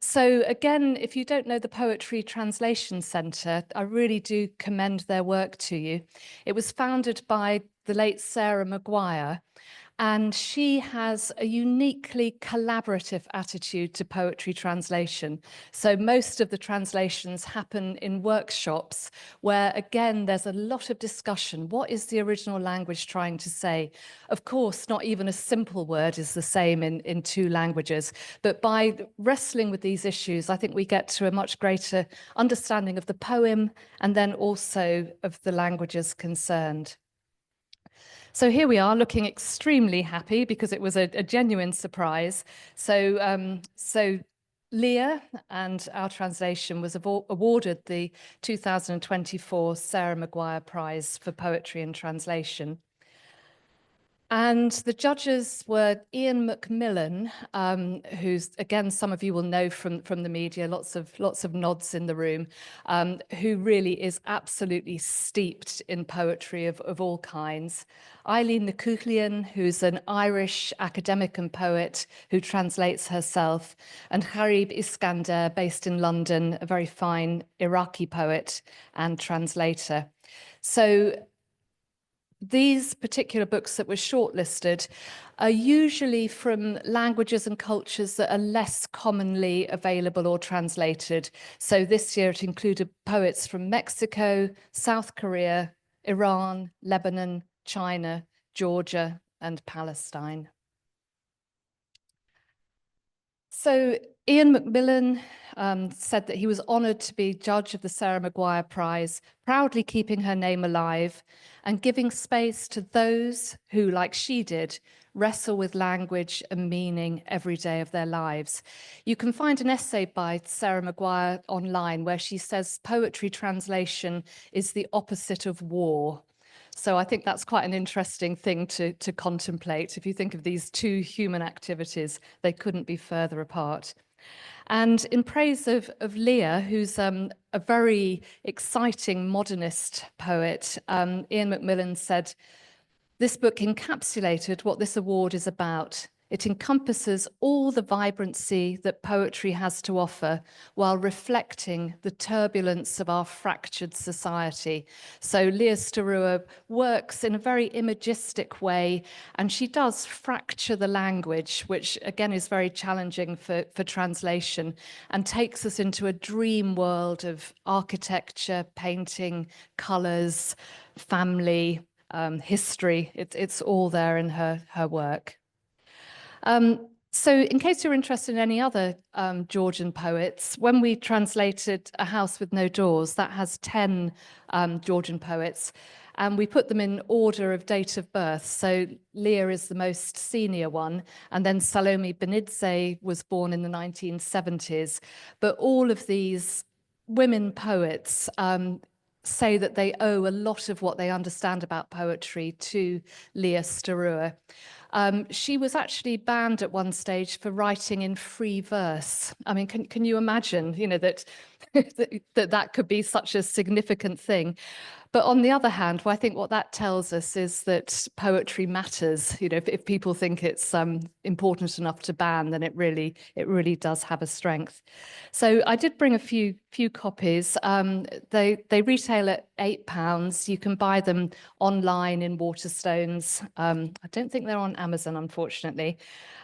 So again, if you don't know the Poetry Translation Centre, I really do commend their work to you. It was founded by the late Sarah Maguire, and she has a uniquely collaborative attitude to poetry translation. So most of the translations happen in workshops where, again, there's a lot of discussion. What is the original language trying to say? Of course, not even a simple word is the same in 2 languages. But by wrestling with these issues, I think we get to a much greater understanding of the poem and then also of the languages concerned. So here we are, looking extremely happy because it was a genuine surprise. So Leah and our translation was awarded the 2024 Sarah Maguire Prize for Poetry and Translation. And the judges were Ian Macmillan, who's, again, some of you will know from the media, lots of nods in the room, who really is absolutely steeped in poetry of all kinds. Eileen Nakulian, who's an Irish academic and poet who translates herself, and Harib Iskander, based in London, a very fine Iraqi poet and translator. So these particular books that were shortlisted are usually from languages and cultures that are less commonly available or translated. So this year it included poets from Mexico, South Korea, Iran, Lebanon, China, Georgia, and Palestine. So Ian Macmillan said that he was honoured to be judge of the Sarah Maguire Prize, proudly keeping her name alive and giving space to those who, like she did, wrestle with language and meaning every day of their lives. You can find an essay by Sarah Maguire online where she says poetry translation is the opposite of war. So I think that's quite an interesting thing to contemplate. If you think of these 2 human activities, they couldn't be further apart. And in praise of Leah, who's a very exciting modernist poet, Ian Macmillan said, "This book encapsulated what this award is about. It encompasses all the vibrancy that poetry has to offer while reflecting the turbulence of our fractured society. So Leah Starua works in a very imagistic way, and she does fracture the language, which again is very challenging for translation, and takes us into a dream world of architecture, painting, colours, family, history. It's all there in her work. So in case you're interested in any other Georgian poets, when we translated A House with No Doors, that has 10 Georgian poets, and we put them in order of date of birth. So Leah is the most senior one, and then Salome Benidze was born in the 1970s. But all of these women poets say that they owe a lot of what they understand about poetry to Leah Starua. She was actually banned at one stage for writing in free verse. I mean, can you imagine, you know, that that could be such a significant thing? But on the other hand, I think what that tells us is that poetry matters. You know, if people think it's important enough to ban, then it really does have a strength. So I did bring a few copies. They retail at £8. You can buy them online in Waterstones. I don't think they're on Amazon, unfortunately.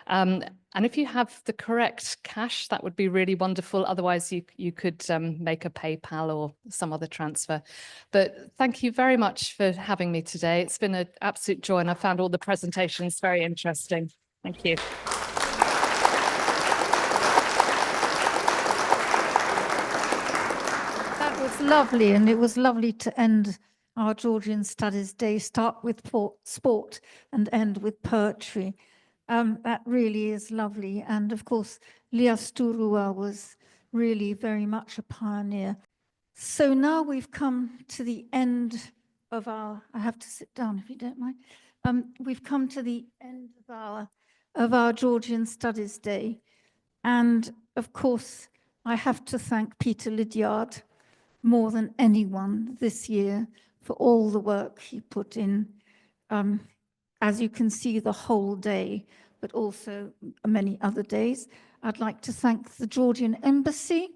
And if you have the correct cash, that would be really wonderful. Otherwise, you could make a PayPal or some other transfer. But thank you very much for having me today. It's been an absolute joy, and I found all the presentations very interesting. Thank you.
That was lovely, and it was lovely to end our Georgian Studies Day, start with sport and end with poetry. That really is lovely. And of course, Leah Starua was really very much a pioneer. So now we've come to the end of our, I have to sit down if you don't mind. We've come to the end of our Georgian Studies Day. And of course, I have to thank Peter Lydiard more than anyone this year for all the work he put in. As you can see, the whole day, but also many other days. I'd like to thank the Georgian Embassy,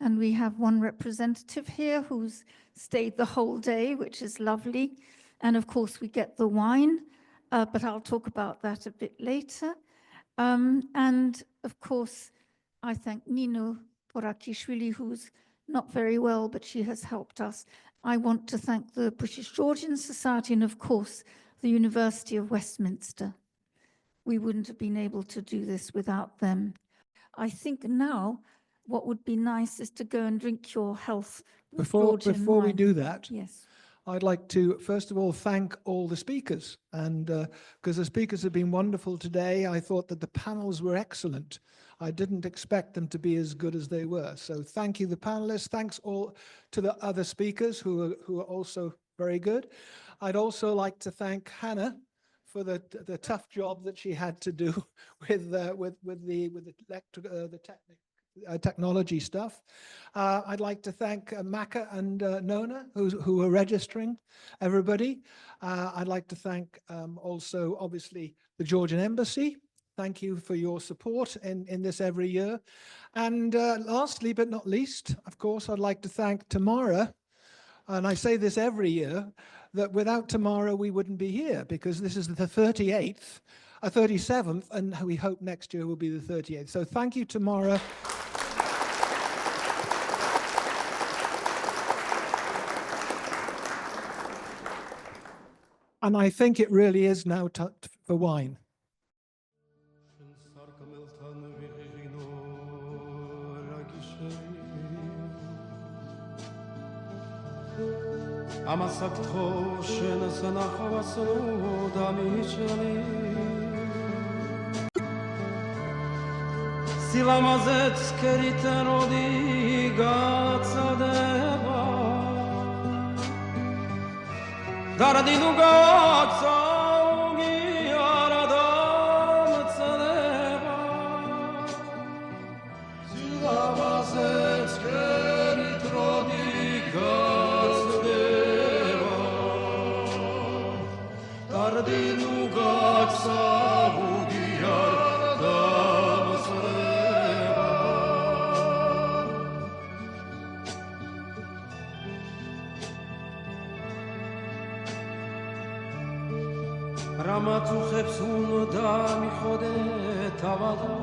and we have one representative here who's stayed the whole day, which is lovely. And of course, we get the wine, but I'll talk about that a bit later. And of course, I thank Nino Porakishvili, who's not very well, but she has helped us. I want to thank the British Georgian Society and, of course, the University of Westminster. We wouldn't have been able to do this without them. I think now what would be nice is to go and drink your health.
Before we do that,
yes,
I'd like to first of all thank all the speakers, and because the speakers have been wonderful today. I thought that the panels were excellent. I didn't expect them to be as good as they were. So thank you, the panelists. Thanks all to the other speakers who are also very good. I'd also like to thank Hannah for the tough job that she had to do with the technology stuff. I'd like to thank Maka and Nona who are registering everybody. I'd like to thank also obviously the Georgian Embassy. Thank you for your support in this every year. And lastly but not least, of course, I'd like to thank Tamara. And I say this every year, that without Tamara, we wouldn't be here, because this is the 37th, and we hope next year will be the 38th. So thank you, Tamara. And I think it really is now for wine.
Ամասակթող շենսը նախավասնու դամիջանի Սիլամազեց կերիտեն ոդի գացադեվա Դարդին ու գացաուգի արադամ ծնևա Սիլամազեց կերիտ ոդի Dinu gatsa udiar რამაწუხებს უნდა მიხოდე თავადა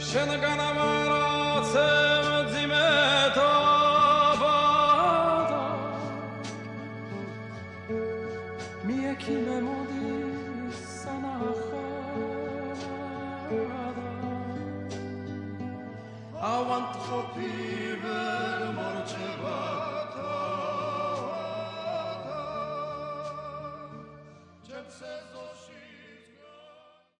შენგან ამარაცემ ძიმეთაბადა მიექიმე მოდის სანახადა ავანტ ხოფი ვერ მორჩება